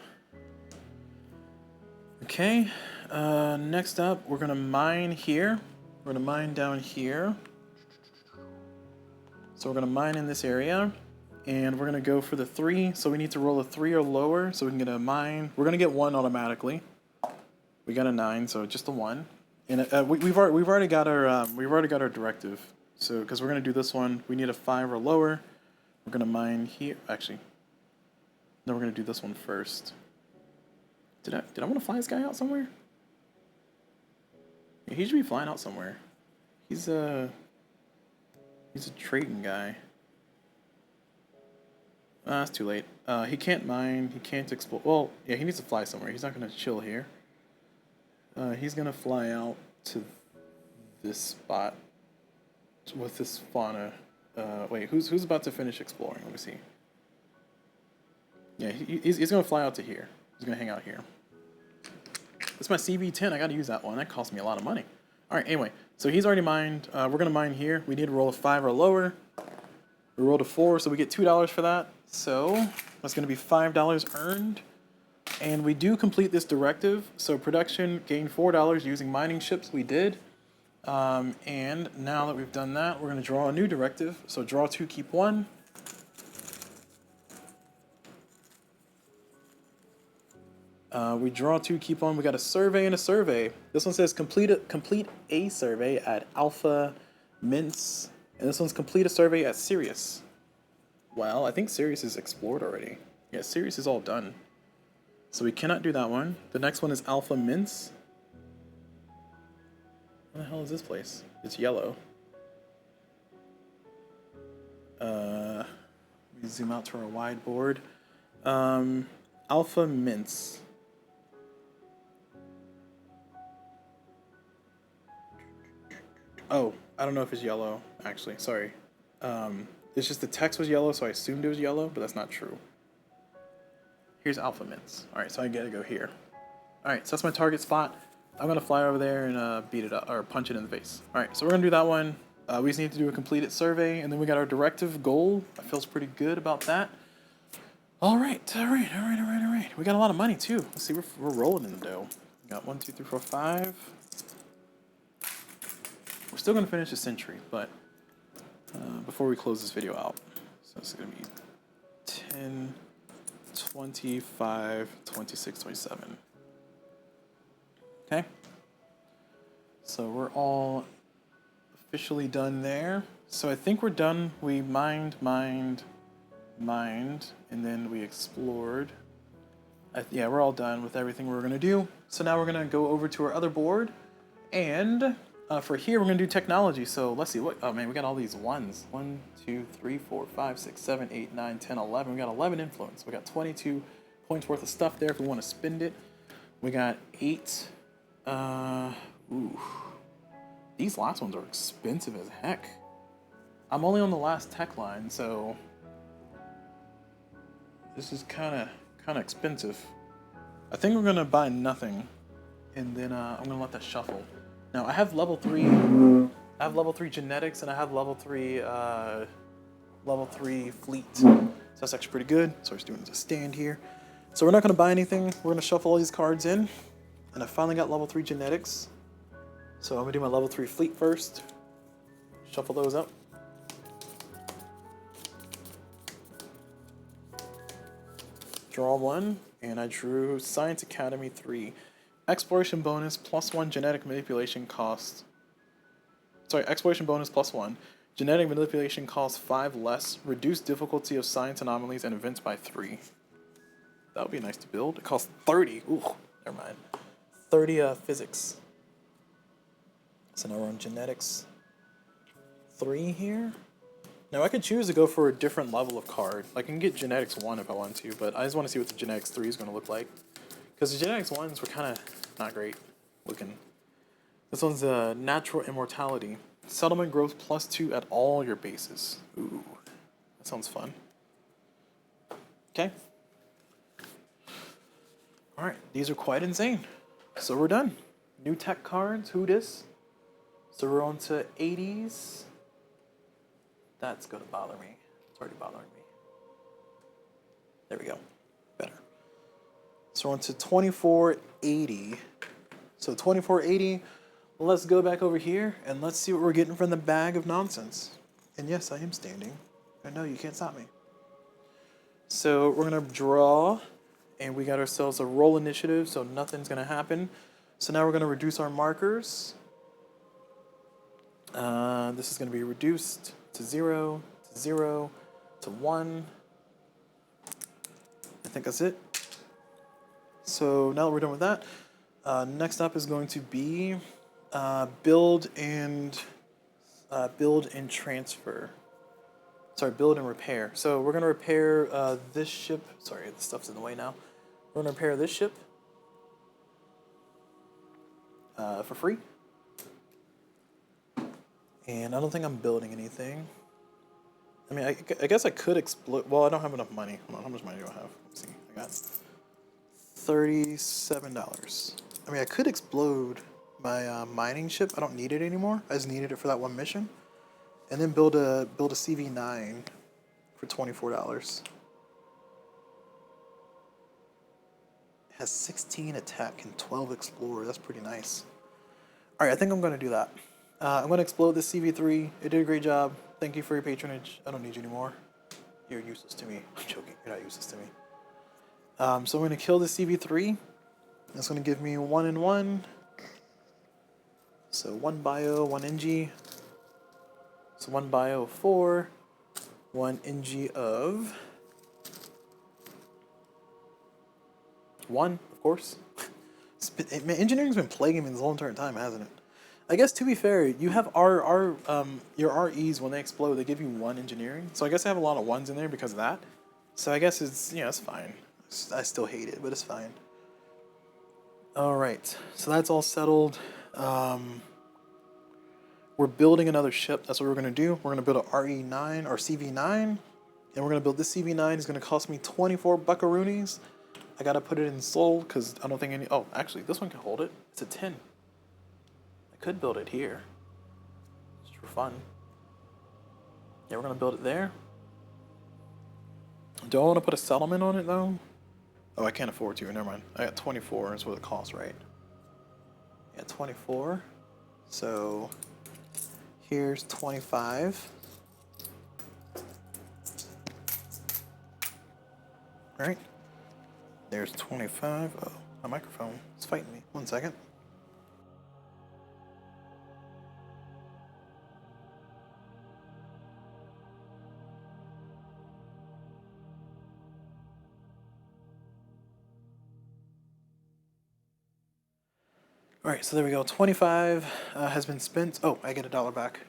Okay. Next up, we're going to mine here. We're going to mine down here. So we're going to mine in this area, and we're going to go for the 3. So we need to roll a 3 or lower so we can get a mine. We're going to get 1 automatically. We got a 9, so just a 1. And we've already got our directive. So because we're going to do this one, we need a 5 or lower. We're going to mine here. Actually, no, we're going to do this one first. Did I want to fly this guy out somewhere? Yeah, he should be flying out somewhere. He's a trading guy. It's too late. He can't mine. He can't explore. Well, yeah, he needs to fly somewhere. He's not going to chill here. He's going to fly out to this spot with this fauna. Wait, who's about to finish exploring? Let me see. Yeah, he's going to fly out to here. He's going to hang out here. That's my CV10. I got to use that one. That cost me a lot of money. All right, anyway. So he's already mined. We're going to mine here. We need to roll a 5 or lower. We rolled a 4, so we get $2 for that. So that's going to be $5 earned. And we do complete this directive. So production gained $4 using mining ships. We did. And now that we've done that, we're going to draw a new directive. So draw 2, keep 1. We draw 2, keep 1. We got a survey and a survey. This one says complete a survey at Alpha Mince. And this one's complete a survey at Sirius. Well, I think Sirius is explored already. Yeah, Sirius is all done. So we cannot do that one. The next one is Alpha Mince. What the hell is this place? It's yellow. Let me zoom out to our wide board. Alpha Mince. Oh, I don't know if it's yellow, actually. Sorry. It's just the text was yellow, so I assumed it was yellow, but that's not true. Here's Alpha Mints. All right, so I gotta go here. All right, so that's my target spot. I'm gonna fly over there and beat it up, or punch it in the face. All right, so we're gonna do that one. We just need to do a completed survey, and then we got our directive goal. I feels pretty good about that. All right. We got a lot of money too. Let's see, we're rolling in the dough. Got 1, 2, 3, 4, 5. We're still gonna finish the century, but before we close this video out, so it's gonna be 10, 25, 26, 27. Okay. So we're all officially done there. So I think we're done. We mined, and then we explored. Yeah, we're all done with everything we're gonna do. So now we're gonna go over to our other board, and for here we're gonna do technology. So let's see what. Oh man, we got all these ones. 1, 2, 3, 4, 5, 6, 7, 8, 9, 10, 11. We got 11 influence. We got 22 points worth of stuff there if we want to spend it. We got 8. Ooh. These last ones are expensive as heck. I'm only on the last tech line, so this is kind of expensive. I think we're gonna buy nothing, and then I'm gonna let that shuffle. Now I have level 3. I have level 3 genetics, and I have level 3 fleet. So that's actually pretty good. So we're just doing a stand here. So we're not gonna buy anything. We're gonna shuffle all these cards in, and I finally got level 3 genetics. So I'm gonna do my level 3 fleet first. Shuffle those up. Draw 1, and I drew Science Academy 3. Exploration bonus +1 genetic manipulation cost. Sorry, exploration bonus +1. Genetic manipulation costs 5 less. Reduce difficulty of science anomalies and events by 3. That would be nice to build. It costs 30. Ooh, never mind. 30 physics. So now we're on genetics 3 here. Now I could choose to go for a different level of card. I can get genetics 1 if I want to, but I just want to see what the genetics 3 is going to look like. Because the genetics 1s were kind of not great looking. This one's natural immortality. Settlement growth +2 at all your bases. Ooh, that sounds fun. Okay. Alright, these are quite insane. So we're done. New tech cards, who dis? So we're on to 80s. That's gonna bother me. It's already bothering me. There we go. Better. So we're on to 2480. So 2480, let's go back over here and let's see what we're getting from the bag of nonsense. And yes, I am standing. I know you can't stop me. So we're gonna draw, and we got ourselves a roll initiative, so nothing's gonna happen. So now we're gonna reduce our markers. This is gonna be reduced to 0, to 0, to 1. I think that's it. So now that we're done with that, next up is going to be build and transfer. Sorry, build and repair. So we're gonna repair this ship. Sorry, the stuff's in the way now. We're gonna repair this ship for free. And I don't think I'm building anything. I mean, I guess I could explode. Well, I don't have enough money. Hold on, how much money do I have? Let's see. I got $37. I mean, I could explode my mining ship. I don't need it anymore. I just needed it for that one mission. And then build a CV9 for $24. It has 16 attack and 12 explorer. That's pretty nice. All right, I think I'm going to do that. I'm going to explode this CV3. It did a great job. Thank you for your patronage. I don't need you anymore. You're useless to me. I'm joking. You're not useless to me. So I'm going to kill the CV3. That's going to give me 1 and 1. So 1 bio, 1 NG. So 1 bio of 4. 1 NG of 1, of course. Man, engineering's been plaguing me this whole entire time, hasn't it? I guess to be fair, you have your REs when they explode, they give you 1 engineering. So I guess I have a lot of 1s in there because of that. So I guess it's, it's fine. I still hate it, but it's fine. All right, so that's all settled. We're building another ship. That's what we're gonna do. We're gonna build a RE9 or CV9, and we're gonna build this CV9. It's gonna cost me 24 buckaroonies. I gotta put it in soul because I don't think any. Oh, actually, this one can hold it. It's a 10. I could build it here, just for fun. Yeah, we're gonna build it there. Do I want to put a settlement on it though? Oh, I can't afford to. Never mind. I got 24. That's what it costs, right? At 24. So here's 25. All right. There's 25. Oh, my microphone is fighting me. 1 second. All right, so there we go. 25 has been spent. Oh, I get $1 back.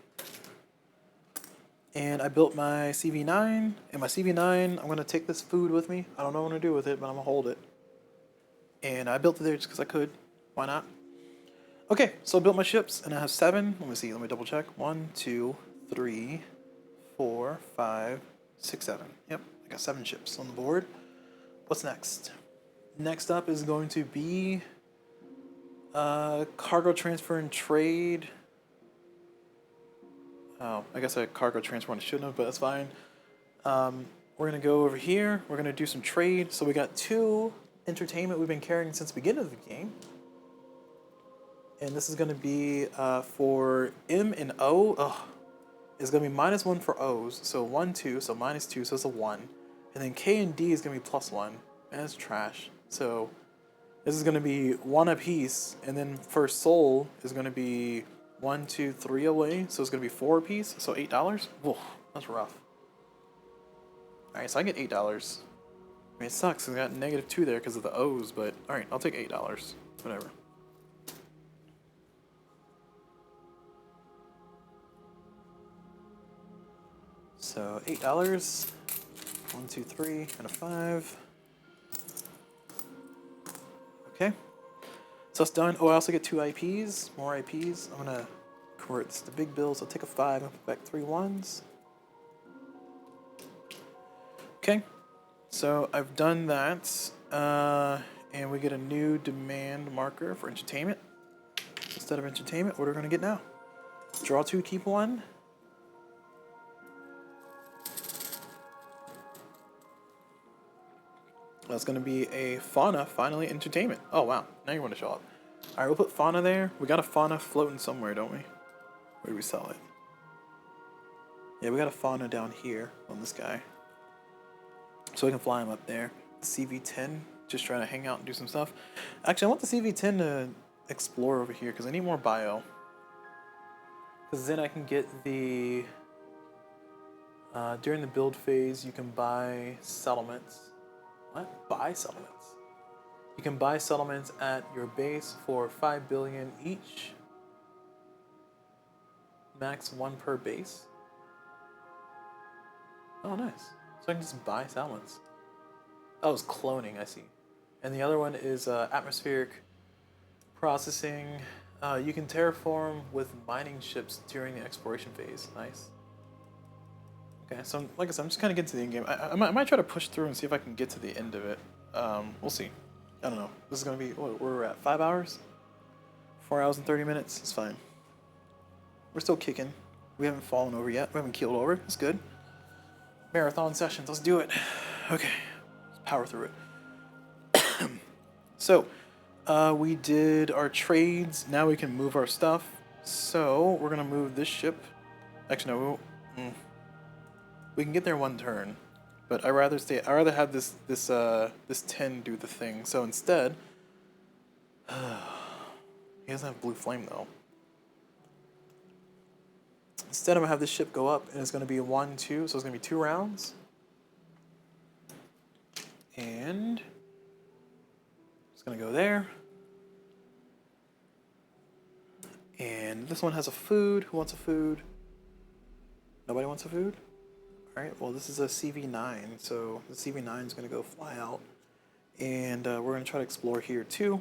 And I built my CV9. And my CV9, I'm going to take this food with me. I don't know what to do with it, but I'm going to hold it. And I built it there just because I could. Why not? Okay, so I built my ships, and I have 7. Let me see. Let me double check. 1, 2, 3, 4, 5, 6, 7. Yep, I got 7 ships on the board. What's next? Next up is going to be cargo transfer and trade. Oh, I guess I cargo transfer one shouldn't have, but that's fine. We're gonna go over here. We're gonna do some trade. So we got 2 entertainment we've been carrying since the beginning of the game. And this is gonna be for M and O. Oh, it's gonna be -1 for O's. So 1, 2, so -2, so it's a 1. And then K and D is gonna be +1. Man, that's trash. So this is gonna be 1 apiece, and then for Soul is gonna be 1, 2, 3 away, so it's gonna be 4 apiece, so $8. Whoa, that's rough. Alright, so I get $8. I mean, it sucks, I got -2 there because of the O's, but alright, I'll take $8. Whatever. So $8. 1, 2, 3, and a 5. Okay. So that's done. Oh, I also get 2 IPs, more IPs. I'm gonna convert this to big bills. I'll take a 5 and put back 3 1s. Okay, so I've done that, and we get a new demand marker for entertainment. Instead of entertainment, what are we gonna get now? Draw 2, keep 1. That's gonna be a fauna, finally entertainment. Oh wow, now you wanna show up. Alright, we'll put fauna there. We got a fauna floating somewhere, don't we? Where do we sell it? Yeah, we got a fauna down here on this guy. So we can fly him up there. CV10, just trying to hang out and do some stuff. Actually, I want the CV10 to explore over here because I need more bio. Because then I can get the... during the build phase, you can buy settlements. What? Buy settlements? You can buy settlements at your base for 5 billion each. Max 1 per base. Oh, nice. So I can just buy settlements. Oh, it's cloning, I see. And the other one is atmospheric processing. You can terraform with mining ships during the exploration phase. Nice. Okay, so like I said, I'm just kind of getting to the end game. I might try to push through and see if I can get to the end of it. We'll see. I don't know. This is going to be, what, we're at 5 hours? 4 hours and 30 minutes? It's fine. We're still kicking. We haven't fallen over yet. We haven't keeled over. That's good. Marathon sessions. Let's do it. Okay. Let's power through it. So, we did our trades. Now we can move our stuff. So, we're going to move this ship. Actually, no. We can get there 1 turn. But I'd rather have this 10 do the thing. So instead, he doesn't have blue flame though. Instead, I'm gonna have this ship go up, and it's gonna be 1, 2. So it's gonna be 2 rounds. And it's gonna go there. And this one has a food. Who wants a food? Nobody wants a food? Alright, well this is a CV9, so the CV9 is going to go fly out. And we're going to try to explore here too.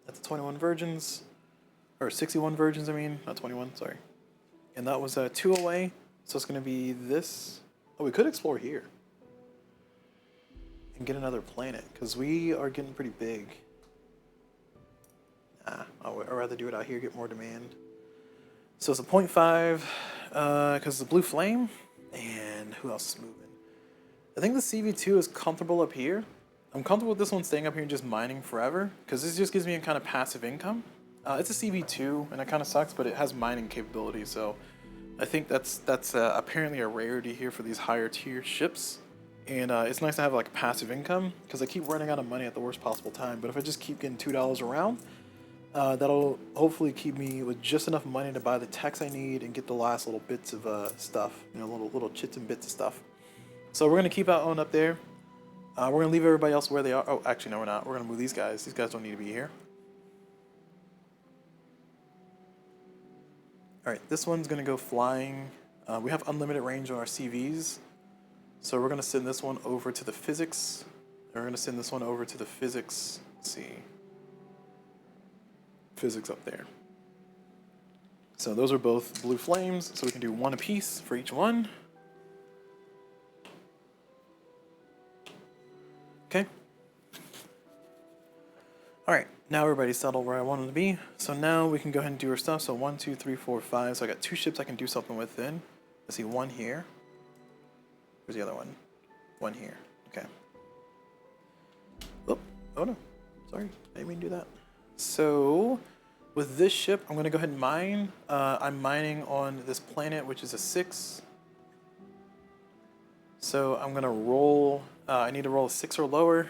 That's 21 virgins. Or 61 virgins, I mean. Not 21, sorry. And that was 2 away, so it's going to be this. Oh, we could explore here. And get another planet, because we are getting pretty big. Nah, I'd rather do it out here, get more demand. So it's a 0.5, because it's a blue flame. And who else is moving? I think the CV2 is comfortable up here. I'm comfortable with this one staying up here and just mining forever, because this just gives me a kind of passive income. It's a CV2, and it kind of sucks, but it has mining capability, so I think that's apparently a rarity here for these higher tier ships. And it's nice to have like passive income, because I keep running out of money at the worst possible time. But if I just keep getting $2 around, that'll hopefully keep me with just enough money to buy the techs I need and get the last little bits of stuff, you know, little chits and bits of stuff. So we're gonna keep our own up there. We're gonna leave everybody else where they are. Oh, actually, no, we're not. We're gonna move these guys. These guys don't need to be here. All right, this one's gonna go flying. We have unlimited range on our CVs, so we're gonna send this one over to the physics. And we're gonna send this one over to the physics. Let's see, physics up there. So those are both blue flames, so we can do one apiece for each one. Okay. All right, now everybody's settled where I want them to be. So now we can go ahead and do our stuff. So 1, 2, 3, 4, 5. So I got 2 ships I can do something with then. Let's see, one here. Where's the other one? One here. Okay. Oh no, sorry, I didn't mean to do that. So with this ship, I'm gonna go ahead and mine. I'm mining on this planet, which is a 6. So I'm gonna roll, I need to roll a 6 or lower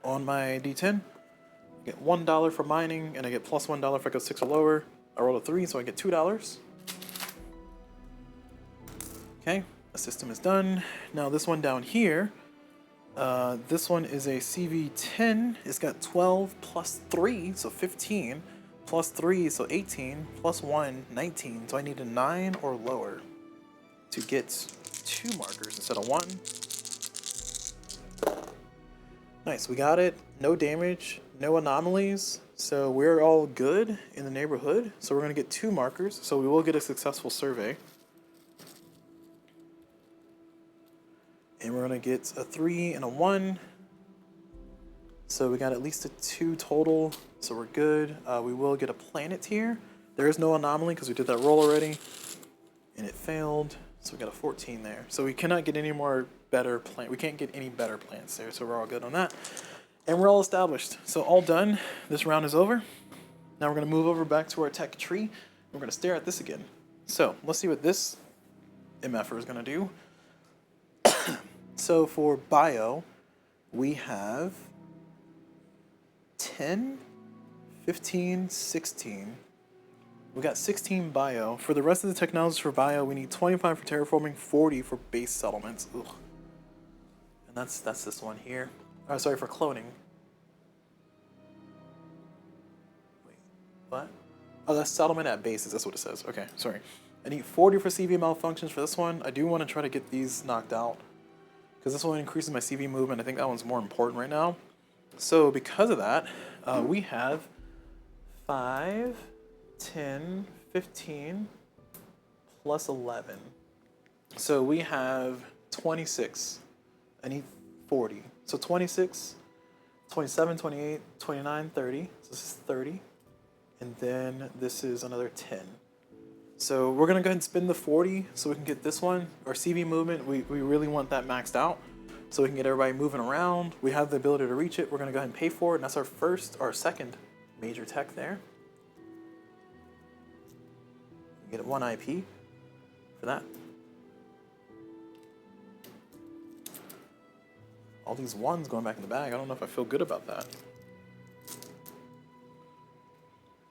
on my D10. I get $1 for mining, and I get plus $1 if I go 6 or lower. I roll a 3, so I get $2. Okay, the system is done. Now this one down here, this one is a CV10. It's got 12 plus 3, so 15, plus 3, so 18, plus 1, 19. So I need a 9 or lower to get 2 markers instead of 1. Nice, we got it. No damage, no anomalies. So we're all good in the neighborhood. So we're going to get 2 markers. So we will get a successful survey. And we're going to get a 3 and a 1. So we got at least a 2 total. So we're good. We will get a planet here. There is no anomaly because we did that roll already. And it failed. So we got a 14 there. So we cannot get any more better plant. We can't get any better plants there. So we're all good on that. And we're all established. So all done. This round is over. Now we're going to move over back to our tech tree. We're going to stare at this again. So let's see what this MFer is going to do. So for bio, we have 10, 15, 16. We got 16 bio. For the rest of the technologies for bio, we need 25 for terraforming, 40 for base settlements. Ugh. And that's this one here. Oh, sorry, for cloning. Wait, what? Oh, that's settlement at bases. That's what it says. Okay, sorry. I need 40 for CV malfunctions for this one. I do want to try to get these knocked out, because this one increases my CV movement. I think that one's more important right now. So because of that, we have 5, 10, 15, plus 11. So we have 26. I need 40. So 26, 27, 28, 29, 30. So this is 30. And then this is another 10. So we're gonna go ahead and spin the 40 so we can get this one. Our CV movement, we really want that maxed out so we can get everybody moving around. We have the ability to reach it. We're gonna go ahead and pay for it, and that's our second major tech there. Get 1 IP for that. All these 1s going back in the bag. I don't know if I feel good about that.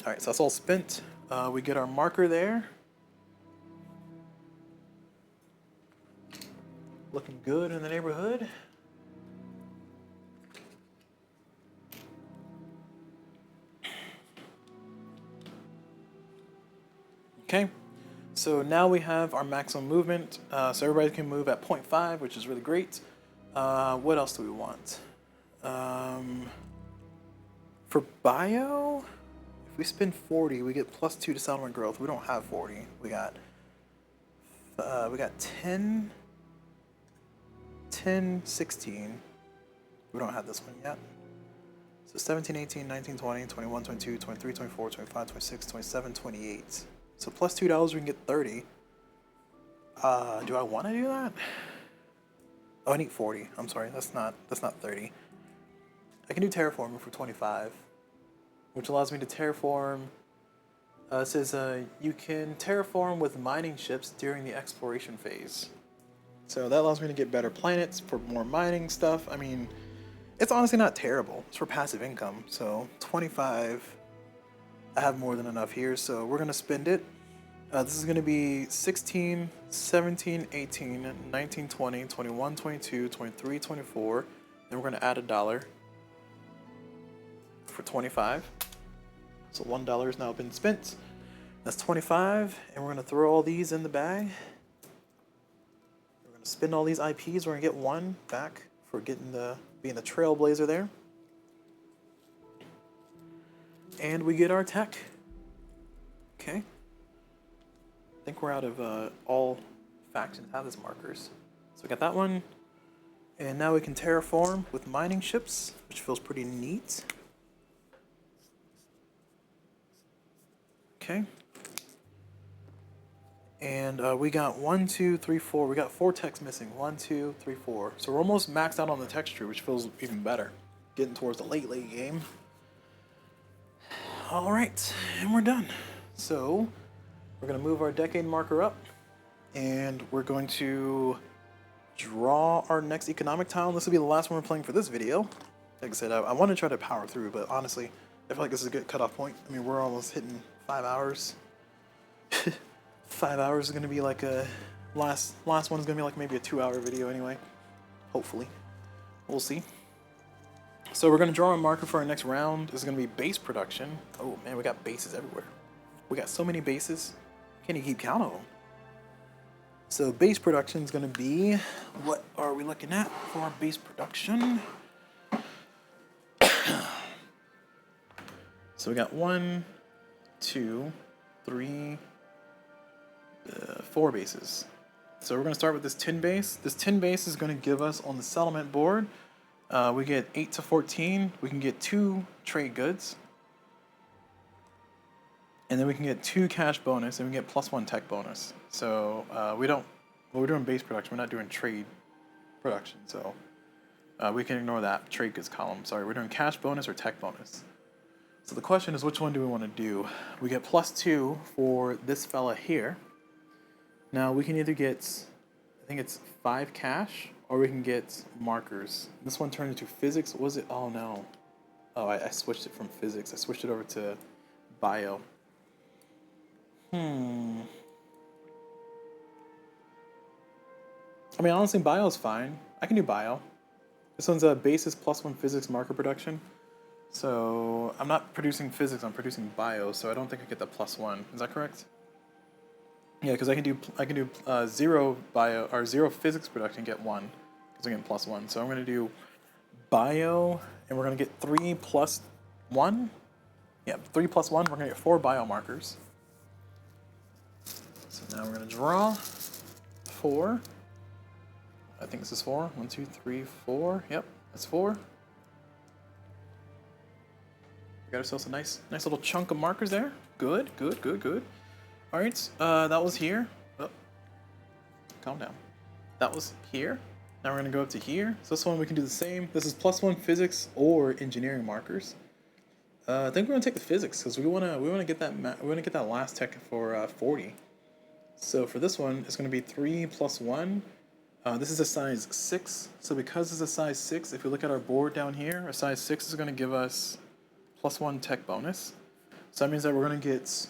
All right, so that's all spent. We get our marker there. Looking good in the neighborhood. Okay, so now we have our maximum movement. So everybody can move at 0.5, which is really great. What else do we want? For bio, if we spend 40, we get plus 2 to settlement growth. We don't have 40. We got 10, 16. We don't have this one yet. So 17, 18, 19, 20, 21, 22, 23, 24, 25, 26, 27, 28. So plus $2, we can get 30. Do I want to do that? Oh, I need 40. I'm sorry, that's not 30. I can do terraforming for 25. which allows me to terraform. It says you can terraform with mining ships during the exploration phase. So that allows me to get better planets for more mining stuff. I mean, it's honestly not terrible. It's for passive income. So 25, I have more than enough here. So we're going to spend it. This is going to be 16, 17, 18, 19, 20, 21, 22, 23, 24. Then we're going to add $1 for 25. So $1 has now been spent. That's 25. And we're going to throw all these in the bag. We're going to spend all these IPs. We're going to get 1 back for being the trailblazer there. And we get our tech. Okay. I think we're out of all factions have this markers. So we got that one. And now we can terraform with mining ships, which feels pretty neat. Okay. And we got 1, 2, 3, 4. We got 4 techs missing. 1, 2, 3, 4. So we're almost maxed out on the texture, which feels even better. Getting towards the late game. All right, and we're done. So we're gonna move our decade marker up, and we're going to draw our next economic tile. This will be the last one we're playing for this video. Like I said, I want to try to power through, but honestly, I feel like this is a good cutoff point. I mean, we're almost hitting 5 hours. 5 hours is gonna be like a last one is gonna be like maybe a 2-hour video anyway. Hopefully, we'll see. So we're gonna draw a marker for our next round. This is gonna be base production. Oh man, we got bases everywhere. We got so many bases. Can't even keep count of them. So base production is gonna be, what are we looking at for our base production? So we got 1, 2, 3, 4 bases. So we're gonna start with this tin base. This tin base is gonna give us on the settlement board. We get 8 to 14. We can get 2 trade goods. And then we can get 2 cash bonus, and we get +1 tech bonus. So we're doing base production. We're not doing trade production. So we can ignore that trade goods column. Sorry, we're doing cash bonus or tech bonus. So the question is, which one do we want to do? We get +2 for this fella here. Now we can either get, I think it's 5 cash, or we can get markers. This one turned into physics. What was it? Oh no. Oh, I switched it from physics. I switched it over to bio. I mean, honestly, bio is fine. I can do bio. This one's a basis +1 physics marker production. So I'm not producing physics. I'm producing bio. So I don't think I get the +1. Is that correct? Yeah, because I can do 0 bio or 0 physics production, get 1, because I'm getting +1. So I'm gonna do bio, and we're gonna get 3 + 1. Yeah, 3 + 1. We're gonna get 4 bio markers. So now we're gonna draw 4. I think this is 4. 1, 2, 3, 4. Yep, that's 4. We got ourselves a nice little chunk of markers there. Good, good, good, good. All right, that was here. Oh, calm down. That was here. Now we're gonna go up to here. So this one we can do the same. This is +1 physics or engineering markers. I think we're gonna take the physics because we wanna get that last tech for 40. So for this one, it's gonna be 3 + 1. This is a size 6. So because it's a size 6, if you look at our board down here, a size 6 is gonna give us +1 tech bonus. So that means that we're gonna get,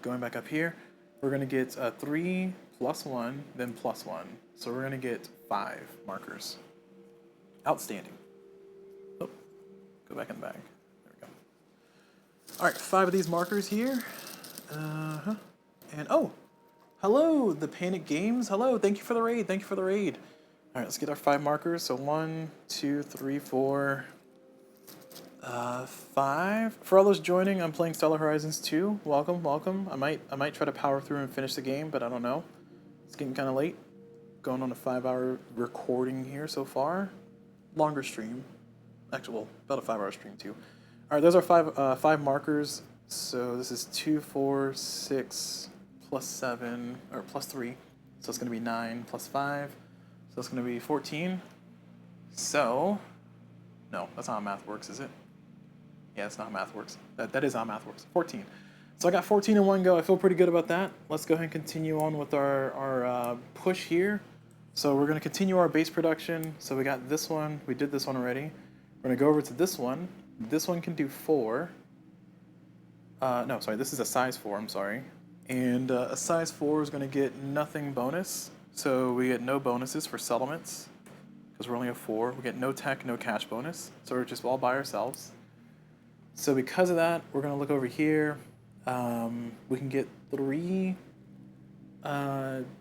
going back up here, we're gonna get 3 + 1, then +1. So we're gonna get 5 markers. Outstanding. Oh, go back in the bag. There we go. All right, 5 of these markers here. And oh, hello, the Panic Games. Hello, thank you for the raid. Thank you for the raid. All right, let's get our 5 markers. So 1, 2, 3, 4. 5. For all those joining, I'm playing Stellar Horizons 2. Welcome, welcome. I might try to power through and finish the game, but I don't know. It's getting kind of late. Going on a 5-hour recording here so far. Longer stream. Actually, well, about a 5-hour stream too. All right, those are 5 markers. So this is 2, 4, 6 + 7 or +3. So it's gonna be 9 + 5. So it's gonna be 14. So no, that's not how math works, is it? Yeah, that's not how math works. That is how math works. 14. So I got 14 in one go. I feel pretty good about that. Let's go ahead and continue on with our push here. So we're going to continue our base production. So we got this one. We did this one already. We're going to go over to this one. This one can do 4. No, sorry, this is a size 4, I'm sorry. And a size 4 is going to get nothing bonus. So we get no bonuses for settlements because we're only a 4. We get no tech, no cash bonus. So we're just all by ourselves. So because of that, we're going to look over here. We can get 3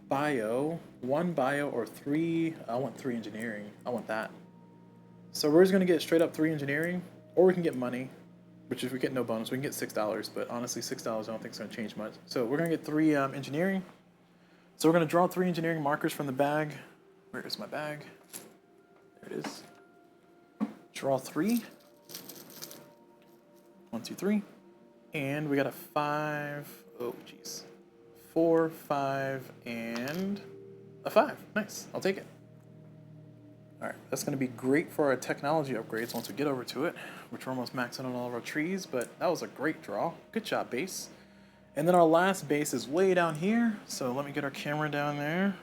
bio, 1 bio, or 3. I want 3 engineering. I want that. So we're just going to get straight up 3 engineering, or we can get money, which if we get no bonus, we can get $6. But honestly, $6 I don't think is going to change much. So we're going to get 3 engineering. So we're going to draw 3 engineering markers from the bag. Where is my bag? There it is. Draw 3. 1, 2, 3. And we got a 5. Oh, jeez. 4, 5, and a 5. Nice. I'll take it. All right. That's going to be great for our technology upgrades once we get over to it, which we're almost maxing on all of our trees, but that was a great draw. Good job, base. And then our last base is way down here. So let me get our camera down there.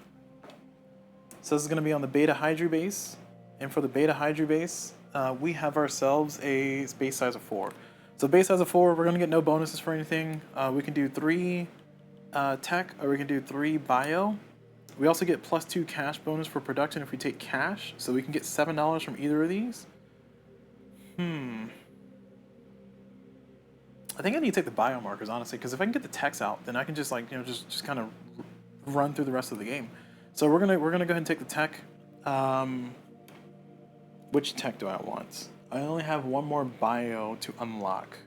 So this is going to be on the Beta Hydra base. And for the Beta Hydra base, we have ourselves a base size of 4. So base size of 4, we're going to get no bonuses for anything. We can do 3 tech, or we can do 3 bio. We also get +2 cash bonus for production if we take cash. So we can get $7 from either of these. I think I need to take the bio markers, honestly, because if I can get the techs out, then I can just like, just kind of run through the rest of the game. So we're gonna go ahead and take the tech. Which tech do I want? I only have 1 more bio to unlock.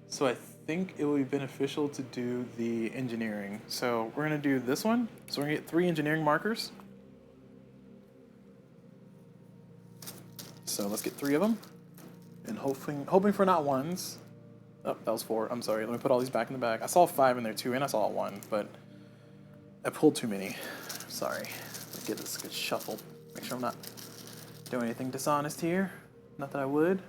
So I think it would be beneficial to do the engineering. So we're going to do this one. So we're going to get 3 engineering markers. So let's get 3 of them. And hoping for not 1s. Oh, that was 4. I'm sorry. Let me put all these back in the bag. I saw 5 in there too, and I saw 1, but I pulled too many. Sorry. Let's get this good shuffled. Make sure I'm not doing anything dishonest here. Not that I would.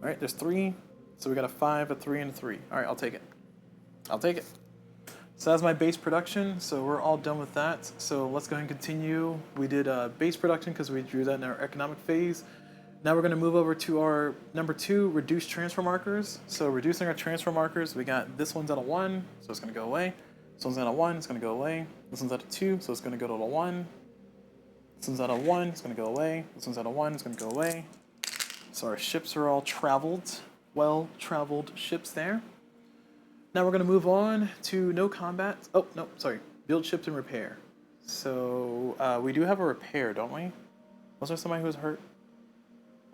All right, there's 3. So we got a 5, a 3, and a 3. All right, I'll take it. I'll take it. So that's my base production. So we're all done with that. So let's go ahead and continue. We did base production because we drew that in our economic phase. Now we're going to move over to our number 2, reduce transfer markers. So reducing our transfer markers, we got this one's at a 1, so it's going to go away. This one's at a 1, it's going to go away. This one's at a 2, so it's going to go to a 1. This one's at a 1, it's going to go away. This one's at a 1, it's going to go away. So our ships are all traveled, well-traveled ships there. Now we're going to move on to no combat. Oh, no, sorry. Build ships and repair. So we do have a repair, don't we? Was there somebody who was hurt?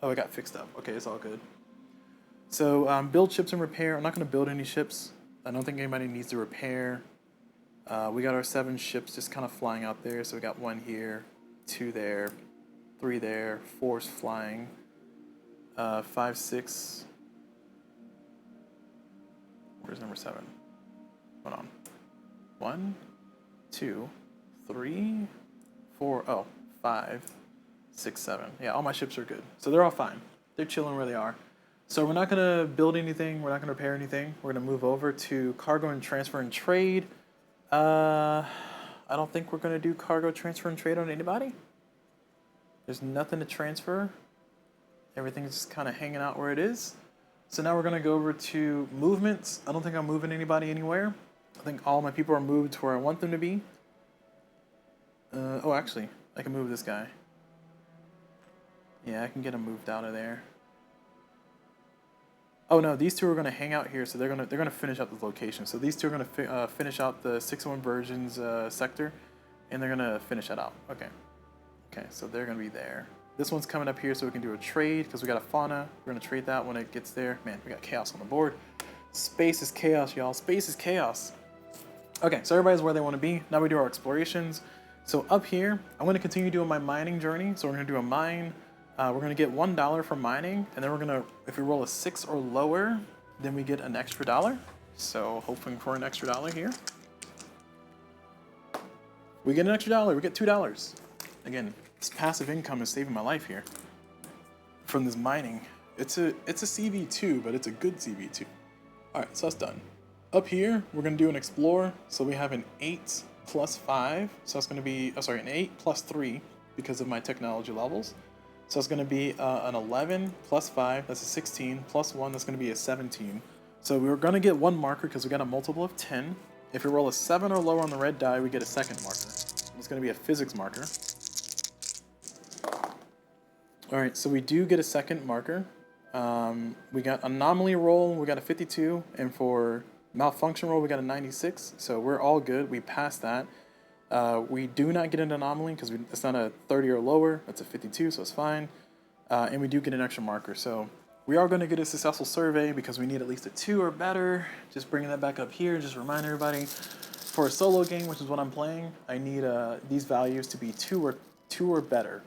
Oh, it got fixed up. Okay, it's all good. So build ships and repair. I'm not going to build any ships. I don't think anybody needs to repair. We got our 7 ships just kind of flying out there. So we got 1 here, 2 there, 3 there, 4's flying, 5, 6. Where's number 7? Hold on. 1, 2, 3, 4. Oh, 5, 6, 7. Yeah, all my ships are good. So they're all fine. They're chilling where they are. So we're not going to build anything. We're not going to repair anything. We're going to move over to cargo and transfer and trade. I don't think we're going to do cargo transfer and trade on anybody. There's nothing to transfer. Everything's just kind of hanging out where it is. So now we're going to go over to movements. I don't think I'm moving anybody anywhere. I think all my people are moved to where I want them to be. Oh, actually, I can move this guy. Yeah, I can get him moved out of there. Oh no, these 2 are going to hang out here, so they're going to finish out the location. So these 2 are going to finish out the 601 Virgins sector, and they're going to finish that out. Okay. Okay, so they're going to be there. This one's coming up here so we can do a trade because we got a fauna. We're going to trade that when it gets there. Man, we got chaos on the board. Space is chaos, y'all. Space is chaos. Okay, so everybody's where they want to be. Now we do our explorations. So up here, I'm going to continue doing my mining journey. So we're going to do a mine. We're going to get $1 from mining. And then we're going to, if we roll a 6 or lower, then we get an extra $1. So hoping for an extra $1 here. We get an extra $1. We get $2. Again, this passive income is saving my life here from this mining. It's a CV2, but it's a good CV2. Alright, so that's done. Up here, we're going to do an explore. So we have an 8 plus 5. So that's going to be, an 8 plus 3 because of my technology levels. So it's going to be an 11 plus 5, that's a 16, plus 1, that's going to be a 17. So we're going to get one marker because we got a multiple of 10. If we roll a 7 or lower on the red die, we get a second marker. It's going to be a physics marker. Alright, so we do get a second marker. We got anomaly roll, we got a 52, and for malfunction roll, we got a 96. So we're all good. We passed that. We do not get an anomaly because it's not a 30 or lower. That's a 52, so it's fine. And we do get an extra marker. So we are going to get a successful survey because we need at least a 2 or better. Just bringing that back up here, just remind everybody. For a solo game, which is what I'm playing, I need these values to be 2 or better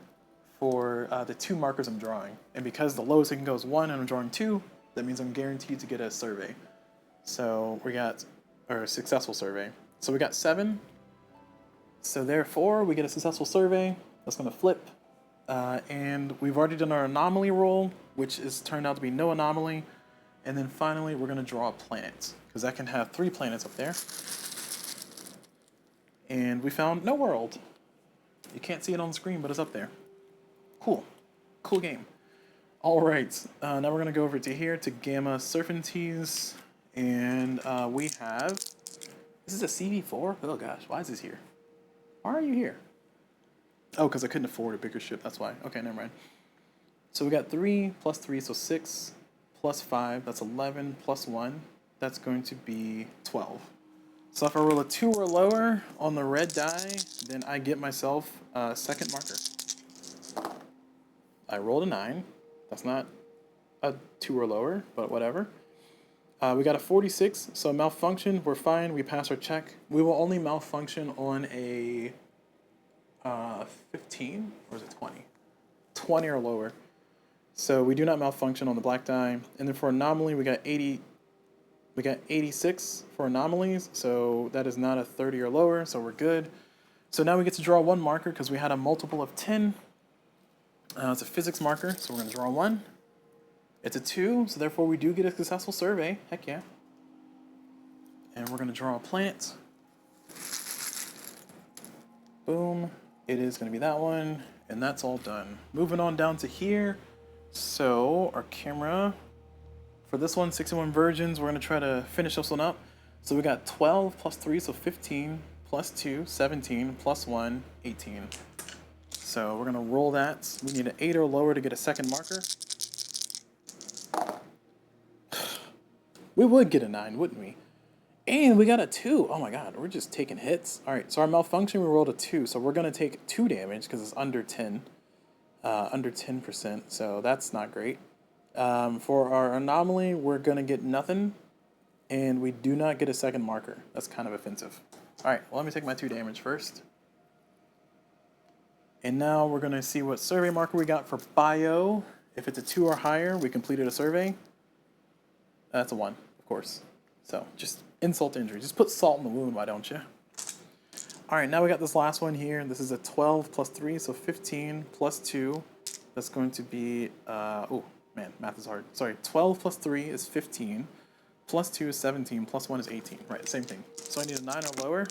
for the 2 markers I'm drawing. And because the lowest it can go is 1 and I'm drawing 2, that means I'm guaranteed to get a survey. So we got, or a successful survey. So we got 7. So therefore, we get a successful survey. That's going to flip. And we've already done our anomaly roll, which is turned out to be no anomaly. And then finally, we're going to draw a planet, because that can have 3 planets up there. And we found no world. You can't see it on the screen, but it's up there. Cool. Cool game. All right. Now we're going to go over to here to Gamma Serpentes. And we have... This is a CV4? Oh gosh, why is this here? Why are you here? Oh, because I couldn't afford a bigger ship, that's why. Okay, never mind. So we got 3 plus 3, so 6 plus 5, that's 11 plus 1. That's going to be 12. So if I roll a 2 or lower on the red die, then I get myself a second marker. I rolled a 9. That's not a 2 or lower, but whatever. We got a 46, so malfunction, we're fine, we pass our check. We will only malfunction on a 15, or is it 20? 20 or lower. So we do not malfunction on the black die. And then for anomaly, we got 80. We got 86 for anomalies, so that is not a 30 or lower, so we're good. So now we get to draw 1 marker because we had a multiple of 10. It's a physics marker, so we're going to draw 1. It's a 2, so therefore we do get a successful survey. Heck yeah. And we're going to draw a planet. Boom. It is going to be that one, and that's all done. Moving on down to here. So our camera, for this one, 61 virgins, we're going to try to finish this one up. So we got 12 plus 3, so 15, plus 2, 17, plus 1, 18. So we're going to roll that. We need an 8 or lower to get a second marker. We would get a 9, wouldn't we? And we got a 2. Oh my god, we're just taking hits. Alright, so our malfunction, we rolled a 2. So we're going to take 2 damage because it's under 10. Under 10%, so that's not great. For our anomaly, we're going to get nothing. And we do not get a second marker. That's kind of offensive. Alright, well, let me take my 2 damage first. And now we're going to see what survey marker we got for bio. If it's a 2 or higher, we completed a survey. That's a 1, of course. So, just insult to injury. Just put salt in the wound, why don't you? Alright, now we got this last one here. This is a 12 plus 3, so 15 plus 2. That's going to be, oh, man, math is hard. Sorry, 12 plus 3 is 15. Plus 2 is 17, plus 1 is 18. Right, same thing. So I need a 9 or lower.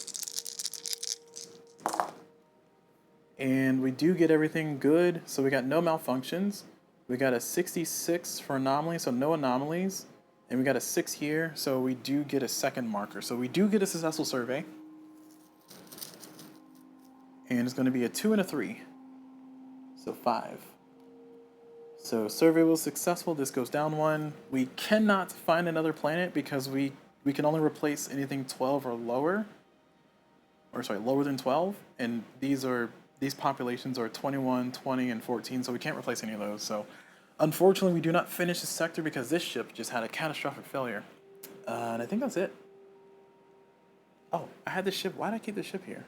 And we do get everything good. So we got no malfunctions. We got a 66 for anomaly, so no anomalies. And we got a 6 here, so we do get a second marker. So we do get a successful survey. And it's going to be a 2 and a 3. So 5. So survey was successful. This goes down 1. We cannot find another planet because we can only replace anything 12 or lower. Or sorry, lower than 12. And these populations are 21, 20, and 14, so we can't replace any of those. So unfortunately, we do not finish this sector because this ship just had a catastrophic failure. And I think that's it. Oh, I had this ship. Why did I keep this ship here?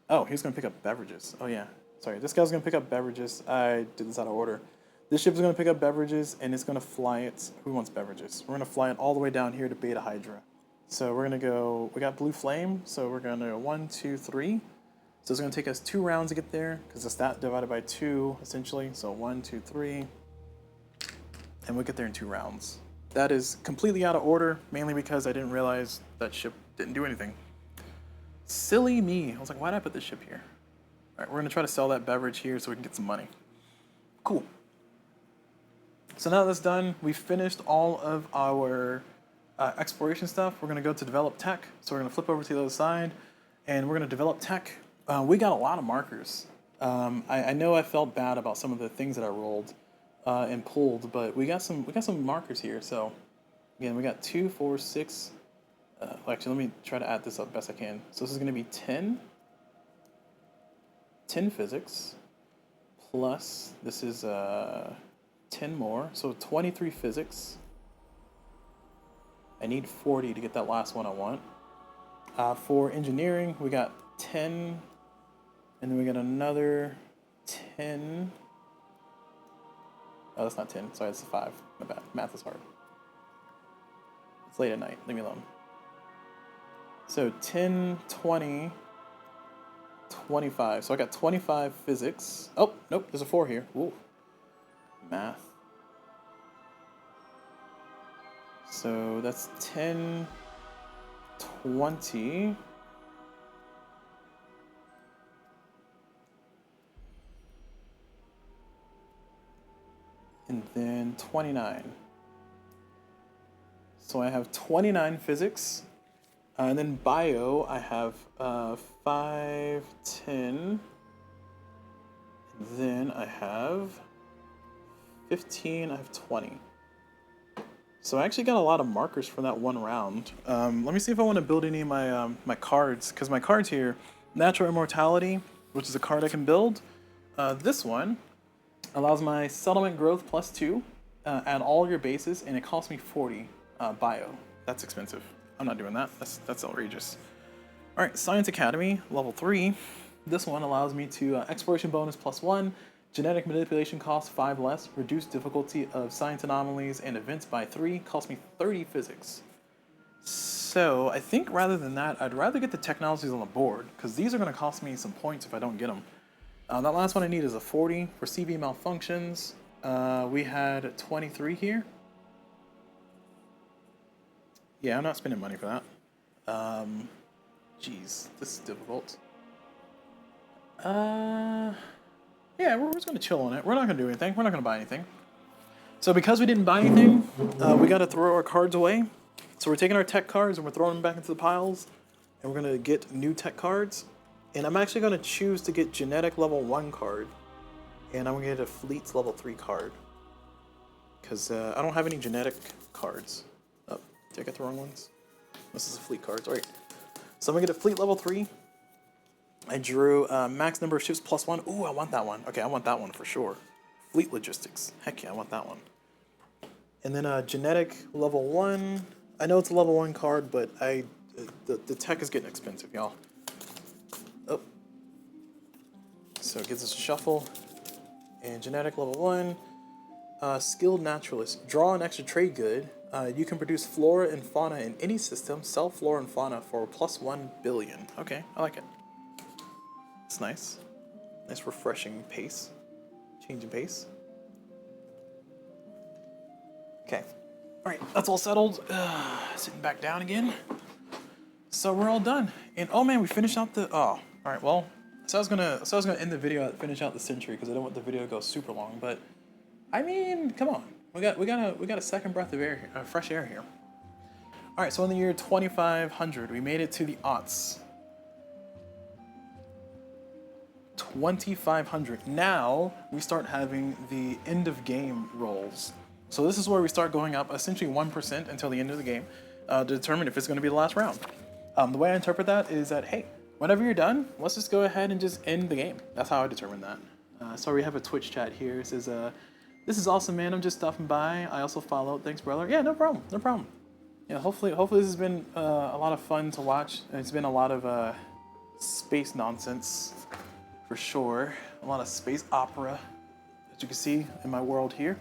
Oh, he was going to pick up beverages. Oh, yeah. Sorry, this guy's going to pick up beverages. I did this out of order. This ship is going to pick up beverages, and it's going to fly it. Who wants beverages? We're going to fly it all the way down here to Beta Hydra. So we're going to go, we got blue flame, so we're going to 1, 2, 3. So it's going to take us 2 rounds to get there, because it's that divided by 2, essentially. So 1, 2, 3. And we'll get there in 2 rounds. That is completely out of order, mainly because I didn't realize that ship didn't do anything. Silly me. I was like, why did I put this ship here? All right, we're going to try to sell that beverage here so we can get some money. Cool. So now that's done, we've finished all of our exploration stuff. We're going to go to develop tech. So we're going to flip over to the other side, and we're going to develop tech. We got a lot of markers. I know I felt bad about some of the things that I rolled and pulled, but we got some markers here. So again, we got 2, 4, 6. Actually, let me try to add this up best I can. So this is going to be 10 physics, plus this is 10 more, so 23 physics. I need 40 to get that last one I want. For engineering, we got 10, and then we got another 10. Oh, that's not 10. Sorry, that's 5. My bad. Math is hard. It's late at night. Leave me alone. So 10, 20, 25. So I got 25 physics. Oh, nope, there's a 4 here. Ooh. Math. So that's 10, 20. And then 29. So I have 29 physics. And then bio, I have 5, 10. And then I have 15, I have 20. So I actually got a lot of markers from that one round. Let me see if I want to build any of my my cards, because my cards here, Natural Immortality, which is a card I can build. This one allows my settlement growth +2, add all your bases, and it costs me 40 bio. That's expensive. I'm not doing that. That's outrageous. All right, Science Academy, level 3. This one allows me to exploration bonus +1. Genetic manipulation costs 5 less, reduce difficulty of science anomalies and events by 3, cost me 30 physics. So I think rather than that, I'd rather get the technologies on the board, because these are going to cost me some points if I don't get them. That last one I need is a 40 for CV malfunctions. We had 23 here. Yeah, I'm not spending money for that. Jeez, this is difficult. Yeah, we're just gonna chill on it. We're not gonna do anything. We're not gonna buy anything. So because we didn't buy anything, we gotta throw our cards away. So we're taking our tech cards and we're throwing them back into the piles, and we're gonna get new tech cards. And I'm actually gonna choose to get genetic level 1 card, and I'm gonna get a fleets level 3 card, because I don't have any genetic cards. Oh, did I get the wrong ones? This is a fleet cards. All right. So I'm gonna get a fleet level 3. I drew max number of ships +1. Ooh, I want that one. Okay, I want that one for sure. Fleet logistics. Heck yeah, I want that one. And then genetic level 1. I know it's a level 1 card, but the tech is getting expensive, y'all. Oh. So it gives us a shuffle. And genetic level 1. Skilled naturalist. Draw an extra trade good. You can produce flora and fauna in any system. Sell flora and fauna for +1 billion. Okay, I like it. It's nice. Nice refreshing pace. Change in pace. Okay. Alright, that's all settled. Sitting back down again. So we're all done. And oh man, we finished out the alright, well, so I was gonna end the video at finish out the century because I don't want the video to go super long, but I mean, come on. We got a second breath of air here, fresh air here. Alright, so in the year 2500, we made it to the aughts. 2500. Now we start having the end of game rolls. So this is where we start going up essentially 1% until the end of the game to determine if it's going to be the last round. The way I interpret that is that, hey, whenever you're done, let's just go ahead and just end the game. That's how I determine that. Sorry, we have a Twitch chat here. It says, this is awesome, man. I'm just stopping by. I also follow. Thanks, brother. Yeah, no problem. No problem. Yeah, hopefully this has been a lot of fun to watch. It's been a lot of space nonsense. For sure, a lot of space opera, as you can see in my world here.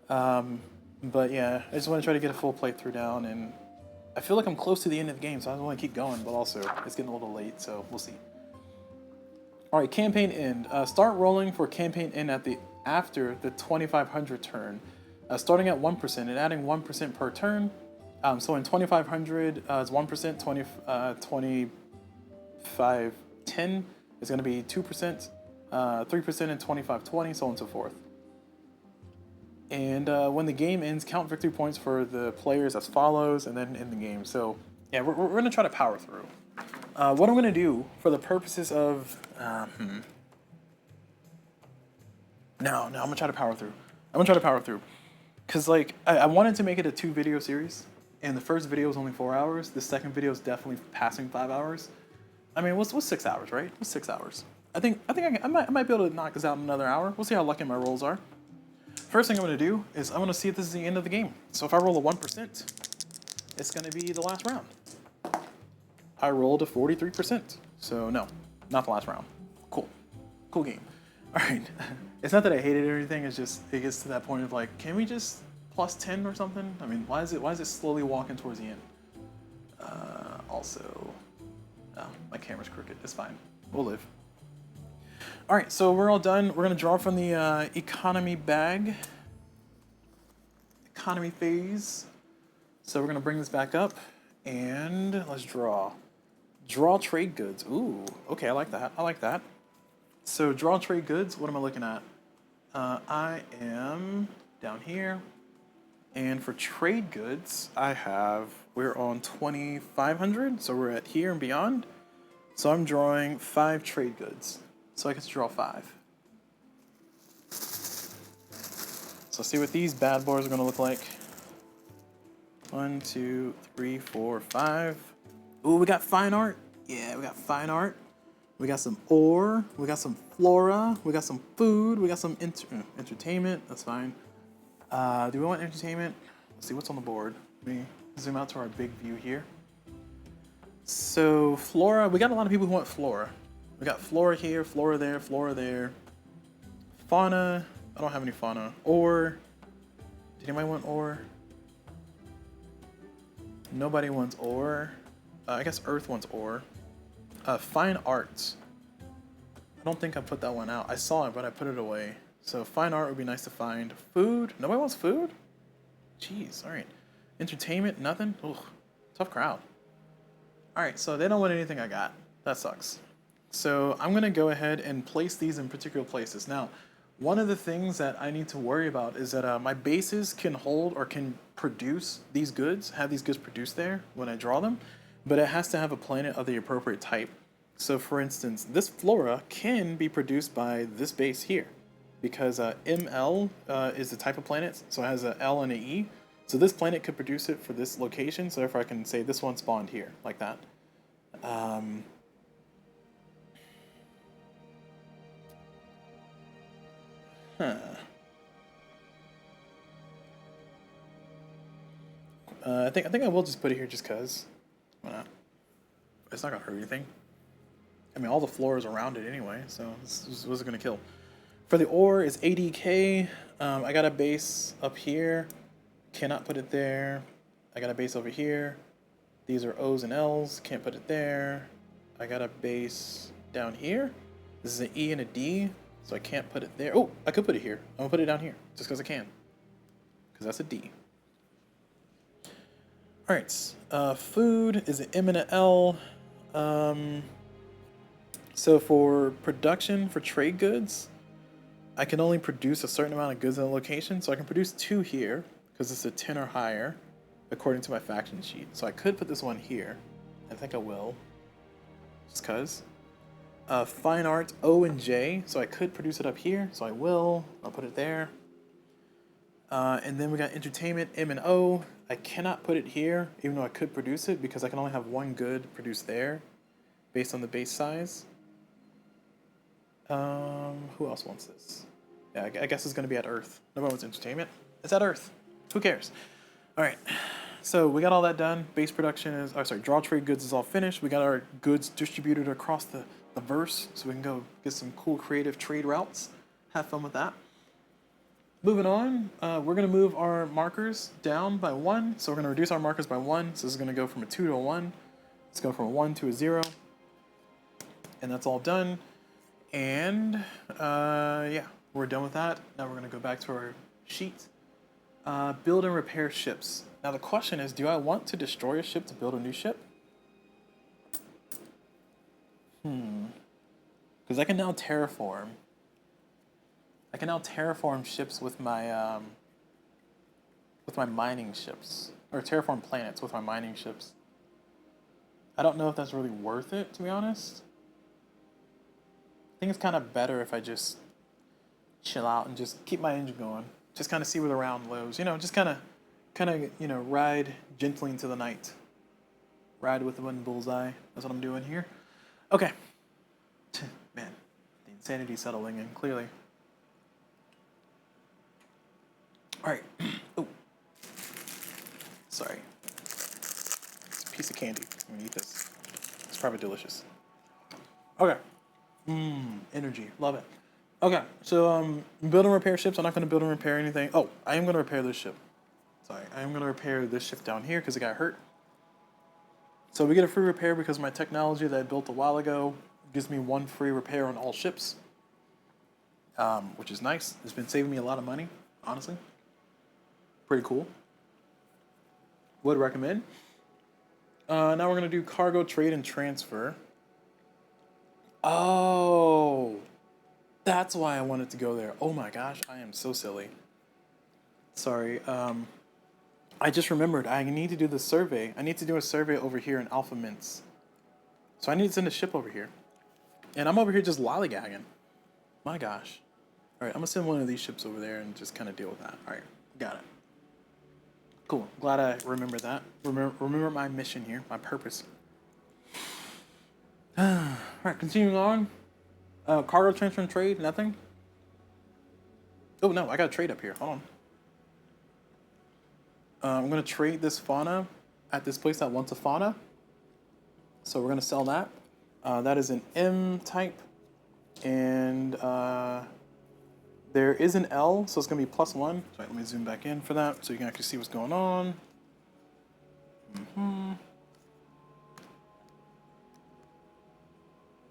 But yeah, I just want to try to get a full playthrough down, and I feel like I'm close to the end of the game, so I don't want to keep going, but also it's getting a little late, so we'll see. All right, campaign end. Start rolling for campaign end after the 2500 turn, starting at 1% and adding 1% per turn. So in 2500 is 1%, 2510 is going to be 2%, 3% in 2520, so on and so forth. And when the game ends, count victory points for the players as follows, and then end the game. So yeah, we're going to try to power through. What I'm going to do for the purposes of... No, I'm going to try to power through. Because, like, I wanted to make it a 2-video series, and the first video was only 4 hours. The second video is definitely passing 5 hours. I mean, what's 6 hours, right? What's 6 hours? I think I might be able to knock this out in another hour. We'll see how lucky my rolls are. First thing I'm going to do is I'm going to see if this is the end of the game. So if I roll a 1%, it's going to be the last round. I rolled a 43%. So no, not the last round. Cool game. All right. It's not that I hate it or anything. It's just, it gets to that point of like, can we just plus 10 or something? I mean, why is it slowly walking towards the end? Also, oh, my camera's crooked. It's fine. We'll live. All right, so we're all done. We're gonna draw from the economy bag. Economy phase. So we're gonna bring this back up and let's draw. Draw trade goods. Ooh, okay, I like that. So draw trade goods, what am I looking at? I am down here. And for trade goods, we're on 2,500, so we're at here and beyond. So I'm drawing 5 trade goods. So I get to draw 5. So let's see what these bad boys are gonna look like. 1, 2, 3, 4, 5. Ooh, we got fine art. Yeah, we got fine art. We got some ore. We got some flora. We got some food. We got some entertainment. That's fine. Do we want entertainment? Let's see what's on the board. Let me zoom out to our big view here. So flora, we got a lot of people who want flora. We got flora here, flora there, flora there. Fauna, I don't have any fauna. Ore, did anybody want ore? Nobody wants ore. I guess Earth wants ore. Fine arts. I don't think I put that one out. I saw it, but I put it away. So fine art would be nice to find. Food, nobody wants food? Jeez, all right. Entertainment, nothing? Ugh, tough crowd. All right, so they don't want anything I got. That sucks. So I'm gonna go ahead and place these in particular places. Now, one of the things that I need to worry about is that my bases can hold or can produce these goods, have these goods produced there when I draw them, but it has to have a planet of the appropriate type. So for instance, this flora can be produced by this base here because ML is the type of planet, so it has an L and an E. So this planet could produce it for this location, so therefore I can say this one spawned here, like that. I think I will just put it here just cause. Why not? It's not gonna hurt anything. I mean, all the floor is around it anyway, so this wasn't gonna kill. For the ore is 80k. I got a base up here. Cannot put it there. I got a base over here. These are O's and L's. Can't put it there. I got a base down here. This is an E and a D, so I can't put it there. Oh, I could put it here. I'm gonna put it down here just because I can. Because that's a D. All right, food is an M and an L. So for production, for trade goods, I can only produce a certain amount of goods in a location. So I can produce 2 here because it's a 10 or higher, according to my faction sheet. So I could put this one here. I think I will, just because. Fine art, O and J. So I could produce it up here. So I will. I'll put it there. And then we got entertainment, M and O. I cannot put it here, even though I could produce it, because I can only have 1 good produced there, based on the base size. Who else wants this? Yeah, I guess it's going to be at Earth. Nobody wants entertainment. It's at Earth. Who cares? All right. So we got all that done. Base production is, draw trade goods is all finished. We got our goods distributed across the verse, so we can go get some cool creative trade routes. Have fun with that. Moving on, we're going to move our markers down by 1. So we're going to reduce our markers by 1. So this is going to go from a 2 to a 1. Let's go from a 1 to a 0. And that's all done. And yeah, we're done with that. Now we're gonna go back to our sheet. Build and repair ships. Now the question is, do I want to destroy a ship to build a new ship? Because I can now terraform. I can now terraform ships with my mining ships, or terraform planets with my mining ships. I don't know if that's really worth it, to be honest. I think it's kind of better if I just chill out and just keep my engine going. Just kind of see where the round blows. You know, just kind of, you know, ride gently into the night. Ride with the one bullseye. That's what I'm doing here. Okay. Man, the insanity settling in, clearly. Alright. Oh. Sorry. It's a piece of candy. I'm gonna eat this. It's probably delicious. Okay. Energy. Love it. Okay, so build and repair ships. I'm not going to build and repair anything. Oh, I am going to repair this ship. Sorry, I am going to repair this ship down here because it got hurt. So we get a free repair because my technology that I built a while ago gives me 1 free repair on all ships, which is nice. It's been saving me a lot of money, honestly. Pretty cool. Would recommend. Now we're going to do cargo, trade, and transfer. Oh, that's why I wanted to go there. Oh my gosh, I am so silly. Sorry. I just remembered I need to do the survey. I need to do a survey over here in Alpha Mints. So I need to send a ship over here. And I'm over here just lollygagging. My gosh. Alright, I'm gonna send one of these ships over there and just kind of deal with that. Alright, got it. Cool. Glad I remembered that. Remember my mission here, my purpose. Alright, continuing on. Cargo transfer and trade, nothing. Oh no, I got a trade up here. Hold on. I'm gonna trade this fauna at this place that wants a fauna. So we're gonna sell that. That is an M type, and there is an L, so it's gonna be +1. So let me zoom back in for that, so you can actually see what's going on. All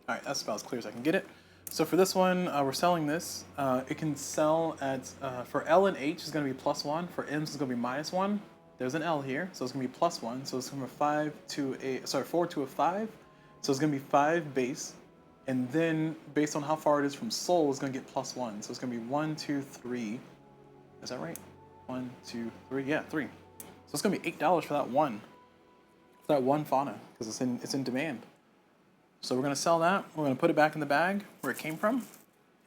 right, that's about as clear as I can get it. So for this one, we're selling this. It can sell at, for L and H is going to be +1. For M is going to be -1. There's an L here, so it's going to be +1. So it's from a 4 to a 5. So it's going to be 5 base. And then based on how far it is from Sol, it's going to get +1. So it's going to be 1, 2, 3. Is that right? 1, 2, 3. Yeah, 3. So it's going to be $8 for that one. For that one fauna, because it's in demand. So we're going to sell that, we're going to put it back in the bag where it came from,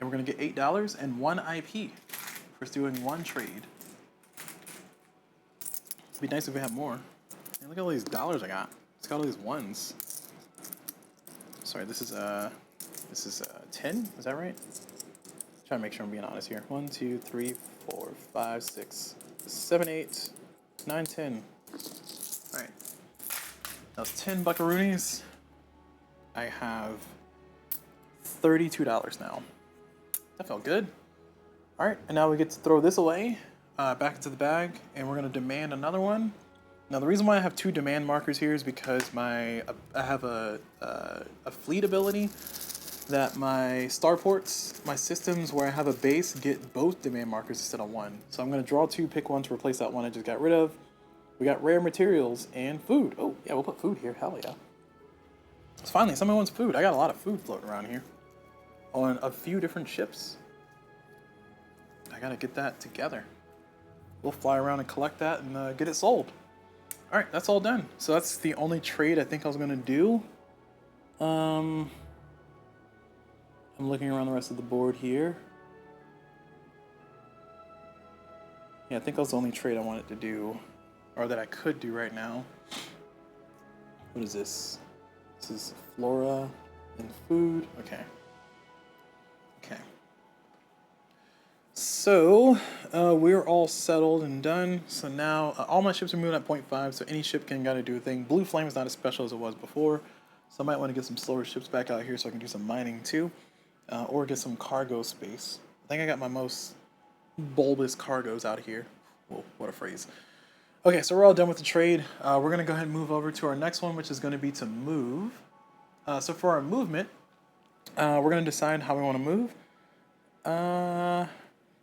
and we're going to get $8 and 1 IP for doing 1 trade. It'd be nice if we had more. Man, look at all these dollars I got. It's got all these ones. Sorry, this is 10, is that right? Trying to make sure I'm being honest here. 1, 2, 3, 4, 5, 6, 7, 8, 9, 10. All right, that was 10 buckaroonies. I have $32 now. That felt good. All right, and now we get to throw this away, back into the bag, and we're gonna demand another one. Now the reason why I have 2 demand markers here is because I have a fleet ability that my starports, my systems where I have a base, get both demand markers instead of 1. So I'm gonna draw 2, pick 1 to replace that one I just got rid of. We got rare materials and food. Oh yeah, we'll put food here, hell yeah. So finally, someone wants food. I got a lot of food floating around here on a few different ships. I gotta get that together. We'll fly around and collect that and get it sold. All right, that's all done. So that's the only trade I think I was gonna do. I'm looking around the rest of the board here. Yeah, I think that was the only trade I wanted to do, or that I could do right now. What is this? This is flora and food. Okay. Okay. So we're all settled and done. So now all my ships are moving at 0.5. So any ship can gotta do a thing. Blue Flame is not as special as it was before. So I might want to get some slower ships back out here so I can do some mining too, or get some cargo space. I think I got my most bulbous cargoes out here. Whoa, what a phrase. Okay, so we're all done with the trade. We're gonna go ahead and move over to our next one, which is gonna be to move. So for our movement, We're gonna decide how we want to move.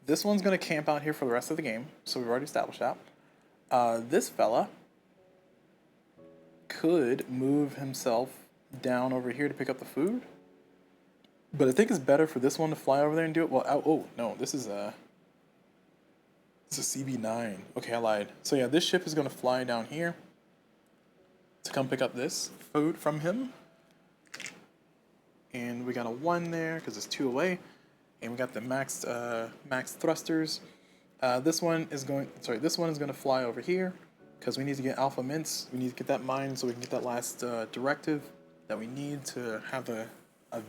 This one's gonna camp out here for the rest of the game, so we've already established that. This fella could move himself down over here to pick up the food, but I think it's better for this one to fly over there and do it. Well, oh no, this is a CB9. Okay, I lied. So yeah, this ship is gonna fly down here to come pick up this food from him. And we got a 1 there because it's 2 away. And we got the max thrusters. This one is going to fly over here because we need to get alpha mints. We need to get that mine so we can get that last directive that we need to have a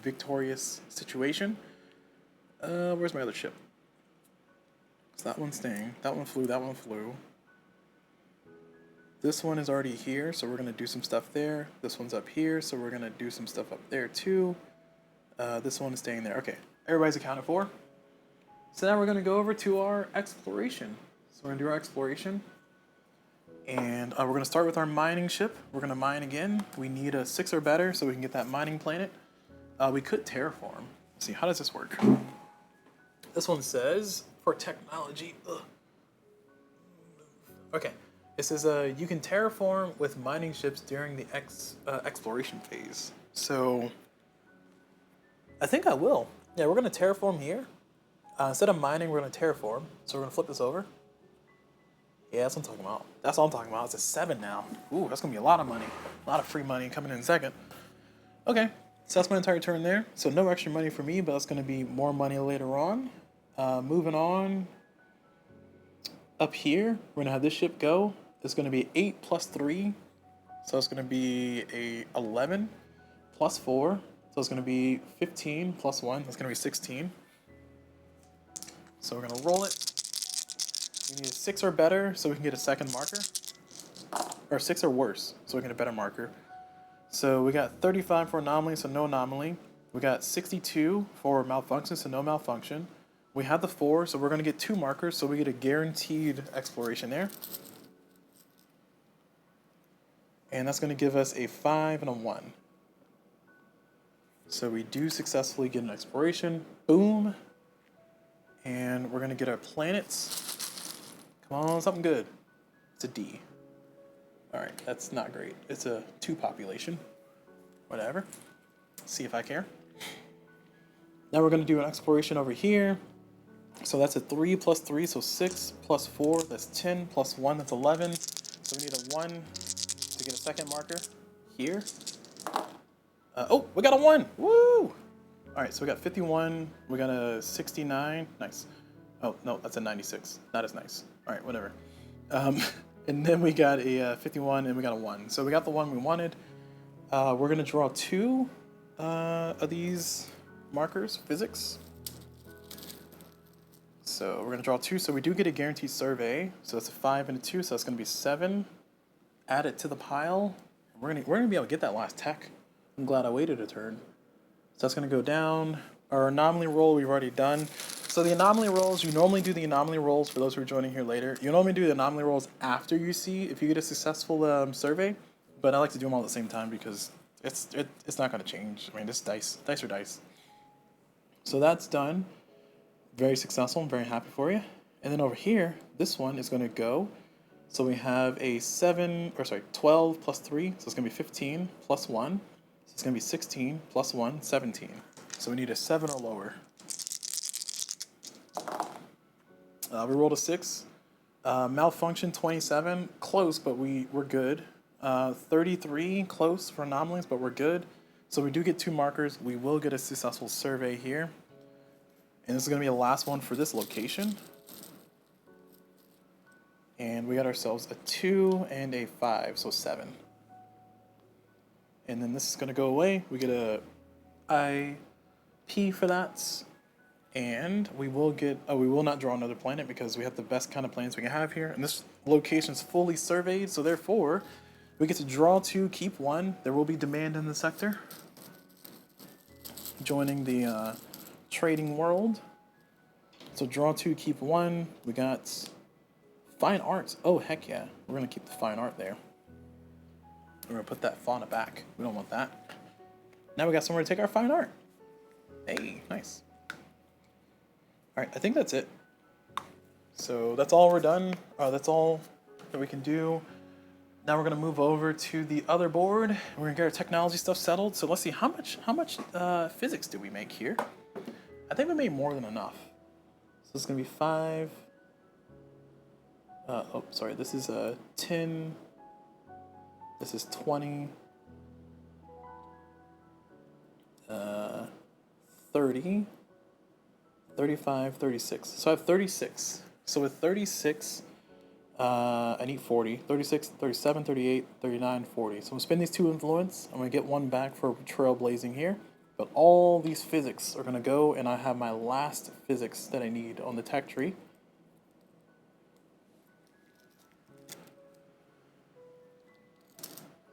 victorious situation. Where's my other ship? So that one's staying. That one flew. That one flew. This one is already here, so we're gonna do some stuff there. This one's up here, so we're gonna do some stuff up there too. This one is staying there. Okay, everybody's accounted for. So now we're gonna go over to our exploration. So we're gonna do our exploration. And we're gonna start with our mining ship. We're gonna mine again. We need a 6 or better so we can get that mining planet. We could terraform. Let's see, how does this work? This one says, for technology, okay. It says you can terraform with mining ships during the exploration phase. So I think I will. Yeah, we're gonna terraform here. Instead of mining, we're gonna terraform. So we're gonna flip this over. Yeah, that's what I'm talking about. That's all I'm talking about. It's a 7 now. Ooh, that's gonna be a lot of money. A lot of free money coming in a second. Okay, so that's my entire turn there. So no extra money for me, but that's gonna be more money later on. Moving on. Up here, we're gonna have this ship go. It's gonna be 8 plus 3. So it's gonna be a 11 plus 4. So it's gonna be 15 plus 1. That's gonna be 16. So we're gonna roll it. We need a 6 or better so we can get a second marker. Or 6 or worse so we can get a better marker. So we got 35 for anomaly, so no anomaly. We got 62 for malfunction, so no malfunction. We had the 4, so we're gonna get 2 markers, so we get a guaranteed exploration there. And that's gonna give us a 5 and a 1. So we do successfully get an exploration. Boom. And we're gonna get our planets. Come on, something good. It's a D. All right, that's not great. It's a 2 population. Whatever. Let's see if I care. Now we're gonna do an exploration over here. So that's a 3 plus 3, so 6 plus 4, that's 10 plus 1, that's 11. So we need a 1 to get a second marker here. Oh, we got a 1! Woo! Alright, so we got 51, we got a 69, nice. Oh, no, that's a 96, not as nice. Alright, whatever. And then we got a 51 and we got a 1. So we got the one we wanted. We're gonna draw 2 of these markers, physics. So we're gonna draw 2, so we do get a guaranteed survey. So that's a 5 and a 2, so that's gonna be 7. Add it to the pile. We're gonna be able to get that last tech. I'm glad I waited a turn. So that's gonna go down. Our anomaly roll we've already done. So the anomaly rolls, you normally do the anomaly rolls for those who are joining here later. You normally do the anomaly rolls after you see if you get a successful survey, but I like to do them all at the same time because it's not gonna change. I mean, this dice are dice. So that's done. Very successful. I'm very happy for you. And then over here, this one is gonna go. So we have a 12 plus 3, so it's gonna be 15 plus 1. So it's gonna be 16 plus 1, 17. So we need a 7 or lower. We rolled a 6. Malfunction 27, close, but we're good. 33, close for anomalies, but we're good. So we do get 2 markers. We will get a successful survey here. And this is gonna be the last one for this location. And we got ourselves a 2 and a 5, so 7. And then this is gonna go away. We get a IP for that. And we will get, we will not draw another planet because we have the best kind of planets we can have here. And this location is fully surveyed, so therefore, we get to draw 2, keep 1. There will be demand in the sector. Joining the trading world. So draw 2, keep 1. We got fine arts. Oh, heck yeah. We're gonna keep the fine art there. We're gonna put that fauna back. We don't want that. Now we got somewhere to take our fine art. Hey, nice. Alright, I think that's it. So that's all we're done. That's all that we can do. Now we're gonna move over to the other board. We're gonna get our technology stuff settled. So let's see, how much physics did we make here? I think we made more than enough. So it's gonna be 5. Oh, sorry. This is 10. This is 20. 30. 35, 36. So I have 36. So with 36, I need 40. 36, 37, 38, 39, 40. So I'm gonna spend these 2 influence. I'm gonna get 1 back for trailblazing here. But all these physics are gonna go, and I have my last physics that I need on the tech tree.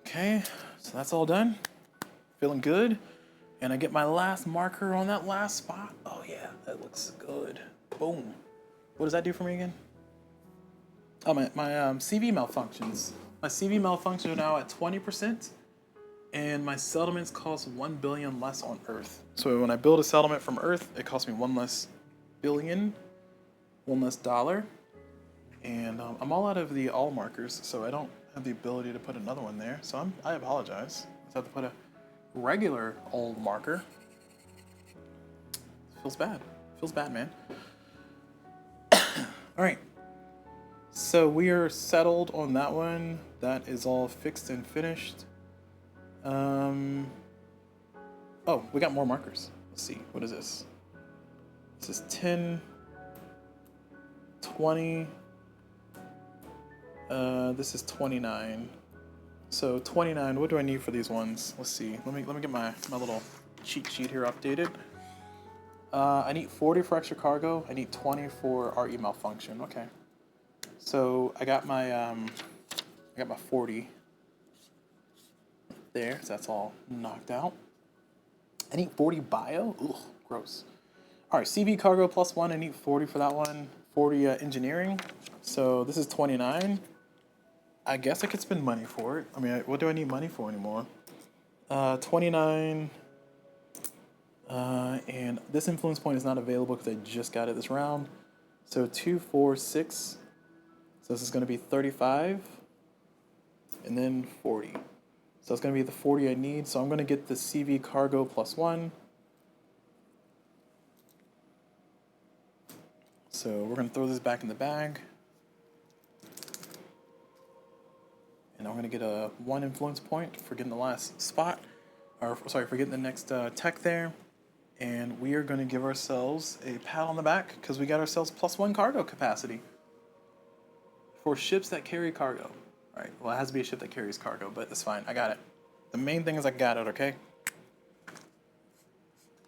Okay, so that's all done. Feeling good. And I get my last marker on that last spot. Oh yeah, that looks good. Boom. What does that do for me again? Oh, my CV malfunctions. My CV malfunctions are now at 20%, and my settlements cost 1 billion less on Earth. So when I build a settlement from Earth, it costs me 1 less billion, 1 less dollar, and I'm all out of the all markers, so I don't have the ability to put another one there. So I apologize. I just have to put a regular old marker. Feels bad. Feels bad, man. All right. So we are settled on that one. That is all fixed and finished. Oh, we got more markers. Let's see. What is this? This is 10, 20. This is 29. So 29, what do I need for these ones? Let's see. Let me get my little cheat sheet here updated. I need 40 for extra cargo. I need 20 for RE malfunction. Okay. So I got my 40 there. So that's all knocked out. I need 40 bio. Ugh, gross. All right, CV cargo +1. I need 40 for that one. 40 engineering. So this is 29. I guess I could spend money for it. I mean, what do I need money for anymore? 29. And this influence point is not available because I just got it this round. So 2, 4, 6. So this is going to be 35. And then 40. So it's going to be the 40 I need. So I'm going to get the CV cargo +1. So we're going to throw this back in the bag. And I'm going to get a 1 influence point for getting the last spot. Or, sorry, for getting the next tech there. And we are going to give ourselves a pat on the back because we got ourselves +1 cargo capacity. For ships that carry cargo. All right, well, it has to be a ship that carries cargo, but it's fine. I got it. The main thing is I got it, okay?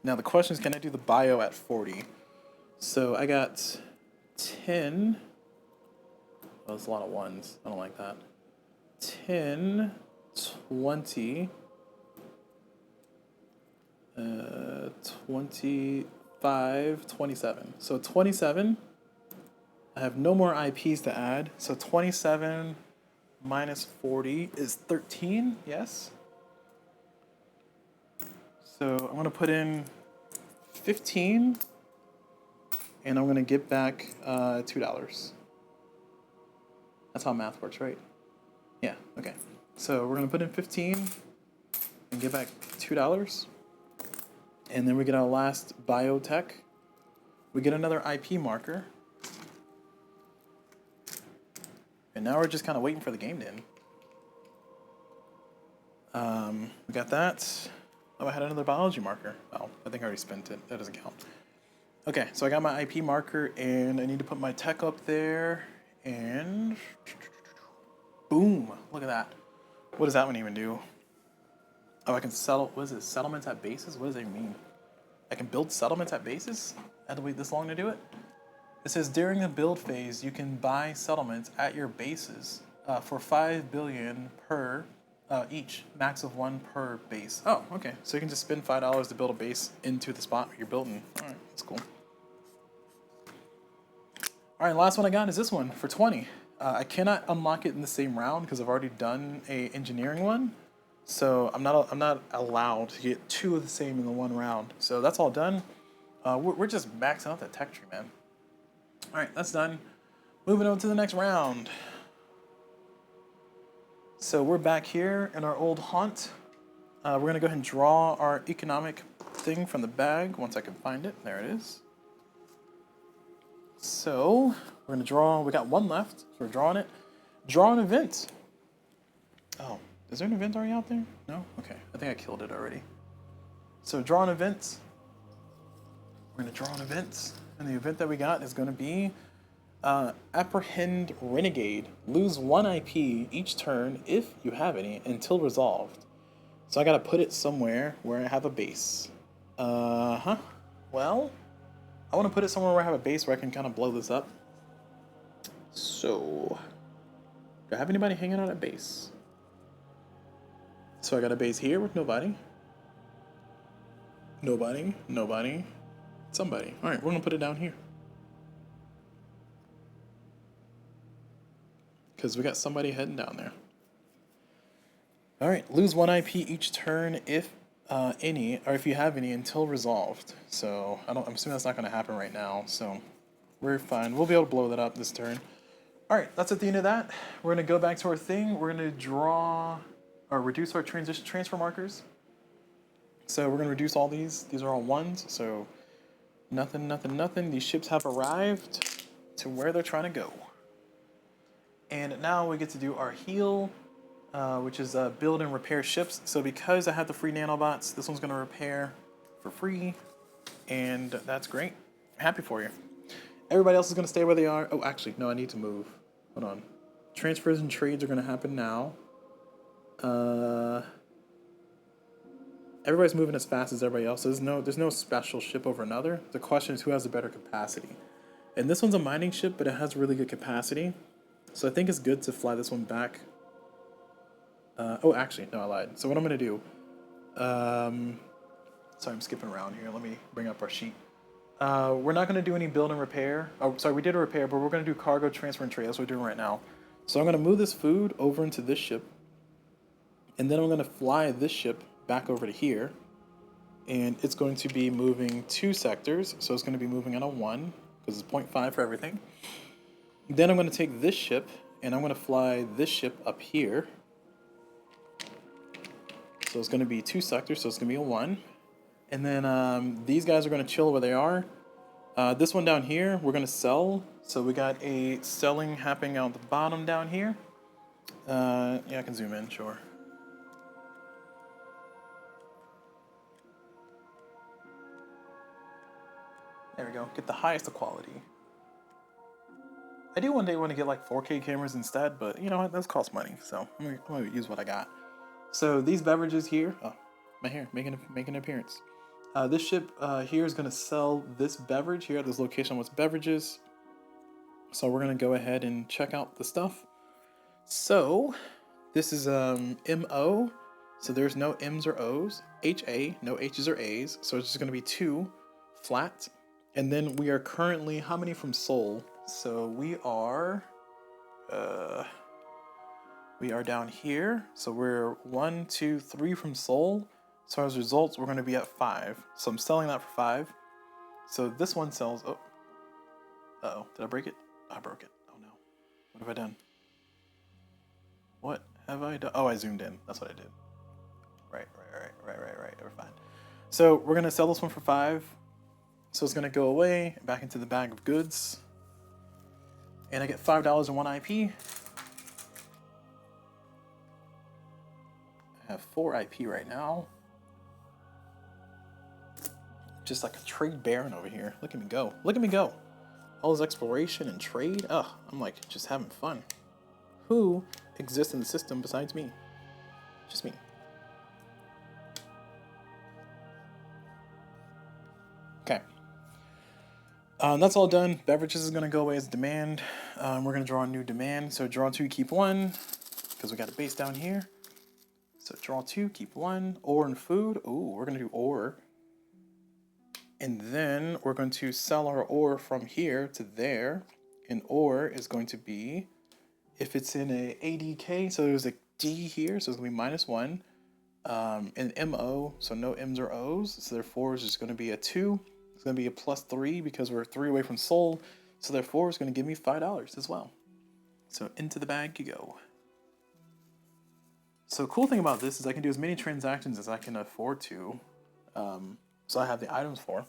Now the question is, can I do the bio at 40? So I got 10. Oh, that's a lot of ones. I don't like that. 10, 20, 25, 27. So 27. I have no more IPs to add. So 27 minus 40 is 13, yes? So I'm going to put in 15, and I'm going to get back $2. That's how math works, right? Yeah, okay. So we're going to put in 15 and get back $2. And then we get our last biotech. We get another IP marker. And now we're just kind of waiting for the game to end. We got that. Oh, I had another biology marker. Oh, I think I already spent it. That doesn't count. Okay, so I got my IP marker, and I need to put my tech up there. And boom! Look at that. What does that one even do? Oh, I can settle. What is it? Settlements at bases? What does that mean? I can build settlements at bases? I had to wait this long to do it? It says during the build phase, you can buy settlements at your bases for 5 billion per each, max of 1 per base. Oh, okay. So you can just spend $5 to build a base into the spot where you're building. All right, that's cool. All right, last one I got is this one for 20. I cannot unlock it in the same round because I've already done a engineering one. So I'm not allowed to get 2 of the same in the one round. So that's all done. We're just maxing out that tech tree, man. All right, that's done. Moving on to the next round. So we're back here in our old haunt. We're gonna go ahead and draw our economic thing from the bag once I can find it. There it is. So we're gonna draw. We got 1 left. So we're drawing it. Draw an event. Oh, is there an event already out there? No? Okay, I think I killed it already. So draw an event. We're gonna draw an event. And the event that we got is gonna be Apprehend Renegade. Lose 1 IP each turn, if you have any, until resolved. So I gotta put it somewhere where I have a base. Well, I wanna put it somewhere where I have a base where I can kind of blow this up. So, do I have anybody hanging out at base? So I got a base here with nobody. Nobody, nobody, somebody. All right, we're gonna put it down here. Because we got somebody heading down there. All right, lose 1 IP each turn if any, or if you have any, until resolved. So I'm assuming that's not gonna happen right now. So we're fine. We'll be able to blow that up this turn. All right, that's at the end of that. We're gonna go back to our thing. We're gonna draw or reduce our transition transfer markers. So we're gonna reduce all these. These are all 1s. So nothing, nothing, nothing. These ships have arrived to where they're trying to go. And now we get to do our heal, which is build and repair ships. So because I have the free nanobots, this one's gonna repair for free, and that's great. Happy for you. Everybody else is gonna stay where they are. Oh, actually, no, I need to move. Hold on. Transfers and trades are gonna happen now. Everybody's moving as fast as everybody else. There's no special ship over another. The question is who has the better capacity. And this one's a mining ship, but it has really good capacity. So I think it's good to fly this one back. Oh, actually, no, I lied. So what I'm gonna do, sorry, I'm skipping around here. Let me bring up our sheet. We're not gonna do any build and repair. Oh, sorry, we did a repair, but we're gonna do cargo, transfer, and trade. That's what we're doing right now. So I'm gonna move this food over into this ship, and then I'm gonna fly this ship back over to here, and it's going to be moving 2 sectors. So it's gonna be moving on a 1, because it's 0.5 for everything. Then I'm gonna take this ship, and I'm gonna fly this ship up here. So it's gonna be 2 sectors, so it's gonna be a 1. And then these guys are gonna chill where they are. This one down here, we're gonna sell. So we got a selling happening out the bottom down here. Yeah, I can zoom in, sure. There we go, get the highest of quality. I do one day want to get like 4K cameras instead, but you know what, those cost money, so I'm gonna use what I got. So these beverages here, oh, my hair, making an appearance. This ship here is gonna sell this beverage here at this location with beverages. So we're gonna go ahead and check out the stuff. So this is MO, so there's no M's or O's. HA, no H's or A's, so it's just gonna be 2 flat. And then we are currently, how many from Seoul? So we are down here. So we're 1, 2, 3 from Seoul. So as results, we're gonna be at 5. So I'm selling that for 5. So this one sells, oh, uh-oh, did I break it? I broke it, oh no. What have I done? What have I done? Oh, I zoomed in, that's what I did. Right, we're fine. So we're gonna sell this one for 5. So it's gonna go away, back into the bag of goods. And I get $5 in 1 IP. I have 4 IP right now. Just like a trade baron over here. Look at me go, look at me go. All this exploration and trade, ugh, I'm like just having fun. Who exists in the system besides me? Just me. Okay. That's all done. Beverages is gonna go away as demand. We're gonna draw a new demand. So draw 2, keep 1, because we got a base down here. So draw 2, keep 1. Ore and food. Ooh, we're gonna do ore. And then we're going to sell our ore from here to there. And ore is going to be, if it's in a ADK, so there's a D here, so it's gonna be -1. in MO, so no M's or O's. So therefore, it's just going to be a 2. It's going to be a +3 because we're 3 away from soul. So therefore, it's going to give me $5 as well. So into the bag you go. So cool thing about this is I can do as many transactions as I can afford to. So I have the items for.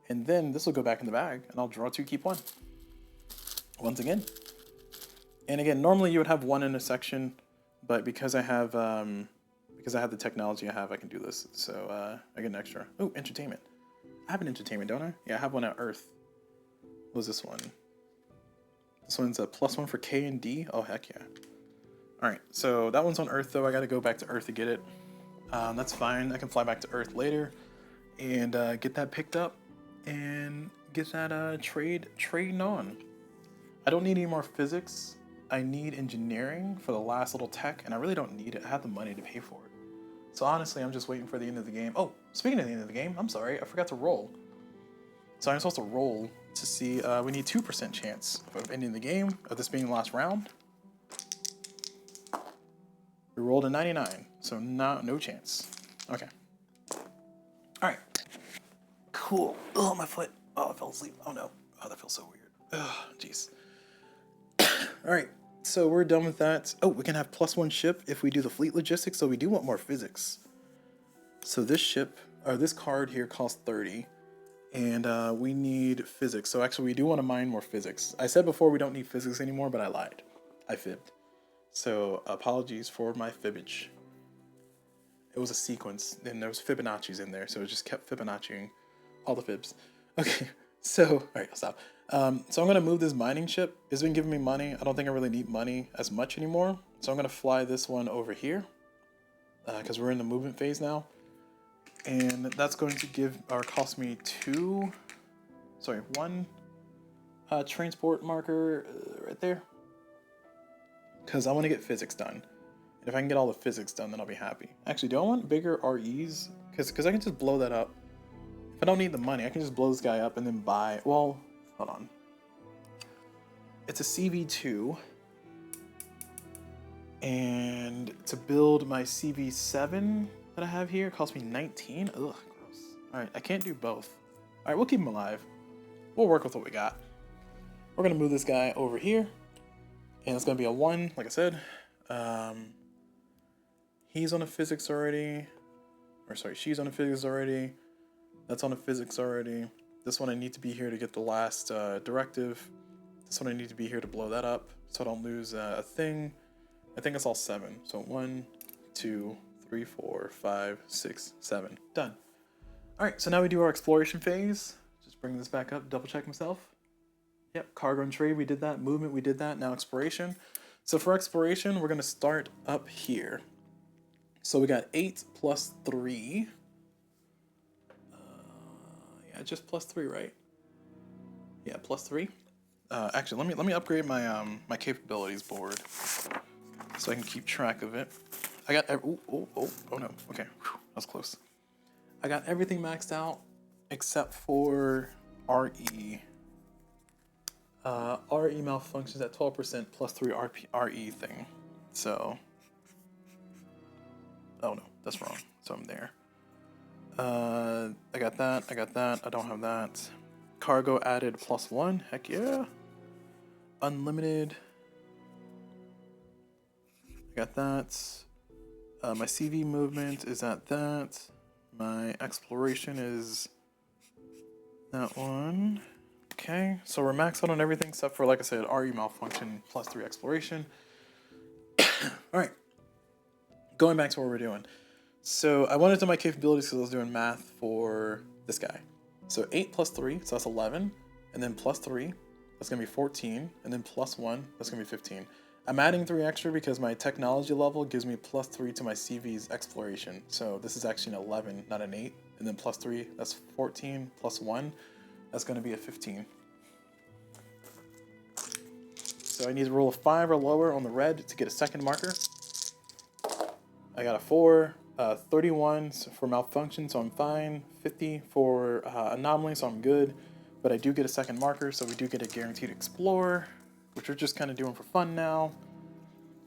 And then this will go back in the bag and I'll draw 2, keep 1. Once again. And again, normally you would have 1 in a section, but because I have the technology I have, I can do this. So I get an extra. Oh, entertainment. I have an entertainment, don't I? Yeah, I have one at Earth. What was this one? This one's a +1 for K and D. Oh, heck yeah. Alright, so that one's on Earth, though. I gotta go back to Earth to get it. That's fine. I can fly back to Earth later and get that picked up and get that trading on. I don't need any more physics. I need engineering for the last little tech, and I really don't need it. I have the money to pay for it. So honestly, I'm just waiting for the end of the game. Oh, speaking of the end of the game, I'm sorry, I forgot to roll. So I'm supposed to roll to see, we need 2% chance of ending the game, of this being the last round. We rolled a 99, so no chance. Okay. All right. Cool. Oh, my foot. Oh, I fell asleep. Oh no. Oh, that feels so weird. Oh, jeez. All right. So we're done with that. Oh, we can have +1 ship if we do the fleet logistics. So we do want more physics. So this ship, or this card here, costs 30, and we need physics. So actually, we do want to mine more physics. I said before we don't need physics anymore, but I lied. I fibbed. So apologies for my fibbage. It was a sequence, and there was Fibonacci's in there, so it just kept Fibonacciing all the fibs. Okay, so all right, I'll stop. So I'm gonna move this mining ship. It's been giving me money. I don't think I really need money as much anymore. So I'm gonna fly this one over here because we're in the movement phase now, and that's going to give or cost me 1 transport marker right there. Because I want to get physics done. And if I can get all the physics done, then I'll be happy. Actually, do I want bigger REs? Because I can just blow that up. If I don't need the money, I can just blow this guy up and then buy... Well, hold on. It's a CV2. And to build my CV7 that I have here cost me 19. Ugh, gross. Alright, I can't do both. Alright, we'll keep him alive. We'll work with what we got. We're going to move this guy over here. And it's going to be a 1, like I said. He's on a physics already. Or sorry, she's on a physics already. That's on a physics already. This one I need to be here to get the last directive. This one I need to be here to blow that up so I don't lose a thing. I think it's all 7. So 1, 2, 3, 4, 5, 6, 7. Done. Alright, so now we do our exploration phase. Just bring this back up, double check myself. Yep, cargo and trade, we did that. Movement, we did that. Now exploration. So for exploration, we're going to start up here. So we got 8 plus 3. Yeah, just plus 3, right? Yeah, plus 3. Actually, let me upgrade my my capabilities board so I can keep track of it. I got oh no. Okay, whew, that was close. I got everything maxed out except for RE. RE malfunctions at 12% plus 3 RE thing. So, oh no, that's wrong. So I'm there. I got that. I don't have that. Cargo added +1. Heck yeah. Unlimited. I got that. My CV movement is at that. My exploration is that one. Okay, so we're maxed out on everything except for, like I said, RE malfunction plus 3 exploration. All right, going back to what we're doing. So I wanted to do my capabilities because I was doing math for this guy. So 8 plus 3, so that's 11, and then plus 3, that's gonna be 14, and then plus 1, that's gonna be 15. I'm adding 3 extra because my technology level gives me plus 3 to my CV's exploration. So this is actually an 11, not an 8, and then plus 3, that's 14, plus 1, that's gonna be a 15. So I need to roll a 5 or lower on the red to get a second marker. I got a 4, 31 for malfunction, so I'm fine. 50 for anomaly, so I'm good. But I do get a second marker, so we do get a guaranteed explore, which we're just kind of doing for fun now.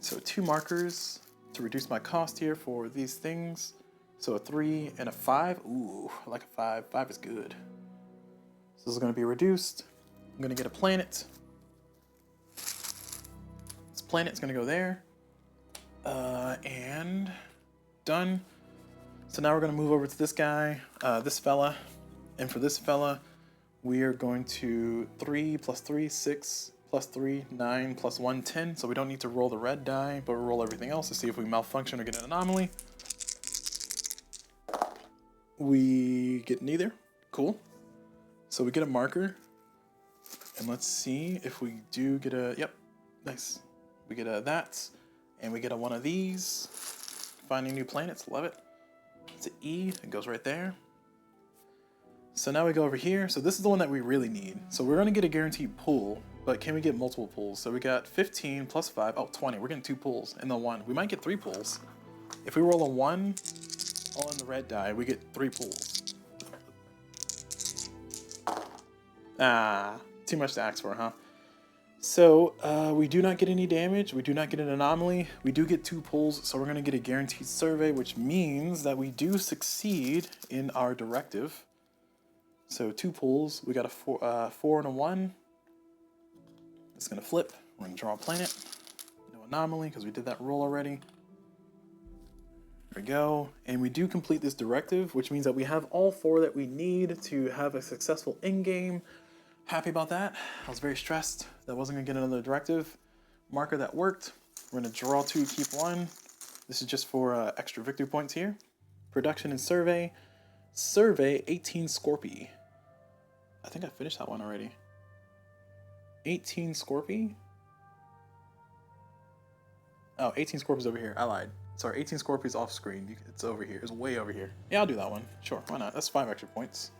So 2 markers to reduce my cost here for these things. So a 3 and a 5. Ooh, I like a 5. 5 is good. So this is going to be reduced. I'm going to get a planet. This planet's going to go there. And done. So now we're going to move over to this guy, this fella. And for this fella, we are going to 3 plus 3, 6 plus 3, 9 plus 1, 10. So we don't need to roll the red die, but we'll roll everything else to see if we malfunction or get an anomaly. We get neither. Cool. So we get a marker. And let's see if we do get a, yep, nice. We get a that, and we get a one of these. Finding new planets, love it. It's an E, it goes right there. So now we go over here. So this is the one that we really need. So we're gonna get a guaranteed pull, but can we get multiple pulls? So we got 15 plus 5, oh, 20. We're getting 2 pulls and then 1. We might get 3 pulls. If we roll a 1 on the red die, we get 3 pulls. Ah, too much to ask for, huh? So we do not get any damage. We do not get an anomaly. We do get 2 pulls, so we're gonna get a guaranteed survey, which means that we do succeed in our directive. So 2 pulls. We got a 4 and a 1. It's gonna flip. We're gonna draw a planet. No anomaly because we did that roll already. There we go. And we do complete this directive, which means that we have all 4 that we need to have a successful end game. Happy about that. I was very stressed that I wasn't gonna get another directive marker that worked. We're gonna draw 2, keep 1. This is just for extra victory points here. Production and survey. Survey 18 Scorpy. I think I finished that one already. 18 Scorpy? Oh, 18 Scorpy's over here. I lied. Sorry, 18 Scorpy's off screen. It's over here. It's way over here. Yeah, I'll do that one. Sure, why not? That's 5 extra points.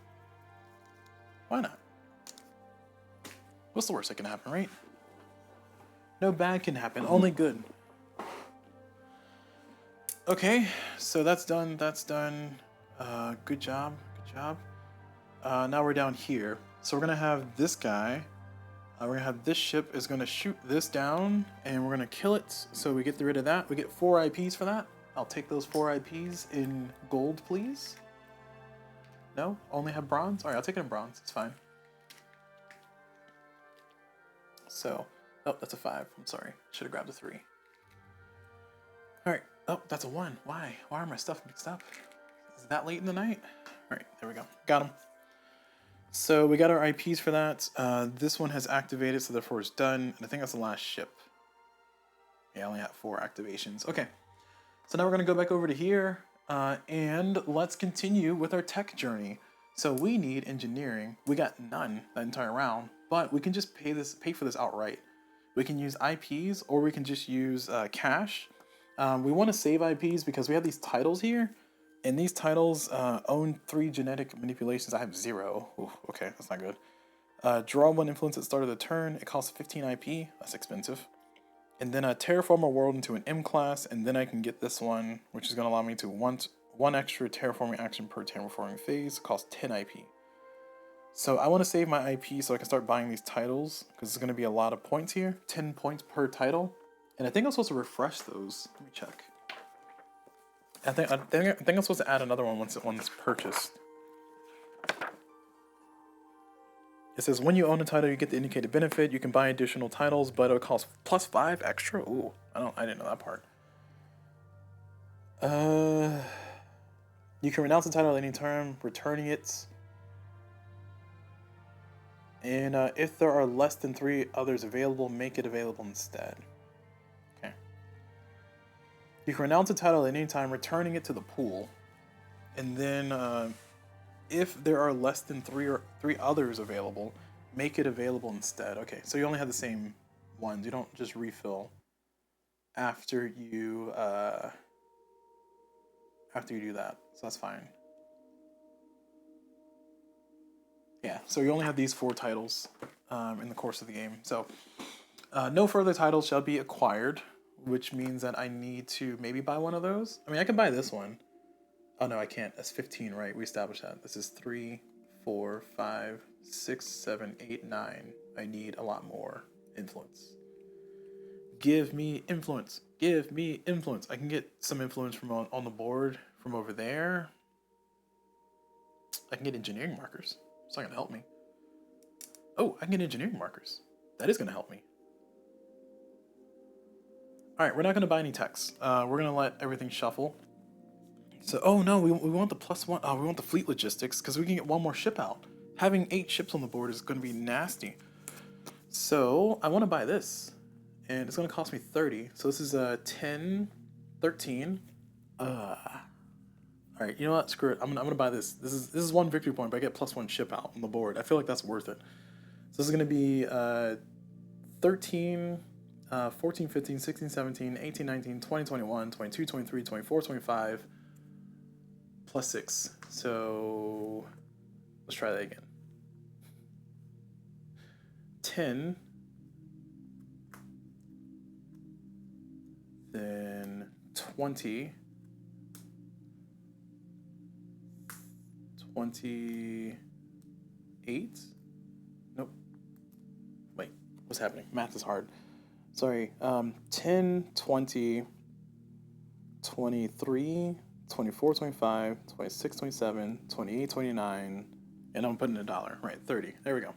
Why not? What's the worst that can happen, right? No bad can happen, only good. Okay, so that's done. That's done. Good job. Good job. Now we're down here. So we're gonna have this guy. We're gonna have this ship is gonna shoot this down, and we're gonna kill it. So we get rid of that. We get 4 IPs for that. I'll take those 4 IPs in gold, please. No, only have bronze. All right, I'll take it in bronze. It's fine. So, oh, that's a 5. I'm sorry. Should have grabbed a 3. All right. Oh, that's a 1. Why? Why are my stuff mixed up? Is it that late in the night? All right, there we go. Got him. So we got our IPs for that. This one has activated, so therefore it's done. And I think that's the last ship. Yeah, I only have 4 activations. Okay. So now we're going to go back over to here, and let's continue with our tech journey. So we need engineering. We got none that entire round, but we can just pay for this outright. We can use IPs, or we can just use cash. We want to save IPs because we have these titles here, and these titles own 3 genetic manipulations. I have 0. Ooh, okay, that's not good. Draw 1 influence at the start of the turn. It costs 15 IP. That's expensive. And then terraform a world into an M class, and then I can get this one, which is going to allow me to want 1 extra terraforming action per terraforming phase. It costs 10 IP. So I want to save my IP so I can start buying these titles, because it's going to be a lot of points here. 10 points per title. And I think I'm supposed to refresh those. Let me check. I think I'm supposed to add another one once it's purchased. It says when you own a title, you get the indicated benefit. You can buy additional titles, but it'll cost plus 5 extra. Ooh, I didn't know that part. You can renounce the title at any time, returning it. And if there are less than 3 others available, make it available instead. Okay. You can renounce a title at any time, returning it to the pool. And then if there are less than 3 others available, make it available instead. Okay, so you only have the same ones. You don't just refill after you do that. So that's fine. Yeah, so you only have these 4 titles in the course of the game. So no further titles shall be acquired, which means that I need to maybe buy one of those. I mean, I can buy this one. Oh no, I can't. That's 15, right? We established that. This is 3, 4, 5, 6, 7, 8, 9. I need a lot more influence. Give me influence. Give me influence. I can get some influence from on the board from over there. I can get engineering markers. It's not gonna help me. Oh, I can get engineering markers. That is gonna help me. All right, we're not gonna buy any techs. We're gonna let everything shuffle. So, oh no, we want the +1. Oh, we want the fleet logistics because we can get one more ship out. Having 8 ships on the board is gonna be nasty. So I want to buy this, and it's gonna cost me 30. So this is 10, 13. All right, you know what? Screw it. I'm gonna buy this. This is 1 victory point, but I get +1 ship out on the board. I feel like that's worth it. So this is gonna be 13, 14, 15, 16, 17, 18, 19, 20, 21, 22, 23, 24, 25, +6. So let's try that again. 10, then 20, 28. Nope. Wait, what's happening? Math is hard. Sorry. 10, 20, 23, 24, 25, 26, 27, 28, 29, and I'm putting $1. Right, 30. There we go.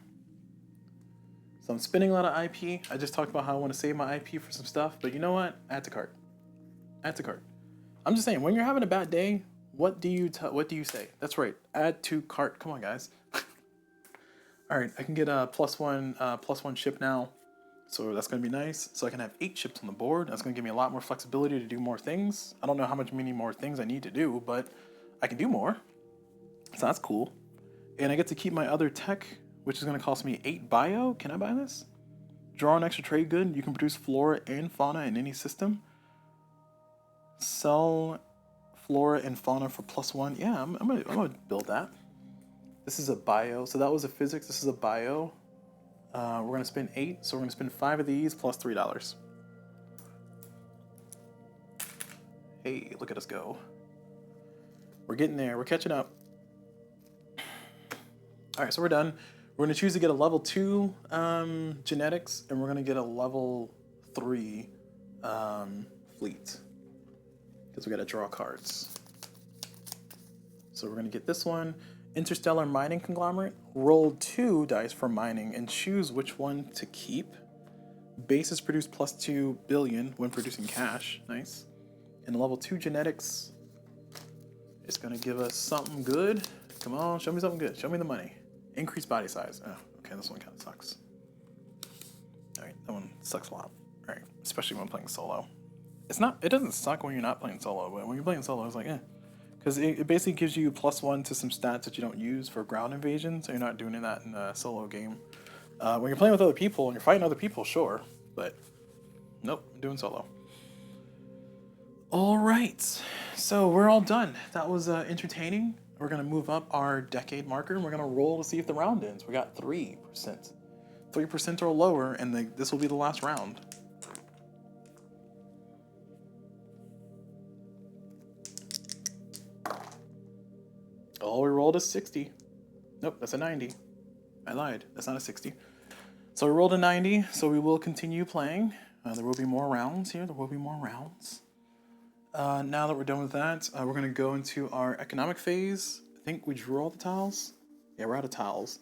So I'm spending a lot of IP. I just talked about how I want to save my IP for some stuff, but you know what? Add to cart. Add to cart. I'm just saying, when you're having a bad day, what do you say? That's right. Add to cart. Come on, guys. All right, I can get a +1 ship now, so that's gonna be nice. So I can have 8 ships on the board. That's gonna give me a lot more flexibility to do more things. I don't know how many more things I need to do, but I can do more. So that's cool. And I get to keep my other tech, which is going to cost me 8 bio. Can I buy this? Draw an extra trade good. You can produce flora and fauna in any system. Sell flora and fauna for +1. Yeah, I'm gonna build that. This is a bio. So that was a physics. This is a bio. We're going to spend 8. So we're going to spend 5 of these plus $3. Hey, look at us go. We're getting there. We're catching up. All right, so we're done. We're going to choose to get a level 2 genetics, and we're going to get a level 3 fleet. Because we got to draw cards. So we're going to get this one. Interstellar Mining Conglomerate. Roll 2 dice for mining and choose which one to keep. Bases produce +2 billion when producing cash. Nice. And level 2 genetics is going to give us something good. Come on, show me something good. Show me the money. Increase body size. Oh, okay, this one kind of sucks. Alright, that one sucks a lot. Alright, especially when playing solo. It doesn't suck when you're not playing solo, but when you're playing solo, it's like, eh. Because it basically gives you +1 to some stats that you don't use for ground invasion, so you're not doing that in a solo game. When you're playing with other people and you're fighting other people, sure, but nope, I'm doing solo. Alright, so we're all done. That was entertaining. We're going to move up our decade marker, and we're going to roll to see if the round ends. We got 3%. 3% or lower, and this will be the last round. Oh, we rolled a 60. Nope, that's a 90. I lied. That's not a 60. So we rolled a 90, so we will continue playing. There will be more rounds here. There will be more rounds. Now that we're done with that, we're going to go into our economic phase. I think we drew all the tiles. Yeah, we're out of tiles.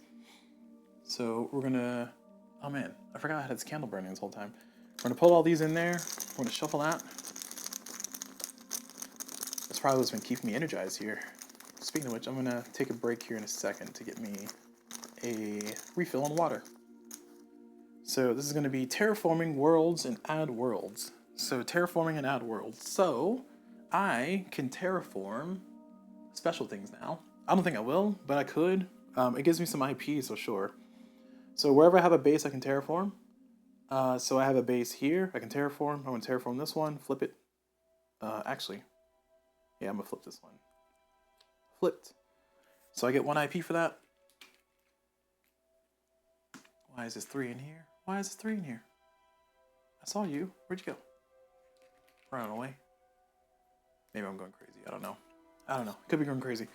So we're going to... Oh man, I forgot I had this candle burning this whole time. We're going to pull all these in there. We're going to shuffle that. That's probably what's been keeping me energized here. Speaking of which, I'm going to take a break here in a second to get me a refill on water. So this is going to be terraforming worlds and add worlds. So terraforming and add worlds. So I can terraform special things now. I don't think I will, but I could. It gives me some IP, so sure. So wherever I have a base, I can terraform. So I have a base here. I can terraform. I'm going to terraform this one. Flip it. Actually, yeah, I'm going to flip this one. Flipped. So I get 1 IP for that. Why is this 3 in here? Why is this 3 in here? I saw you. Where'd you go? Run away. Maybe I'm going crazy. I don't know. Could be going crazy.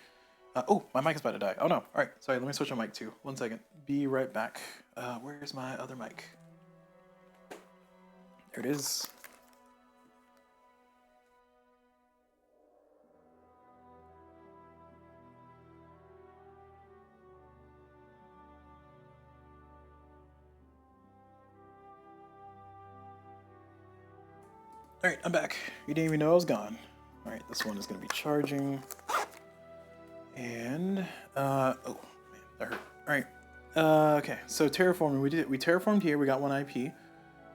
Oh, my mic is about to die. Oh no. Alright, sorry, let me switch my mic too. 1 second. Be right back. Where's my other mic? There it is. Alright, I'm back. You didn't even know I was gone. Alright, this one is going to be charging. And, oh, man, that hurt. Alright, okay, so terraforming. We terraformed here, we got 1 IP.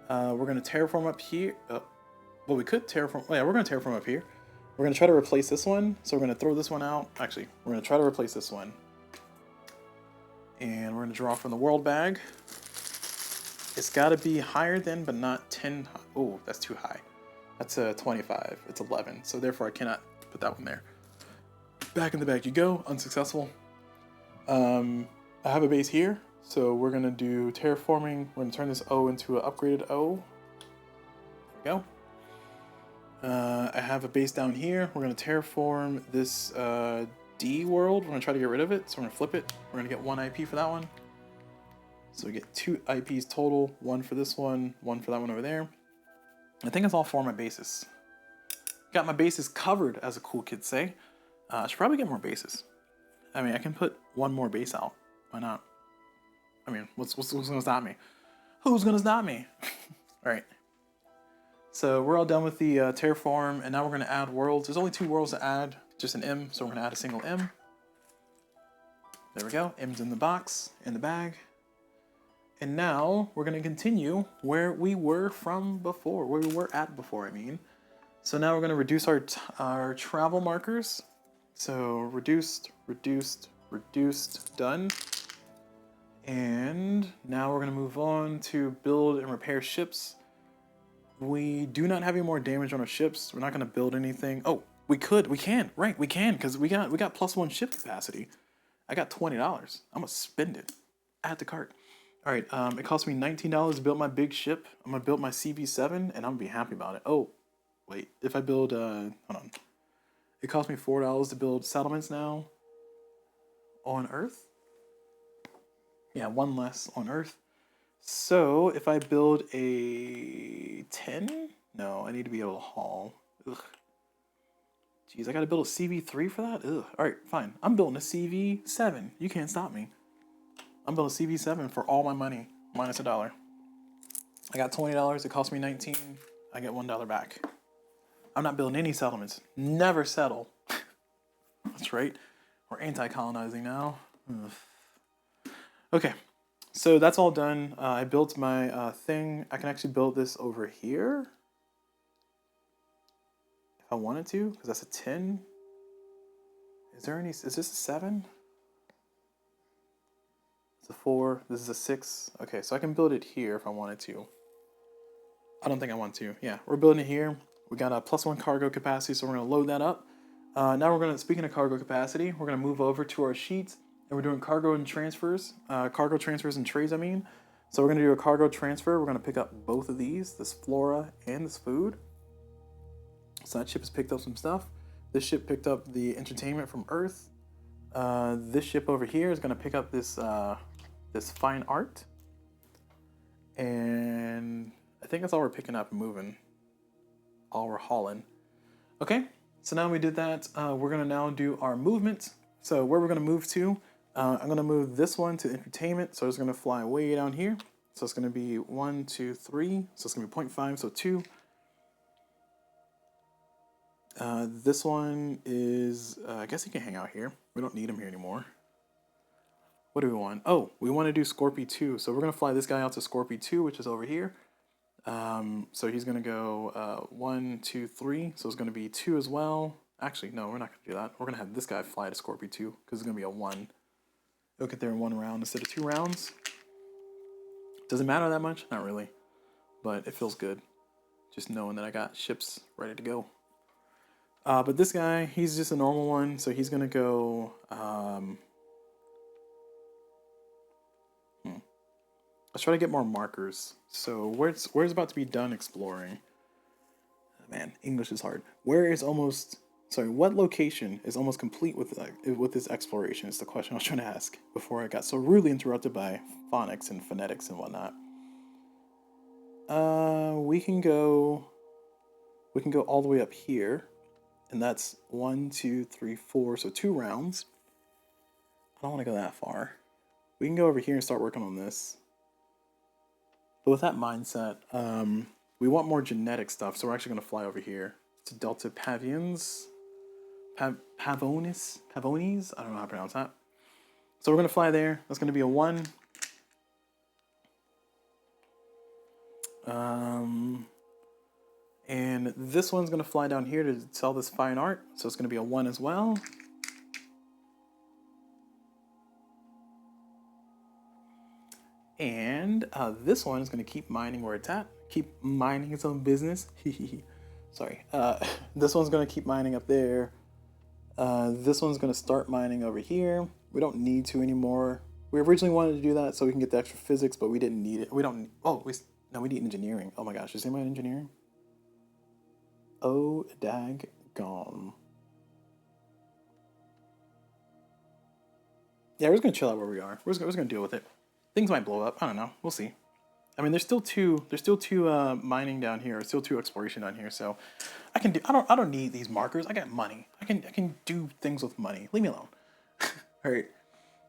We're going to terraform up here. Well, we could terraform, oh, yeah, we're going to terraform up here. We're going to try to replace this one, so we're going to throw this one out. Actually, we're going to try to replace this one. And we're going to draw from the world bag. It's got to be higher than, but not 10. Oh, that's too high. That's a 25. It's 11. So therefore, I cannot put that one there. Back in the bag you go. Unsuccessful. I have a base here. So we're going to do terraforming. We're going to turn this O into an upgraded O. There we go. I have a base down here. We're going to terraform this D world. We're going to try to get rid of it. So we're going to flip it. We're going to get 1 IP for that one. So we get 2 IPs total. 1 for this one. 1 for that one over there. I think that's all 4 of my bases. Got my bases covered, as the cool kids say. I should probably get more bases. I mean, I can put 1 more base out. Why not? I mean, what's gonna stop me? Who's gonna stop me? All right. So we're all done with the terraform, and now we're gonna add worlds. There's only 2 worlds to add, just an M, so we're gonna add a single M. There we go. M's in the box, in the bag. And now we're gonna continue where we were from before, where we were at before, I mean. So now we're gonna reduce our travel markers. So reduced, reduced, reduced, done. And now we're gonna move on to build and repair ships. We do not have any more damage on our ships. We're not gonna build anything. Oh, we can, right, we can, because we got +1 ship capacity. I got $20. I'm gonna spend it. Add to cart. All right, it cost me $19 to build my big ship. I'm gonna build my CV7, and I'm gonna be happy about it. Oh, wait, if I build, hold on. It cost me $4 to build settlements now on Earth. Yeah, 1 less on Earth. So if I build a 10, no, I need to be able to haul. Ugh. Jeez, I gotta build a CV3 for that? Ugh. All right, fine. I'm building a CV7. You can't stop me. I'm building CV7 for all my money, minus $1. I got $20, it cost me 19, I get $1 back. I'm not building any settlements. Never settle. That's right. We're anti-colonizing now. Ugh. Okay, so that's all done. I built my thing. I can actually build this over here. If I wanted to, because that's a 10. Is this a 7? It's a 4. This is a 6. Okay, so I can build it here if I wanted to. I don't think I want to. Yeah, we're building it here. We got a +1 cargo capacity, so we're going to load that up. Now we're going to, speaking of cargo capacity, we're going to move over to our sheets, and we're doing cargo transfers and trades, I mean. So we're going to do a cargo transfer. We're going to pick up both of these, this flora and this food. So that ship has picked up some stuff. This ship picked up the entertainment from Earth. This ship over here is going to pick up this this fine art. And I think that's all we're picking up and moving. All we're hauling. Okay, so now we did that. We're going to now do our movement. So where we're going to move to, I'm going to move this one to entertainment. So it's going to fly way down here. So it's going to be 1, 2, 3. So it's going to be 0.5, so 2. This one is, I guess he can hang out here. We don't need him here anymore. What do we want? Oh, we want to do Scorpio 2. So we're going to fly this guy out to Scorpio 2, which is over here. So he's going to go 1, 2, 3. So it's going to be 2 as well. Actually, no, we're not going to do that. We're going to have this guy fly to Scorpio 2 because it's going to be a 1. It'll get there in 1 round instead of 2 rounds. Does it matter that much? Not really. But it feels good. Just knowing that I got ships ready to go. But this guy, he's just a normal one. So he's going to go... Let's try to get more markers. So where's about to be done exploring? Man, English is hard. What location is almost complete with this exploration is the question I was trying to ask before I got so rudely interrupted by phonics and phonetics and whatnot. We can go all the way up here, and that's 1, 2, 3, 4, so 2 rounds. I don't want to go that far. We can go over here and start working on this. But with that mindset, We want more genetic stuff, so we're actually going to fly over here to Delta Pavians. Pavonis? Pavonies? I don't know how to pronounce that. So we're going to fly there. That's going to be a 1. And this one's going to fly down here to sell this fine art. So it's going to be a 1 as well. And this one is going to keep mining where it's at. Keep minding its own business. Sorry. This one's going to keep mining up there. This one's going to start mining over here. We don't need to anymore. We originally wanted to do that so we can get the extra physics, but we didn't need it. We don't. Oh, no, we need engineering. Oh my gosh, is anybody engineering? Oh, dag gone. Yeah, we're just gonna chill out where we are. We're just gonna deal with it. Things might blow up. I don't know. We'll see. I mean, there's still two mining down here. There's still 2 exploration down here. So I can do. I don't need these markers. I got money. I can do things with money. Leave me alone. All right.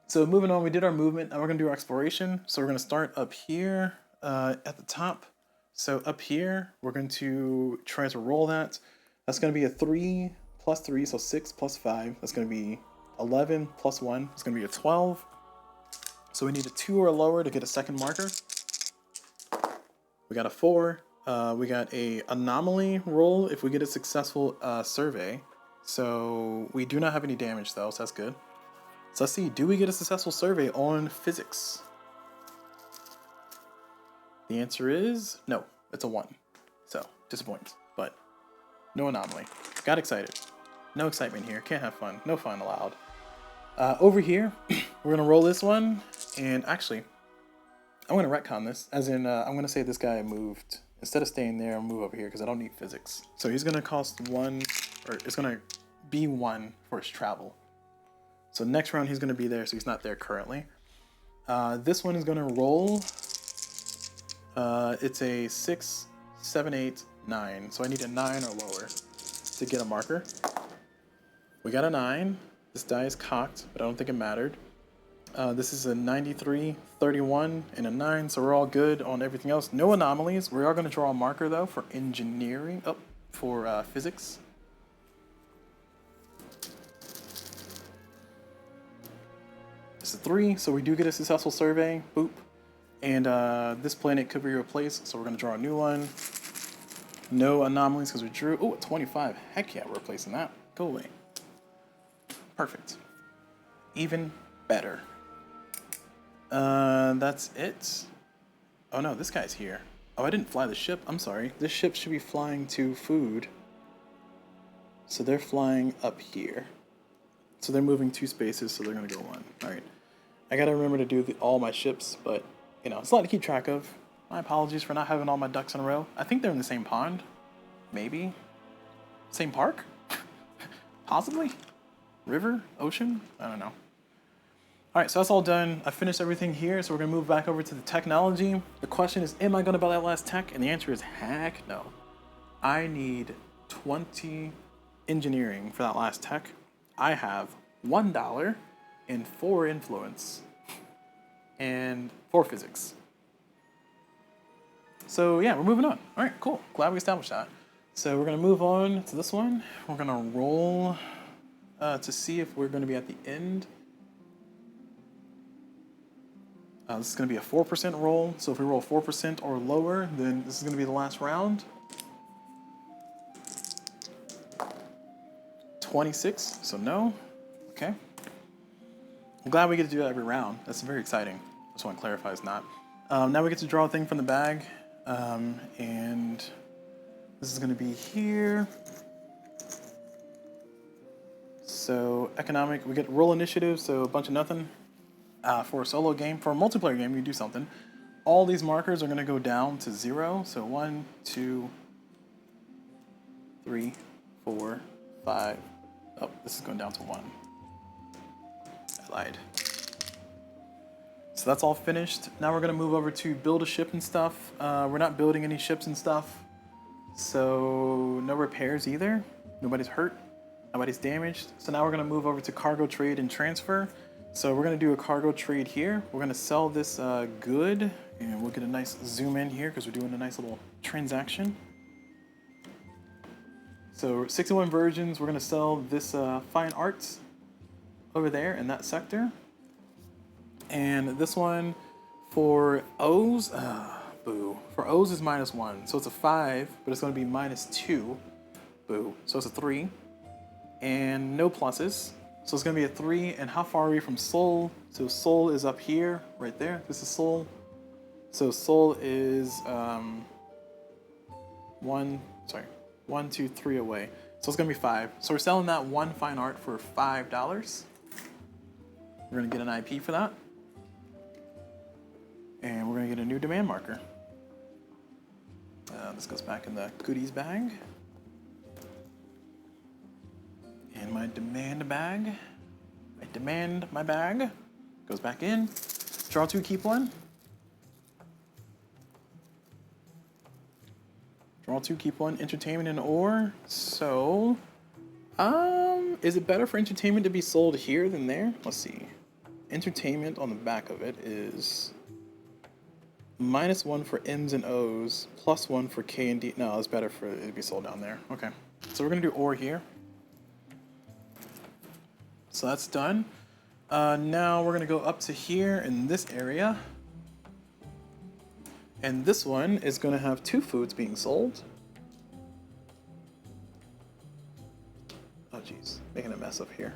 So moving on, we did our movement. Now we're gonna do our exploration. So we're gonna start up here at the top. So up here, we're going to try to roll that. That's going to be a 3 plus 3, so 6 plus 5. That's going to be 11 plus 1. It's going to be a 12. So we need a 2 or lower to get a second marker. We got a 4. We got a anomaly roll if we get a successful survey. So we do not have any damage though, so that's good. So let's see, do we get a successful survey on physics? The answer is no, it's a 1. So, disappointing, but no anomaly. Got excited. No excitement here, can't have fun. No fun allowed. Over here, we're gonna roll this one, and actually, I'm gonna retcon this, as in, I'm gonna say this guy moved. Instead of staying there, I'll move over here, because I don't need physics. So he's gonna cost 1, or it's gonna be 1 for his travel. So next round, he's gonna be there, so he's not there currently. This one is gonna roll. It's a 6, 7, 8, 9. So I need a 9 or lower to get a marker. We got a 9. This die is cocked, but I don't think it mattered. This is a 93, 31, and a 9, so we're all good on everything else. No anomalies. We are going to draw a marker, though, for engineering. Oh, for physics. It's a 3, so we do get a successful survey. Boop. And this planet could be replaced, so we're going to draw a new one. No anomalies because we drew. Oh, 25. Heck yeah, we're replacing that. Go away. Perfect. Even better. That's it. Oh no, this guy's here. Oh, I didn't fly the ship. I'm sorry. This ship should be flying to food. So they're flying up here. So they're moving 2 spaces, so they're going to go 1. All right. I got to remember to do all my ships, but... you know, it's a lot to keep track of. My apologies for not having all my ducks in a row. I think they're in the same pond. Maybe. Same park? Possibly? River? Ocean? I don't know. Alright, so that's all done. I finished everything here, so we're going to move back over to the technology. The question is, am I going to buy that last tech? And the answer is, heck no. I need 20 engineering for that last tech. I have $1 and 4 influence. And 4 physics. So yeah, we're moving on. All right, cool. Glad we established that. So we're gonna move on to this one. We're gonna roll to see if we're gonna be at the end. This is gonna be a 4% roll. So if we roll 4% or lower, then this is gonna be the last round. 26, so no. Okay. I'm glad we get to do that every round. That's very exciting. Just want to clarify it's not. Now we get to draw a thing from the bag. And this is going to be here. So economic, we get roll initiative, so a bunch of nothing. For a solo game, for a multiplayer game, you do something. All these markers are going to go down to 0. So 1, 2, 3, 4, 5. Oh, this is going down to 1. I lied. So that's all finished. Now we're gonna move over to build a ship and stuff. We're not building any ships and stuff. So no repairs either. Nobody's hurt, nobody's damaged. So now we're gonna move over to cargo trade and transfer. So we're gonna do a cargo trade here. We're gonna sell this good And we'll get a nice zoom in here because we're doing a nice little transaction. So 61 virgins, we're gonna sell this fine arts over there in that sector. And this one for O's, boo. For O's is -1, so it's a 5, but it's gonna be -2, boo. So it's a 3. And no pluses, so it's gonna be a 3. And how far are we from Soul? So Soul is up here, right there. This is Soul. So Soul is 1, 2, 3 away. So it's gonna be 5. So we're selling that one fine art for $5. We're gonna get an IP for that. And we're gonna get a new demand marker. This goes back in the goodies bag. And my demand bag. I demand my bag. Goes back in. Draw 2, keep 1. Draw 2, keep 1. Entertainment and ore. So, is it better for entertainment to be sold here than there? Let's see. Entertainment on the back of it is -1 for M's and O's, +1 for K and D. No, it's better for it to be sold down there. Okay. So we're gonna do ore here. So that's done. Now we're gonna go up to here in this area. And this one is gonna have 2 foods being sold. Oh geez, making a mess up here.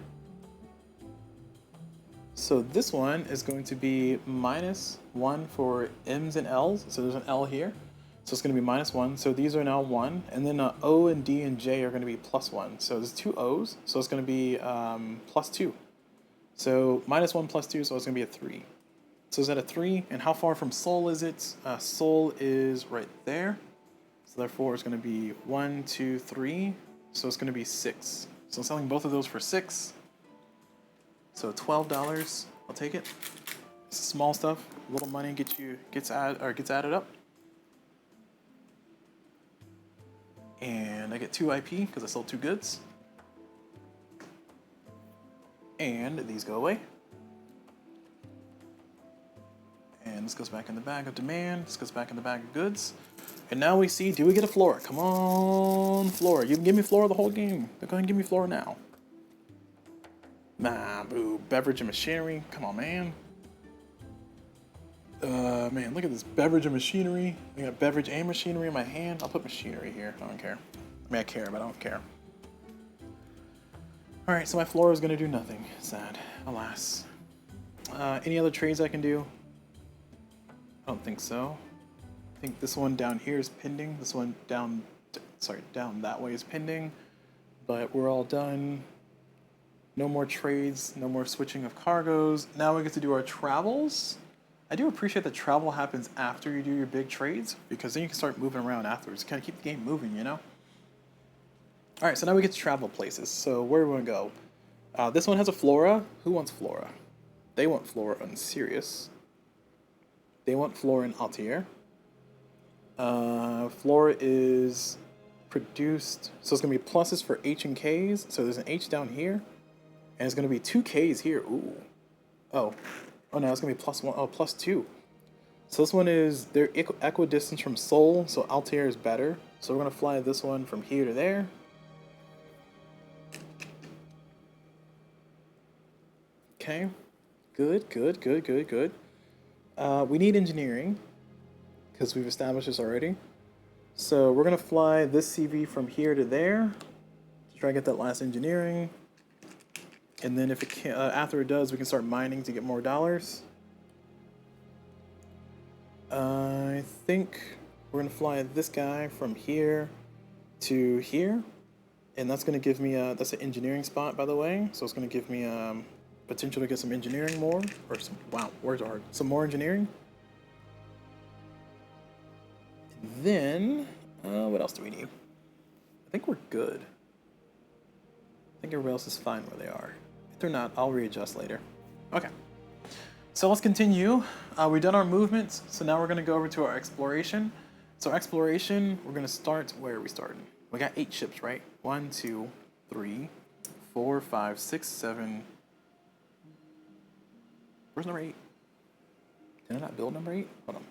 So this one is going to be -1 for M's and L's. So there's an L here. So it's going to be -1. So these are now 1. And then O and D and J are going to be +1. So there's 2 O's. So it's going to be +2. So -1 +2, so it's going to be a 3. So is that a 3? And how far from Soul is it? Soul is right there. So therefore it's going to be 1, 2, 3. So it's going to be 6. So I'm selling both of those for 6. So $12, I'll take it. It's small stuff. A little money gets added up. And I get 2 IP because I sold 2 goods. And these go away. And this goes back in the bag of demand. This goes back in the bag of goods. And now we see, do we get a Flora? Come on, Flora. You can give me Flora the whole game. Go ahead and give me Flora now. Nah, boo. Beverage and machinery. Come on, man. Man, look at this beverage and machinery. I got beverage and machinery in my hand. I'll put machinery here. I don't care. I mean, I care, but I don't care. All right, so my Flora is gonna do nothing. Sad, alas. Any other trades I can do? I don't think so. I think this one down here is pending. This one down that way is pending. But we're all done. No more trades, no more switching of cargoes. Now we get to do our travels. I do appreciate that travel happens after you do your big trades, because then you can start moving around afterwards. Kind of keep the game moving, you know? All right, so now we get to travel places. So where do we want to go? This one has a Flora. Who wants Flora? They want Flora on Sirius. They want Flora in Altair. Flora is produced, so it's going to be pluses for H and Ks. So there's an H down here. And it's going to be 2 Ks here. Ooh. Oh no, it's going to be +1. Oh, +2. So this one is, they're equidistant from Soul, so Altair is better. So we're going to fly this one from here to there. Okay. Good. We need engineering, because we've established this already. So we're going to fly this CV from here to there to try to get that last engineering. And then if it can, after it does, we can start mining to get more dollars. I think we're gonna fly this guy from here to here, and that's gonna give me that's an engineering spot, by the way. So it's gonna give me potential to get some engineering more, or some, wow, words are hard. Some more engineering. And then what else do we need? I think we're good. I think everybody else is fine where they are. If they're not, I'll readjust later. Okay. So let's continue. We've done our movements, so now we're going to go over to our exploration. So exploration, we're going to start, where are we starting? We got 8 ships, right? 1, 2, 3, 4, 5, 6, 7. Where's number 8? Did I not build number 8? Hold on.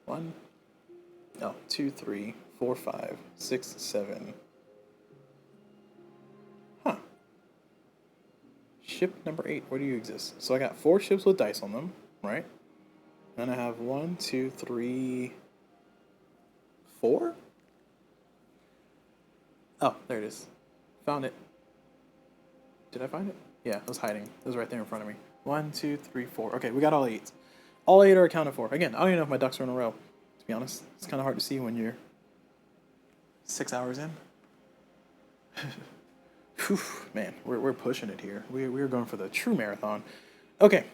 1, no, 2, 3, 4, 5, 6, 7. Huh. Ship number 8, where do you exist? So I got 4 ships with dice on them, right? And I have 1, 2, 3, 4? Oh, there it is. Found it. Did I find it? Yeah, it was hiding. It was right there in front of me. 1, 2, 3, 4. Okay, we got all 8. All 8 are accounted for. Again, I don't even know if my ducks are in a row, to be honest. It's kind of hard to see when you're 6 hours in. Whew, man, we're pushing it here. We're going for the true marathon. Okay,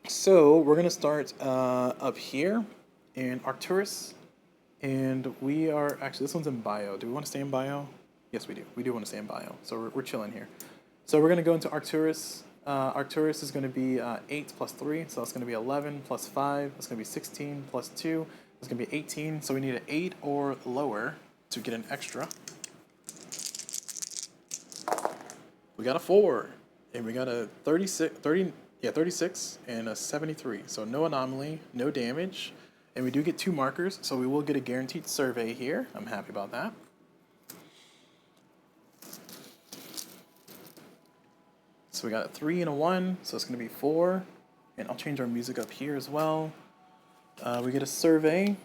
so we're going to start up here in Arcturus. And we are, actually, this one's in bio. Do we want to stay in bio? Yes, we do. We do want to stay in bio. So we're chilling here. So we're going to go into Arcturus. Arcturus is going to be 8 plus 3. So that's going to be 11 plus 5. That's going to be 16 plus 2. That's going to be 18. So we need an 8 or lower to get an extra. We got a 4. And we got a 36 and a 73. So no anomaly, no damage. And we do get 2 markers, so we will get a guaranteed survey here. I'm happy about that. So we got a 3 and a 1, so it's going to be 4. And I'll change our music up here as well. We get a survey.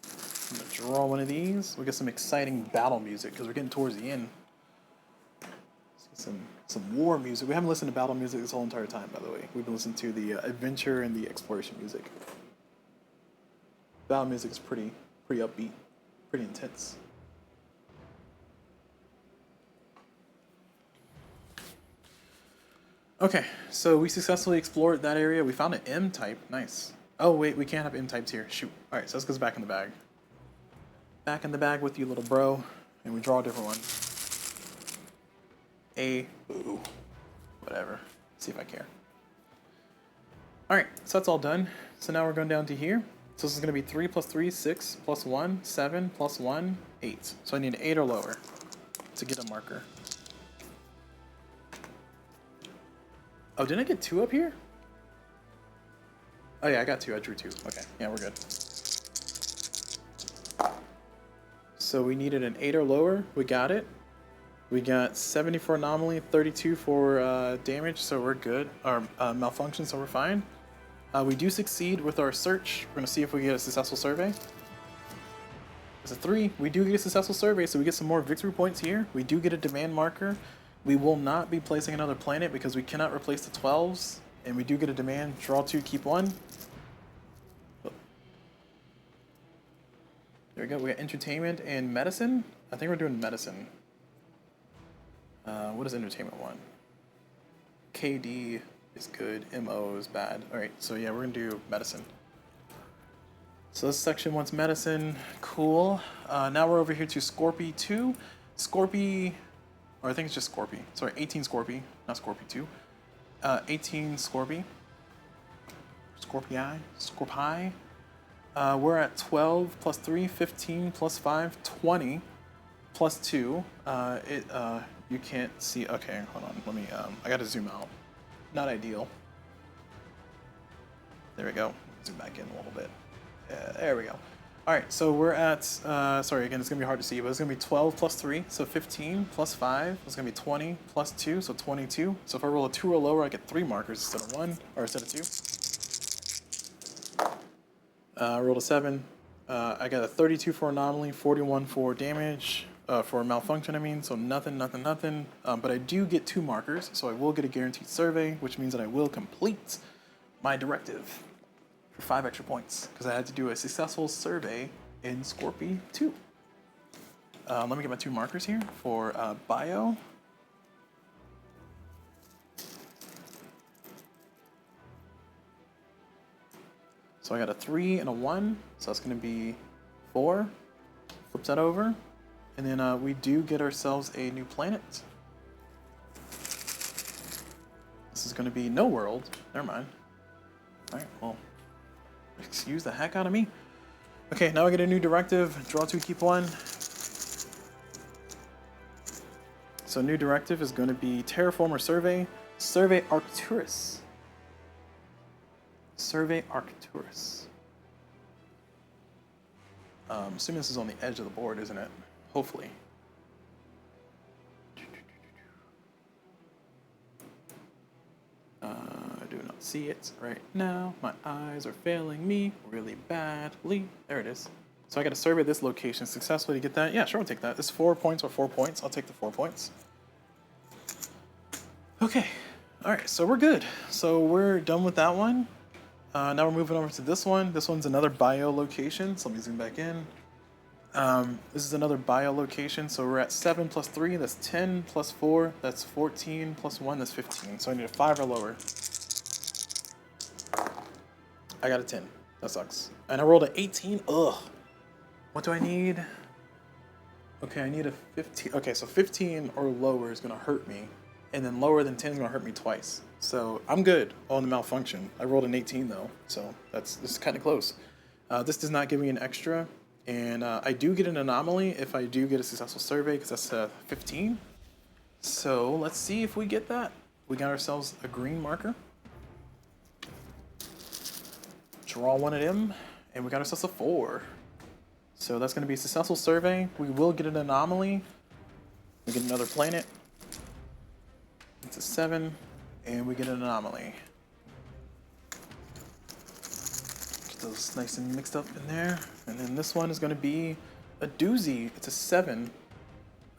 I'm going to draw one of these. We get some exciting battle music because we're getting towards the end. Let's get some war music. We haven't listened to battle music this whole entire time, by the way. We've been listening to the adventure and the exploration music. Battle music is pretty upbeat, pretty intense. Okay, so we successfully explored that area. We found an M type. Nice. Oh, wait, we can't have M types here. Shoot. All right, so this goes back in the bag. Back in the bag with you, little bro. And we draw a different one. Ooh. Whatever. See if I care. All right, so that's all done. So now we're going down to here. So this is going to be 3 plus 3, 6 plus 1, 7 plus 1, 8. So I need an 8 or lower to get a marker. Oh, didn't I get 2 up here? Oh yeah, I got 2. I drew 2. Okay, yeah, we're good. So we needed an 8 or lower. We got it. We got 70 for anomaly, 32 for damage, so we're good. Or malfunction, so we're fine. We do succeed with our search. We're going to see if we get a successful survey. It's a 3. We do get a successful survey, so we get some more victory points here. We do get a demand marker. We will not be placing another planet because we cannot replace the 12s. And we do get a demand. Draw 2, keep 1. There we go. We got entertainment and medicine. I think we're doing medicine. What does entertainment want? KD is good. MO is bad. Alright, so yeah, we're going to do medicine. So this section wants medicine. Cool. Now we're over here to Scorpy 2. Scorpy, or I think it's just Scorpy. Sorry, 18 Scorpy, not Scorpy 2. 18 Scorpy. Scorpii. We're at 12 plus 3, 15 plus 5, 20 plus 2. You can't see. Okay, hold on. Let me. I gotta zoom out. Not ideal. There we go. Zoom back in a little bit. There we go. All right, so we're at. Sorry, again, it's gonna be hard to see, but it's gonna be 12 plus 3, so 15 plus 5. It's gonna be 20 plus 2, so 22. So if I roll a 2 or lower, I get 3 markers instead of 1, or instead of 2. I rolled a 7. I got a 32 for anomaly, 41 for damage, for malfunction, I mean, so nothing. But I do get 2 markers, so I will get a guaranteed survey, which means that I will complete my directive for 5 extra points, because I had to do a successful survey in Scorpy 2. Let me get my 2 markers here for bio. So I got a 3 and a 1, so that's going to be 4. Flip that over. And then we do get ourselves a new planet. This is going to be no world. Never mind. Alright, well, excuse the heck out of me. Okay, now I get a new directive. Draw 2, keep 1. So new directive is going to be terraformer survey. Survey Arcturus. Survey Arcturus. Assuming this is on the edge of the board, isn't it? Hopefully. I do not see it right now. My eyes are failing me really badly. There it is. So I got to survey this location successfully to get that. Yeah, sure, I'll take that. It's 4 points or 4 points. I'll take the 4 points. Okay. All right, so we're good. So we're done with that one. Now we're moving over to this one. This one's another bio location. So let me zoom back in. This is another bio location. So we're at 7 plus 3. That's 10 plus 4. That's 14 plus 1. That's 15. So I need a 5 or lower. I got a 10. That sucks. And I rolled an 18. Ugh. What do I need? Okay, I need a 15. Okay, so 15 or lower is going to hurt me. And then lower than 10 is going to hurt me twice. So I'm good on the malfunction. I rolled an 18 though. So this is kind of close. This does not give me an extra. And I do get an anomaly if I do get a successful survey because that's 15. So let's see if we get that. We got ourselves a green marker. Draw one of them. And we got ourselves a 4. So that's going to be a successful survey. We will get an anomaly. We get another planet. It's a 7. And we get an anomaly. Get those nice and mixed up in there. And then this one is going to be a doozy. It's a 7.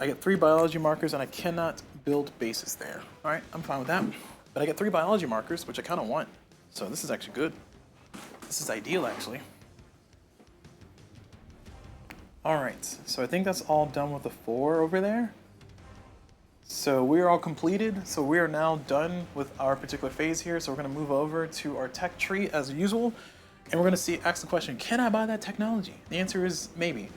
I get 3 biology markers and I cannot build bases there. All right, I'm fine with that. But I get 3 biology markers, which I kind of want. So this is actually good. This is ideal, actually. All right, so I think that's all done with the 4 over there. So we're all completed. So we are now done with our particular phase here. So we're going to move over to our tech tree as usual. And we're going to ask the question, can I buy that technology? The answer is maybe.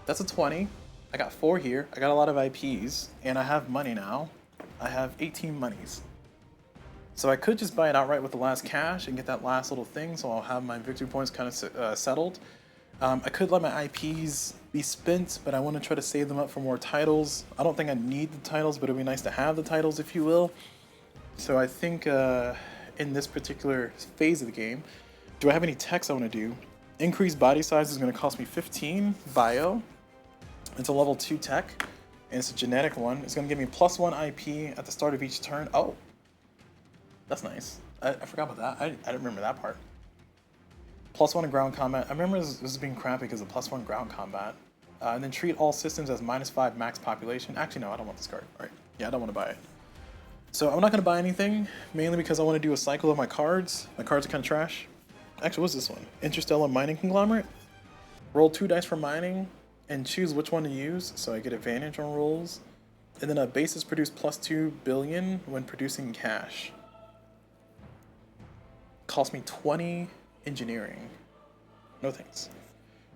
That's a 20. I got 4 here. I got a lot of IPs. And I have money now. I have 18 monies. So I could just buy it outright with the last cash and get that last little thing. So I'll have my victory points kind of settled. I could let my IPs be spent, but I want to try to save them up for more titles. I don't think I need the titles, but it'd be nice to have the titles, if you will. So I think in this particular phase of the game, do I have any techs I want to do? Increased body size is going to cost me 15 bio. It's a level 2 tech, and it's a genetic one. It's going to give me +1 IP at the start of each turn. Oh, that's nice. I forgot about that. I didn't remember that part. +1 in ground combat. I remember this is being crappy because of +1 ground combat. And then treat all systems as -5 max population. Actually, no, I don't want this card. All right. Yeah, I don't want to buy it. So I'm not going to buy anything, mainly because I want to do a cycle of my cards. My cards are kind of trash. Actually, what's this one? Interstellar Mining Conglomerate. Roll 2 dice for mining and choose which one to use so I get advantage on rolls. And then bases produce +2 billion when producing cash. Cost me 20 engineering. No thanks.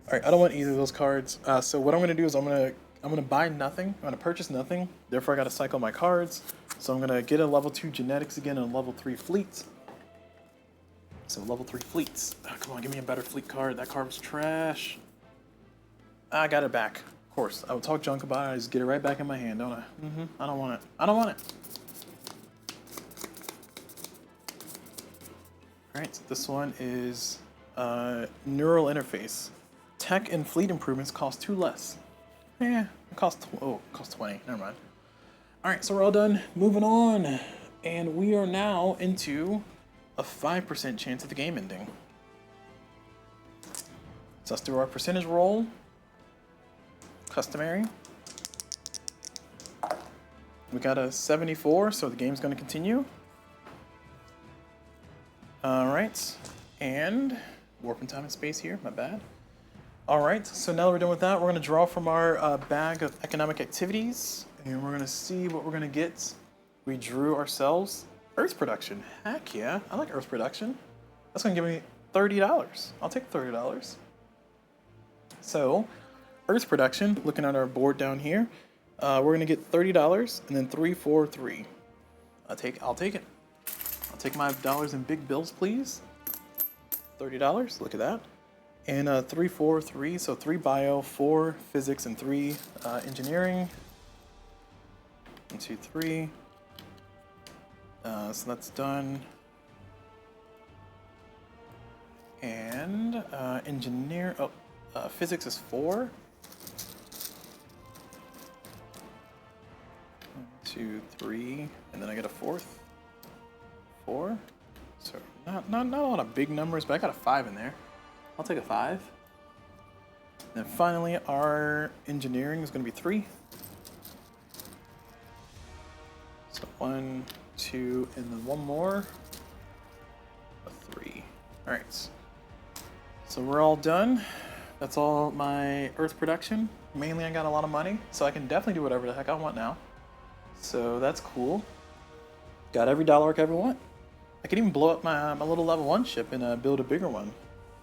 All right, I don't want either of those cards. So what I'm going to do is I'm going to buy nothing. I'm going to purchase nothing. Therefore, I got to cycle my cards. So I'm going to get a level 2 genetics again and a level 3 fleet. So level 3 fleets. Oh, come on, give me a better fleet card. That card was trash. I got it back. Of course, I would talk junk about it. I just get it right back in my hand, don't I? I don't want it. I don't want it. All right, so this one is neural interface. Tech and fleet improvements cost 2 less. It costs 20. Never mind. All right, so we're all done. Moving on, and we are now into a 5% chance of the game ending. So let's do our percentage roll. Customary. We got a 74, so the game's going to continue. All right, and warp in time and space here, my bad. All right, so now that we're done with that, we're going to draw from our bag of economic activities, and we're going to see what we're going to get. We drew ourselves Earth production. Heck yeah, I like Earth production. That's going to give me $30. I'll take $30. So, Earth production, looking at our board down here, we're going to get $30 and then 343. I'll take it. I'll take my dollars in big bills, please. $30, look at that. And 343, so 3 bio, 4 physics, and 3 engineering. 1, 2, 3. So that's done. And Physics is 4. 1, 2, 3, and then I get a 4th. 4. So not a lot of big numbers, but I got a 5 in there. I'll take a 5. And then finally, our engineering is going to be 3. So 1, 2, and then one more. A 3. All right. So we're all done. That's all my Earth production. Mainly, I got a lot of money, so I can definitely do whatever the heck I want now. So that's cool. Got every dollar I could ever want. I could even blow up my little level 1 ship and build a bigger one.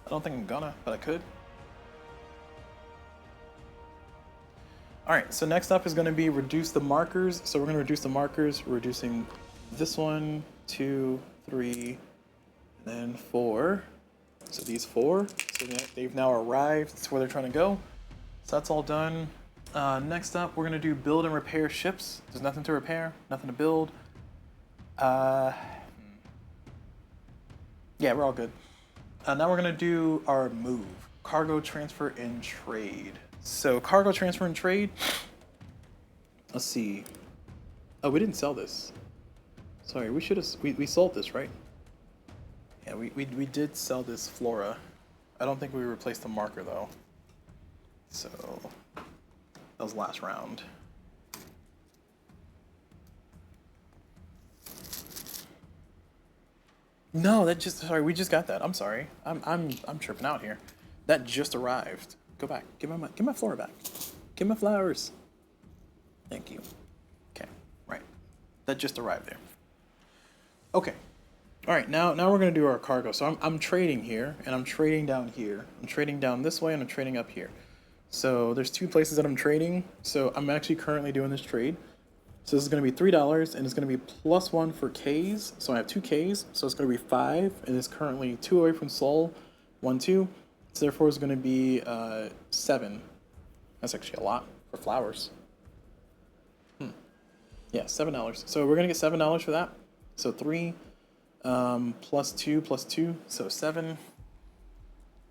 I don't think I'm gonna, but I could. Alright, so next up is going to be reduce the markers. So we're going to reduce the markers. We're reducing this 1, 2, 3, and then 4. So these 4. So they've now arrived. That's where they're trying to go. So that's all done. Next up, we're going to do build and repair ships. There's nothing to repair, nothing to build. Yeah, we're all good. Now we're going to do our move. Cargo transfer and trade. So cargo transfer and trade. Let's see. Oh, we didn't sell this. Sorry, we should have. We sold this, right? Yeah, we did sell this Flora. I don't think we replaced the marker though. So that was last round. No, that just sorry. We just got that. I'm sorry. I'm tripping out here. That just arrived. Go back. Give my Flora back. Give my flowers. Thank you. Okay, right. That just arrived there. Okay. All right, now we're gonna do our cargo. So I'm trading here, and I'm trading down here. I'm trading down this way, and I'm trading up here. So there's 2 places that I'm trading. So I'm actually currently doing this trade. So this is gonna be $3, and it's gonna be +1 for Ks. So I have 2 Ks, so it's gonna be 5, and it's currently 2 away from Sol, 1, 2. So therefore it's gonna be 7. That's actually a lot for flowers. Yeah, $7. So we're gonna get $7 for that. So 3 plus 2 plus 2, so 7.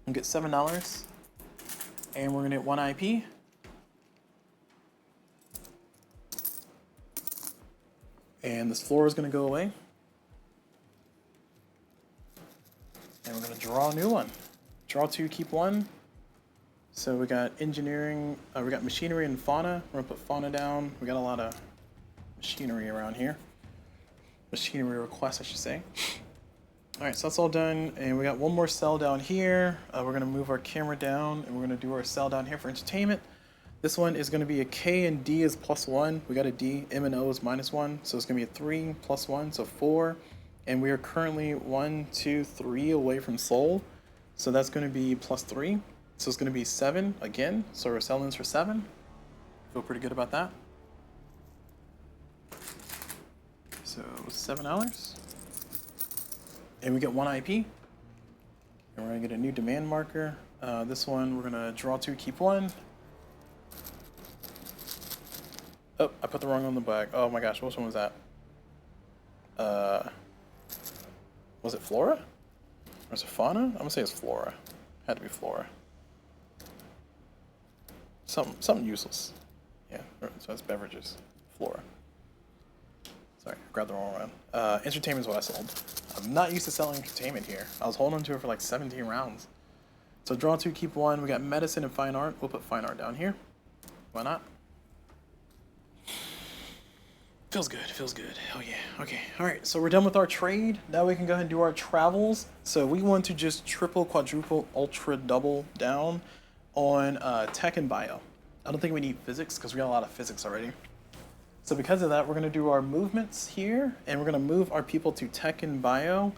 We'll get $7, and we're gonna get 1 IP. And this floor is gonna go away. And we're gonna draw a new one. Draw 2, keep 1. So we got engineering, we got machinery and fauna. We're gonna put fauna down. We got a lot of machinery around here. Machinery requests, I should say. All right, so that's all done. And we got one more cell down here. We're gonna move our camera down, and we're gonna do our cell down here for entertainment. This one is gonna be a K, and D is +1. We got a D, M and O is -1. So it's gonna be a 3 + 1, so 4. And we are currently 1, 2, 3 away from Sol. So that's gonna be +3. So it's gonna be 7 again. So we're selling this for 7. Feel pretty good about that. So $7. And we get 1 IP. And we're gonna get a new demand marker. This one, we're gonna draw 2, keep 1. Oh, I put the wrong one on the back. Oh my gosh, which one was that? Was it Flora? Or was it Fauna? I'm gonna say it's Flora. Had to be Flora. Something useless. Yeah, so that's beverages. Flora. Sorry, I grabbed the wrong one. Entertainment is what I sold. I'm not used to selling entertainment here. I was holding to it for like 17 rounds. So draw 2, keep 1. We got medicine and fine art. We'll put fine art down here. Why not? Feels good, feels good. Hell yeah. Okay, all right, so we're done with our trade. Now we can go ahead and do our travels. So we want to just triple, quadruple, ultra, double down on tech and bio. I don't think we need physics because we got a lot of physics already. So because of that, we're gonna do our movements here, and we're gonna move our people to tech and bio.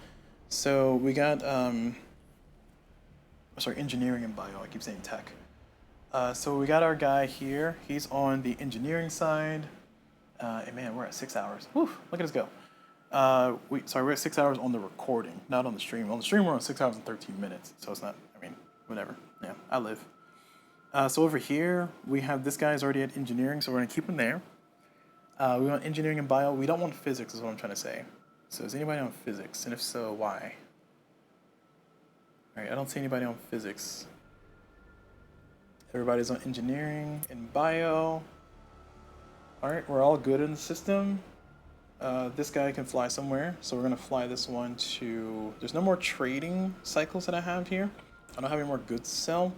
So we got, sorry, engineering and bio, I keep saying tech. So we got our guy here. He's on the engineering side. And man, we're at 6 hours. Whew, look at us go. We're at 6 hours on the recording, not on the stream. On the stream, we're on 6 hours and 13 minutes. So it's not, I mean, whatever. Yeah, I live. So over here, we have this guy's already at engineering, so we're gonna keep him there. We want engineering and bio. We don't want physics is what I'm trying to say. So is anybody on physics? And if so, why? All right, I don't see anybody on physics. Everybody's on engineering and bio. Alright, we're all good in the system. This guy can fly somewhere, so we're gonna fly this one to... There's no more trading cycles that I have here. I don't have any more goods to sell.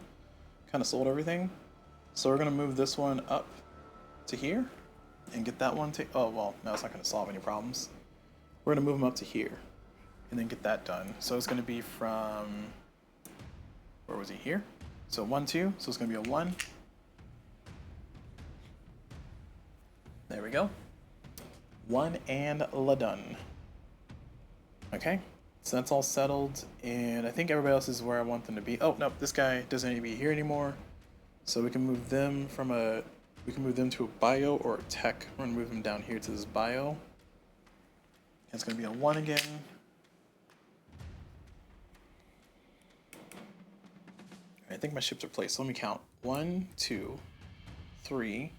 Kind of sold everything. So we're gonna move this one up to here and get that one to... Oh, well, no, it's not gonna solve any problems. We're gonna move them up to here and then get that done. So it's gonna be from... Where was he? Here? So 1, 2, so it's gonna be a 1. There we go. 1 and la done. Okay, so that's all settled, and I think everybody else is where I want them to be. Oh, no, this guy doesn't need to be here anymore. So we can move them from a... We can move them to a bio or a tech. We're gonna move them down here to this bio. It's gonna be a 1 again. I think my ships are placed. So let me count. 1, 2, 3,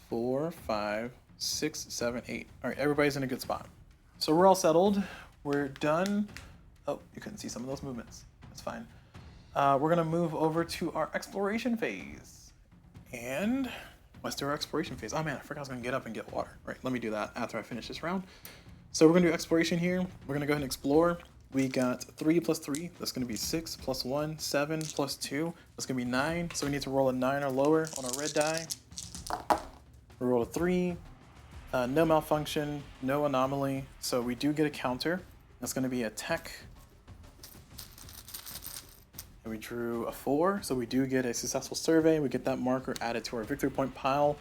4, 5, 6, 7, 8. All right, everybody's in a good spot. So we're all settled. We're done. Oh, you couldn't see some of those movements. That's fine. We're gonna move over to our exploration phase. And let's do our exploration phase. Oh man, I forgot I was gonna get up and get water. Right, let me do that after I finish this round. So we're gonna do exploration here. We're gonna go ahead and explore. We got 3 plus 3, that's gonna be 6 plus 1, 7 plus 2, that's gonna be 9. So we need to roll a 9 or lower on our red die. We roll a 3, no malfunction, no anomaly. So we do get a counter. That's gonna be a tech. And we drew a 4, so we do get a successful survey. We get that marker added to our victory point pile.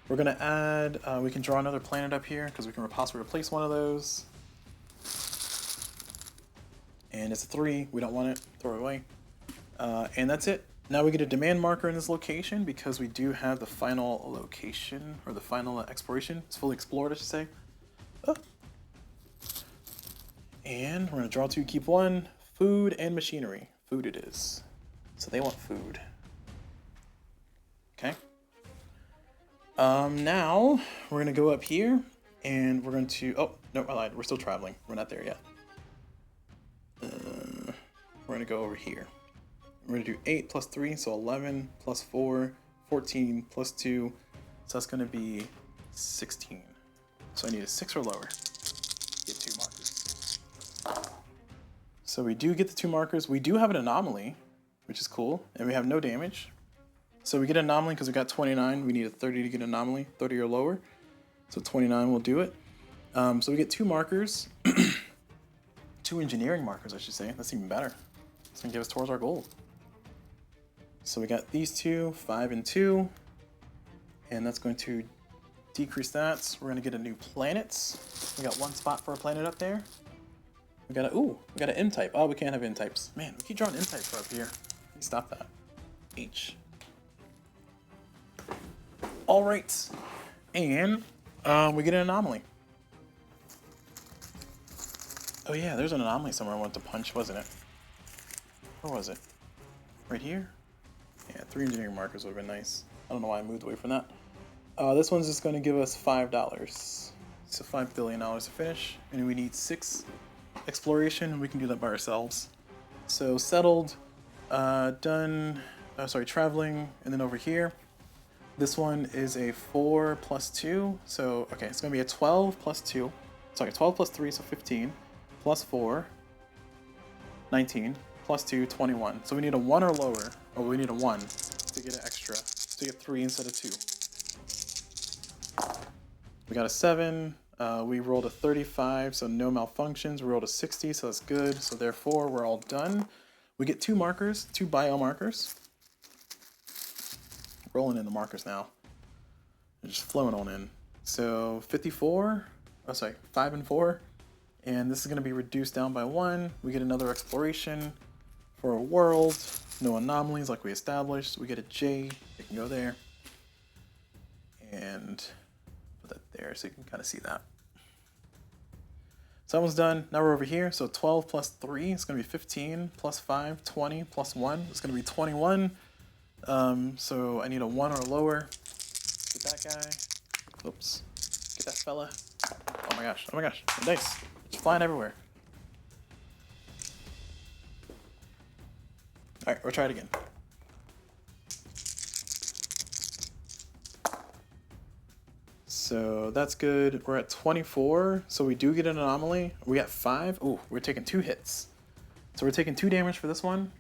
We're gonna add, we can draw another planet up here because we can possibly replace one of those. And it's a 3, we don't want it, throw it away. And that's it. Now we get a demand marker in this location because we do have the final location, or the final exploration. It's fully explored, I should say. Oh. And we're gonna draw 2, keep 1, food and machinery. Food it is. So they want food. Okay. Now we're gonna go up here and we're going to, oh, no, I lied, we're still traveling. We're not there yet. We're gonna go over here. We're gonna do 8 plus 3, so 11 plus 4, 14 plus 2, so that's gonna be 16. So I need a 6 or lower. Get 2 markers. So we do get the 2 markers. We do have an anomaly, which is cool, and we have no damage. So we get an anomaly because we got 29. We need a 30 to get an anomaly, 30 or lower. So 29 will do it. So we get 2 markers. 2 engineering markers, I should say. That's even better. It's gonna give us towards our goal. So we got these 2, 5 and 2, and that's going to decrease that. We're gonna get a new planet. We got 1 spot for a planet up there. We got a, ooh, we got an M type. Oh, we can't have N types. Man, we keep drawing N types up here. Let me stop that. H. All right, and we get an anomaly. Oh yeah, there's an anomaly somewhere I wanted to punch, wasn't it? Where was it? Right here? Yeah, 3 engineering markers would have been nice. I don't know why I moved away from that. This one's just going to give us $5. So $5 billion to finish, and we need 6 exploration, and we can do that by ourselves. So settled, done, traveling, and then over here. This one is a 4 plus 2, so, okay, it's going to be a 12 plus 2. Sorry, 12 plus 3, so 15, plus 4, 19, plus 2, 21. So we need a 1 or lower, or we need a 1 to get an extra, to get 3 instead of 2. We got a 7, we rolled a 35, so no malfunctions. We rolled a 60, so that's good. So therefore, we're all done. We get 2 markers, 2 bio markers. Rolling in the markers now. They're just flowing on in. So 54, oh sorry, 5 and 4. And this is gonna be reduced down by 1. We get another exploration for a world. No anomalies like we established. We get a J, it can go there. And put that there so you can kind of see that. So that one's done. Now we're over here. So 12 plus 3 is gonna be 15, plus 5, 20, plus 1. It's gonna be 21. So I need a 1 or lower. Get that guy. Oops. Get that fella. Oh my gosh. Oh my gosh. The dice. It's flying everywhere. Alright, we'll try it again. So that's good. We're at 24, so we do get an anomaly. We got 5. Ooh, we're taking 2 hits. So we're taking 2 damage for this one.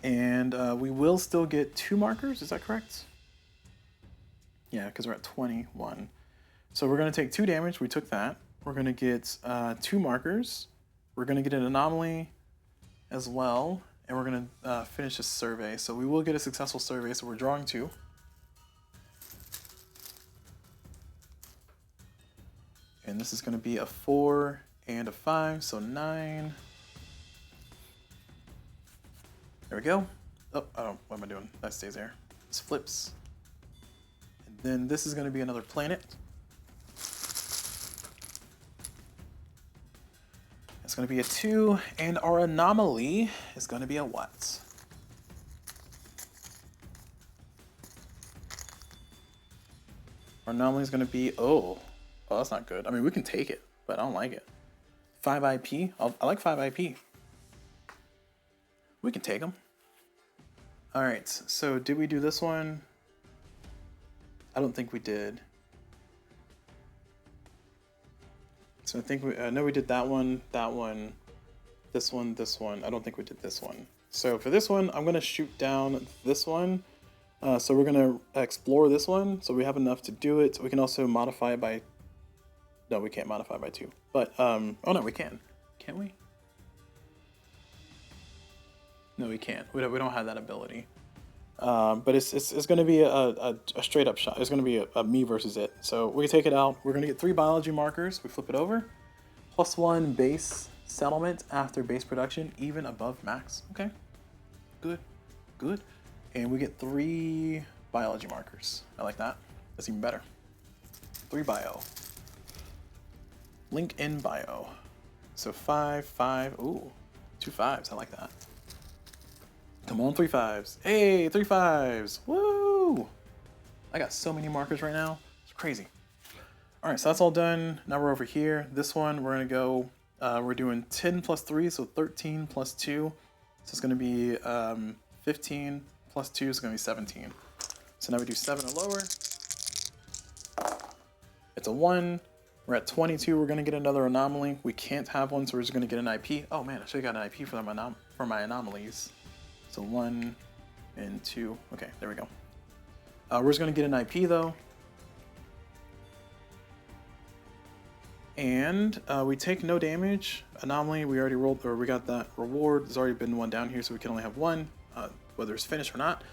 And we will still get 2 markers, is that correct? Yeah, because we're at 21. So we're going to take 2 damage, we took that. We're going to get 2 markers. We're going to get an anomaly as well. And we're going to finish this survey. So we will get a successful survey, so we're drawing 2. And this is going to be a 4 and a 5, so 9. There we go. Oh, what am I doing? That stays there. This flips. And then this is going to be another planet. It's going to be a 2, and our anomaly is going to be a what? Our anomaly is going to be, oh, that's not good. I mean, we can take it, but I don't like it. 5 IP? I like 5 IP. We can take them. Alright, so did we do this one? I don't think we did. So I think I know we did that one, this one, this one. I don't think we did this one. So for this one, I'm going to shoot down this one. So we're going to explore this one, so we have enough to do it. We can also modify it by... No, we can't modify by 2. But, oh no, we can. Can't we? No, we can't. We don't have that ability. But it's going to be a straight up shot. It's going to be a me versus it. So we take it out. We're going to get 3 biology markers. We flip it over. +1 base settlement after base production, even above max. Okay. Good. Good. And we get 3 biology markers. I like that. That's even better. 3 bio. Link in bio. So 5, 5. Ooh, 2 5s. I like that. Come on, 3 5s. Hey, 3 5s. Woo! I got so many markers right now. It's crazy. All right, so that's all done. Now we're over here. This one, we're going to go, we're doing 10 plus 3, so 13 plus 2. So it's going to be 15 plus 2 is going to be 17. So now we do 7 or lower. It's a 1. We're at 22. We're going to get another anomaly. We can't have one, so we're just going to get an IP. Oh man, I should have got an IP for my anomalies. So 1 and 2. Okay, there we go. We're just going to get an IP though. And we take no damage. Anomaly, we already rolled, or we got that reward. There's already been 1 down here, so we can only have 1, whether it's finished or not.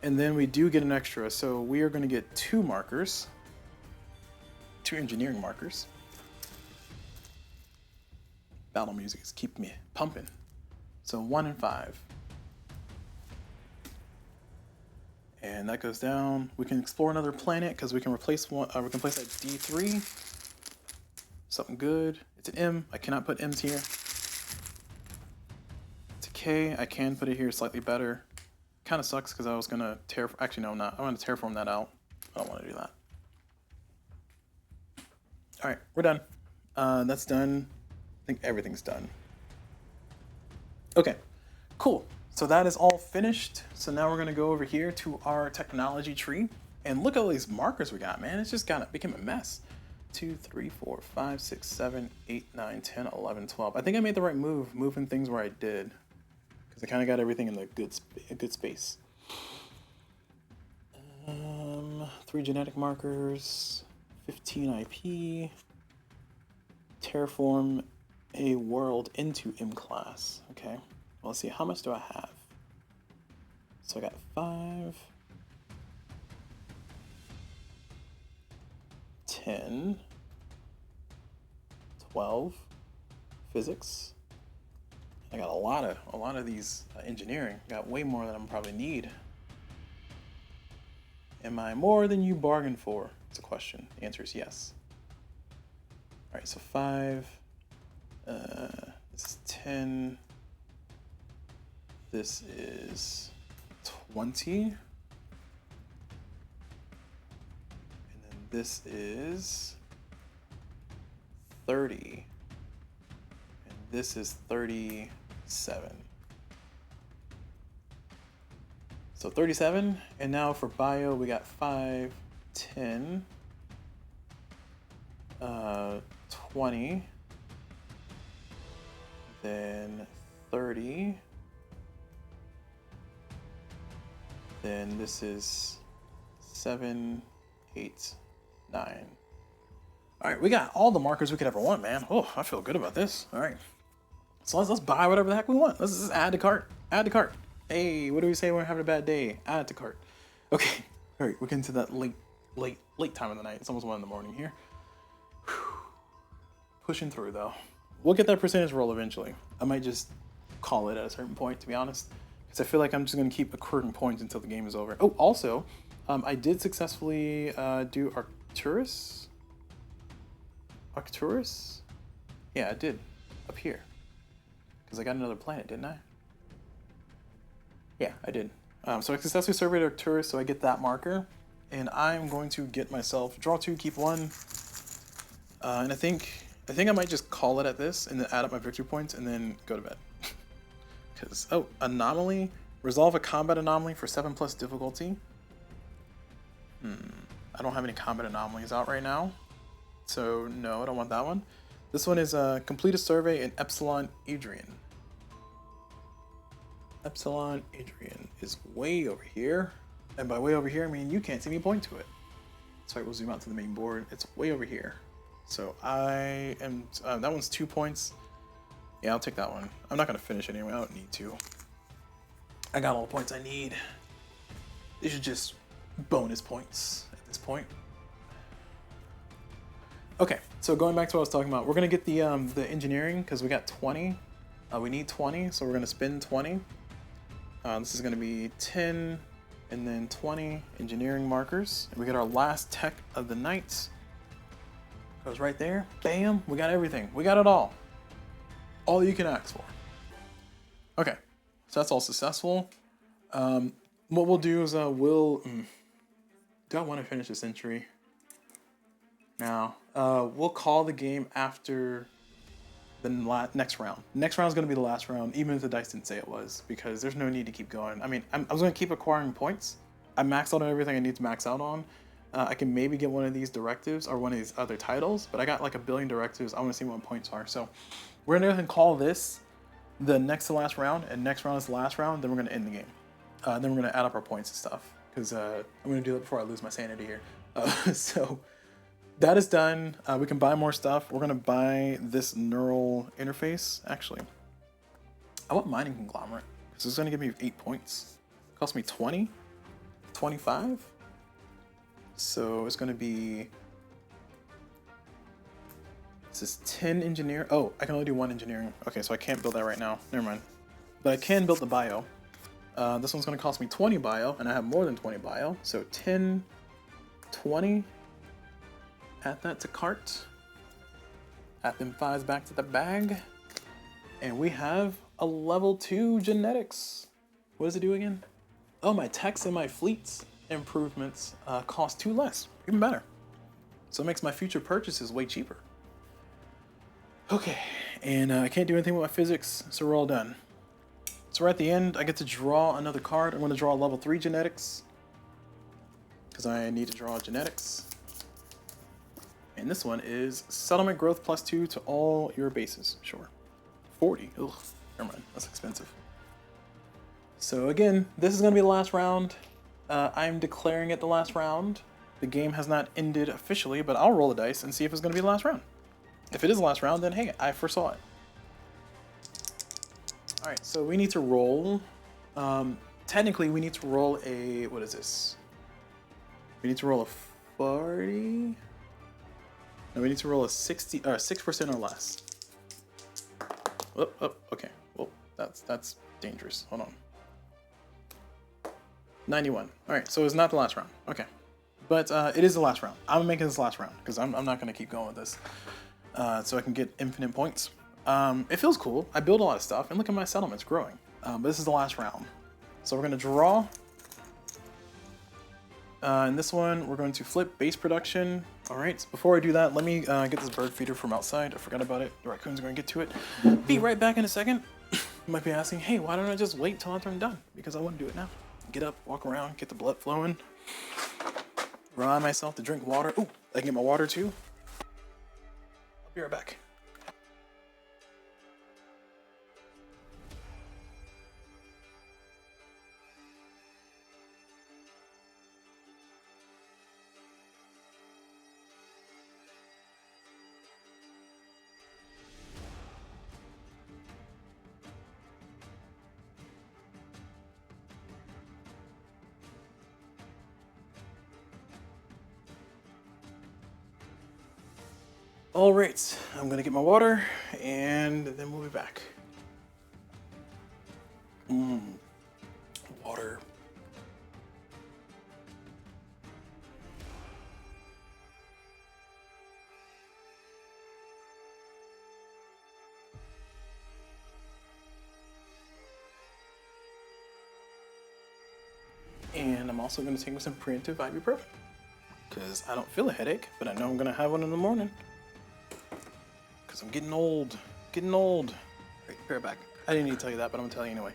And then we do get an extra, so we are going to get 2 markers. 2 engineering markers. Battle music is keeping me pumping. So 1 and 5. And that goes down. We can explore another planet because we can replace one. We can place that D3. Something good. It's an M. I cannot put M's here. It's a K. I can put it here slightly better. Kind of sucks because I was gonna actually no, I'm not. I want to terraform that out. I don't want to do that. All right, we're done. That's done. I think everything's done. Okay, cool. So that is all finished. So now we're gonna go over here to our technology tree and look at all these markers we got, man. It's just became a mess. 2, 3, 4, 5, 6, 7, 8, 9, 10, 11, 12. I think I made the right move, moving things where I did, because I kind of got everything in the good space. 3 genetic markers, 15 IP, terraform a world into M class. Okay, well, let's see, how much do I have? So I got 5, 10, 12 physics. I got a lot of these engineering. Got way more than I'm probably need. Am I more than you bargained for? It's a question. The answer is yes. All right, so 5. This is 10. This is 20. And then this is 30. And this is 37. So 37, and now for bio we got 5, 10, 20, then 30, then this is 7, 8, 9. All right, we got all the markers we could ever want, man. Oh, I feel good about this. All right, so let's buy whatever the heck we want. Let's just add to cart. Add to cart. Hey, what do we say when we're having a bad day? Add to cart. Okay, all right, we're getting to that late time of the night. It's almost 1 in the morning here. Whew. Pushing through though. We'll get that percentage roll eventually. I might just call it at a certain point, to be honest, because I feel like I'm just gonna keep accruing points until the game is over. Oh, also, I did successfully do Arcturus. Arcturus? Yeah, I did up here, because I got another planet, didn't I? Yeah, I did. So I successfully surveyed Arcturus, so I get that marker, and I'm going to get myself draw 2, keep 1, and I think I might just call it at this, and then add up my victory points, and then go to bed. Because anomaly, resolve a combat anomaly for 7+ difficulty. I don't have any combat anomalies out right now, so no, I don't want that one. This one is complete a survey in Epsilon Adrian. Epsilon Adrian is way over here, and by way over here I mean you can't see me point to it. So we'll zoom out to the main board. It's way over here. So I am that one's 2 points. Yeah, I'll take that one. I'm not gonna finish anyway. I don't need to. I got all the points I need. These are just bonus points at this point. Okay, so going back to what I was talking about, we're gonna get the engineering because we got 20. We need 20, so we're gonna spend 20. This is gonna be 10 and then 20 engineering markers. And we get our last tech of the night. Goes right there. Bam! We got everything. We got it all. All you can ask for. Okay, so that's all successful. What we'll do is do I want to finish this entry? Now, we'll call the game after the next round. Next round is going to be the last round, even if the dice didn't say it was, because there's no need to keep going. I mean, I was going to keep acquiring points. I maxed out on everything I need to max out on. I can maybe get one of these directives or one of these other titles, but I got like 1 billion directives. I want to see what my points are. So we're going to go ahead and call this the next to last round, and next round is the last round. Then we're going to end the game. Then we're going to add up our points and stuff, because I'm going to do that before I lose my sanity here. So that is done. We can buy more stuff. We're going to buy this neural interface. Actually, I want mining conglomerate, because it's going to give me 8 points. It cost me 20, 25. So it's going to be, this is 10 engineer. Oh, I can only do 1 engineering. Okay, so I can't build that right now. Never mind. But I can build the bio. This one's going to cost me 20 bio, and I have more than 20 bio. So 10, 20. Add that to cart. Add them 5s back to the bag. And we have a level 2 genetics. What does it do again? Oh, my techs and my fleets improvements cost 2 less. Even better. So it makes my future purchases way cheaper. Okay, and I can't do anything with my physics, so we're all done. So we're at the end. I get to draw another card. I'm going to draw level 3 genetics, because I need to draw genetics. And this one is settlement growth +2 to all your bases. Sure. 40. Ugh, never mind. That's expensive. So again, this is going to be the last round. I'm declaring it the last round. The game has not ended officially, but I'll roll the dice and see if it's going to be the last round. If it is the last round, then hey, I foresaw it. Alright, so we need to roll. Technically, we need to roll a... What is this? We need to roll a 40... No, we need to roll a 60, 6% or less. Oh, okay. Well, that's dangerous. Hold on. 91. All right, so it's not the last round. Okay, but it is the last round. I'm making this last round because I'm not gonna keep going with this. So I can get infinite points. It feels cool. I build a lot of stuff, and look at my settlements growing. But this is the last round. So we're gonna draw. In this one, we're going to flip base production. All right, so before I do that, let me get this bird feeder from outside. I forgot about it. The raccoons are going to get to it. Be right back in a second. You might be asking, hey, why don't I just wait till after I'm done? Because I want to do it now. Get up, walk around, get the blood flowing. Remind myself to drink water. Ooh, I can get my water too. I'll be right back. All right, I'm gonna get my water and then we'll be back. Water. And I'm also gonna take me some preemptive ibuprofen because I don't feel a headache, but I know I'm gonna have one in the morning. Because I'm getting old. Getting old. Right, be right back. I didn't need to tell you that, but I'm gonna tell you anyway.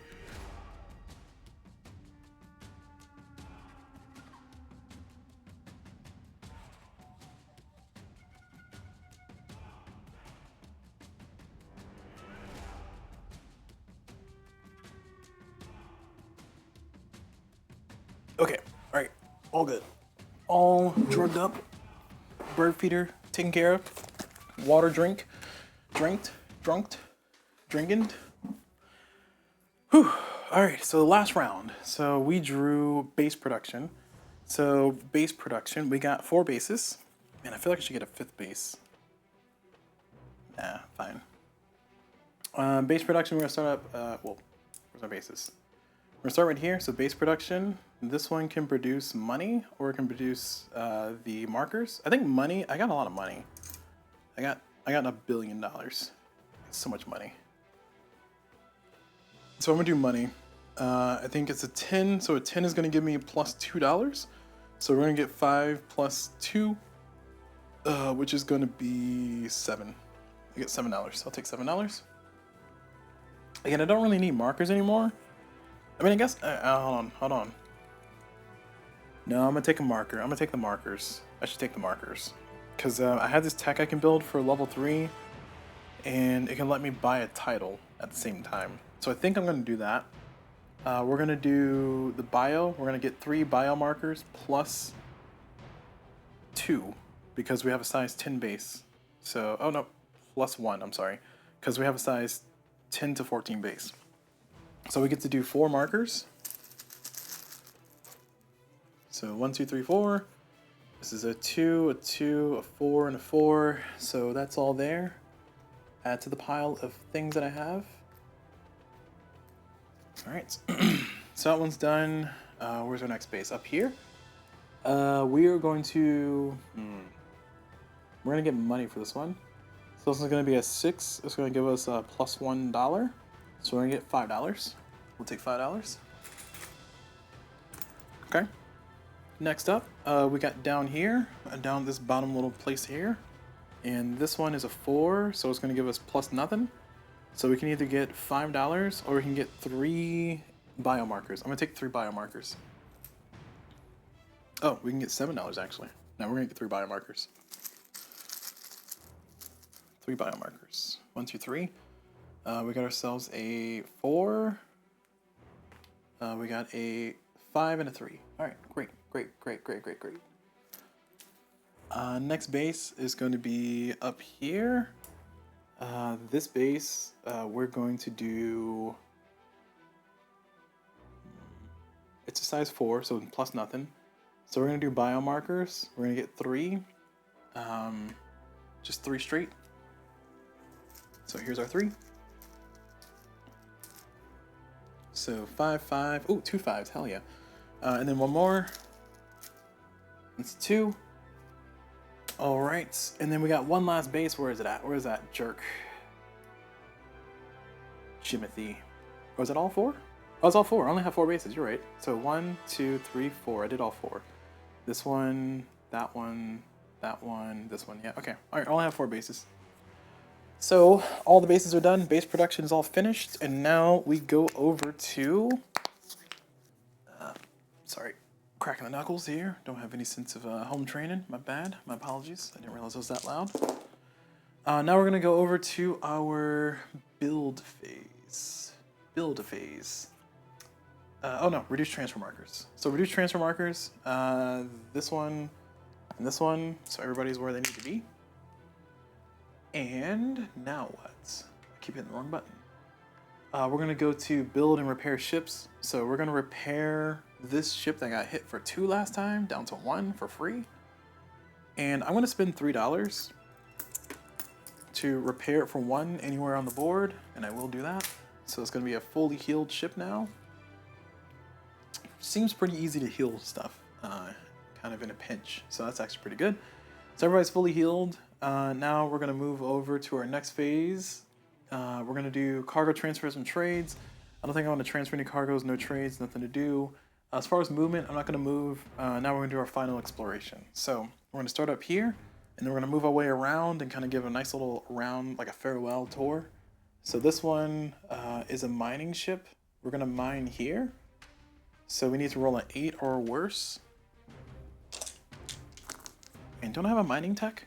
Okay, alright. All good. All drugged up. Bird feeder taken care of. Water drinking. Whew. Alright, so the last round. So we drew base production. So base production, we got 4 bases. Man, I feel like I should get a 5th base. Nah, fine. Base production, we're gonna start up, well, where's our bases? We're gonna start right here, so base production. This one can produce money, or it can produce the markers. I think money, I got a lot of money. I got $1 billion. That's so much money. So I'm gonna do money. I think it's a 10, so a 10 is gonna give me plus $2. So we're gonna get 5 plus 2, which is gonna be 7. I get $7. I'll take $7. Again, I don't really need markers anymore. I mean, I guess, hold on. No, I'm gonna take a marker. I'm gonna take the markers. I should take the markers. Because I have this tech I can build for level 3, and it can let me buy a title at the same time. So I think I'm gonna do that. We're gonna do the bio. We're gonna get 3 bio markers plus 2, because we have a size 10 base. So, oh no, plus 1, I'm sorry. Because we have a size 10 to 14 base. So we get to do 4 markers. So 1, 2, 3, 4. This is a 2, a 2, a 4, and a 4. So that's all there. Add to the pile of things that I have. All right. So that one's done. Where's our next base? Up here. We are going to. We're gonna get money for this one. So this is gonna be a 6. It's gonna give us a plus $1. So we're gonna get $5. We'll take $5. Okay. Next up, we got down here, down this bottom little place here. And this one is a 4, so it's gonna give us plus nothing. So we can either get $5 or we can get 3 biomarkers. I'm gonna take 3 biomarkers. Oh, we can get $7 actually. Now we're gonna get 3 biomarkers. 3 biomarkers. 1, 2, 3. We got ourselves a 4. We got a 5 and a 3. All right, great. Next base is going to be up here. This base, we're going to do. It's a size 4, so plus nothing. So we're gonna do biomarkers. We're gonna get 3. Just 3 straight. So here's our 3. So 5, 5. Ooh, 2 5s. Hell yeah. And then one more. It's 2. All right. And then we got one last base. Where is it at? Where is that jerk? Jimothy. Was it all 4? Oh, it's all 4. I only have 4 bases. You're right. So 1, 2, 3, 4. I did all 4. This one, that one, that one, this one. Yeah. Okay. All right. I only have 4 bases. So all the bases are done. Base production is all finished, and now we go over to Sorry, cracking the knuckles here. Don't have any sense of home training. My bad. My apologies. I didn't realize it was that loud. Now we're gonna go over to our build phase. Build phase. Oh no, reduce transfer markers. So reduce transfer markers. This one and this one, so everybody's where they need to be. And now what? I keep hitting the wrong button. We're gonna go to build and repair ships. So we're gonna repair this ship that got hit for 2 last time down to 1 for free. And I'm gonna spend $3 to repair it for 1 anywhere on the board, and I will do that. So it's gonna be a fully healed ship now. Seems pretty easy to heal stuff, kind of in a pinch. So that's actually pretty good. So everybody's fully healed. Now we're gonna move over to our next phase. We're gonna do cargo transfers and trades. I don't think I want to transfer any cargoes, no trades, nothing to do. As far as movement, I'm not gonna move. Now we're gonna do our final exploration. So we're gonna start up here, and then we're gonna move our way around and kind of give a nice little round, like a farewell tour. So this one is a mining ship. We're gonna mine here. So we need to roll an 8 or worse. And don't I have a mining tech?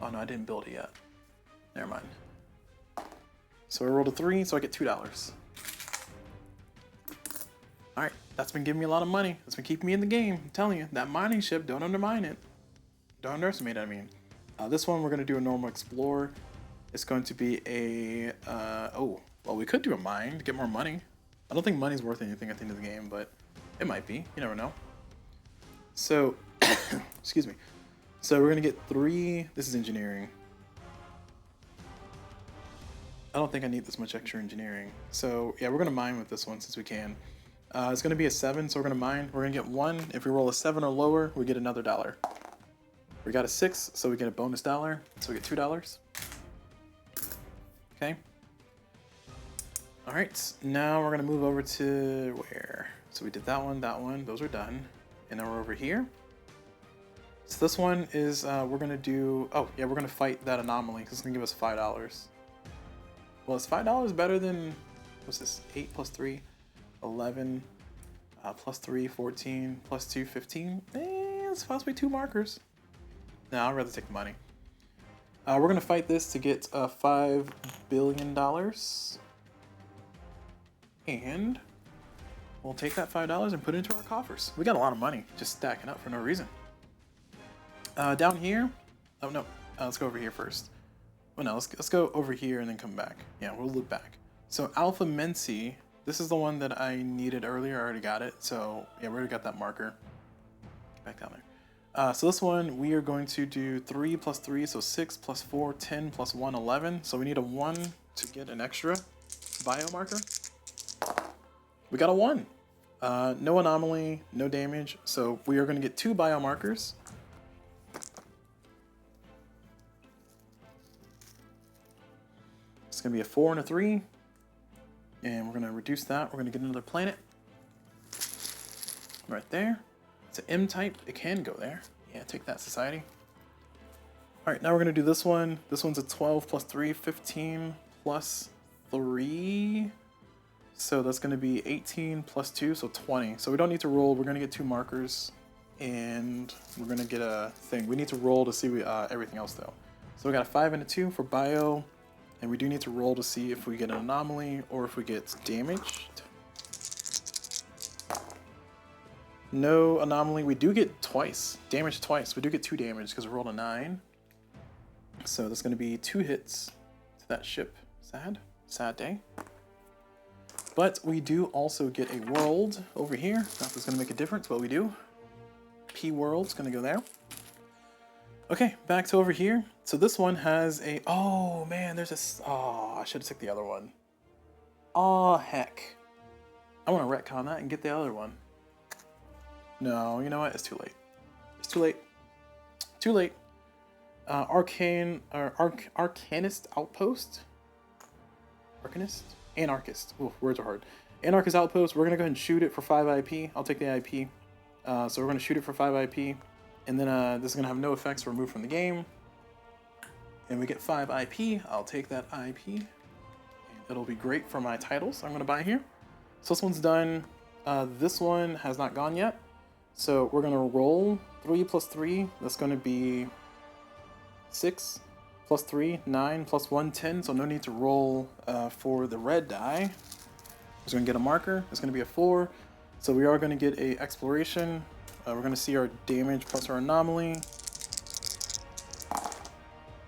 Oh no, I didn't build it yet. Never mind. So I rolled a 3, so I get $2. Alright, that's been giving me a lot of money. That's been keeping me in the game. I'm telling you, that mining ship, don't undermine it. Don't underestimate it, I mean. This one, we're going to do a normal explorer. It's going to be a... oh, well, we could do a mine to get more money. I don't think money's worth anything at the end of the game, but it might be. You never know. So, excuse me. So we're going to get 3... This is engineering. I don't think I need this much extra engineering. So, yeah, we're going to mine with this one since we can. It's going to be a 7, so we're going to mine. We're going to get 1. If we roll a 7 or lower, we get another $1. We got a 6, so we get a bonus $1. So we get $2. Okay. Alright, now we're going to move over to where? So we did that one, those are done. And now we're over here. So this one is, we're going to do, oh yeah, we're going to fight that anomaly because it's going to give us $5. Well, is $5 better than, what's this, 8 plus 3, 11, plus 3, 14, plus 2, 15? It's possibly 2 markers. No, I'd rather take the money. We're going to fight this to get $5 billion. And we'll take that $5 and put it into our coffers. We got a lot of money just stacking up for no reason. Down here, oh no, let's go over here first. Well, no, let's go over here and then come back. Yeah, we'll loop back. So Alpha Mensi, this is the one that I needed earlier. I already got it. So yeah, we already got that marker. Back down there. So this one, we are going to do 3 plus 3, so 6 plus 4, 10 plus 1, 11. So we need a 1 to get an extra biomarker. We got a 1. No anomaly, no damage. So we are going to get 2 biomarkers. It's going to be a 4 and a 3. And we're going to reduce that. We're going to get another planet. Right there. It's an M type. It can go there. Yeah, take that, society. Alright, now we're going to do this one. This one's a 12 plus 3, 15 plus 3. So that's going to be 18 plus 2, so 20. So we don't need to roll. We're going to get 2 markers. And we're going to get a thing. We need to roll to see everything else, though. So we got a 5 and a 2 for bio. And we do need to roll to see if we get an anomaly or if we get damaged. No anomaly. We do get twice. Damage twice. We do get 2 damage because we rolled a 9. So that's going to be 2 hits to that ship. Sad. Sad day. But we do also get a world over here. Not that it's going to make a difference, but we do. P world's going to go there. Okay, back to over here. So this one has a... Oh, man, there's a... Oh, I should have took the other one. Oh, heck. I want to retcon that and get the other one. No, you know what? It's too late. It's too late. Too late. Arcanist Outpost? Arcanist? Anarchist. Ooh, words are hard. Anarchist Outpost. We're going to go ahead and shoot it for 5 IP. I'll take the IP. So we're going to shoot it for 5 IP. And then this is going to have no effects removed from the game. And we get 5 IP. I'll take that IP. It'll be great for my titles I'm going to buy here. So this one's done. This one has not gone yet. So we're gonna roll 3 plus 3. That's gonna be 6 plus 3, 9 plus 1, 10. So no need to roll for the red die. We're gonna get a marker. It's gonna be a 4. So we are gonna get a exploration. We're gonna see our damage plus our anomaly.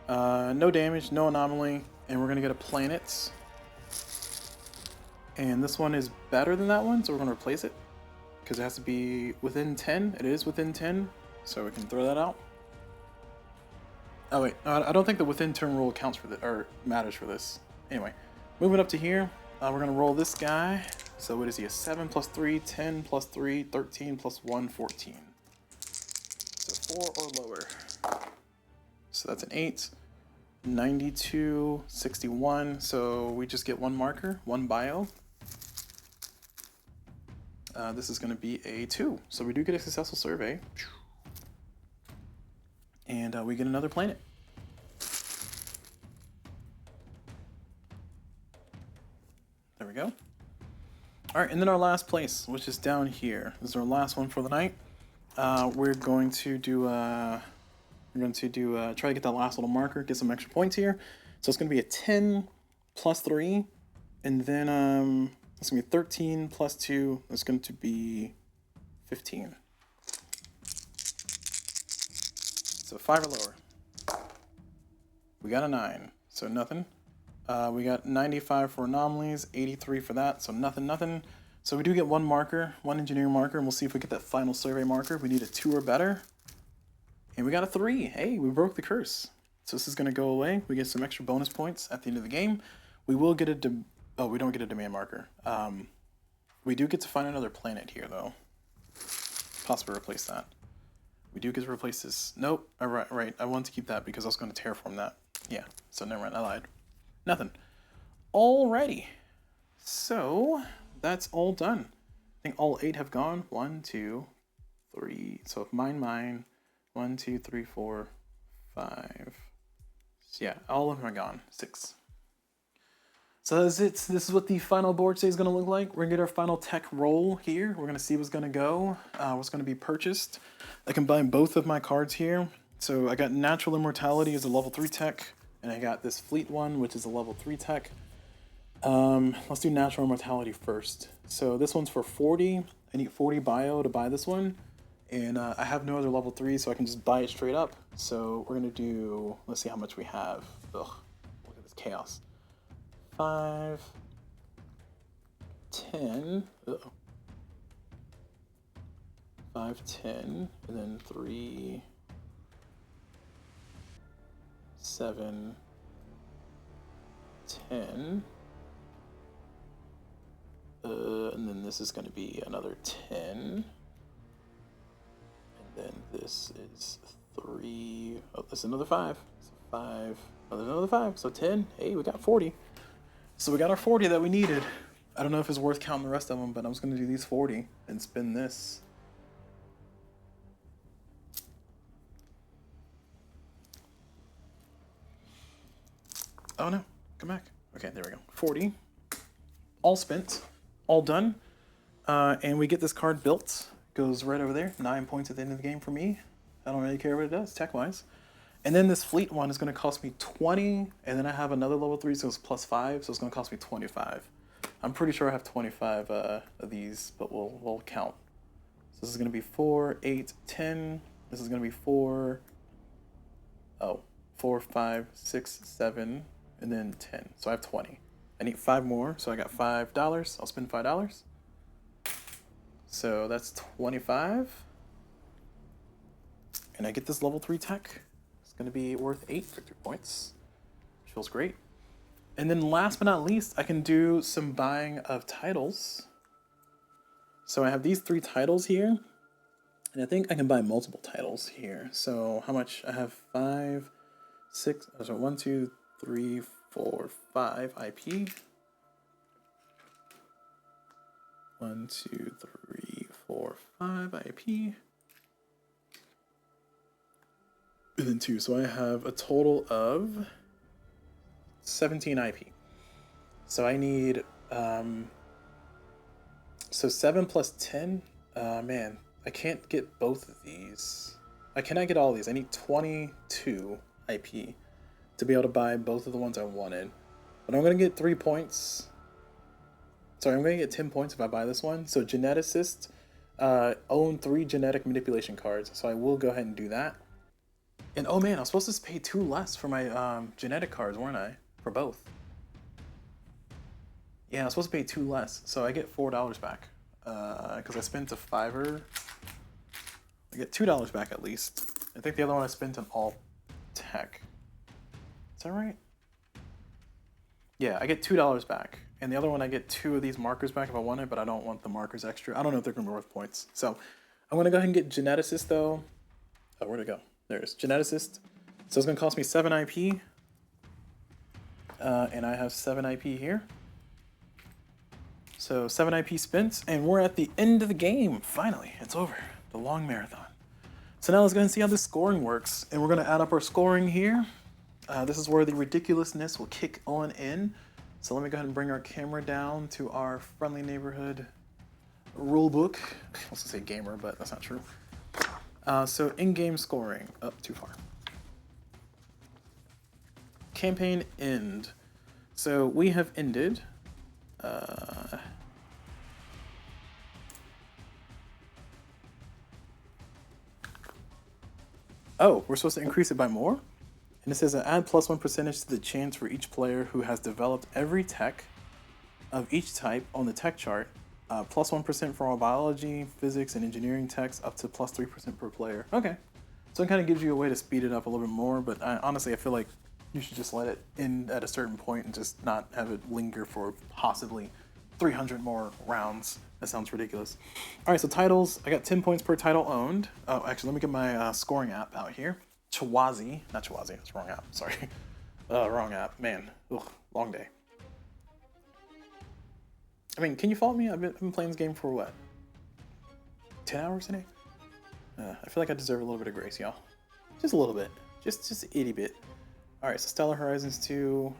No damage, no anomaly, and we're gonna get a planet. And this one is better than that one, so we're gonna replace it because it has to be within 10. It is within 10, so we can throw that out. Oh wait, I don't think the within turn rule counts for or matters for this. Anyway, moving up to here, we're gonna roll this guy. So what is he? A 7 plus 3, 10 plus 3, 13 plus 1, 14. So 4 or lower. So that's an 8. 92, 61. So we just get one marker, one bio. This is going to be a 2. So we do get a successful survey. And we get another planet. There we go. All right, and then our last place, which is down here. This is our last one for the night. We're going to do try to get that last little marker, get some extra points here. So it's going to be a 10 plus 3, and then it's going to be 13 plus 2. That's going to be 15. So 5 or lower. We got a 9, so nothing. We got 95 for anomalies, 83 for that, so nothing. So we do get one marker, one engineering marker, and we'll see if we get that final survey marker. We need a 2 or better. And we got a 3. Hey, we broke the curse. So this is going to go away. We get some extra bonus points at the end of the game. We will get a... Oh, we don't get a demand marker. We do get to find another planet here, though. Possibly replace that. We do get to replace this. Nope. Right. I wanted to keep that because I was going to terraform that. Yeah. So never mind. I lied. Nothing. Alrighty. So that's all done. I think all 8 have gone. 1, 2, 3. So if mine. 1, 2, 3, 4, 5. Yeah, all of them are gone. 6. So that's it. This is what the final board state is going to look like. We're going to get our final tech roll here. We're going to see what's going to go, what's going to be purchased. I combine both of my cards here. So I got Natural Immortality as a level 3 tech, and I got this Fleet one, which is a level 3 tech. Let's do Natural Immortality first. So this one's for 40. I need 40 bio to buy this one. And I have no other level 3, so I can just buy it straight up. So we're going to do, let's see how much we have. Ugh, look at this chaos. 5, 10, uh-oh. 5, 10, and then 3, 7, 10. And then this is going to be another 10. Then this is 3. Oh, this is another 5. So 5. Oh, there's another 5. So 10. Hey, we got 40. So we got our 40 that we needed. I don't know if it's worth counting the rest of them, but I'm just going to do these 40 and spin this. Oh no, come back. Okay, there we go. 40. All spent. All done. And we get this card built. Goes right over there. 9 points at the end of the game for me. I don't really care what it does, tech-wise. And then this Fleet one is going to cost me 20, and then I have another level 3, so it's plus 5, so it's going to cost me 25. I'm pretty sure I have 25 of these, but we'll count. So this is going to be 4, 8, 10. This is going to be 4, 5, 6, 7, and then 10. So I have 20. I need 5 more, so I got $5. I'll spend $5. So that's 25. And I get this level 3 tech. It's going to be worth 8 victory points, which feels great. And then last but not least, I can do some buying of titles. So I have these 3 titles here. And I think I can buy multiple titles here. So how much? I have 5, 6, so 1, 2, 3, 4, 5 IP. 1, 2, 3, 4, 5 IP. And then 2. So I have a total of 17 IP. So I need So 7 plus 10? Man, I can't get both of these. I cannot get all of these. I need 22 IP to be able to buy both of the ones I wanted. But I'm going to get 3 points. Sorry, I'm going to get 10 points if I buy this one. So geneticists own 3 genetic manipulation cards. So I will go ahead and do that. And oh man, I was supposed to pay 2 less for my genetic cards, weren't I? For both. Yeah, I was supposed to pay 2 less. So I get $4 back. Because I spent a $5. I get $2 back at least. I think the other one I spent on all tech. Is that right? Yeah, I get $2 back. And the other one I get 2 of these markers back if I want it, but I don't want the markers extra. I don't know if they're going to be worth points. So I'm going to go ahead and get Geneticist though. Oh, where'd it go? There it is. Geneticist. So it's going to cost me 7 IP. And I have 7 IP here. So 7 IP spent, and we're at the end of the game. Finally, it's over. The long marathon. So now let's go and see how this scoring works. And we're going to add up our scoring here. This is where the ridiculousness will kick on in. So let me go ahead and bring our camera down to our friendly neighborhood rulebook. I was going to say gamer, but that's not true. So in-game scoring. Oh, too far. Campaign end. So we have ended. Oh, we're supposed to increase it by more? And it says add +1 percentage to the chance for each player who has developed every tech of each type on the tech chart. +1% for all biology, physics, and engineering techs, up to +3% per player. Okay. So it kind of gives you a way to speed it up a little bit more, but honestly, I feel like you should just let it end at a certain point and just not have it linger for possibly 300 more rounds. That sounds ridiculous. All right, so titles. I got 10 points per title owned. Oh, actually, let me get my scoring app out here. Chawazi, not Chawazi, that's the wrong app, sorry. Wrong app, man, ugh, long day. I mean, can you follow me? I've been playing this game for what? 10 hours today? I feel like I deserve a little bit of grace, y'all. Just a little bit, just an itty bit. All right, so Stellar Horizons 2.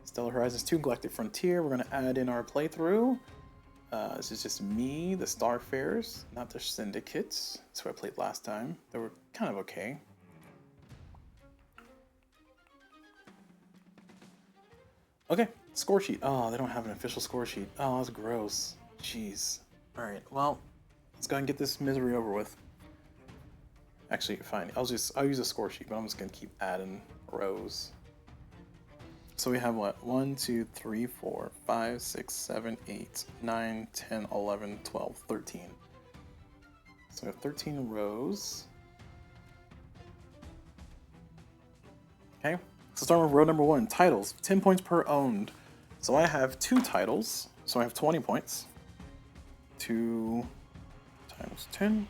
Stellar Horizons 2, Galactic Frontier. We're gonna add in our playthrough. This is just me, the Starfarers, not the Syndicates. That's what I played last time. They were kind of okay. Okay, score sheet. Oh, they don't have an official score sheet. Oh, that's gross. Jeez. All right, well, let's go and get this misery over with. Actually, fine. I'll use a score sheet, but I'm just gonna keep adding rows. So we have what? 1, 2, 3, 4, 5, 6, 7, 8, 9, 10, 11, 12, 13. So we have 13 rows. Okay, so start with row number 1, titles, 10 points per owned. So I have 2 titles, so I have 20 points. 2 times 10.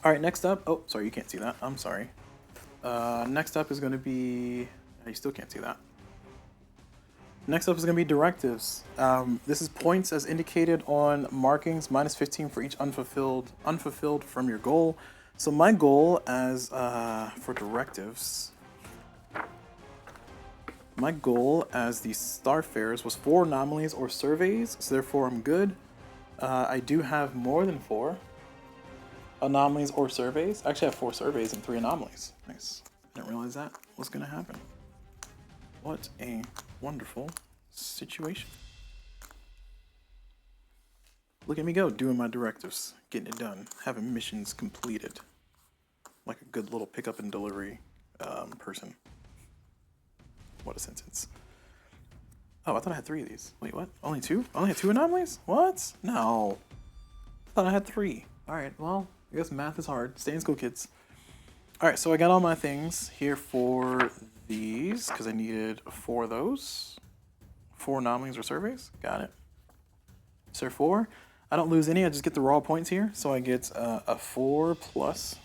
All right, next up, oh, sorry, you can't see that, I'm sorry. Next up is gonna be, you still can't see that. Next up is going to be directives. This is points as indicated on markings, -15 for each unfulfilled from your goal. So my goal as for directives, my goal as the Starfarers was 4 anomalies or surveys, so therefore I'm good. I do have more than 4 anomalies or surveys. I actually have 4 surveys and 3 anomalies. Nice. Didn't realize that was going to happen. What a wonderful situation. Look at me go, doing my directives, getting it done, having missions completed. Like a good little pickup and delivery person. What a sentence. Oh, I thought I had 3 of these. Wait, what? Only 2? I only had 2 anomalies? What? No. I thought I had 3. Alright, well, I guess math is hard. Stay in school, kids. Alright, so I got all my things here for these, because I needed 4 of those. 4 anomalies or surveys. Got it. So 4. I don't lose any, I just get the raw points here. So I get a 4 plus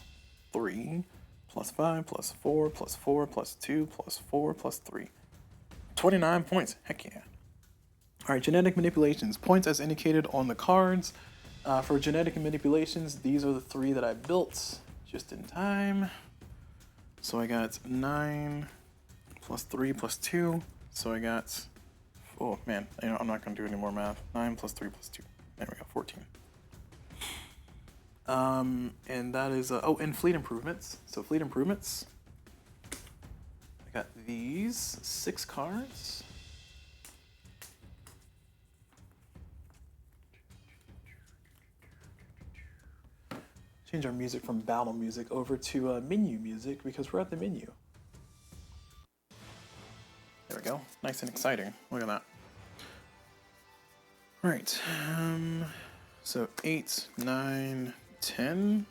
3 plus 5 plus 4 plus 4 plus 2 plus 4 plus 3. 29 points. Heck yeah. Alright, genetic manipulations. Points as indicated on the cards. For genetic manipulations, these are the 3 that I built just in time. So I got 9 plus 3 plus 2. So I got Oh man, you know, I'm not gonna do any more math. 9 plus 3 plus 2. There we go, 14. And that is, oh, and fleet improvements. So fleet improvements. I got these 6 cards. Change our music from battle music over to menu music because we're at the menu. There we go. Nice and exciting. Look at that. All right. So 8, 9, 10,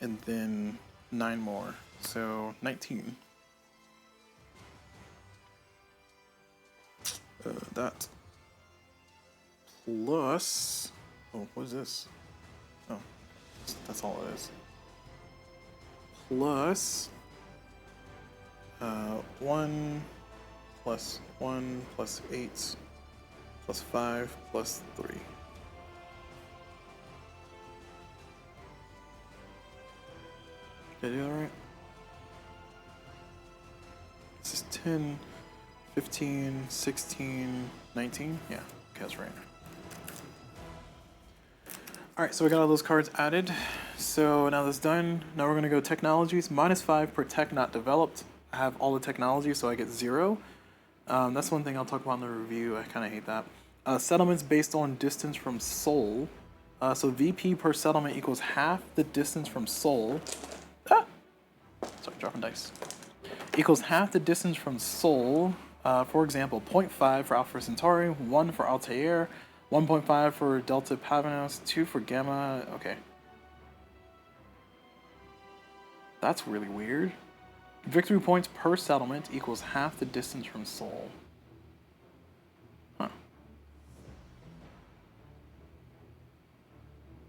and then 9 more. So 19. That plus. Oh, what is this? Oh, that's all it is. Plus 1 plus 1 plus 8 plus 5 plus 3. Did I do that right? This is 10, 15, 16, 19? Yeah, okay, that's right. Alright, so we got all those cards added. So now that's done. Now we're gonna go technologies. -5 per tech not developed. I have all the technology, so I get 0. That's one thing I'll talk about in the review. I kind of hate that. Settlements based on distance from Sol. So VP per settlement equals half the distance from Sol. Ah! Sorry, dropping dice. Equals half the distance from Sol. For example, 0.5 for Alpha Centauri, 1 for Altair, 1.5 for Delta Pavanos, 2 for Gamma. Okay. That's really weird. Victory points per settlement equals half the distance from Sol. Huh.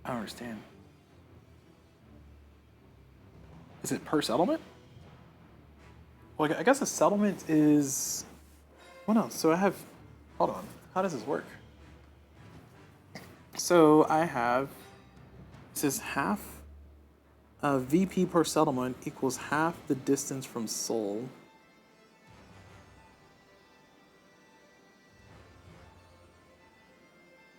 I don't understand. Is it per settlement? Well, I guess a settlement is... Well, no, so I have... Hold on. How does this work? So I have... It says half... VP per settlement equals half the distance from Sol.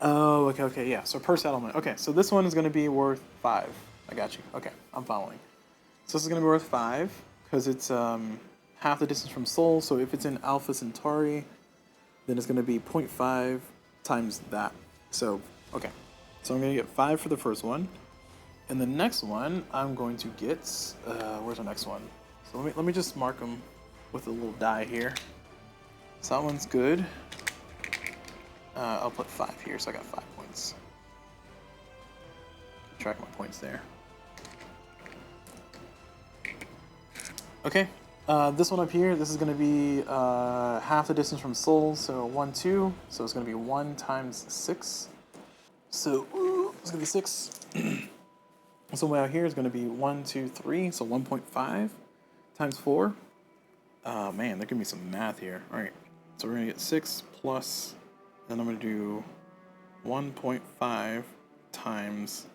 Oh, okay, yeah. So per settlement. Okay, so this one is going to be worth 5. I got you. Okay, I'm following. So this is going to be worth 5 because it's half the distance from Sol. So if it's in Alpha Centauri, then it's going to be 0.5 times that. So, okay. So I'm going to get 5 for the first one. And the next one, I'm going to get, where's the next one? So let me just mark them with a little die here. So that one's good. I'll put 5 here, so I got 5 points. Track my points there. Okay, this one up here, this is going to be half the distance from Sol, so 1, 2. So it's going to be 1 times 6. So it's going to be 6. So way out here is going to be 1, 2, 3, so 1.5 times 4. Man, there can be some math here. All right, so we're going to get 6 plus, then I'm going to do 1.5 times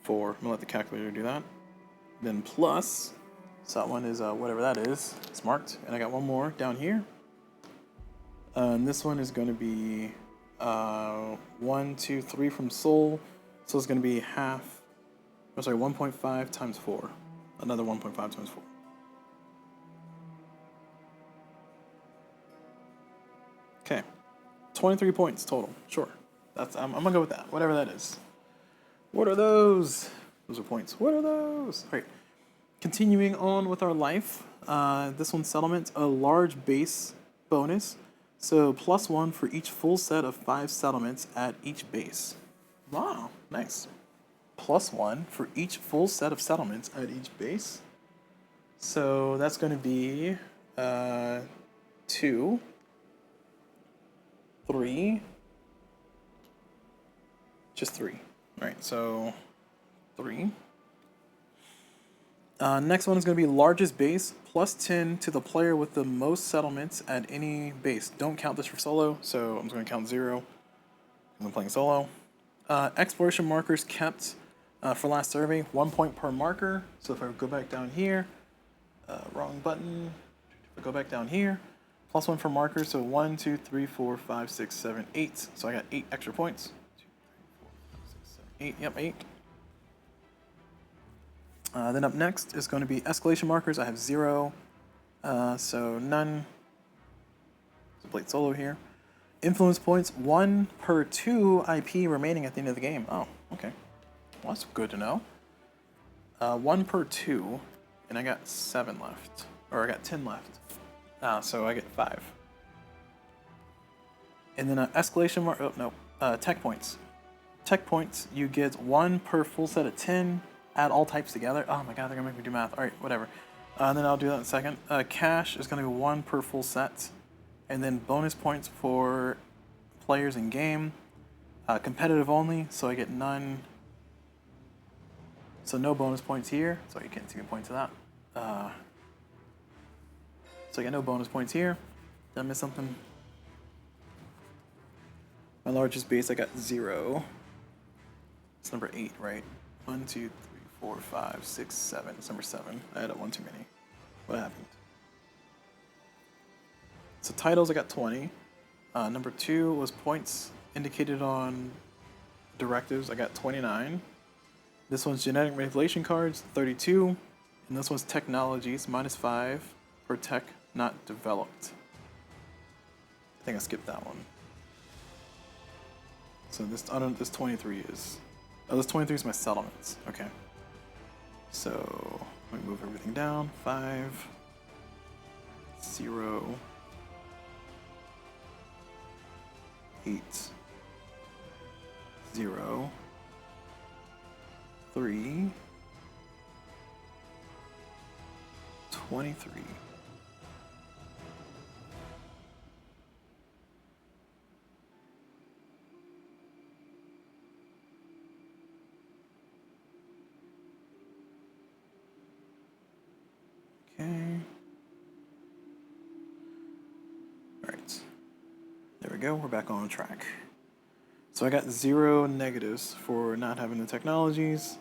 4. I'm going to let the calculator do that. Then plus, so that one is whatever that is. It's marked. And I got one more down here. And this one is going to be 1, 2, 3 from Sol. So it's going to be half. I'm sorry, 1.5 times 4. Another 1.5 times 4. Okay. 23 points total. Sure. I'm gonna go with that. Whatever that is. What are those? Those are points. What are those? All right. Continuing on with our life. This one's settlement, a large base bonus. So +1 for each full set of 5 settlements at each base. Wow, nice. +1 for each full set of settlements at each base. So that's going to be 2, 3, just 3. All right, so 3. Next one is going to be largest base, +10 to the player with the most settlements at any base. Don't count this for solo, so I'm just going to count 0 because I'm playing solo. Exploration markers kept for last survey, 1 point per marker. So if I go back down here, wrong button. If I go back down here, Plus 1 for markers, so 1, 2, 3, 4, 5, 6, 7, 8. So I got 8 extra points. 2, 3, 4, 5, 6, 7, 8. Yep, 8. Then up next is going to be escalation markers. I have 0, so none. So plate solo here. Influence points, 1 per 2 IP remaining at the end of the game. Oh, okay. Well, that's good to know. 1 per 2, and I got 7 left. Or I got 10 left. So I get 5. And then escalation mark. Oh no, tech points. Tech points. You get 1 per full set of 10. Add all types together. Oh my god, they're gonna make me do math. All right, whatever. And then I'll do that in a second. Cash is gonna be 1 per full set, and then bonus points for players in game. Competitive only, so I get none. So no bonus points here. So you can't see me point to that. So I got no bonus points here. Did I miss something? My largest base, I got 0. It's number 8, right? 1, 2, 3, 4, 5, 6, 7. It's number 7. I had 1 too many. What happened? So titles, I got 20. Number 2 was points indicated on directives. I got 29. This one's genetic manipulation cards, 32. And this one's technologies, -5 per tech not developed. I think I skipped that one. So this, I don't, this 23 is, oh, this 23 is my settlements. Okay. So let me move everything down. 5, 0, 8, 0, 3, 23. Okay. Alright. There we go, we're back on track. So I got 0 negatives for not having the technologies.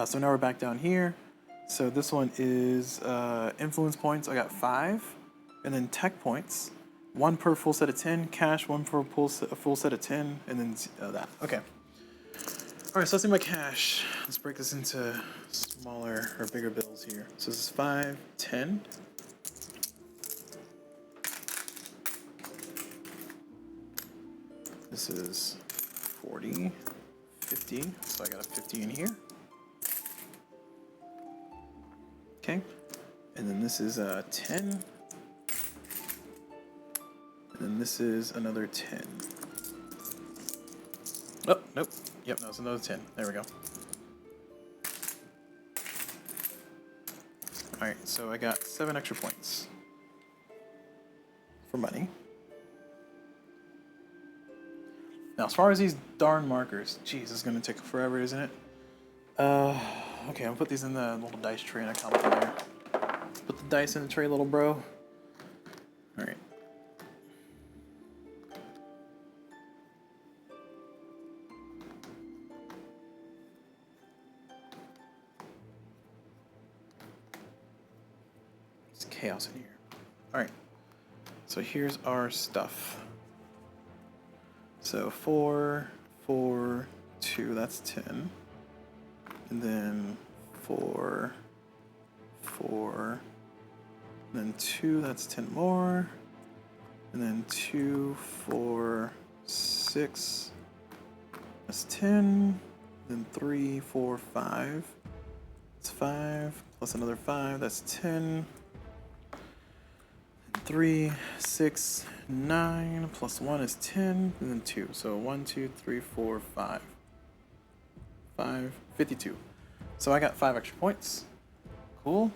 So now we're back down here. So this one is influence points, I got 5. And then tech points, 1 per full set of 10. Cash, 1 for a full set of 10. And then that. Okay. Alright, so let's see my cash. Let's break this into smaller or bigger bills here. So this is 5, 10. This is 40, 50. So I got a 50 in here. Okay. And then this is 10. And then this is another 10. Oh, nope. Yep, no, it's another 10. There we go. Alright, so I got 7 extra points for money. Now, as far as these darn markers, geez, this is going to take forever, isn't it? Okay, I'll put these in the little dice tray and I count them there. Put the dice in the tray, little bro. Alright. It's chaos in here. Alright. So here's our stuff. So 4, 4, 2, that's 10. And then 4, 4, and then 2, that's 10 more. And then 2, 4, 6, that's 10. Then 3, 4, 5, that's 5. Plus another 5, that's 10. 3, 6, 9, plus 1 is 10, and then 2. So 1, 2, 3, 4, 5. 5, 52. So I got 5 extra points. Cool.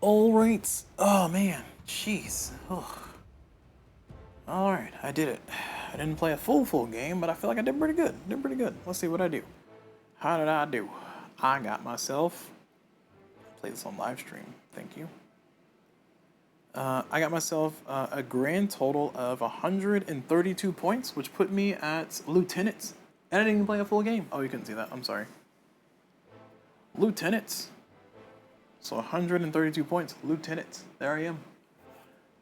Alright. Oh man. Jeez. Alright, I did it. I didn't play a full game, but I feel like I did pretty good. Let's see what I do. How did I do? I got myself. Play this on live stream. Thank you. I got myself a grand total of 132 points, which put me at Lieutenant. And I didn't even play a full game. Oh, you couldn't see that. I'm sorry. Lieutenant. So 132 points. Lieutenant. There I am.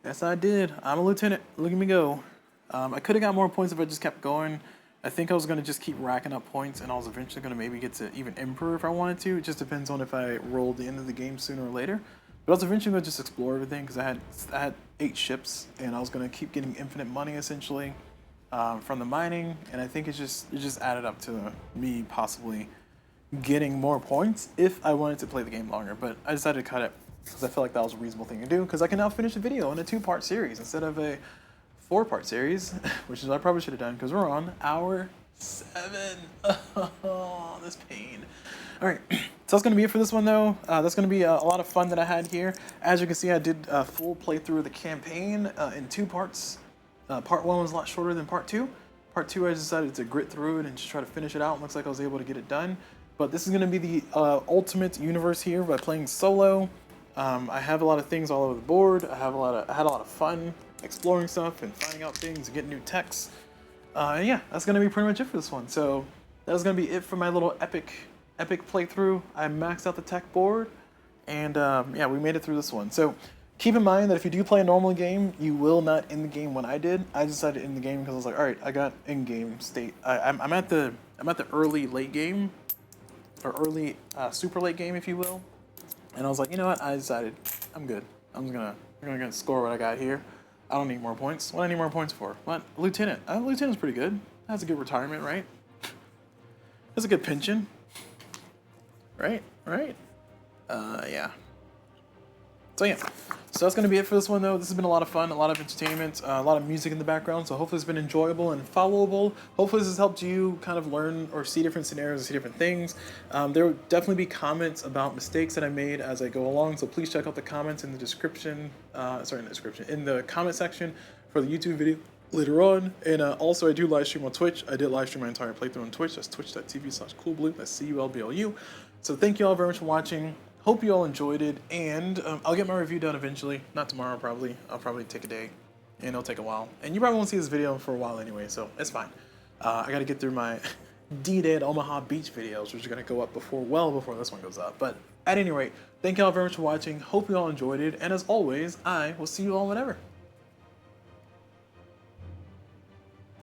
Yes, I did. I'm a lieutenant. Look at me go. I could have got more points if I just kept going. I think I was going to just keep racking up points, and I was eventually going to maybe get to even Emperor if I wanted to. It just depends on if I rolled the end of the game sooner or later. But I was eventually going to just explore everything because I had 8 ships, and I was going to keep getting infinite money essentially from the mining. And I think it just added up to me possibly getting more points if I wanted to play the game longer. But I decided to cut it because I felt like that was a reasonable thing to do because I can now finish the video in a 2-part series instead of a 4-part series, which is what I probably should have done because we're on hour 7. Oh, this pain. All right, so that's going to be it for this one, though. That's going to be a lot of fun that I had here. As you can see, I did a full playthrough of the campaign in 2 parts. Part 1 was a lot shorter than Part 2. Part 2, I decided to grit through it and just try to finish it out. Looks like I was able to get it done. But this is going to be the ultimate universe here by playing solo. I have a lot of things all over the board. I had a lot of fun exploring stuff and finding out things and getting new techs. And yeah, that's gonna be pretty much it for this one. So that was gonna be it for my little epic playthrough. I maxed out the tech board, and yeah, we made it through this one. So keep in mind that if you do play a normal game, you will not end the game when I did. I decided to end the game because I was like, all right, I got in-game state. I'm at the early late game, or early super late game, if you will. And I was like, you know what? I decided I'm good. I'm gonna score what I got here. I don't need more points. What do I need more points for? What? Lieutenant. Lieutenant's pretty good. That's a good retirement, right? That's a good pension. Right? Right? Yeah. So yeah, so that's going to be it for this one, though. This has been a lot of fun, a lot of entertainment, a lot of music in the background, so hopefully it's been enjoyable and followable. Hopefully this has helped you kind of learn or see different scenarios and see different things. There will definitely be comments about mistakes that I made as I go along, so please check out the comments in the description, in the comment section for the YouTube video later on. And also I do live stream on Twitch. I did live stream my entire playthrough on Twitch. That's twitch.tv/CulBlu. That's CulBlu. So thank you all very much for watching. Hope you all enjoyed it, and I'll get my review done eventually. Not tomorrow, probably. I'll probably take a day, and it'll take a while. And you probably won't see this video for a while anyway, so it's fine. I gotta get through my D-Day at Omaha Beach videos, which are gonna go up well before this one goes up. But at any rate, thank you all very much for watching. Hope you all enjoyed it, and as always, I will see you all whenever.